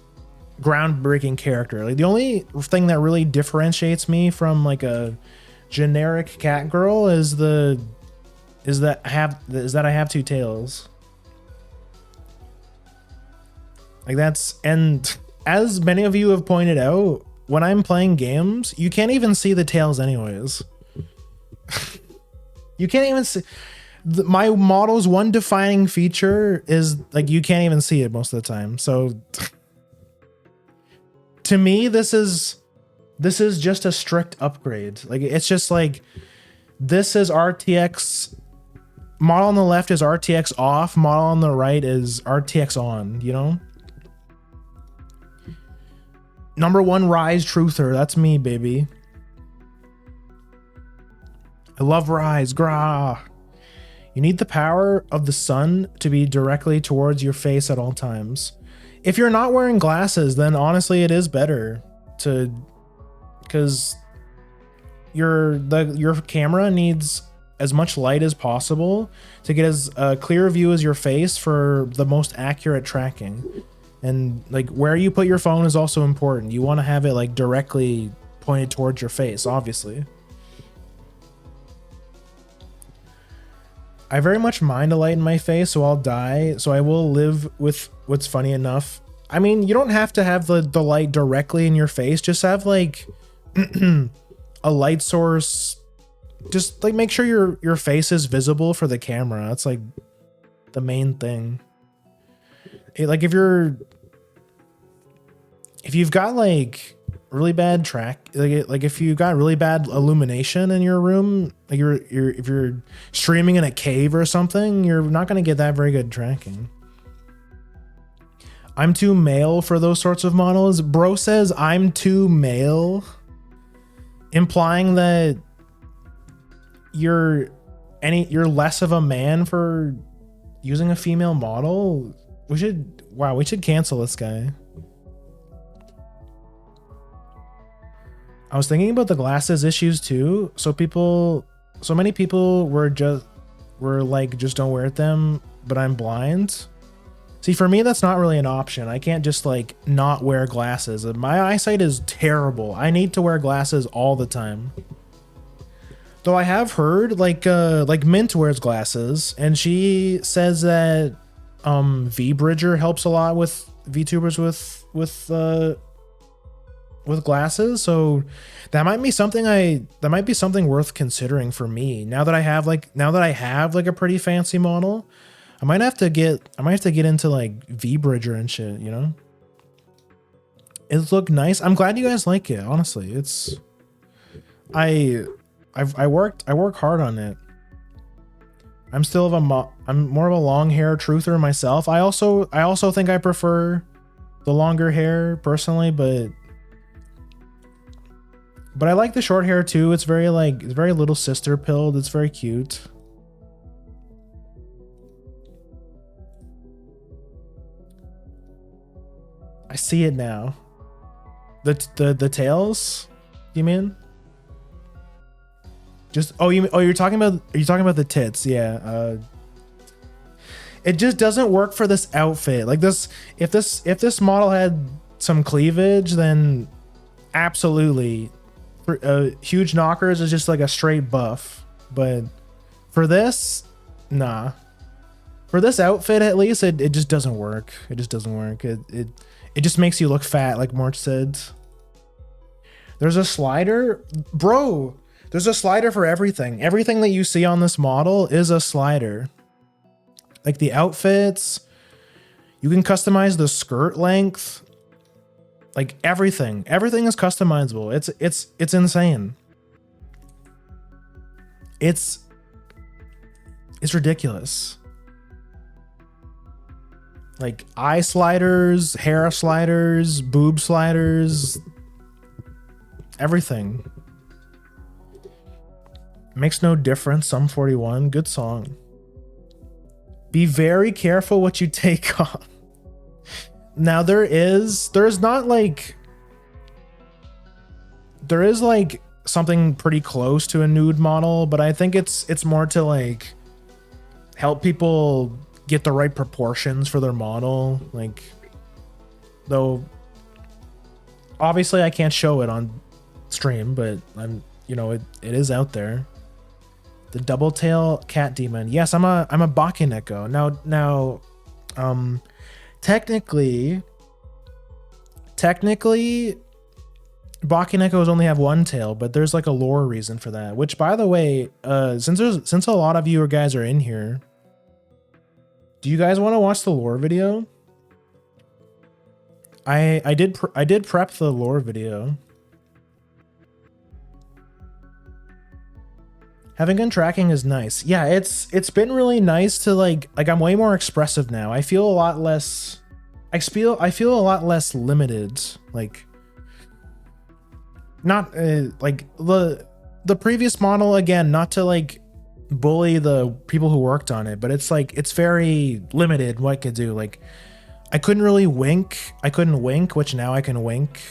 groundbreaking character. Like, the only thing that really differentiates me from like a generic cat girl is that I have two tails. Like, that's, and as many of you have pointed out, when I'm playing games, you can't even see the tails anyways. You can't even see my model's one defining feature is like, you can't even see it most of the time. So to me, this is just a strict upgrade. Like, it's just like, this is RTX. Model on the left is RTX off. Model on the right is RTX on, you know? #1 Rise truther. That's me, baby. I love Rise. Grah. You need the power of the sun to be directly towards your face at all times. If you're not wearing glasses, then honestly, it is better to, because your camera needs as much light as possible to get as clear a view as your face for the most accurate tracking. And like, where you put your phone is also important. You want to have it like directly pointed towards your face, obviously. I very much mind a light in my face, so I'll die. So I will live with what's funny enough. I mean, you don't have to have the light directly in your face. Just have like a light source. Just like make sure your face is visible for the camera. That's like the main thing. Like if you've got like really bad like if you got really bad illumination in your room, like if you're streaming in a cave or something, you're not going to get that very good tracking. I'm too male for those sorts of models. Bro says I'm too male, implying that you're less of a man for using a female model. We should cancel this guy. I was thinking about the glasses issues too. So many people were like, just don't wear them, but I'm blind. See, for me, that's not really an option. I can't just like not wear glasses. My eyesight is terrible. I need to wear glasses all the time. Though I have heard like Mint wears glasses, and she says that V-Bridger helps a lot with VTubers with glasses, so that might be something worth considering for me. Now that I have like a pretty fancy model, I might have to get into like V-Bridger and shit, you know? It looked nice. I'm glad you guys like it, honestly. I work hard on it. I'm more of a long hair truther myself. I also think I prefer the longer hair personally, but I like the short hair too. It's very little sister pilled. It's very cute. I see it now. The tails, you mean? You're talking about the tits, yeah. It just doesn't work for this outfit. Like this, if this model had some cleavage, then absolutely. Huge knockers is just like a straight buff, but for this, nah. For this outfit, at least, it just doesn't work. It just doesn't work. It just makes you look fat, like Morch said. There's a slider, bro. There's a slider for everything. Everything that you see on this model is a slider. Like the outfits, you can customize the skirt length. Like everything is customizable. It's insane. It's ridiculous. Like eye sliders, hair sliders, boob sliders, everything. Makes no difference. Sum 41, good song. Be very careful what you take off. Now there is like something pretty close to a nude model, but I think it's more to like help people get the right proportions for their model. Like, though obviously I can't show it on stream, but it is out there. The double tail cat demon. Yes, I'm a Bakineko. Now technically Bakinekos only have one tail, but there's like a lore reason for that. Which, by the way, since a lot of you guys are in here, do you guys want to watch the lore video? I did prep the lore video. Having gun tracking is nice. Yeah, it's been really nice to like I'm way more expressive now. I feel a lot less limited. Like, not like the previous model, again, not to like bully the people who worked on it, but it's very limited what I could do. Like, I couldn't really wink. I couldn't wink, which now I can wink,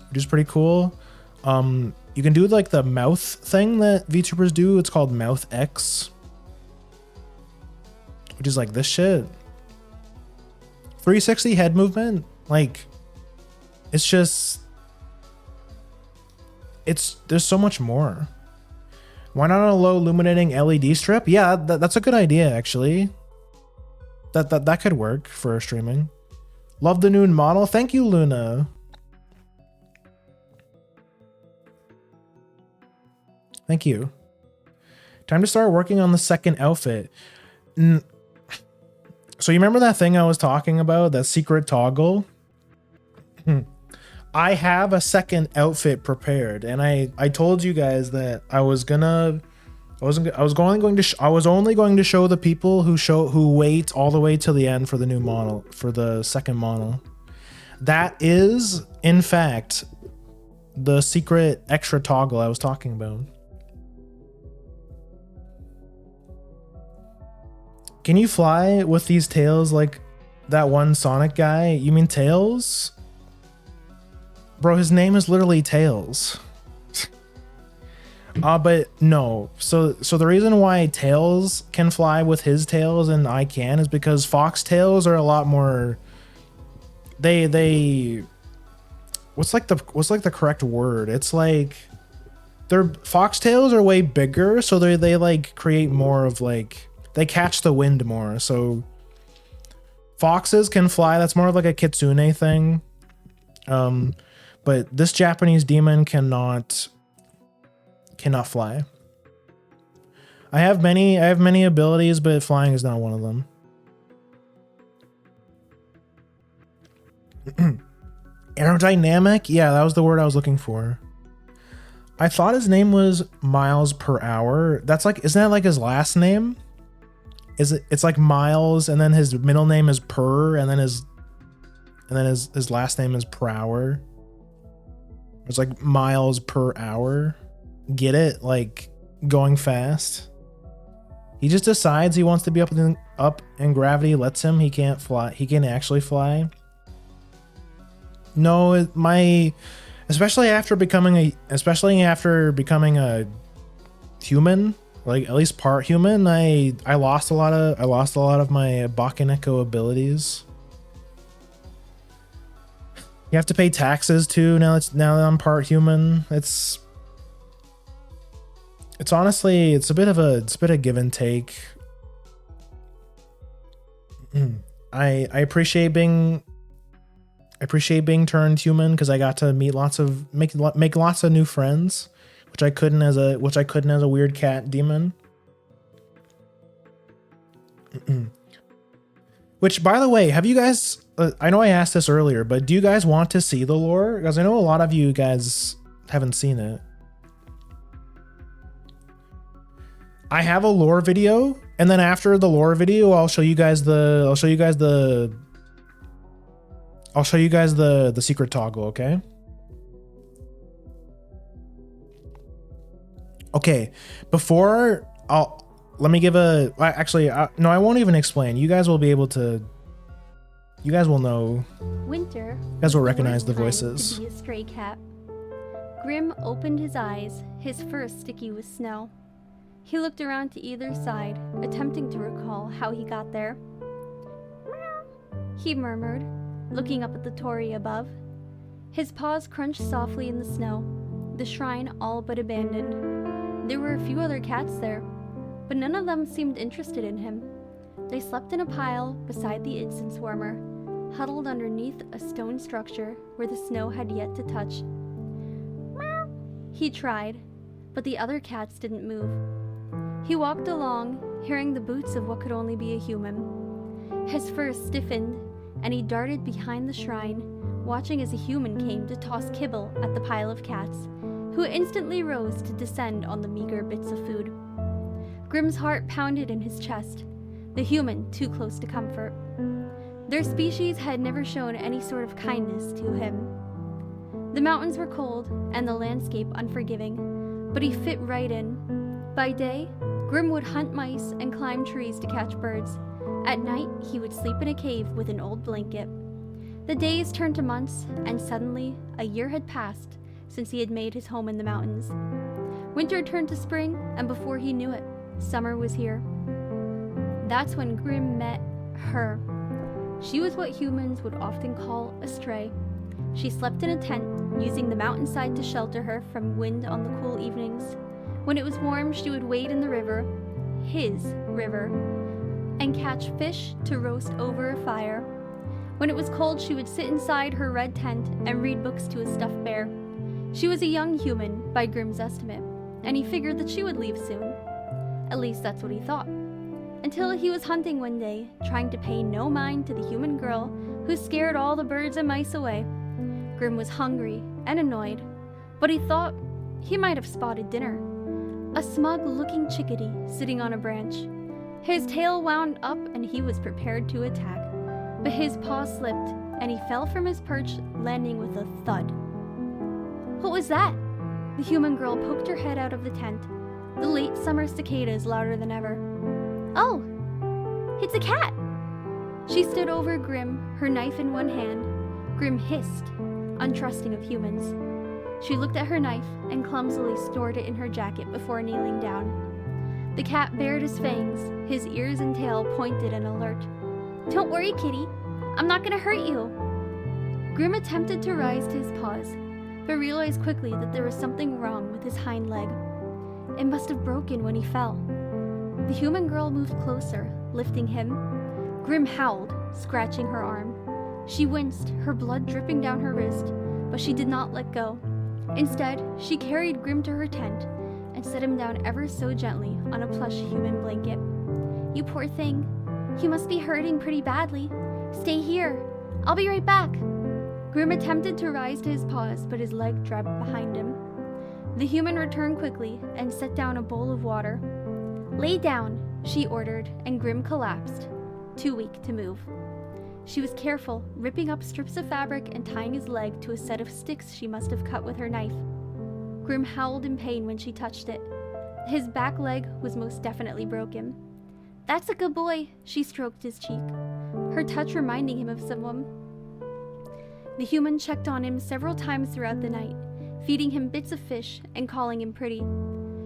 which is pretty cool. You can do like the mouth thing that VTubers do. It's called Mouth X, which is like this shit. 360 head movement. Like, there's so much more. Why not a low illuminating LED strip? Yeah, that's a good idea, actually. That could work for streaming. Love the new model. Thank you, Luna. Thank you. Time to start working on the second outfit. So you remember that thing I was talking about, that secret toggle? I have a second outfit prepared, and I told you guys that I was only going to show the people who wait all the way to the end for the new model, for the second model. That is, in fact, the secret extra toggle I was talking about. Can you fly with these tails like that one Sonic guy? You mean Tails? Bro, his name is literally Tails. But no. So the reason why Tails can fly with his tails and I can is because foxtails are a lot more. They. What's like the correct word? It's like their foxtails are way bigger, so they like create more of like. They catch the wind more, so foxes can fly. That's more of like a kitsune thing. But this Japanese demon cannot fly. I have many abilities, but flying is not one of them. Aerodynamic? Yeah, that was the word I was looking for. I thought his name was Miles per Hour. That's like, isn't that like his last name? It's like Miles, and then his middle name is Per, and then his last name is per hour. It's like miles per hour. Get it? Like going fast. He just decides he wants to be up and gravity lets him. He can't fly. He can't actually fly. No, especially after becoming a human. Like at least part human, I lost a lot of my Bakeneko abilities. You have to pay taxes too now that I'm part human. It's honestly a bit of give and take. I appreciate being turned human because I got to make lots of new friends. Which I couldn't as a weird cat demon. Which, by the way, have you guys? I know I asked this earlier, but do you guys want to see the lore? Because I know a lot of you guys haven't seen it. I have a lore video, and then after the lore video, I'll show you guys the secret toggle. Okay. Okay, let me give no, I won't even explain. You guys will know. Winter. You guys will recognize the voices. To be a stray cat. Grimm opened his eyes, his fur sticky with snow. He looked around to either side, attempting to recall how he got there. He murmured, looking up at the torii above. His paws crunched softly in the snow, the shrine all but abandoned. There were a few other cats there, but none of them seemed interested in him. They slept in a pile beside the incense warmer, huddled underneath a stone structure where the snow had yet to touch. He tried, but the other cats didn't move. He walked along, hearing the boots of what could only be a human. His fur stiffened, and he darted behind the shrine, watching as a human came to toss kibble at the pile of cats, who instantly rose to descend on the meager bits of food. Grimm's heart pounded in his chest, the human too close to comfort. Their species had never shown any sort of kindness to him. The mountains were cold and the landscape unforgiving, but he fit right in. By day, Grimm would hunt mice and climb trees to catch birds. At night, he would sleep in a cave with an old blanket. The days turned to months, and suddenly, a year had passed since he had made his home in the mountains. Winter turned to spring, and before he knew it, summer was here. That's when Grimm met her. She was what humans would often call a stray. She slept in a tent, using the mountainside to shelter her from wind on the cool evenings. When it was warm, she would wade in the river, his river, and catch fish to roast over a fire. When it was cold, she would sit inside her red tent and read books to a stuffed bear. She was a young human, by Grimm's estimate, and he figured that she would leave soon. At least that's what he thought. Until he was hunting one day, trying to pay no mind to the human girl who scared all the birds and mice away. Grimm was hungry and annoyed, but he thought he might have spotted dinner. A smug-looking chickadee sitting on a branch. His tail wound up and he was prepared to attack. But his paw slipped, and he fell from his perch, landing with a thud. What was that? The human girl poked her head out of the tent. The late summer cicadas louder than ever. Oh, it's a cat! She stood over Grimm, her knife in one hand. Grimm hissed, untrusting of humans. She looked at her knife and clumsily stored it in her jacket before kneeling down. The cat bared his fangs, his ears and tail pointed and alert. Don't worry, kitty. I'm not gonna hurt you. Grimm attempted to rise to his paws, but realized quickly that there was something wrong with his hind leg. It must have broken when he fell. The human girl moved closer, lifting him. Grimm howled, scratching her arm. She winced, her blood dripping down her wrist, but she did not let go. Instead, she carried Grimm to her tent and set him down ever so gently on a plush human blanket. You poor thing. You must be hurting pretty badly. Stay here. I'll be right back. Grimm attempted to rise to his paws, but his leg dragged behind him. The human returned quickly and set down a bowl of water. Lay down, she ordered, and Grimm collapsed, too weak to move. She was careful, ripping up strips of fabric and tying his leg to a set of sticks she must have cut with her knife. Grimm howled in pain when she touched it. His back leg was most definitely broken. That's a good boy, she stroked his cheek, her touch reminding him of someone. The human checked on him several times throughout the night, feeding him bits of fish and calling him pretty.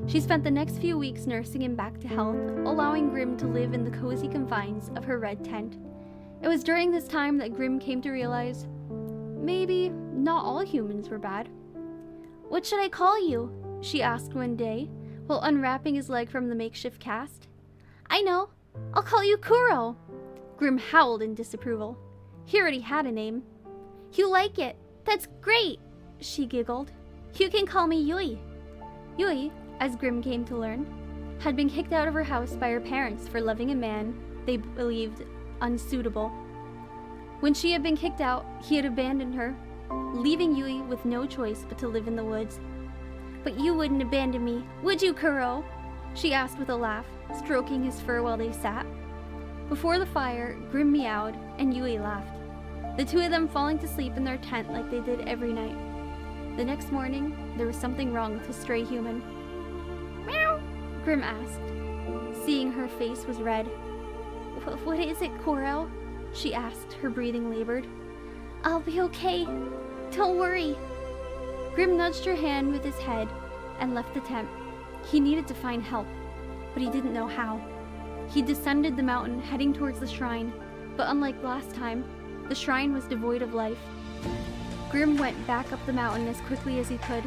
She spent the next few weeks nursing him back to health, allowing Grimm to live in the cozy confines of her red tent. It was during this time that Grimm came to realize maybe not all humans were bad. What should I call you? She asked one day, while unwrapping his leg from the makeshift cast. I know. I'll call you Kuro. Grimm howled in disapproval. He already had a name. You like it. That's great, she giggled. You can call me Yui. Yui, as Grimm came to learn, had been kicked out of her house by her parents for loving a man they believed unsuitable. When she had been kicked out, he had abandoned her, leaving Yui with no choice but to live in the woods. But you wouldn't abandon me, would you, Kuro? She asked with a laugh, stroking his fur while they sat. Before the fire, Grimm meowed and Yui laughed, the two of them falling to sleep in their tent like they did every night. The next morning, there was something wrong with the stray human. Meow, Grimm asked, seeing her face was red. What is it, Kuro? She asked, her breathing labored. I'll be okay. Don't worry. Grimm nudged her hand with his head and left the tent. He needed to find help, but he didn't know how. He descended the mountain, heading towards the shrine, but unlike last time, the shrine was devoid of life. Grimm went back up the mountain as quickly as he could,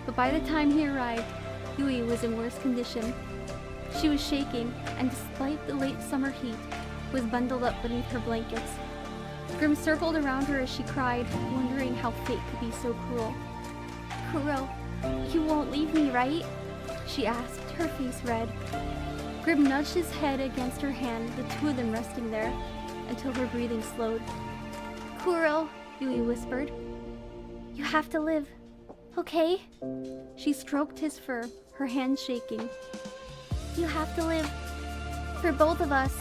but by the time he arrived, Yui was in worse condition. She was shaking, and despite the late summer heat, was bundled up beneath her blankets. Grimm circled around her as she cried, wondering how fate could be so cruel. Kuro, you won't leave me, right? She asked, her face red. Grimm nudged his head against her hand, the two of them resting there, until her breathing slowed. Kuro, Yui whispered. You have to live, okay? She stroked his fur, her hands shaking. You have to live. For both of us.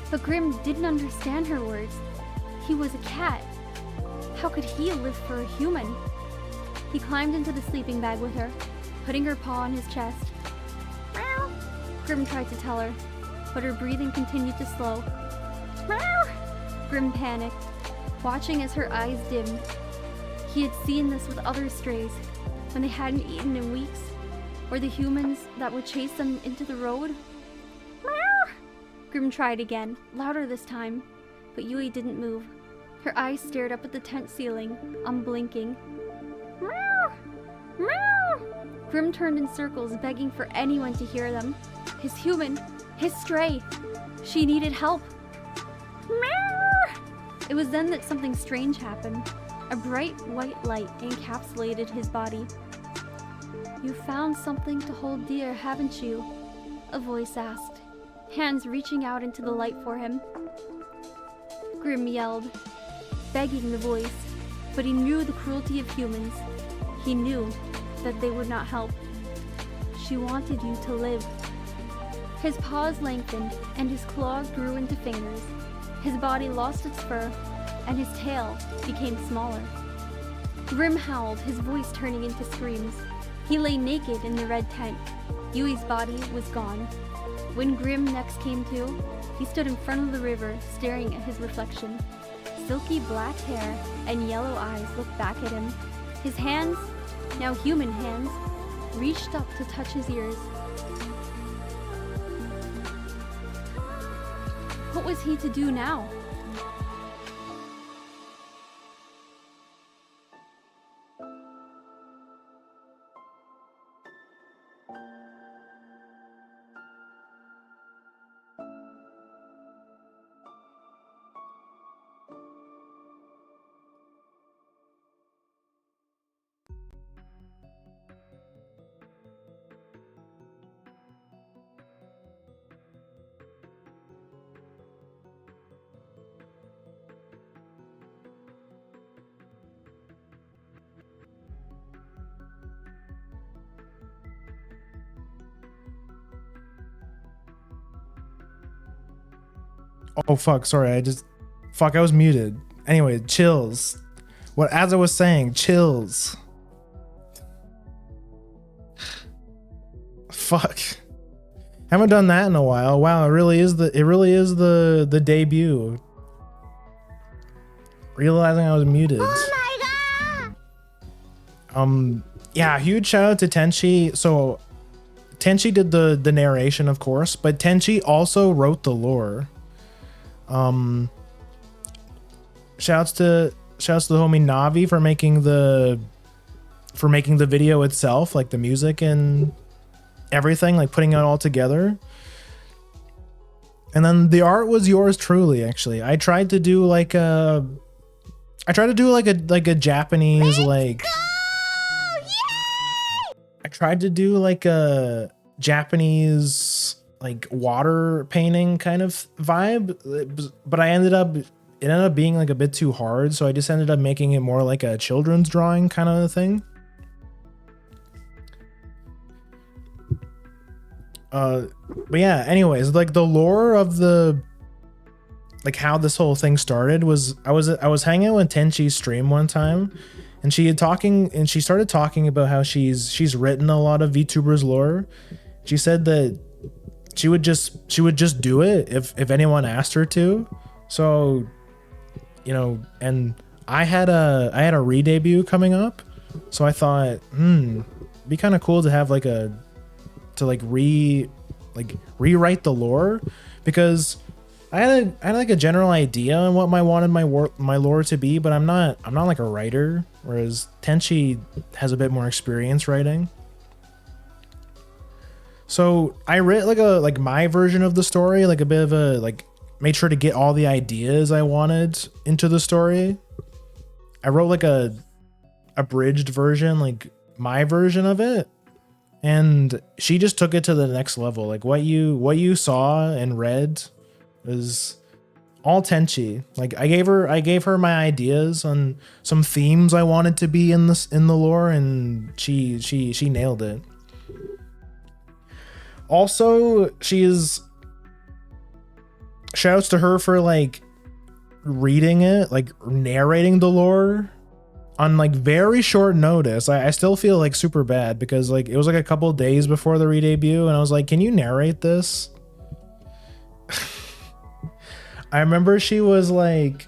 But Grimm didn't understand her words. He was a cat. How could he live for a human? He climbed into the sleeping bag with her, putting her paw on his chest. Meow, Grimm tried to tell her, but her breathing continued to slow. Meow, Grimm panicked, watching as her eyes dimmed. He had seen this with other strays, when they hadn't eaten in weeks, or the humans that would chase them into the road. Meow! Grimm tried again, louder this time, but Yui didn't move. Her eyes stared up at the tent ceiling, unblinking. Meow! Meow! Grimm turned in circles, begging for anyone to hear them. His human, his stray. She needed help. Meow! It was then that something strange happened. A bright white light encapsulated his body. You found something to hold dear, haven't you? A voice asked, hands reaching out into the light for him. Grimm yelled, begging the voice, but he knew the cruelty of humans. He knew that they would not help. She wanted you to live. His paws lengthened, and his claws grew into fingers. His body lost its fur, and his tail became smaller. Grimm howled, his voice turning into screams. He lay naked in the red tent. Yui's body was gone. When Grimm next came to, he stood in front of the river, staring at his reflection. Silky black hair and yellow eyes looked back at him. His hands, now human hands, reached up to touch his ears. What was he to do now? Oh fuck, sorry, I was muted. Anyway, chills. As I was saying, chills. Fuck. Haven't done that in a while. Wow, it really is the debut. Realizing I was muted. Oh my god! Yeah, huge shout out to Tenchi. So Tenchi did the narration, of course, but Tenchi also wrote the lore. Shouts to the homie Navi for making the video itself, like the music and everything, like putting it all together. And then the art was yours truly, actually. I tried to do like a Japanese I tried to do like a Japanese like water painting kind of vibe, but it ended up being like a bit too hard, so I just ended up making it more like a children's drawing kind of thing. But yeah, anyways, like the lore of like how this whole thing started was I was hanging out with Tenchi's stream one time, and she started talking about how she's written a lot of VTubers lore. She said that she would just do it if anyone asked her to. So, you know, and I had a re-debut coming up, so I thought, it'd be kind of cool to have rewrite the lore, because I had like a general idea on what I wanted my lore to be, but I'm not like a writer, whereas Tenchi has a bit more experience writing. So I wrote like my version of the story, like a bit of a made sure to get all the ideas I wanted into the story. I wrote like a abridged version, like my version of it, and she just took it to the next level. Like what you saw and read was all Tenchi. Like I gave her my ideas on some themes I wanted to be in the lore, and she nailed it. Also, shouts to her for like reading it, like narrating the lore on like very short notice. I still feel like super bad because like it was like a couple days before the re-debut, and I was like, can you narrate this? I remember she was like,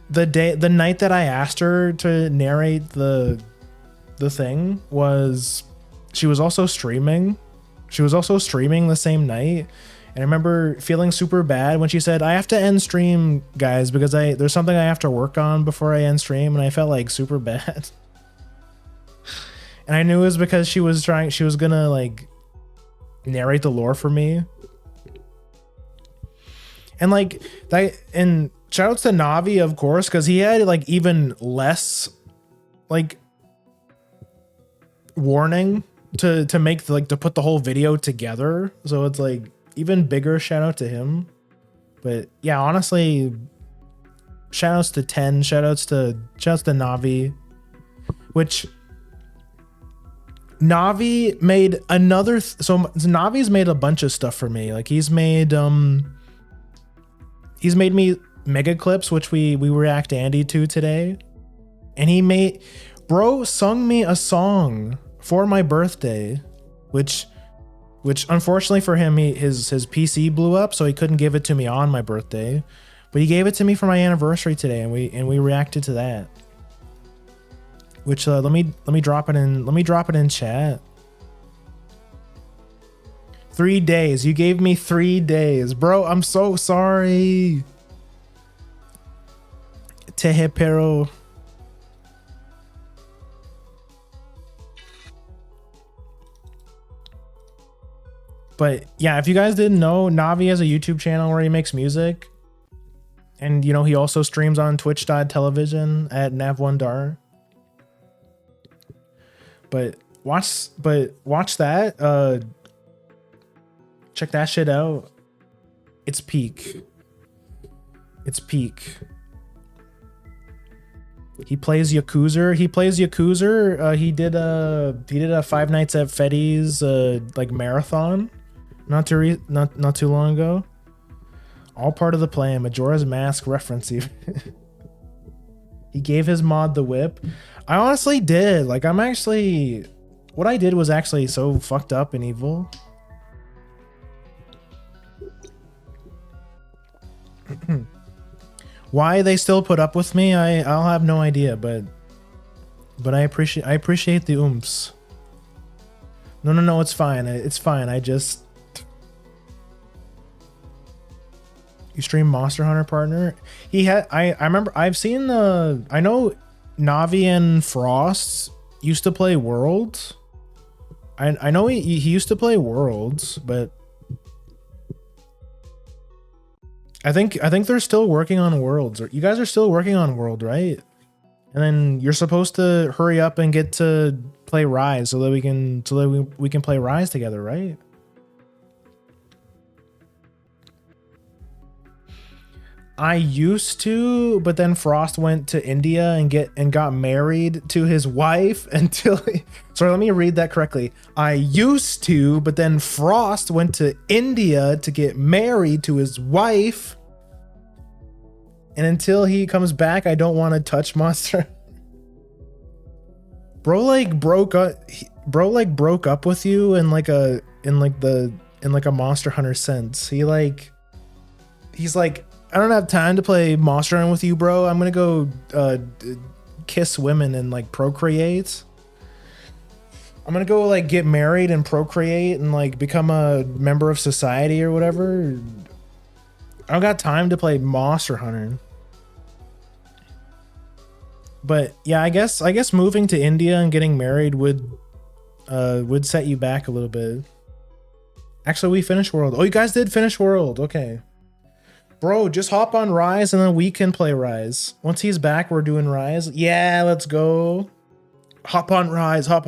the night that I asked her to narrate the thing was, she was also streaming. She was also streaming the same night. And I remember feeling super bad when she said, I have to end stream, guys, because there's something I have to work on before I end stream. And I felt like super bad. And I knew it was because she was gonna like narrate the lore for me. And like that, and shoutouts to Navi, of course, because he had like even less like warning to make the, like to put the whole video together. So it's like even bigger shout out to him. But yeah, honestly, shoutouts to 10, shoutouts to Navi, which Navi made another so Navi's made a bunch of stuff for me. Like he's made me mega clips, which we react Andy to today. And he made bro sung me a song for my birthday, which unfortunately for him, his PC blew up, so he couldn't give it to me on my birthday. But he gave it to me for my anniversary today, and we reacted to that. Which let me drop it in chat. 3 days. You gave me 3 days, bro. I'm so sorry. Tehe pero. But yeah, if you guys didn't know, Navi has a YouTube channel where he makes music. And you know, he also streams on twitch.tv at Nav1Dar. But watch that. Check that shit out. It's peak. It's peak. He plays Yakuza. He did a Five Nights at Freddy's like marathon not too long ago. All part of the plan. Majora's Mask reference even. He gave his mod the whip. I honestly did. Like what I did was actually so fucked up and evil. Why they still put up with me, I'll have no idea, but I appreciate the oomph. No, it's fine. It's fine. You stream Monster Hunter partner? I remember I know Navi and Frost used to play Worlds. I know he used to play Worlds, but I think they're still working on Worlds. You guys are still working on World, right? And then you're supposed to hurry up and get to play Rise so that we can play Rise together, right? I used to, but then Frost went to India and got married to his wife until sorry, let me read that correctly. I used to, but then Frost went to India to get married to his wife. And until he comes back, I don't want to touch Monster. Bro broke up with you in like a Monster Hunter sense. He's like, I don't have time to play Monster Hunter with you, bro. I'm gonna go kiss women and like procreate. I'm gonna go like get married and procreate and like become a member of society or whatever. I don't got time to play Monster Hunter. But yeah, I guess moving to India and getting married would set you back a little bit. Actually, we finished World. Oh, you guys did finish World. Okay. Bro, just hop on Rise and then we can play Rise. Once he's back, we're doing Rise. Yeah, let's go. Hop on Rise. But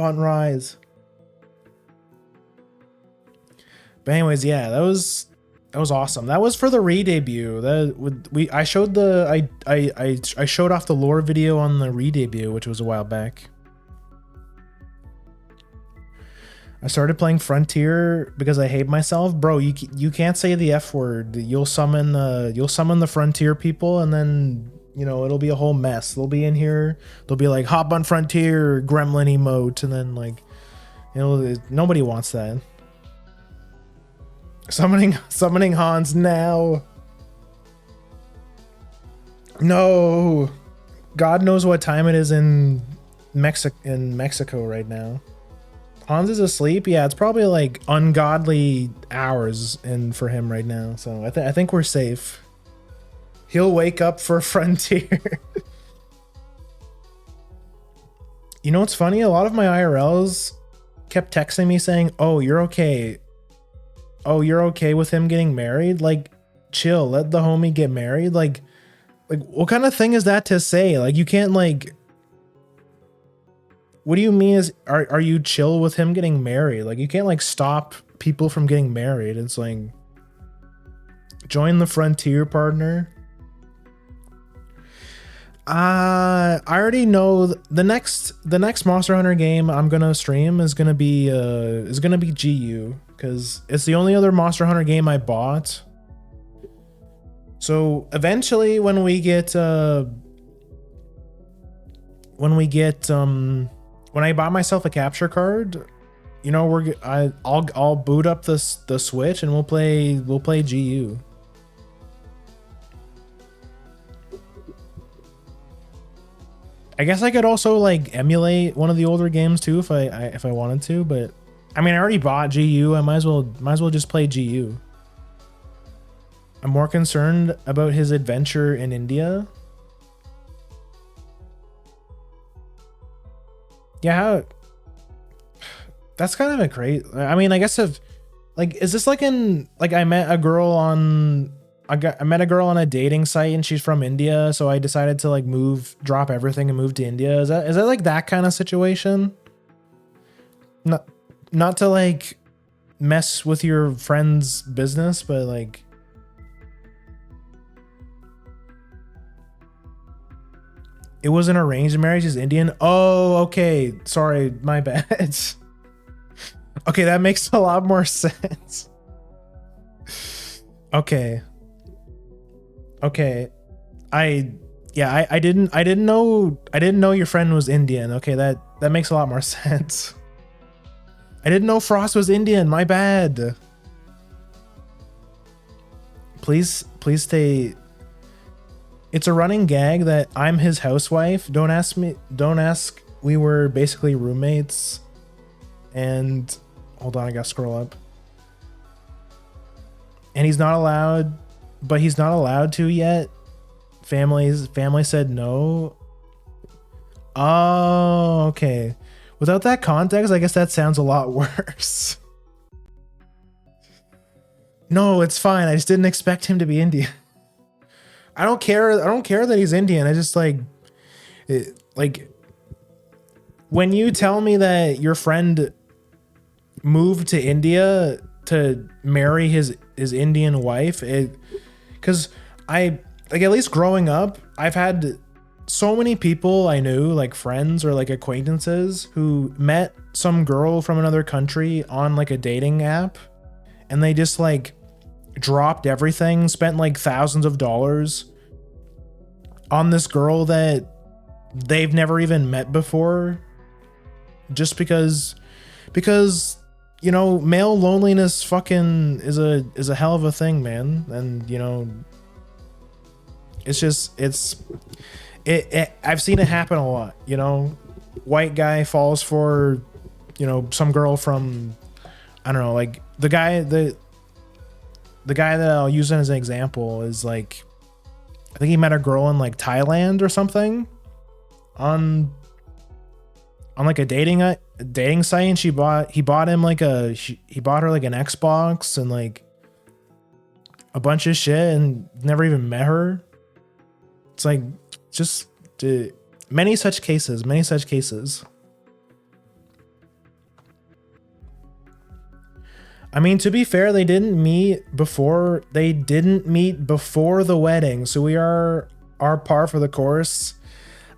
anyways, yeah, that was awesome. That was for the re-debut. I showed off the lore video on the re-debut, which was a while back. I started playing Frontier because I hate myself. Bro, you can't say the F word. You'll summon the Frontier people, and then, you know, it'll be a whole mess. They'll be in here. They'll be like, hop on Frontier, gremlin emote, and then like, you know, nobody wants that. Summoning Hans now. No. God knows what time it is in Mexico right now. Hans is asleep. Yeah, it's probably like ungodly hours for him right now. So I think we're safe. He'll wake up for Frontier. You know what's funny? A lot of my IRLs kept texting me saying, "Oh, you're okay. Oh, you're okay with him getting married? Like, chill, let the homie get married." Like what kind of thing is that to say? Like, you can't like, what do you mean is, are you chill with him getting married? Like, you can't like stop people from getting married. It's like, join the frontier, partner. I already know the next Monster Hunter game I'm gonna stream is gonna be GU, because it's the only other Monster Hunter game I bought. So eventually, when I buy myself a capture card, you know, I'll boot up the Switch and we'll play GU. I guess I could also like emulate one of the older games too if I wanted to, but I mean, I already bought GU. I might as well just play GU. I'm more concerned about his adventure in India. Yeah, that's kind of a crazy. I mean, I guess if like, is this like I met a girl on a dating site and she's from India, so I decided to like drop everything and move to India. Is that like that kind of situation? Not to like mess with your friend's business, but like, it was an arranged marriage. He's Indian. Oh, okay. Sorry, my bad. Okay, that makes a lot more sense. Okay. I didn't know your friend was Indian. Okay, that makes a lot more sense. I didn't know Frost was Indian. My bad. Please stay. It's a running gag that I'm his housewife. Don't ask. We were basically roommates. And hold on, I gotta scroll up. And he's not allowed to yet. Family said no. Oh, okay. Without that context, I guess that sounds a lot worse. No, it's fine. I just didn't expect him to be Indian. I don't care that he's Indian. I just like when you tell me that your friend moved to India to marry his Indian wife, because I like, at least growing up, I've had so many people I knew, like friends or like acquaintances, who met some girl from another country on like a dating app, and they just like dropped everything, spent like thousands of dollars on this girl that they've never even met before, just because you know, male loneliness fucking is a hell of a thing, man. And you know, it's just I've seen it happen a lot. You know, white guy falls for, you know, some girl from, I don't know, like the guy that I'll use as an example is like, I think he met a girl in like Thailand or something on like a dating site, and he bought her like an Xbox and like a bunch of shit, and never even met her. It's like, just many such cases. I mean, to be fair, they didn't meet before the wedding, so we are par for the course.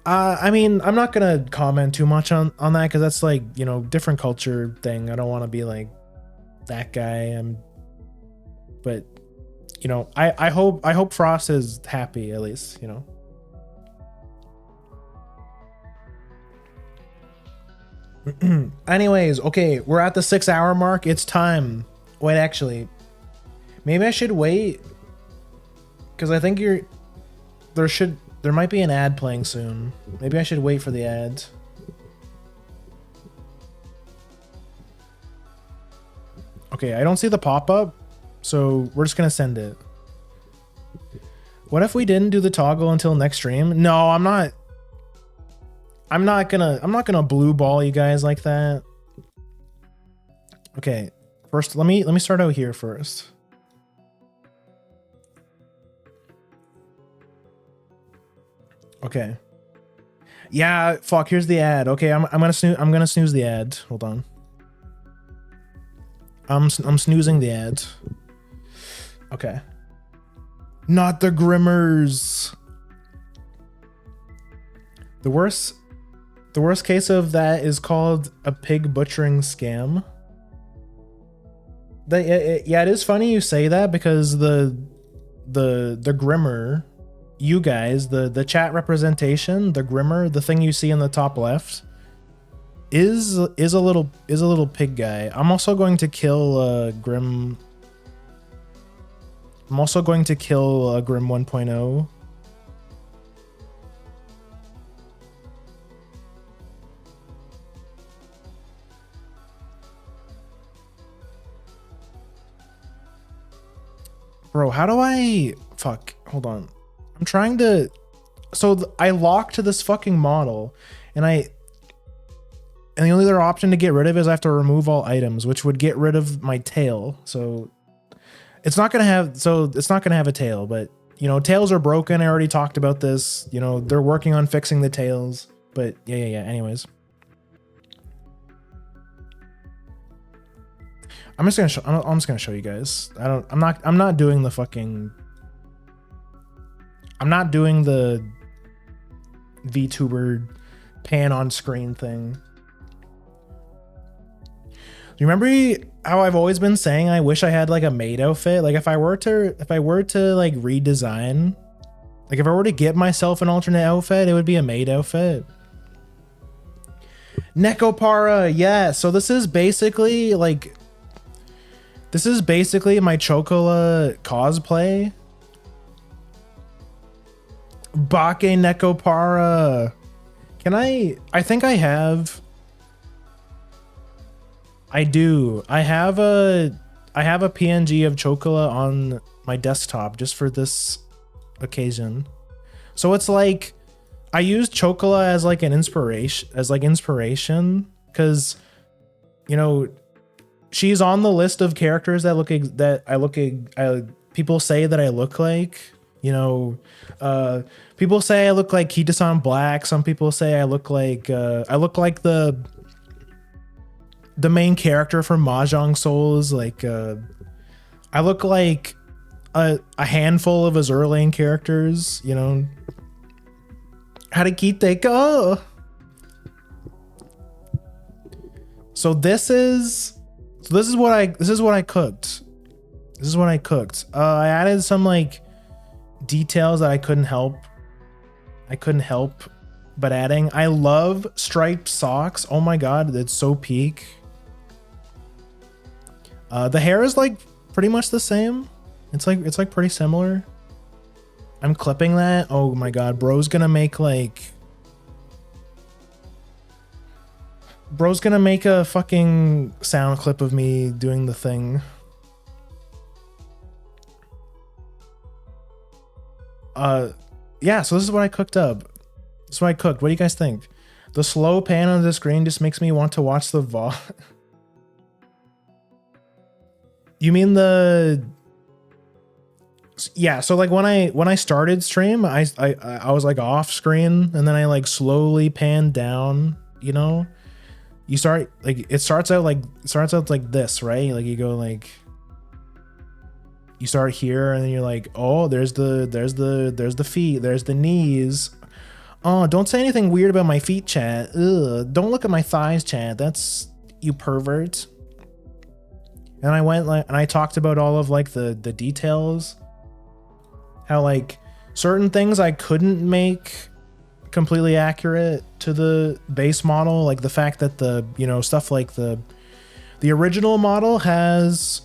I mean, I'm not gonna comment too much on that, because that's like, you know, different culture thing. I don't want to be like that guy. But you know, I hope Frost is happy, at least, you know. Anyways, okay, we're at the 6 hour mark. It's time. Wait, actually, maybe I should wait, because I think there might be an ad playing soon. Maybe I should wait for the ad. Okay, I don't see the pop-up, so we're just gonna send it. What if we didn't do the toggle until next stream? No, I'm not. I'm not gonna blue ball you guys like that. Okay, first let me start out here first. Okay. Yeah, fuck, here's the ad. Okay, I'm gonna snooze the ad. Hold on. I'm snoozing the ad. Okay. Not the Grimmers. The worst case of that is called a pig butchering scam. Yeah, it is funny you say that because the Grimmer, you guys, the chat representation, the Grimmer, the thing you see in the top left, is a little pig guy. I'm also going to kill Grimm. I'm also going to kill Grimm 1.0. Bro, how do I... Fuck, hold on. I'm trying to... So I locked this fucking model, and the only other option to get rid of is I have to remove all items, which would get rid of my tail. So it's not gonna have a tail, but you know, tails are broken. I already talked about this. You know, they're working on fixing the tails. But yeah. Anyways. I'm just gonna show you guys. I'm not doing the fucking... I'm not doing the VTuber pan on screen thing. You remember how I've always been saying I wish I had like a maid outfit? Like if I were to like redesign, like if I were to get myself an alternate outfit, it would be a maid outfit. Nekopara, yeah. So this is basically my Chocola cosplay. Bake Nekopara. Can I think I have... I do. I have a PNG of Chocola on my desktop just for this occasion. So it's like I used Chocola as like an inspiration because you know she's on the list of characters that people say that I look like. You know, people say I look like Kita-san Black. Some people say I look like the main character from Mahjong Souls. Like I look like a handful of Azur characters, you know. Harikite go. So this is what I cooked. This is what I cooked. I added some like details that I couldn't help but adding. I love striped socks. Oh my god, it's so peak. The hair is like pretty much the same. It's like pretty similar. I'm clipping that. Oh my god, bro's gonna make a fucking sound clip of me doing the thing. Yeah, so this is what I cooked up. This is what I cooked. What do you guys think? The slow pan on the screen just makes me want to watch the VOD. You mean the... Yeah, so like when I started stream, I was like off screen, and then I like slowly panned down, you know? You start like it starts out like this, right? Like you go like you start here and then you're like, "Oh, there's the feet, there's the knees." Oh, don't say anything weird about my feet, chat. Ugh, don't look at my thighs, chat. That's, you pervert. And I went like, and I talked about all of like the details, how like certain things I couldn't make completely accurate to the base model, like the fact that the, you know, stuff like the original model has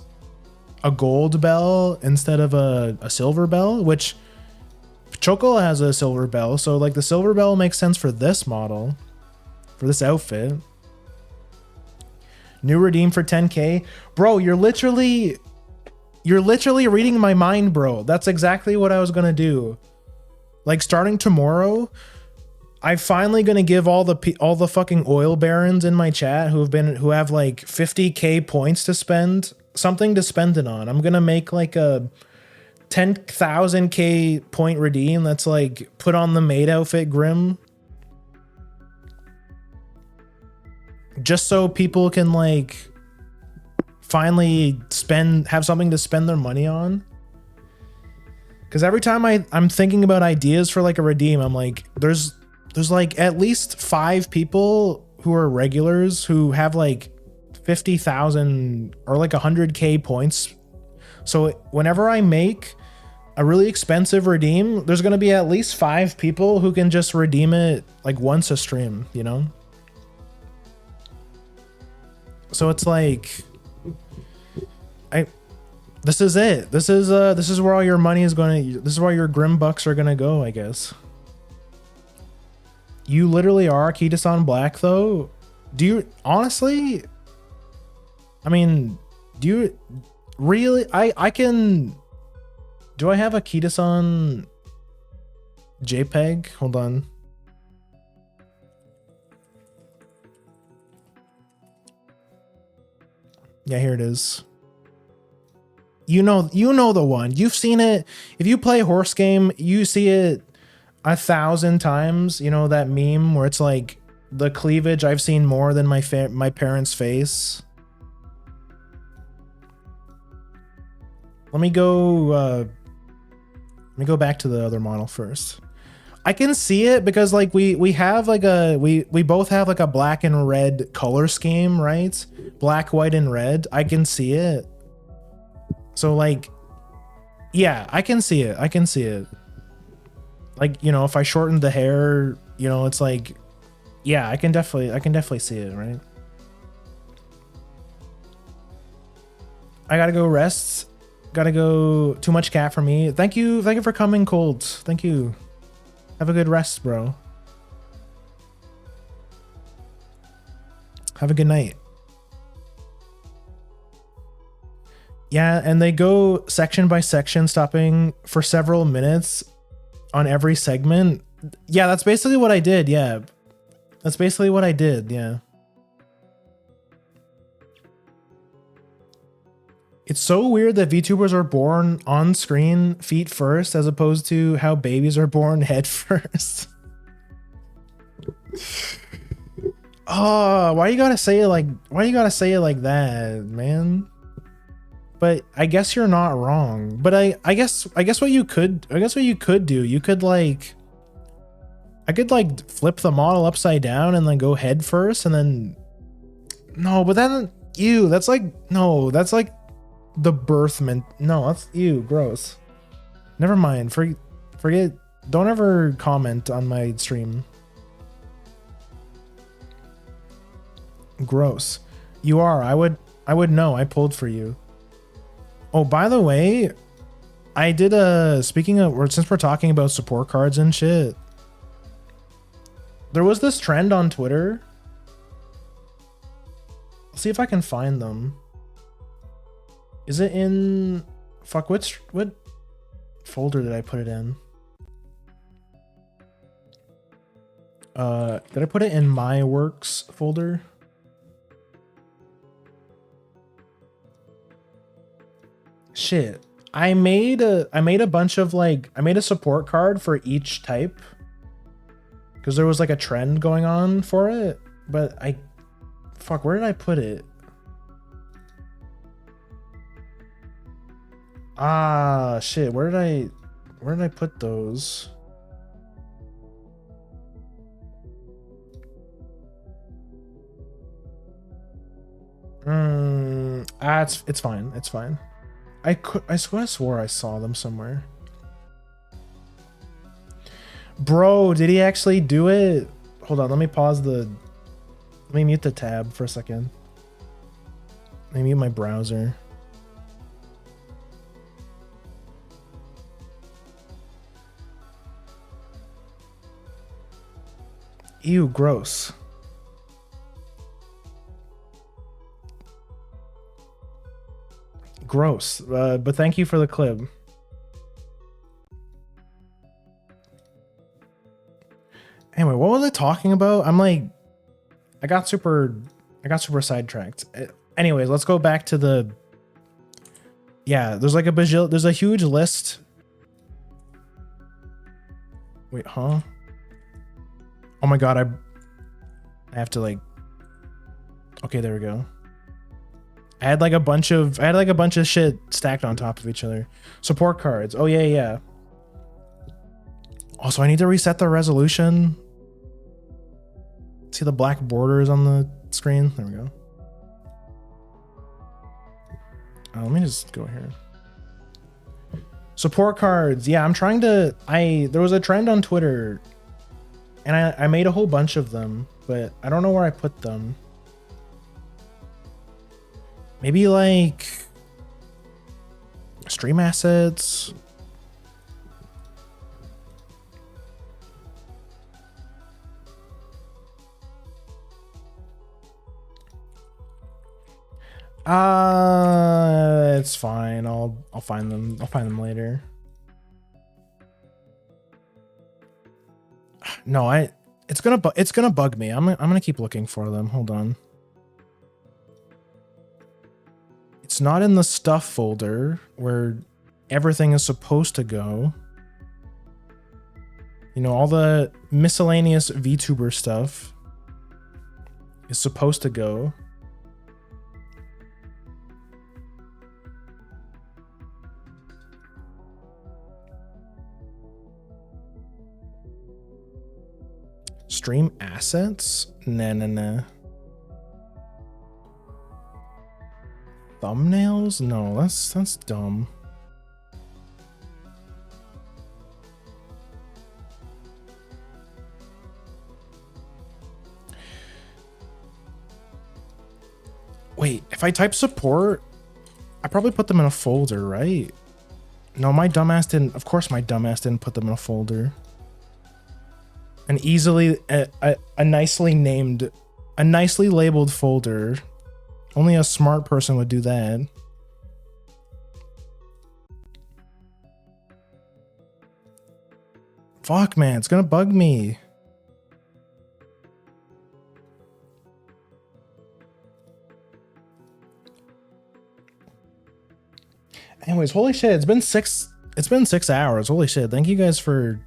a gold bell instead of a silver bell, which Chocola has a silver bell, so like the silver bell makes sense for this model, for this outfit. New redeem for 10k. Bro, you're literally reading my mind, bro. That's exactly what I was gonna do. Like starting tomorrow, I'm finally gonna give all the fucking oil barons in my chat who have like 50k points to spend something to spend it on. I'm gonna make like a 10,000k point redeem that's like put on the maid outfit Grimm, just so people can like finally have something to spend their money on. Because every time I'm thinking about ideas for like a redeem, I'm like, there's like at least 5 people who are regulars who have like 50,000 or like 100k points. So whenever I make a really expensive redeem, there's going to be at least 5 people who can just redeem it like once a stream, you know? So it's like, this is it. This is where all your money is going to, this is where your Grimm bucks are going to go, I guess. You literally are Kitasan Black though. Do you honestly? I mean, do you really? I can. Do I have a Kitasan JPEG? Hold on. Yeah, here it is. You know the one. You've seen it. If you play horse game, you see it 1,000 times. You know that meme where it's like the cleavage I've seen more than my parents' face. Let me go back to the other model first. I can see it because like we have like we both have like a black and red color scheme, right? Black, white, and red. I can see it. So like, yeah, I can see it. I can see it. Like, you know, if I shortened the hair, you know, it's like, yeah, I can definitely see it, right? I gotta go rest. Gotta go. Too much cat for me. Thank you for coming, Cold. Thank you. Have a good rest, bro. Have a good night. Yeah, and they go section by section, stopping for several minutes on every segment. Yeah, that's basically what I did. Yeah, that's basically what I did. Yeah. It's so weird that VTubers are born on screen feet first as opposed to how babies are born head first. Oh, why you gotta say it like that, man? But I guess you're not wrong. But I guess what you could do, you could like, I could like flip the model upside down and then go head first and then, no, but then that's like, no, that's like the birthman. No, that's gross. Never mind. Forget. Don't ever comment on my stream. Gross. You are. I would know. I pulled for you. Oh, by the way, I did speaking of, since we're talking about support cards and shit, there was this trend on Twitter. Let's see if I can find them. Is it in, fuck, what folder did I put it in? Did I put it in my works folder? Shit. I made a bunch of like, I made a support card for each type because there was like a trend going on for it, but fuck, where did I put it? Ah, shit. Where did I put those? It's fine. It's fine. I swore I saw them somewhere. Bro, did he actually do it? Hold on, let me mute the tab for a second. Let me mute my browser. Ew, gross. Gross. But thank you for the clip. Anyway, what talking about? I'm like, I got super sidetracked. Anyways, let's go back to the. Yeah, there's like there's a huge list. Wait, huh? Oh my god, I have to like. Okay, there we go. I had like a bunch of shit stacked on top of each other. Support cards. Oh yeah, yeah. Also, I need to reset the resolution. See the black borders on the screen? There we go. Let me just go here. Support cards. Yeah, I'm trying to. There was a trend on Twitter, and I made a whole bunch of them, but I don't know where I put them. Maybe like stream assets. It's fine. I'll find them. I'll find them later. No, it's gonna bug me. I'm gonna keep looking for them. Hold on. It's not in the stuff folder where everything is supposed to go. You know, all the miscellaneous VTuber stuff is supposed to go. Stream assets? Nah. Thumbnails? No, that's dumb. Wait, if I type support, I probably put them in a folder, right? No, my dumbass didn't. Of course, my dumbass didn't put them in a folder. An easily a nicely named, a nicely labeled folder. Only a smart person would do that. Fuck, man, it's gonna bug me. Anyways, holy shit, it's been 6 hours. Holy shit. Thank you guys for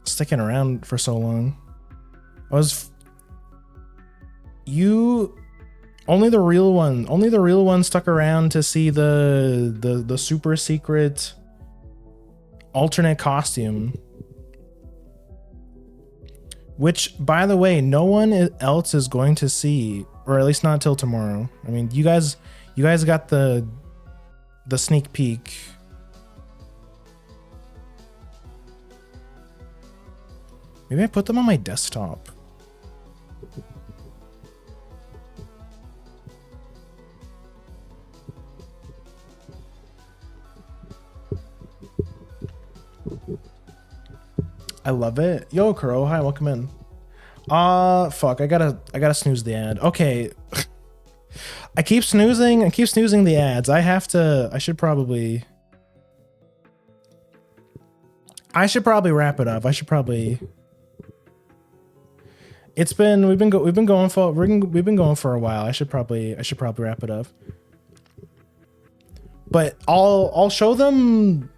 sticking around for so long. Only the real one stuck around to see the super secret alternate costume. Which, by the way, no one else is going to see, or at least not till tomorrow. I mean, you guys got the sneak peek. Maybe I put them on my desktop. I love it. Yo, Kuro, hi, welcome in. Fuck, I gotta snooze the ad. Okay. I keep snoozing the ads. I should probably wrap it up. We've been going for a while. I should probably wrap it up. But I'll show them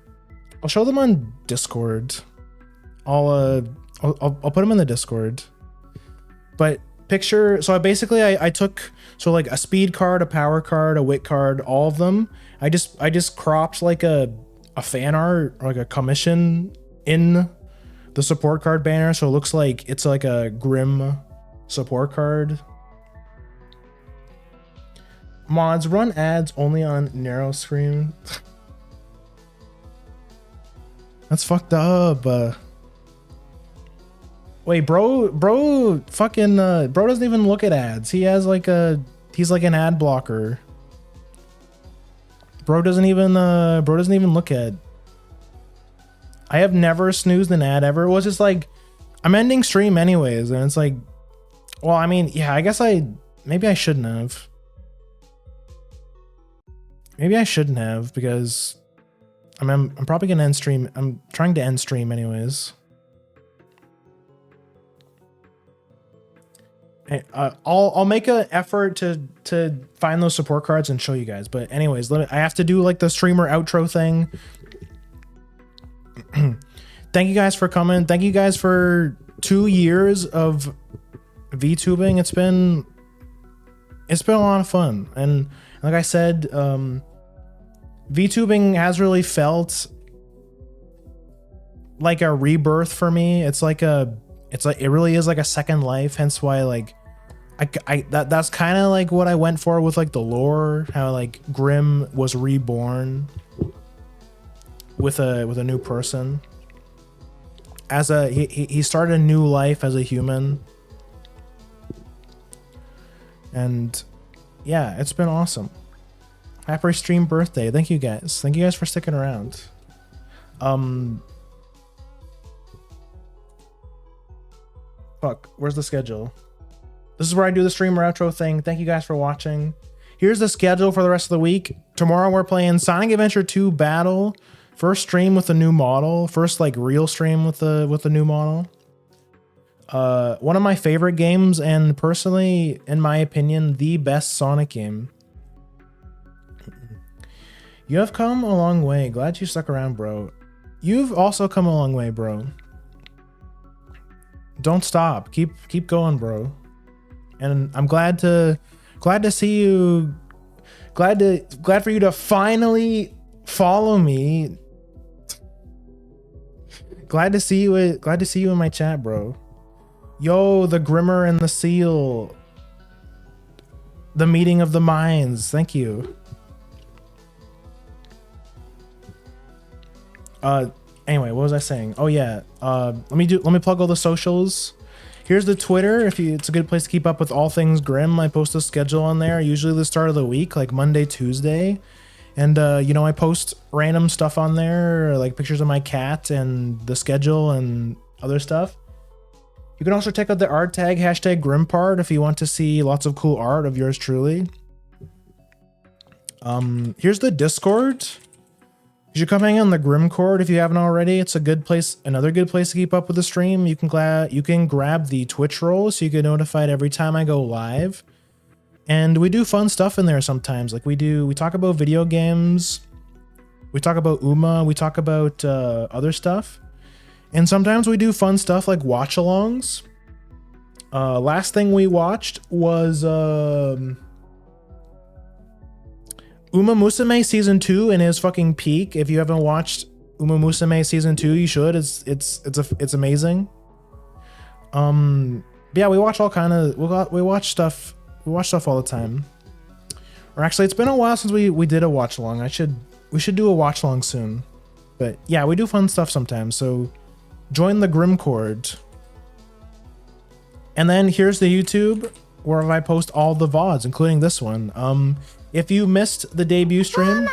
on Discord. I'll put them in the Discord. But picture, so I took like a speed card, a power card, a wit card, all of them. I just cropped like a fan art or like a commission in the support card banner, so it looks like it's like a Grimm support card. Mods, run ads only on narrow screen. That's fucked up. Wait, bro doesn't even look at ads. He's like an ad blocker. Bro doesn't even look at. I have never snoozed an ad ever. It was just like, I'm ending stream anyways, and it's like, well, I mean, yeah, I guess maybe I shouldn't have. Maybe I shouldn't have, because I'm probably gonna end stream. I'm trying to end stream anyways. I'll make an effort to find those support cards and show you guys. But anyways, I have to do like the streamer outro thing. Thank you guys for coming. Thank you guys for 2 years of VTubing. It's been a lot of fun. And like I said, VTubing has really felt like a rebirth for me. It really is like a second life. Hence why like that's kind of like what I went for with like the lore, how like Grimm was reborn with a new person. He started a new life as a human. And yeah, it's been awesome. Happy stream birthday. Thank you guys. Thank you guys for sticking around. Fuck, where's the schedule? This is where I do the streamer outro thing. Thank you guys for watching. Here's the schedule for the rest of the week. Tomorrow we're playing Sonic Adventure 2 Battle. First stream with the new model. First like real stream with the new model. One of my favorite games, and personally, in my opinion, the best Sonic game. You have come a long way. Glad you stuck around, bro. You've also come a long way, bro. Don't stop. Keep going, bro. And I'm glad to see you. Glad for you to finally follow me. Glad to see you in my chat, bro. Yo, the Grimmer and the Seal. The meeting of the minds. Thank you. Anyway, what was I saying? Oh yeah. Let me plug all the socials. Here's the Twitter. It's a good place to keep up with all things Grimm. I post a schedule on there, usually the start of the week, like Monday, Tuesday. And I post random stuff on there, like pictures of my cat and the schedule and other stuff. You can also check out the art tag, #Grimpart, if you want to see lots of cool art of yours truly. Here's the Discord. You should come hang on the Grimcord if you haven't already. It's a good place, another good place to keep up with the stream. You can grab the Twitch roll so you get notified every time I go live. And we do fun stuff in there sometimes. Like we talk about video games, we talk about Uma, we talk about other stuff. And sometimes we do fun stuff like watch-alongs. Last thing we watched was Uma Musume Season 2 in his fucking peak. If you haven't watched Uma Musume Season 2, you should. It's amazing. Yeah, we watch all kind of we watch stuff all the time. Or actually, it's been a while since we did a watch along. We should do a watch along soon. But yeah, we do fun stuff sometimes. So join the Grimcord. And then here's the YouTube where I post all the VODs, including this one. If you missed the debut stream,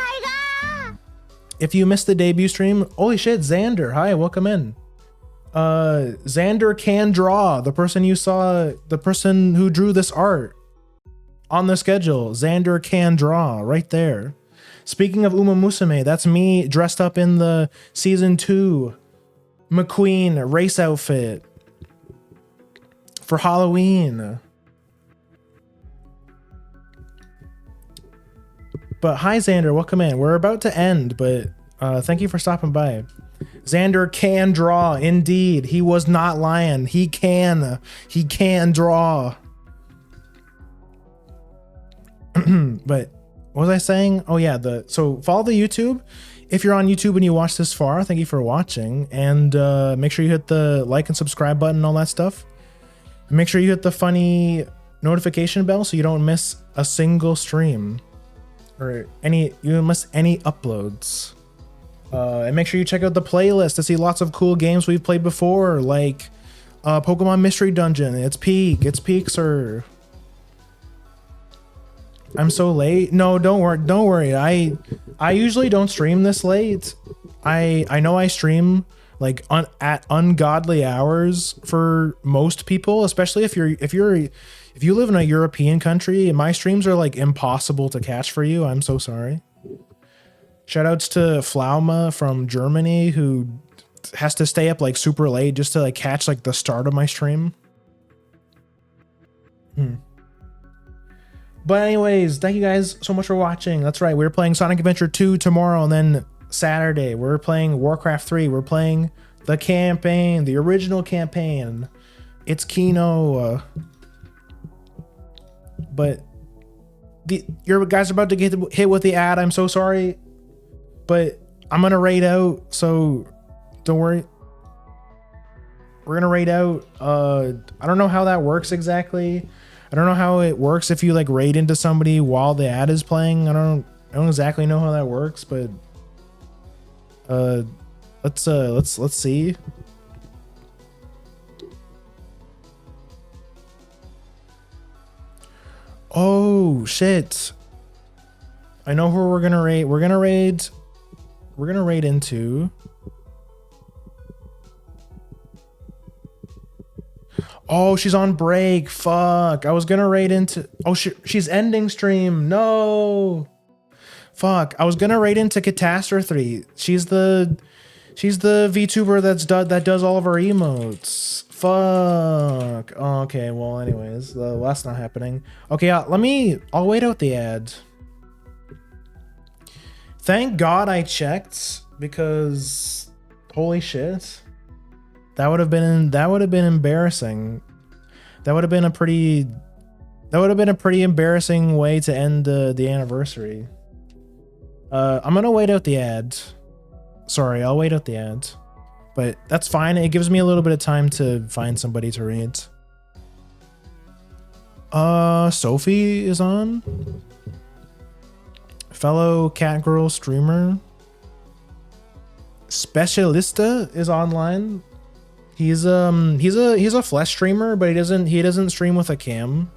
holy shit, Xander, hi, welcome in. Xander can draw, the person who drew this art on the schedule. Xander can draw right there. Speaking of Uma Musume, that's me dressed up in the Season 2 McQueen race outfit for Halloween. But hi, Xander, welcome in. We're about to end, but thank you for stopping by. Xander can draw, indeed. He was not lying. He can draw. But what was I saying? Oh yeah, so follow the YouTube. If you're on YouTube and you watch this far, thank you for watching. And make sure you hit the like and subscribe button and all that stuff. And make sure you hit the funny notification bell so you don't miss a single stream. Or you miss any uploads. And make sure you check out the playlist to see lots of cool games we've played before, like Pokemon Mystery Dungeon. It's peak, sir. I'm so late. No, don't worry. I usually don't stream this late. I know I stream like at ungodly hours for most people, especially if you live in a European country. My streams are like impossible to catch for you. I'm so sorry. Shoutouts to Flauma from Germany who has to stay up like super late just to like catch like the start of my stream. But anyways, thank you guys so much for watching. That's right, we're playing Sonic Adventure 2 tomorrow, and then Saturday we're playing Warcraft 3. We're playing the campaign, the original campaign. It's Kino. But your guys are about to get hit with the ad. I'm so sorry, but I'm gonna raid out, so don't worry. We're gonna raid out. I don't know how that works exactly. I don't know how it works if you like raid into somebody while the ad is playing. I don't exactly know how that works, but let's see. Oh shit. I know who we're gonna raid. We're gonna raid into. Oh, she's on break. Fuck. I was gonna raid into. Oh, she's ending stream. No. Fuck. I was gonna raid into Catastrophe. She's the VTuber that does all of our emotes. Fuck. Oh, okay. Well, anyways, that's not happening. Okay. I'll wait out the ad. Thank God I checked, because holy shit. That would have been embarrassing. That would have been a pretty embarrassing way to end the anniversary. I'm gonna wait out the ad. Sorry, I'll wait out the ad. But that's fine. It gives me a little bit of time to find somebody to read. Sophie is on. Fellow cat girl streamer. Specialista is online. He's a flesh streamer, but he doesn't stream with a cam.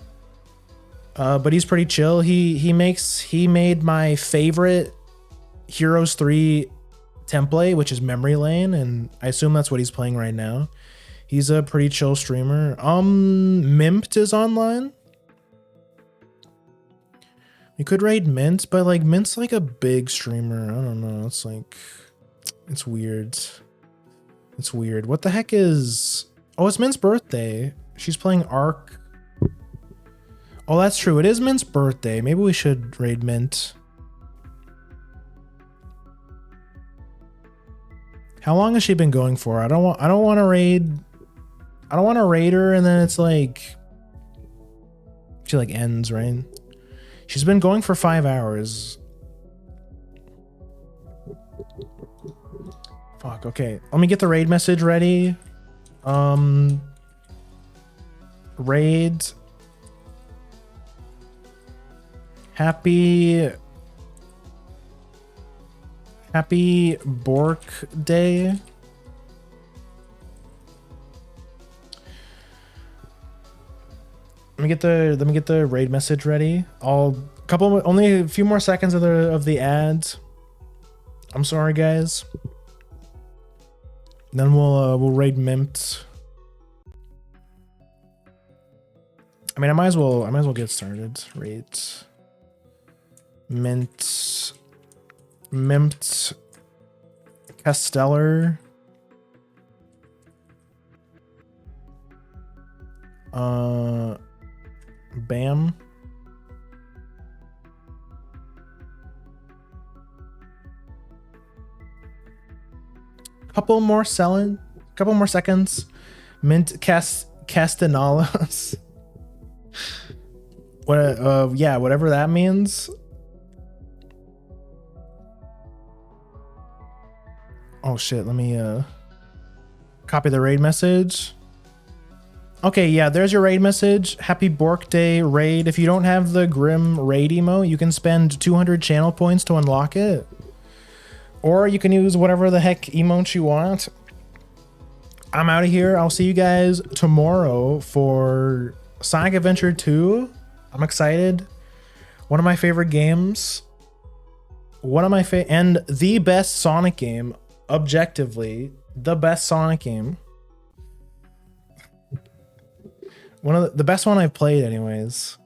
But he's pretty chill. He made my favorite Heroes 3 template, which is Memory Lane, and I assume that's what he's playing right now. He's a pretty chill streamer. Mimpt is online. We could raid Mint, but like Mint's like a big streamer. I don't know. It's like, it's weird. It's weird. What the heck is... Oh, it's Mint's birthday. She's playing Ark. Oh, that's true. It is Mint's birthday. Maybe we should raid Mint. How long has she been going for? I don't want to raid... I don't want to raid her and then it's like... She like ends, right? She's been going for 5 hours. Fuck, okay. Let me get the raid message ready. Raid. Happy Bork Day. Let me get the raid message ready. Only a few more seconds of the ads. I'm sorry, guys. Then we'll raid Mimpt. I mean, I might as well get started. Raid Mimpt Casteller. Bam. Couple more seconds. Mint Castanelas. What? Yeah, whatever that means. Oh shit! Let me copy the raid message. Okay, yeah, there's your raid message. Happy Bork Day raid. If you don't have the Grimm raid emote, you can spend 200 channel points to unlock it. Or you can use whatever the heck emotes you want. I'm out of here. I'll see you guys tomorrow for Sonic Adventure 2. I'm excited. One of my favorite games. And the best Sonic game. Objectively, the best Sonic game. One of the best one I've played anyways.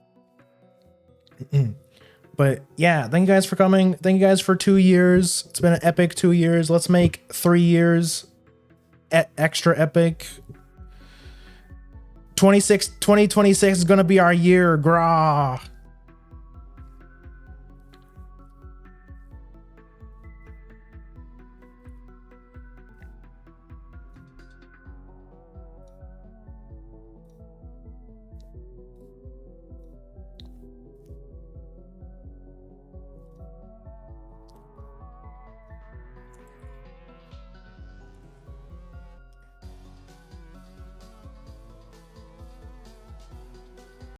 But yeah, thank you guys for coming. Thank you guys for 2 years. It's been an epic 2 years. Let's make 3 years extra epic. 2026 is gonna be our year, grah.